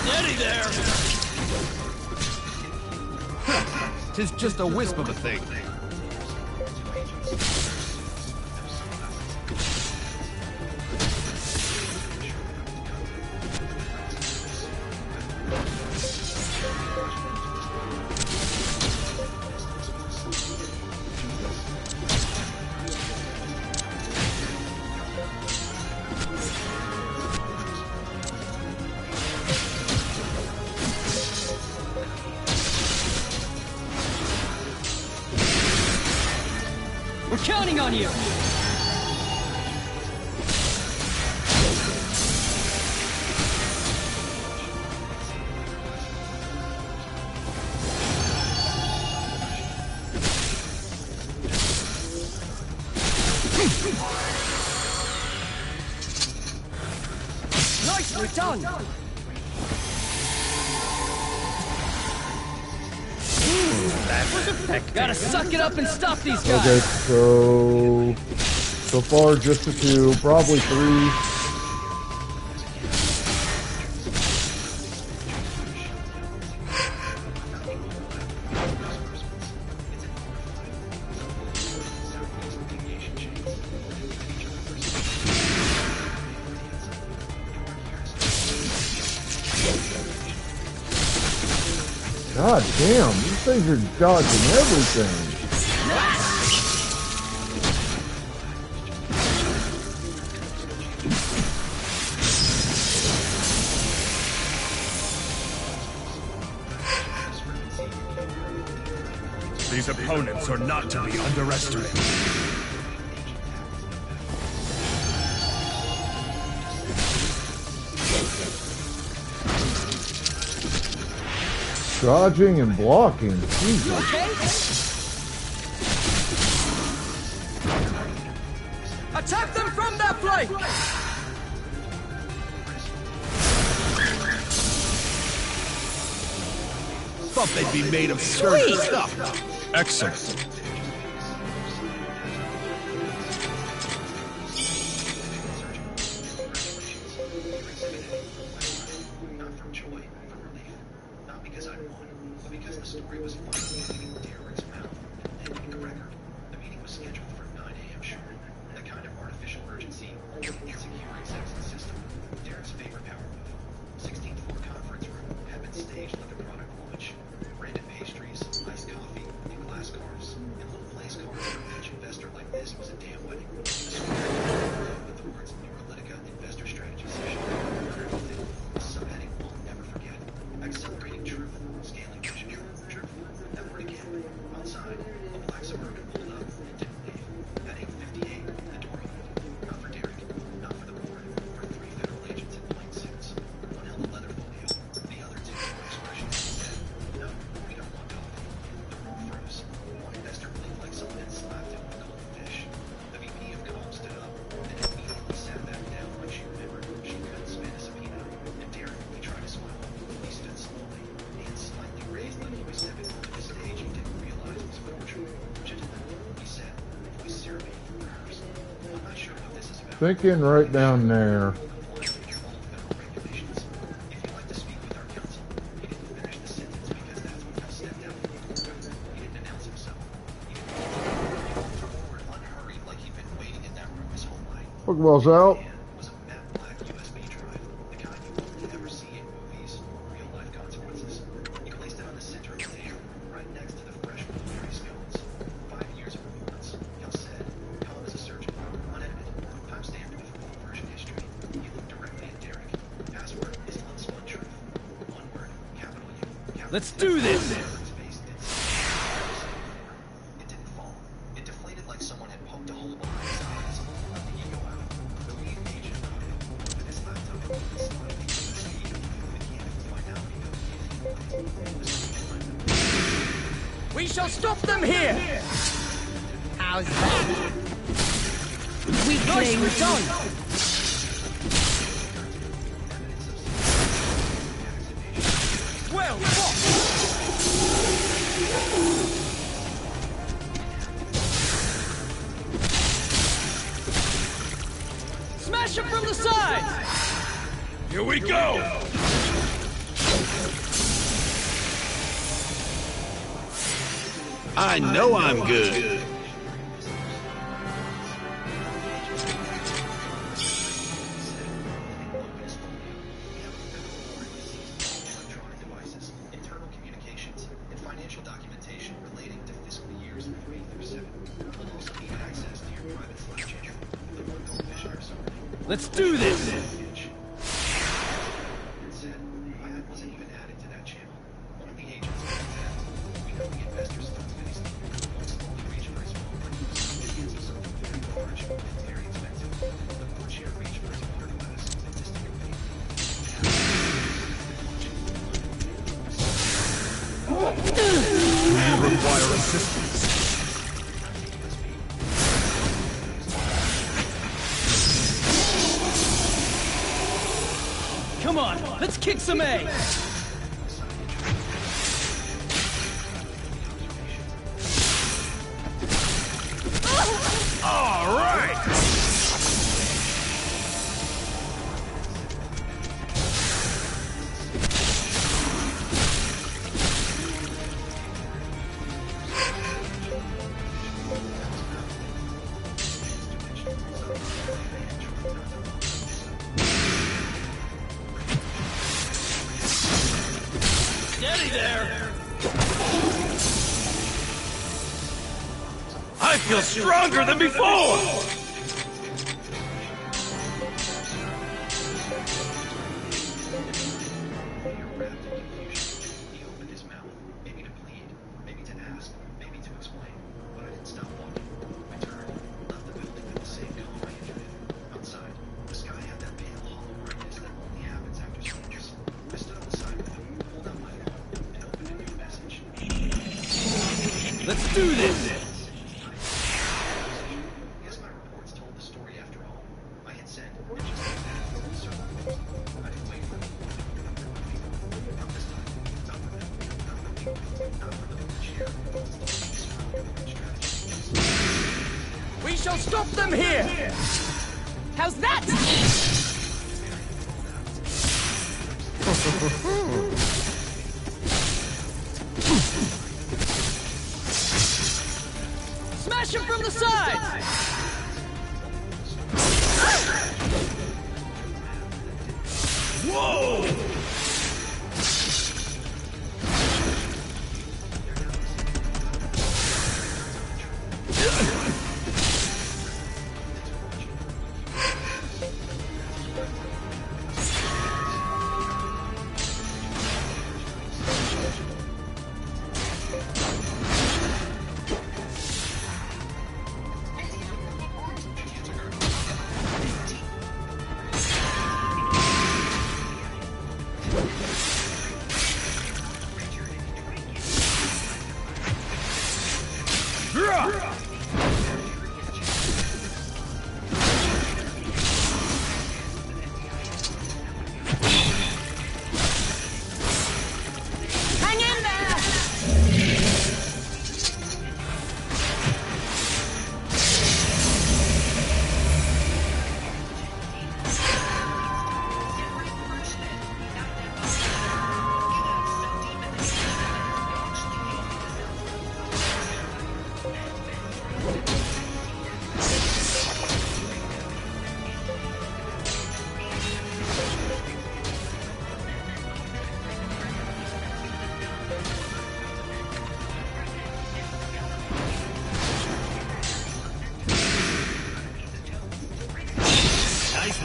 Steady there! Tis just a wisp of a thing. We're counting on you! Nicely done! Gotta suck it up and stop these guys! Okay, so far just the two, probably three. God damn, these things are dodging everything. These opponents are not to be underestimated. Dodging and blocking. Jesus. Okay? Attack them from that flank! Thought they'd be made of sterner stuff. Excellent. Not from joy, from relief. Not because I won, but because the story was finally leaving Derek's mouth and hitting a record. The meeting was scheduled for 9 a.m. sharp. The kind of artificial urgency only insecure execs the system. Derek's favorite power move. 16th floor conference room had been staged like a product launch. Branded pastries, iced coffee, and glass cars. Thinking right down there. Pokeball's out. Let's do this! It didn't fall. It deflated like someone had poked a hole behind his eyes. Let the ego out. The lead agent nodded. With his laptop, he slotted the USB into the mechanic to find out because We shall stop them here! How's that? Nicely done! Well fought! Smash him from the side! Here we go! I know I'm good. internal communications, and financial documentation relating to fiscal years 3 through 7. We'll also need access to your private flash entry, the one commissioner summary. Let's do this! It said, I wasn't even added to that channel. One of the agents said that. We know the investors don't finish the once only reach for his phone. It's something very large and very expensive. The board share reach for his water glass is existing in paper. We require assistance. Come on, let's kick some A! All right! Steady there! I feel stronger than before! He opened his mouth, maybe to plead, maybe to ask, maybe to explain, but I didn't stop walking. I turned, left the building with the same calm I entered it. Outside, the sky had that pale, hollow brightness that only happens after storms. I stood on the sidewalk, pulled out my phone, and opened a new message. Let's do this! Guess my reports told the story after all. I hit send, and just like that, the circle closed. I didn't wait for it. Not this time. Not for them. Not for me. Not for those that share. It's the strategy. We shall stop them here! How's that? Smash him from the side! Whoa!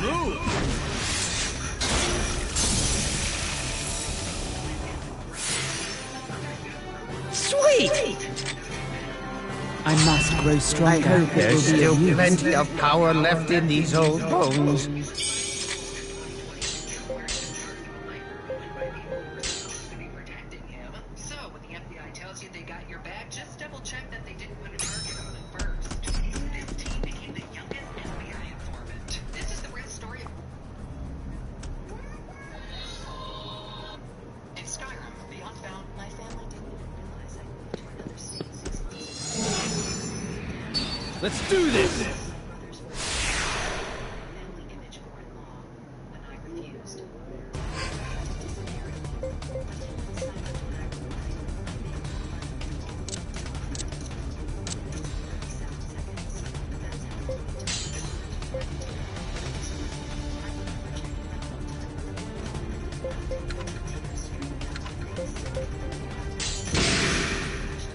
move. Sweet! I must grow stronger. I hope there's still plenty of power left in these old bones. So, when the FBI tells you they got your back, just double check that they didn't put a target on it first. This team became the youngest FBI informant. This is the real story of... In Skyrim, the Unbound, my family didn't even realize I moved to another state 6 months ago. Let's do this! Family image court-in-law when I refused.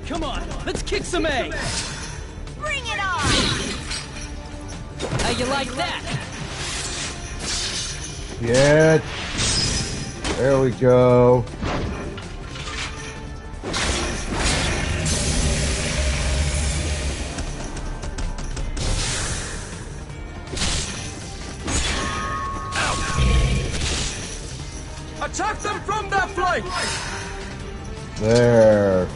Come on, let's kick some A! Bring it on! How you like that? Shit. There we go. Attack them from their flank! There.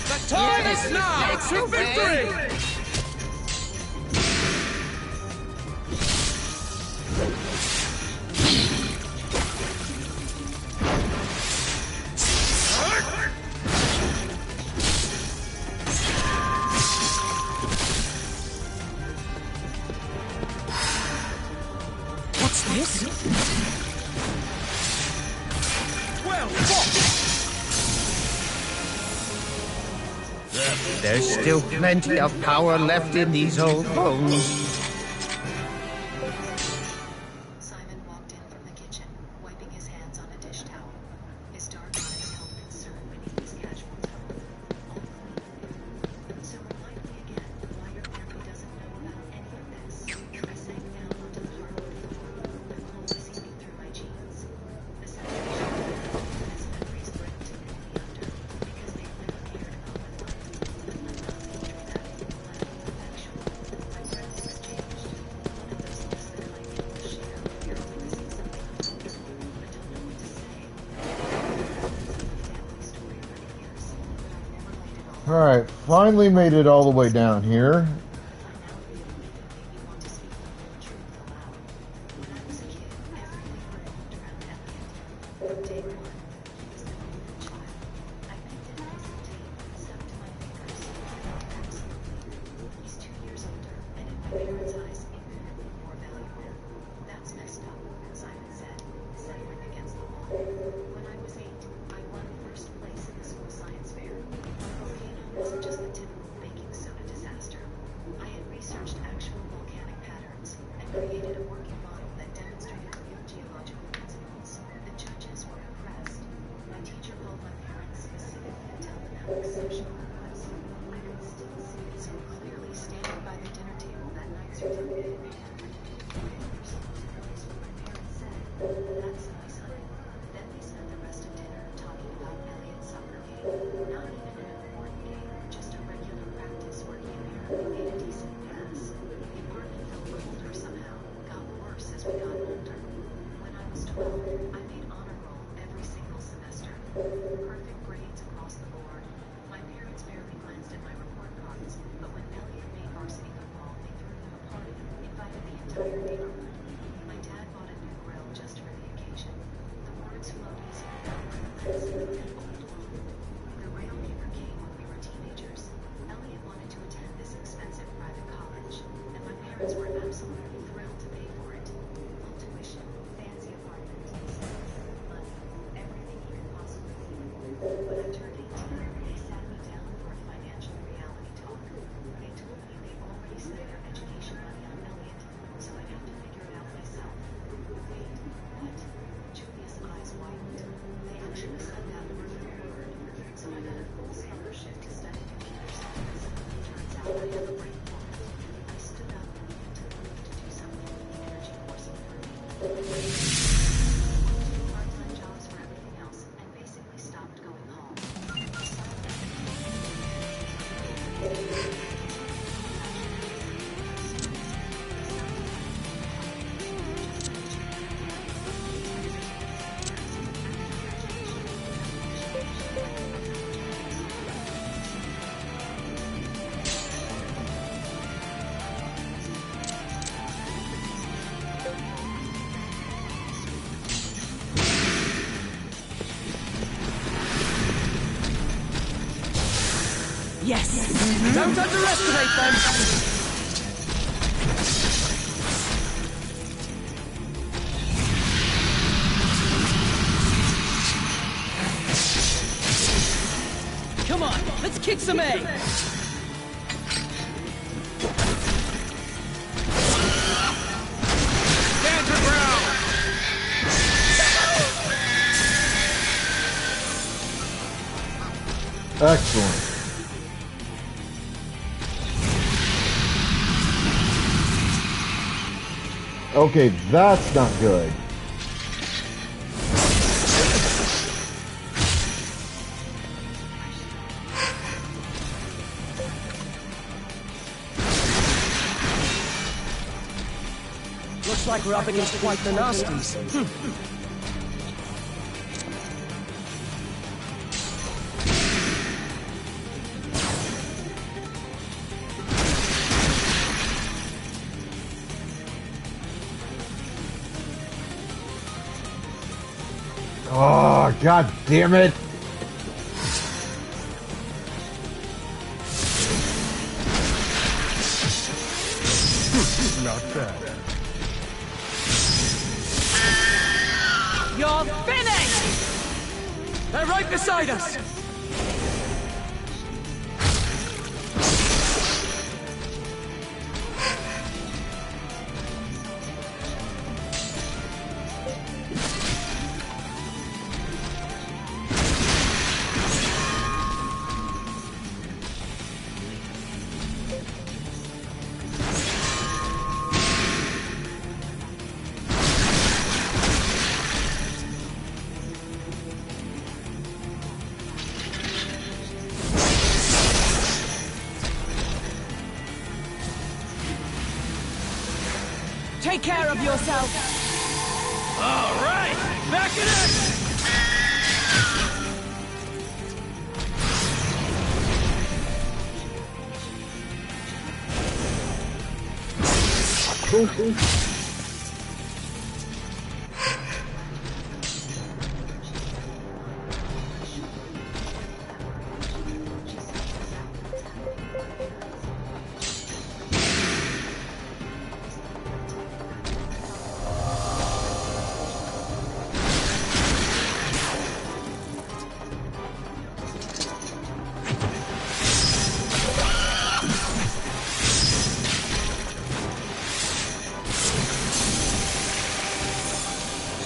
The time is now to victory! What's this? Well fought! There's still plenty of power left in these old bones. Simon walked in from the kitchen, wiping his hands on a dish towel. His dark eyes held concern beneath his casual tone. All clean. So remind me again why your family doesn't know about any of this. I sank down onto the hardwood floor, the cold seeping through my jeans. The sensation of his memories threatened to knit me under, because they'd never cared about my life. My mouth was dramatic, bland, factual. My breath exchanged. One of those looks the kind people share when you're witnessing something unbelievable, but don't know what to say. Family story for years, but I've never laid it all out. Alright, finally made it all the way down here. Find out the only thing that made me want to speak the whole truth aloud. When I was a kid, everything revolved around Elliot. From day one, he was the golden child. I picked him at his tape, stuck to my fingers, absolutely. He's 2 years older, and in my parents' eyes, infinitely more valuable. That's messed up, Simon said, settling against the wall. When I was 8, I won first place in the school science fair. The volcano wasn't just the typical baking soda disaster. I had researched actual volcanic patterns and created a working model that demonstrated real geological principles. The judges were impressed. My teacher called my parents specifically to tell them how exceptional it was. I could still see it so clearly standing by the dinner table that night, certificate in hand. You're supposed to notice what my parents said. That's my son. Then they spent the rest of dinner talking about Elliot's soccer game. Not even an important game, just a regular practice where he apparently made a decent pass. The apartment felt colder somehow, got worse as we got older. When I was 12, I made honor roll every single semester. Perfect grades across the board. My parents barely glanced at my report cards, but when Elliot made varsity football, they threw him a party, invited the entire neighborhood. My dad bought a new grill just for the occasion. The words flowed easier down my lips than old law. The railmaker came when we were teenagers. Elliot wanted to attend this expensive private college, and my parents were absolutely thrilled to pay for it. Full tuition, fancy apartment, money, everything he could possibly need. When I turned 18, they sat me down for a financial reality talk. They told me they already spent their education money on Elliot, so I'd have to figure it out myself. Part-time jobs for everything else, and basically stopped going home. Yes! Don't underestimate them! Come on, let's kick some A! Stand your ground! Excellent. Okay, that's not good. Looks like we're up against quite the nasties. Oh, god damn it. Not bad. You're finished! They're right beside us! Take care of yourself! All right, back it up!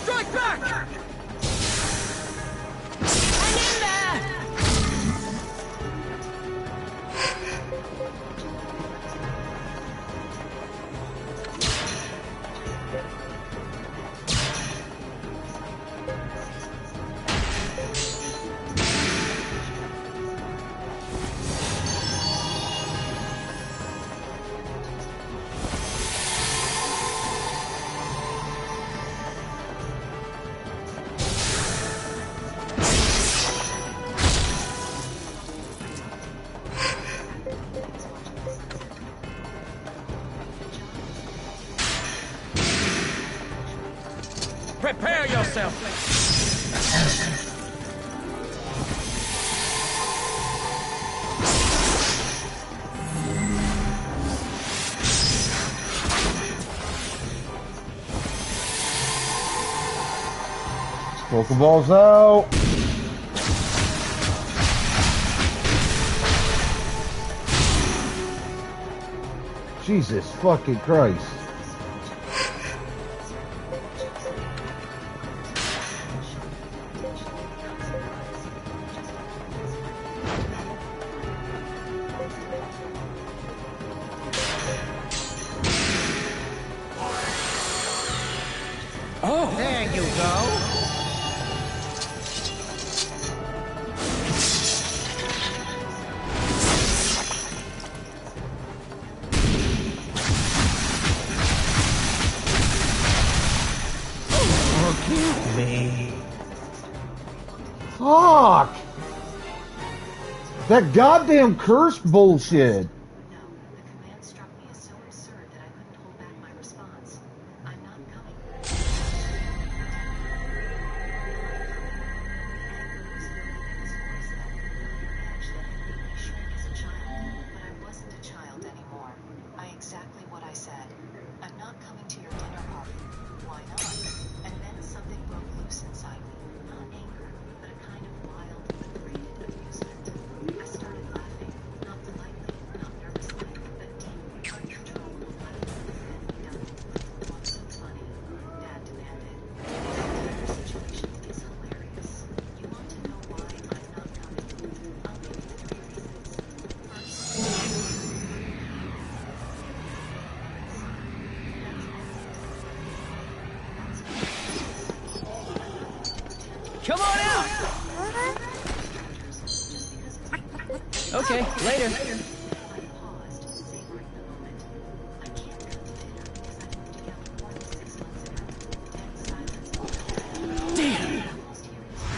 Strike back! Hang in there! Prepare yourself! Pokeballs out. Jesus fucking Christ. go. Forgive me. Fuck! That goddamn curse bullshit! No, the command struck me as so absurd that I couldn't hold back my response. I'm not coming. Anger was looming in his voice, that familiar edge that had made me shrink as a child. But I wasn't a child anymore. Exactly what I said. I'm not coming to your dinner party. Why not? And then something broke loose inside me. Not anger, but a kind of wild, liberated amusement. I started laughing, not politely, not nervously, but deep, uncontrollable laughter within me done. What's so funny? Dad demanded. This entire situation is hilarious. You want to know why I'm not coming? I'll give you 3 reasons. First, Come on out! Okay, later. I paused, savoring the moment. I can't come to dinner because I moved to California 6 months ago. Tense silence. Damn!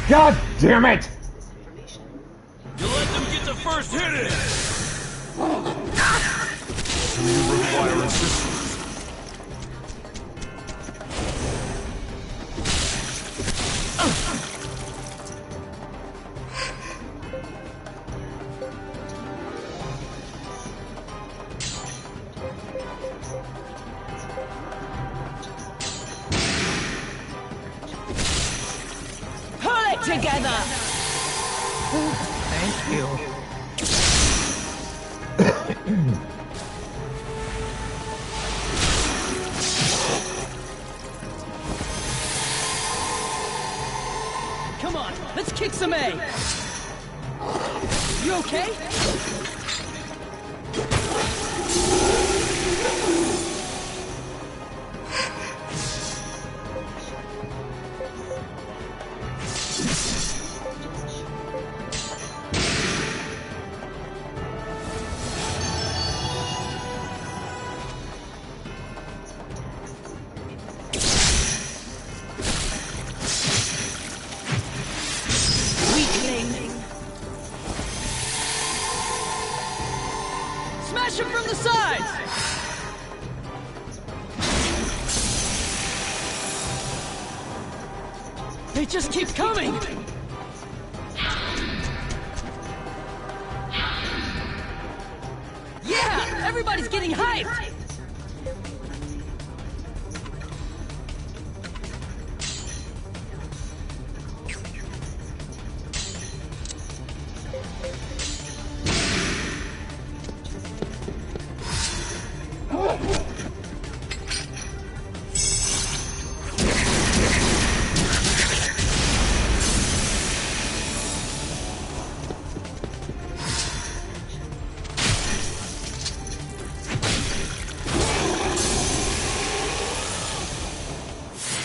God damn it! This information. You let them get the first hit in! Do you require assistance? Pull it together! Thank you. Come on, let's kick some A! You okay? Weakling! Smash him from the sides! They just keep coming! Yeah! Everybody's getting hyped!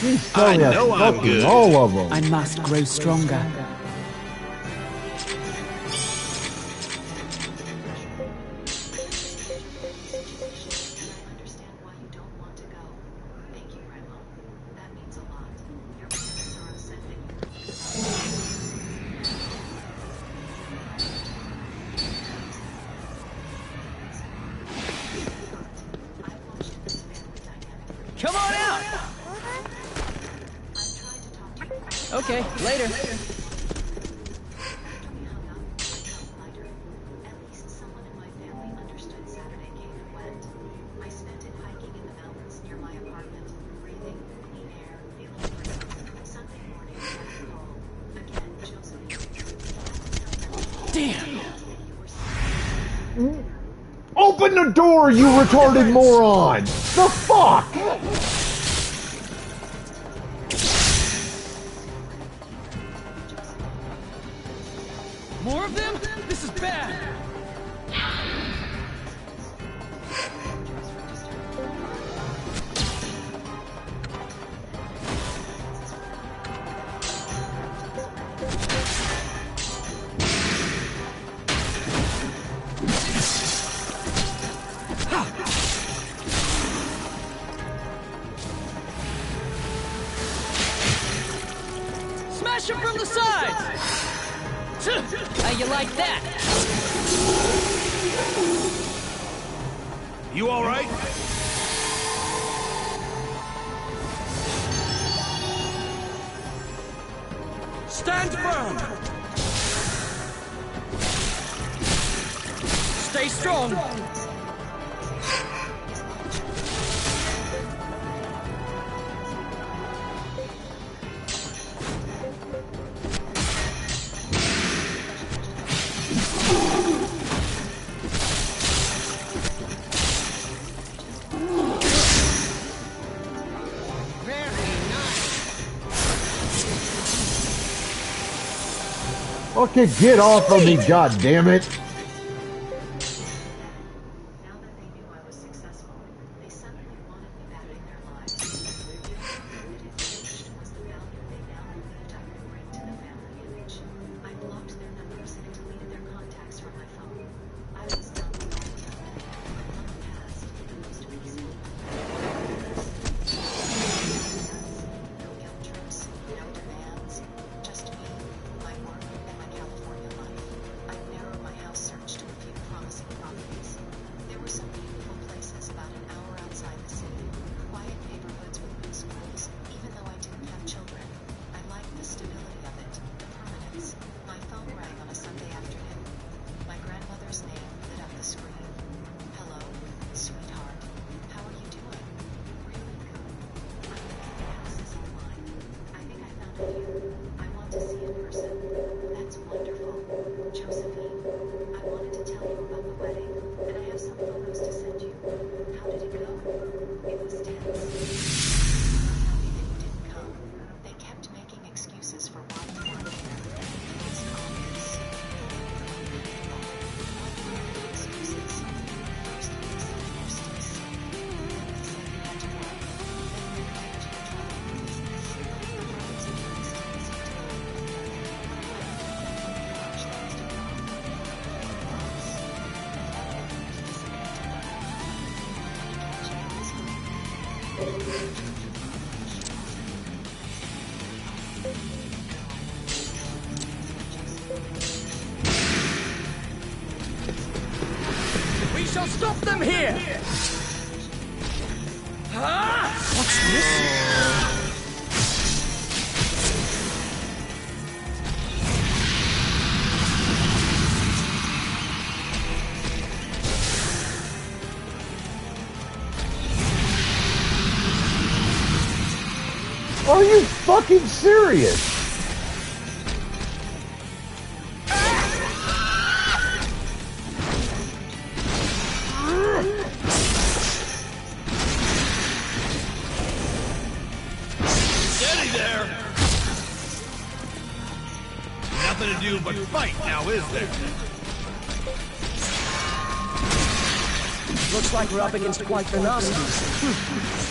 He's telling us know I'm fucking good. all of them. I must grow stronger. I understand why you don't want to go. Thank you, Grandma. That means a lot. Your parents are upset that I watched this family dynamic. Come on out! I've tried to talk to you. Okay, later. After we hung up, I felt lighter. At least someone in my family understood Saturday came and went. I spent it hiking in the mountains near my apartment, breathing clean air, feeling great. Sunday morning, I called. Again, chosen. Damn! Open the door, you retarded moron! The fuck? More of them? This is bad! Smash him from the sides! How you like that? You all right? Stand firm! Stay strong! Okay, get off of me, god damn it! Now that they knew I was successful, they suddenly wanted me back in their lives. The only thing that had changed was the value they now believed I could bring to the family image. I blocked their numbers and deleted their contacts from my phone. I was done with all of them. On the past, the most peaceful. No guilt trips, no demands, just me, my work, and my California life. I narrowed my house search to a few promising properties. There were some beautiful places about an hour outside the city, quiet neighborhoods with good schools. Even though I didn't have children, I liked the stability of it, the permanence. My phone rang on a Sunday afternoon. My grandmother's name lit up the screen. Hello, sweetheart. How are you doing? Really good. I'm looking at houses online. I think I found a few. I want to see in person. That's wonderful. Josephine, I wanted to tell you about the wedding, and I have some photos to send you. How did it go? It was tense. I'm happy that you didn't come. They kept making excuses for why you weren't there. It was obvious. What were the excuses? First, they said you were still sick. Then they said you had to work. Then they claimed you were traveling for business. The roads and Princeton's you told. We shall stop them here! What's this? Are you fucking serious? Steady there! Nothing to do but fight now, is there? Looks like we're up against quite the nasties.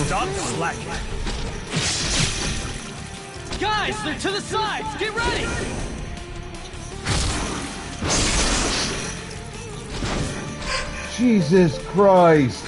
Stop slacking. Guys, they're to the sides! Get ready! Jesus Christ.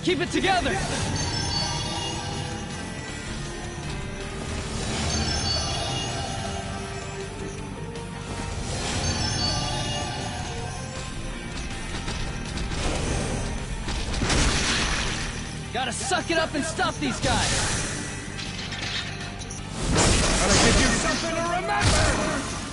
Keep it together! Gotta suck it up and stop these guys! Gonna give you something to remember!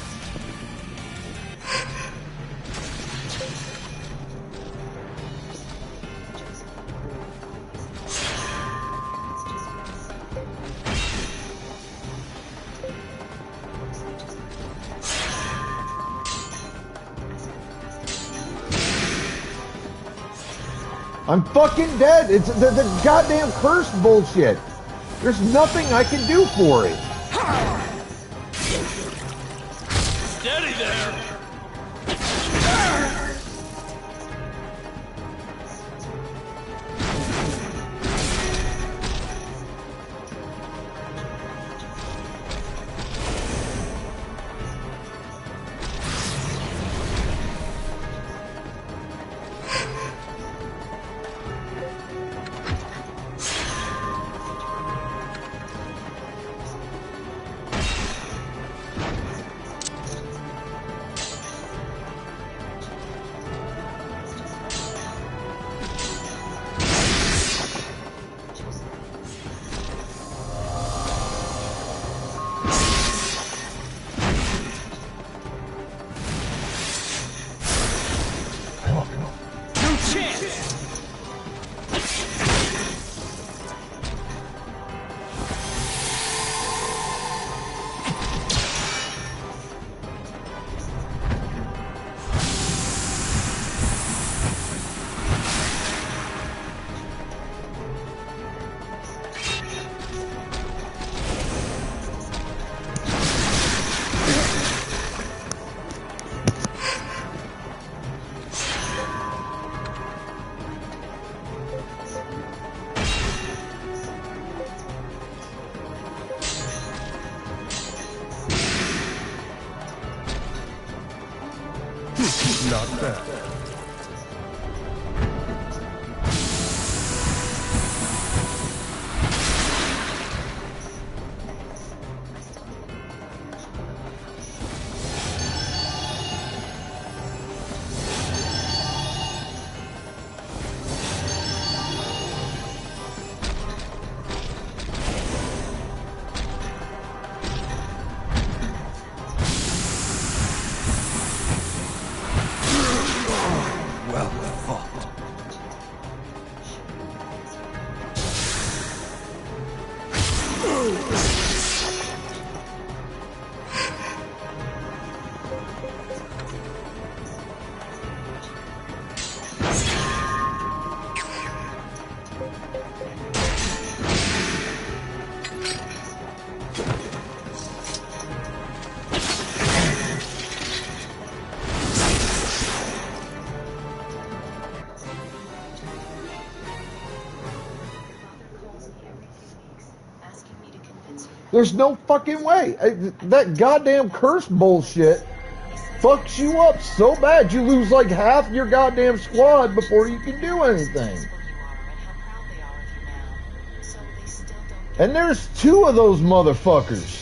I'm fucking dead. It's the goddamn curse bullshit. There's nothing I can do for it. Steady there! Not bad. Well fought. There's no fucking way. That goddamn curse bullshit fucks you up so bad you lose like half your goddamn squad before you can do anything. And there's 2 of those motherfuckers.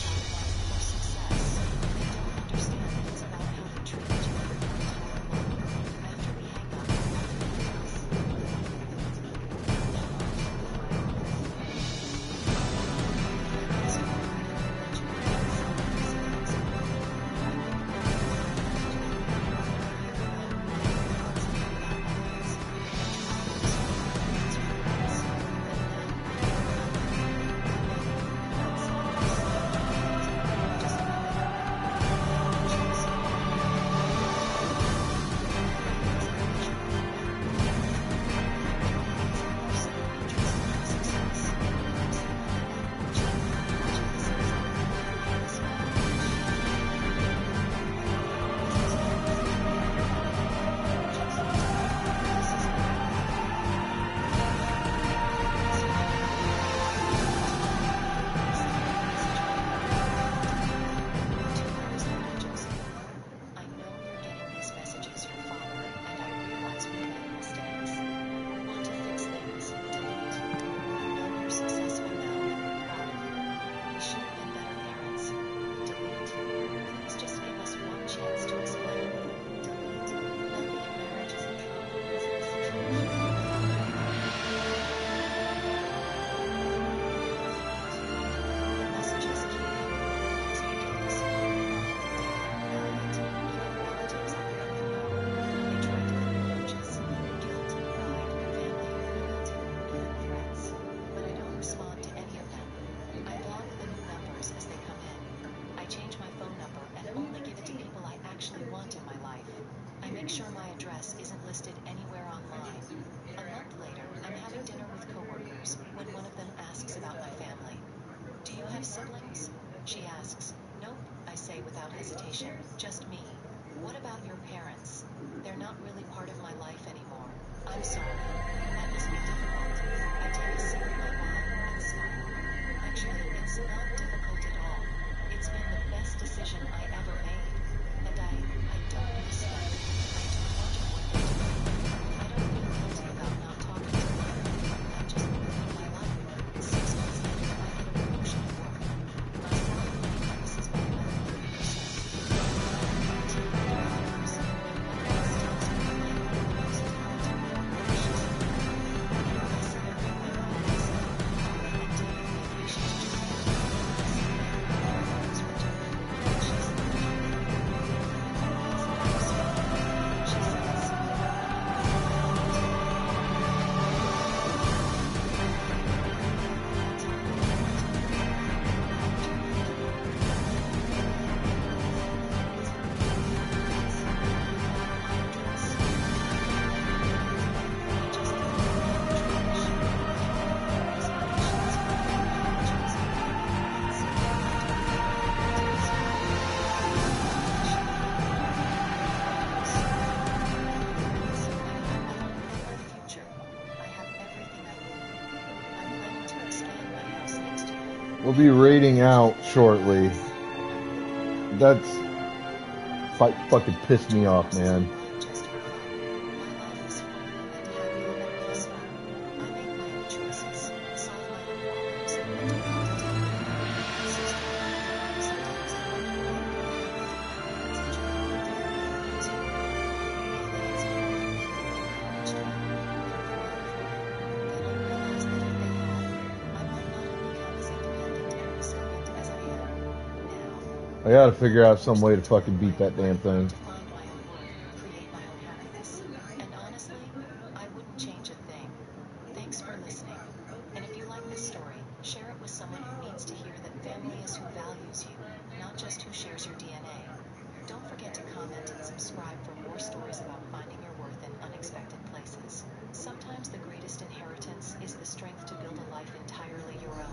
Make sure my address isn't listed anywhere online. A month later, have siblings? She asks. Nope, I say without hesitation. Just me. What about your parents? They're not really part of my life anymore. I'm sorry. That must be difficult. I take a sip of my wine and smile. Actually, it's not difficult at all. It's been the best decision I ever made. And I don't miss them. I do wonder what they're doing. I don't feel guilty about not talking to them. I'm just living my life. 6 months later, I get a promotion at work. My salary increases by another 30%. We'll be raiding out shortly. That's fucking pissed me off, man. I gotta figure out some way to fucking beat that damn thing. And honestly, I wouldn't change a thing. Thanks for listening. And if you like this story, share it with someone who needs to hear that family is who values you, not just who shares your DNA. Don't forget to comment and subscribe for more stories about finding your worth in unexpected places. Sometimes the greatest inheritance is the strength to build a life entirely your own.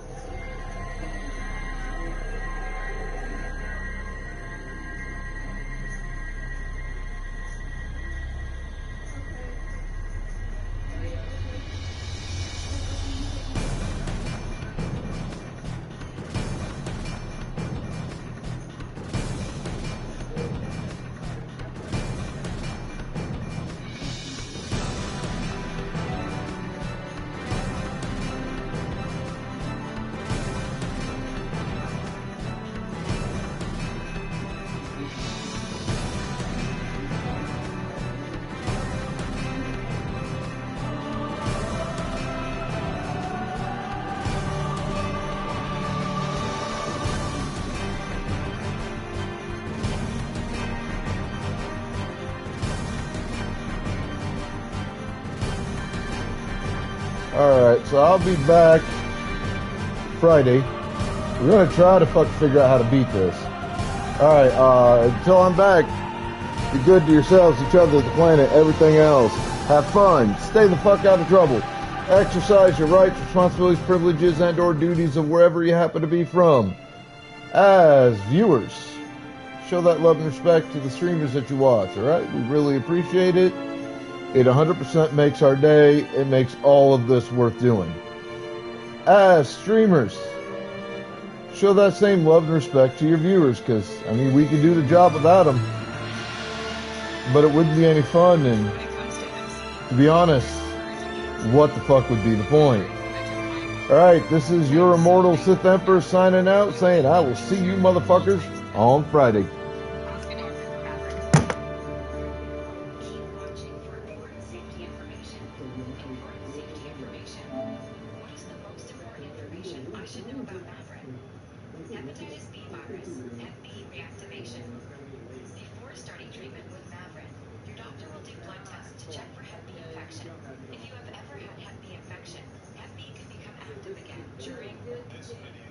Alright, so I'll be back Friday. We're gonna try to fucking figure out how to beat this. Alright, until I'm back, be good to yourselves, each other, the planet, everything else. Have fun. Stay the fuck out of trouble. Exercise your rights, responsibilities, privileges, and or duties of wherever you happen to be from. As viewers, show that love and respect to the streamers that you watch, alright? We really appreciate it. It 100% makes our day. It makes all of this worth doing. As streamers, show that same love and respect to your viewers, because, I mean, we can do the job without them. But it wouldn't be any fun, and to be honest, what the fuck would be the point? Alright, this is your immortal Sith Emperor signing out, saying I will see you motherfuckers on Friday. Hepatitis B virus, Hep B reactivation. Before starting treatment with Maverick, your doctor will do blood tests to check for Hep B infection. If you have ever had Hep B infection, Hep B can become active again during this video.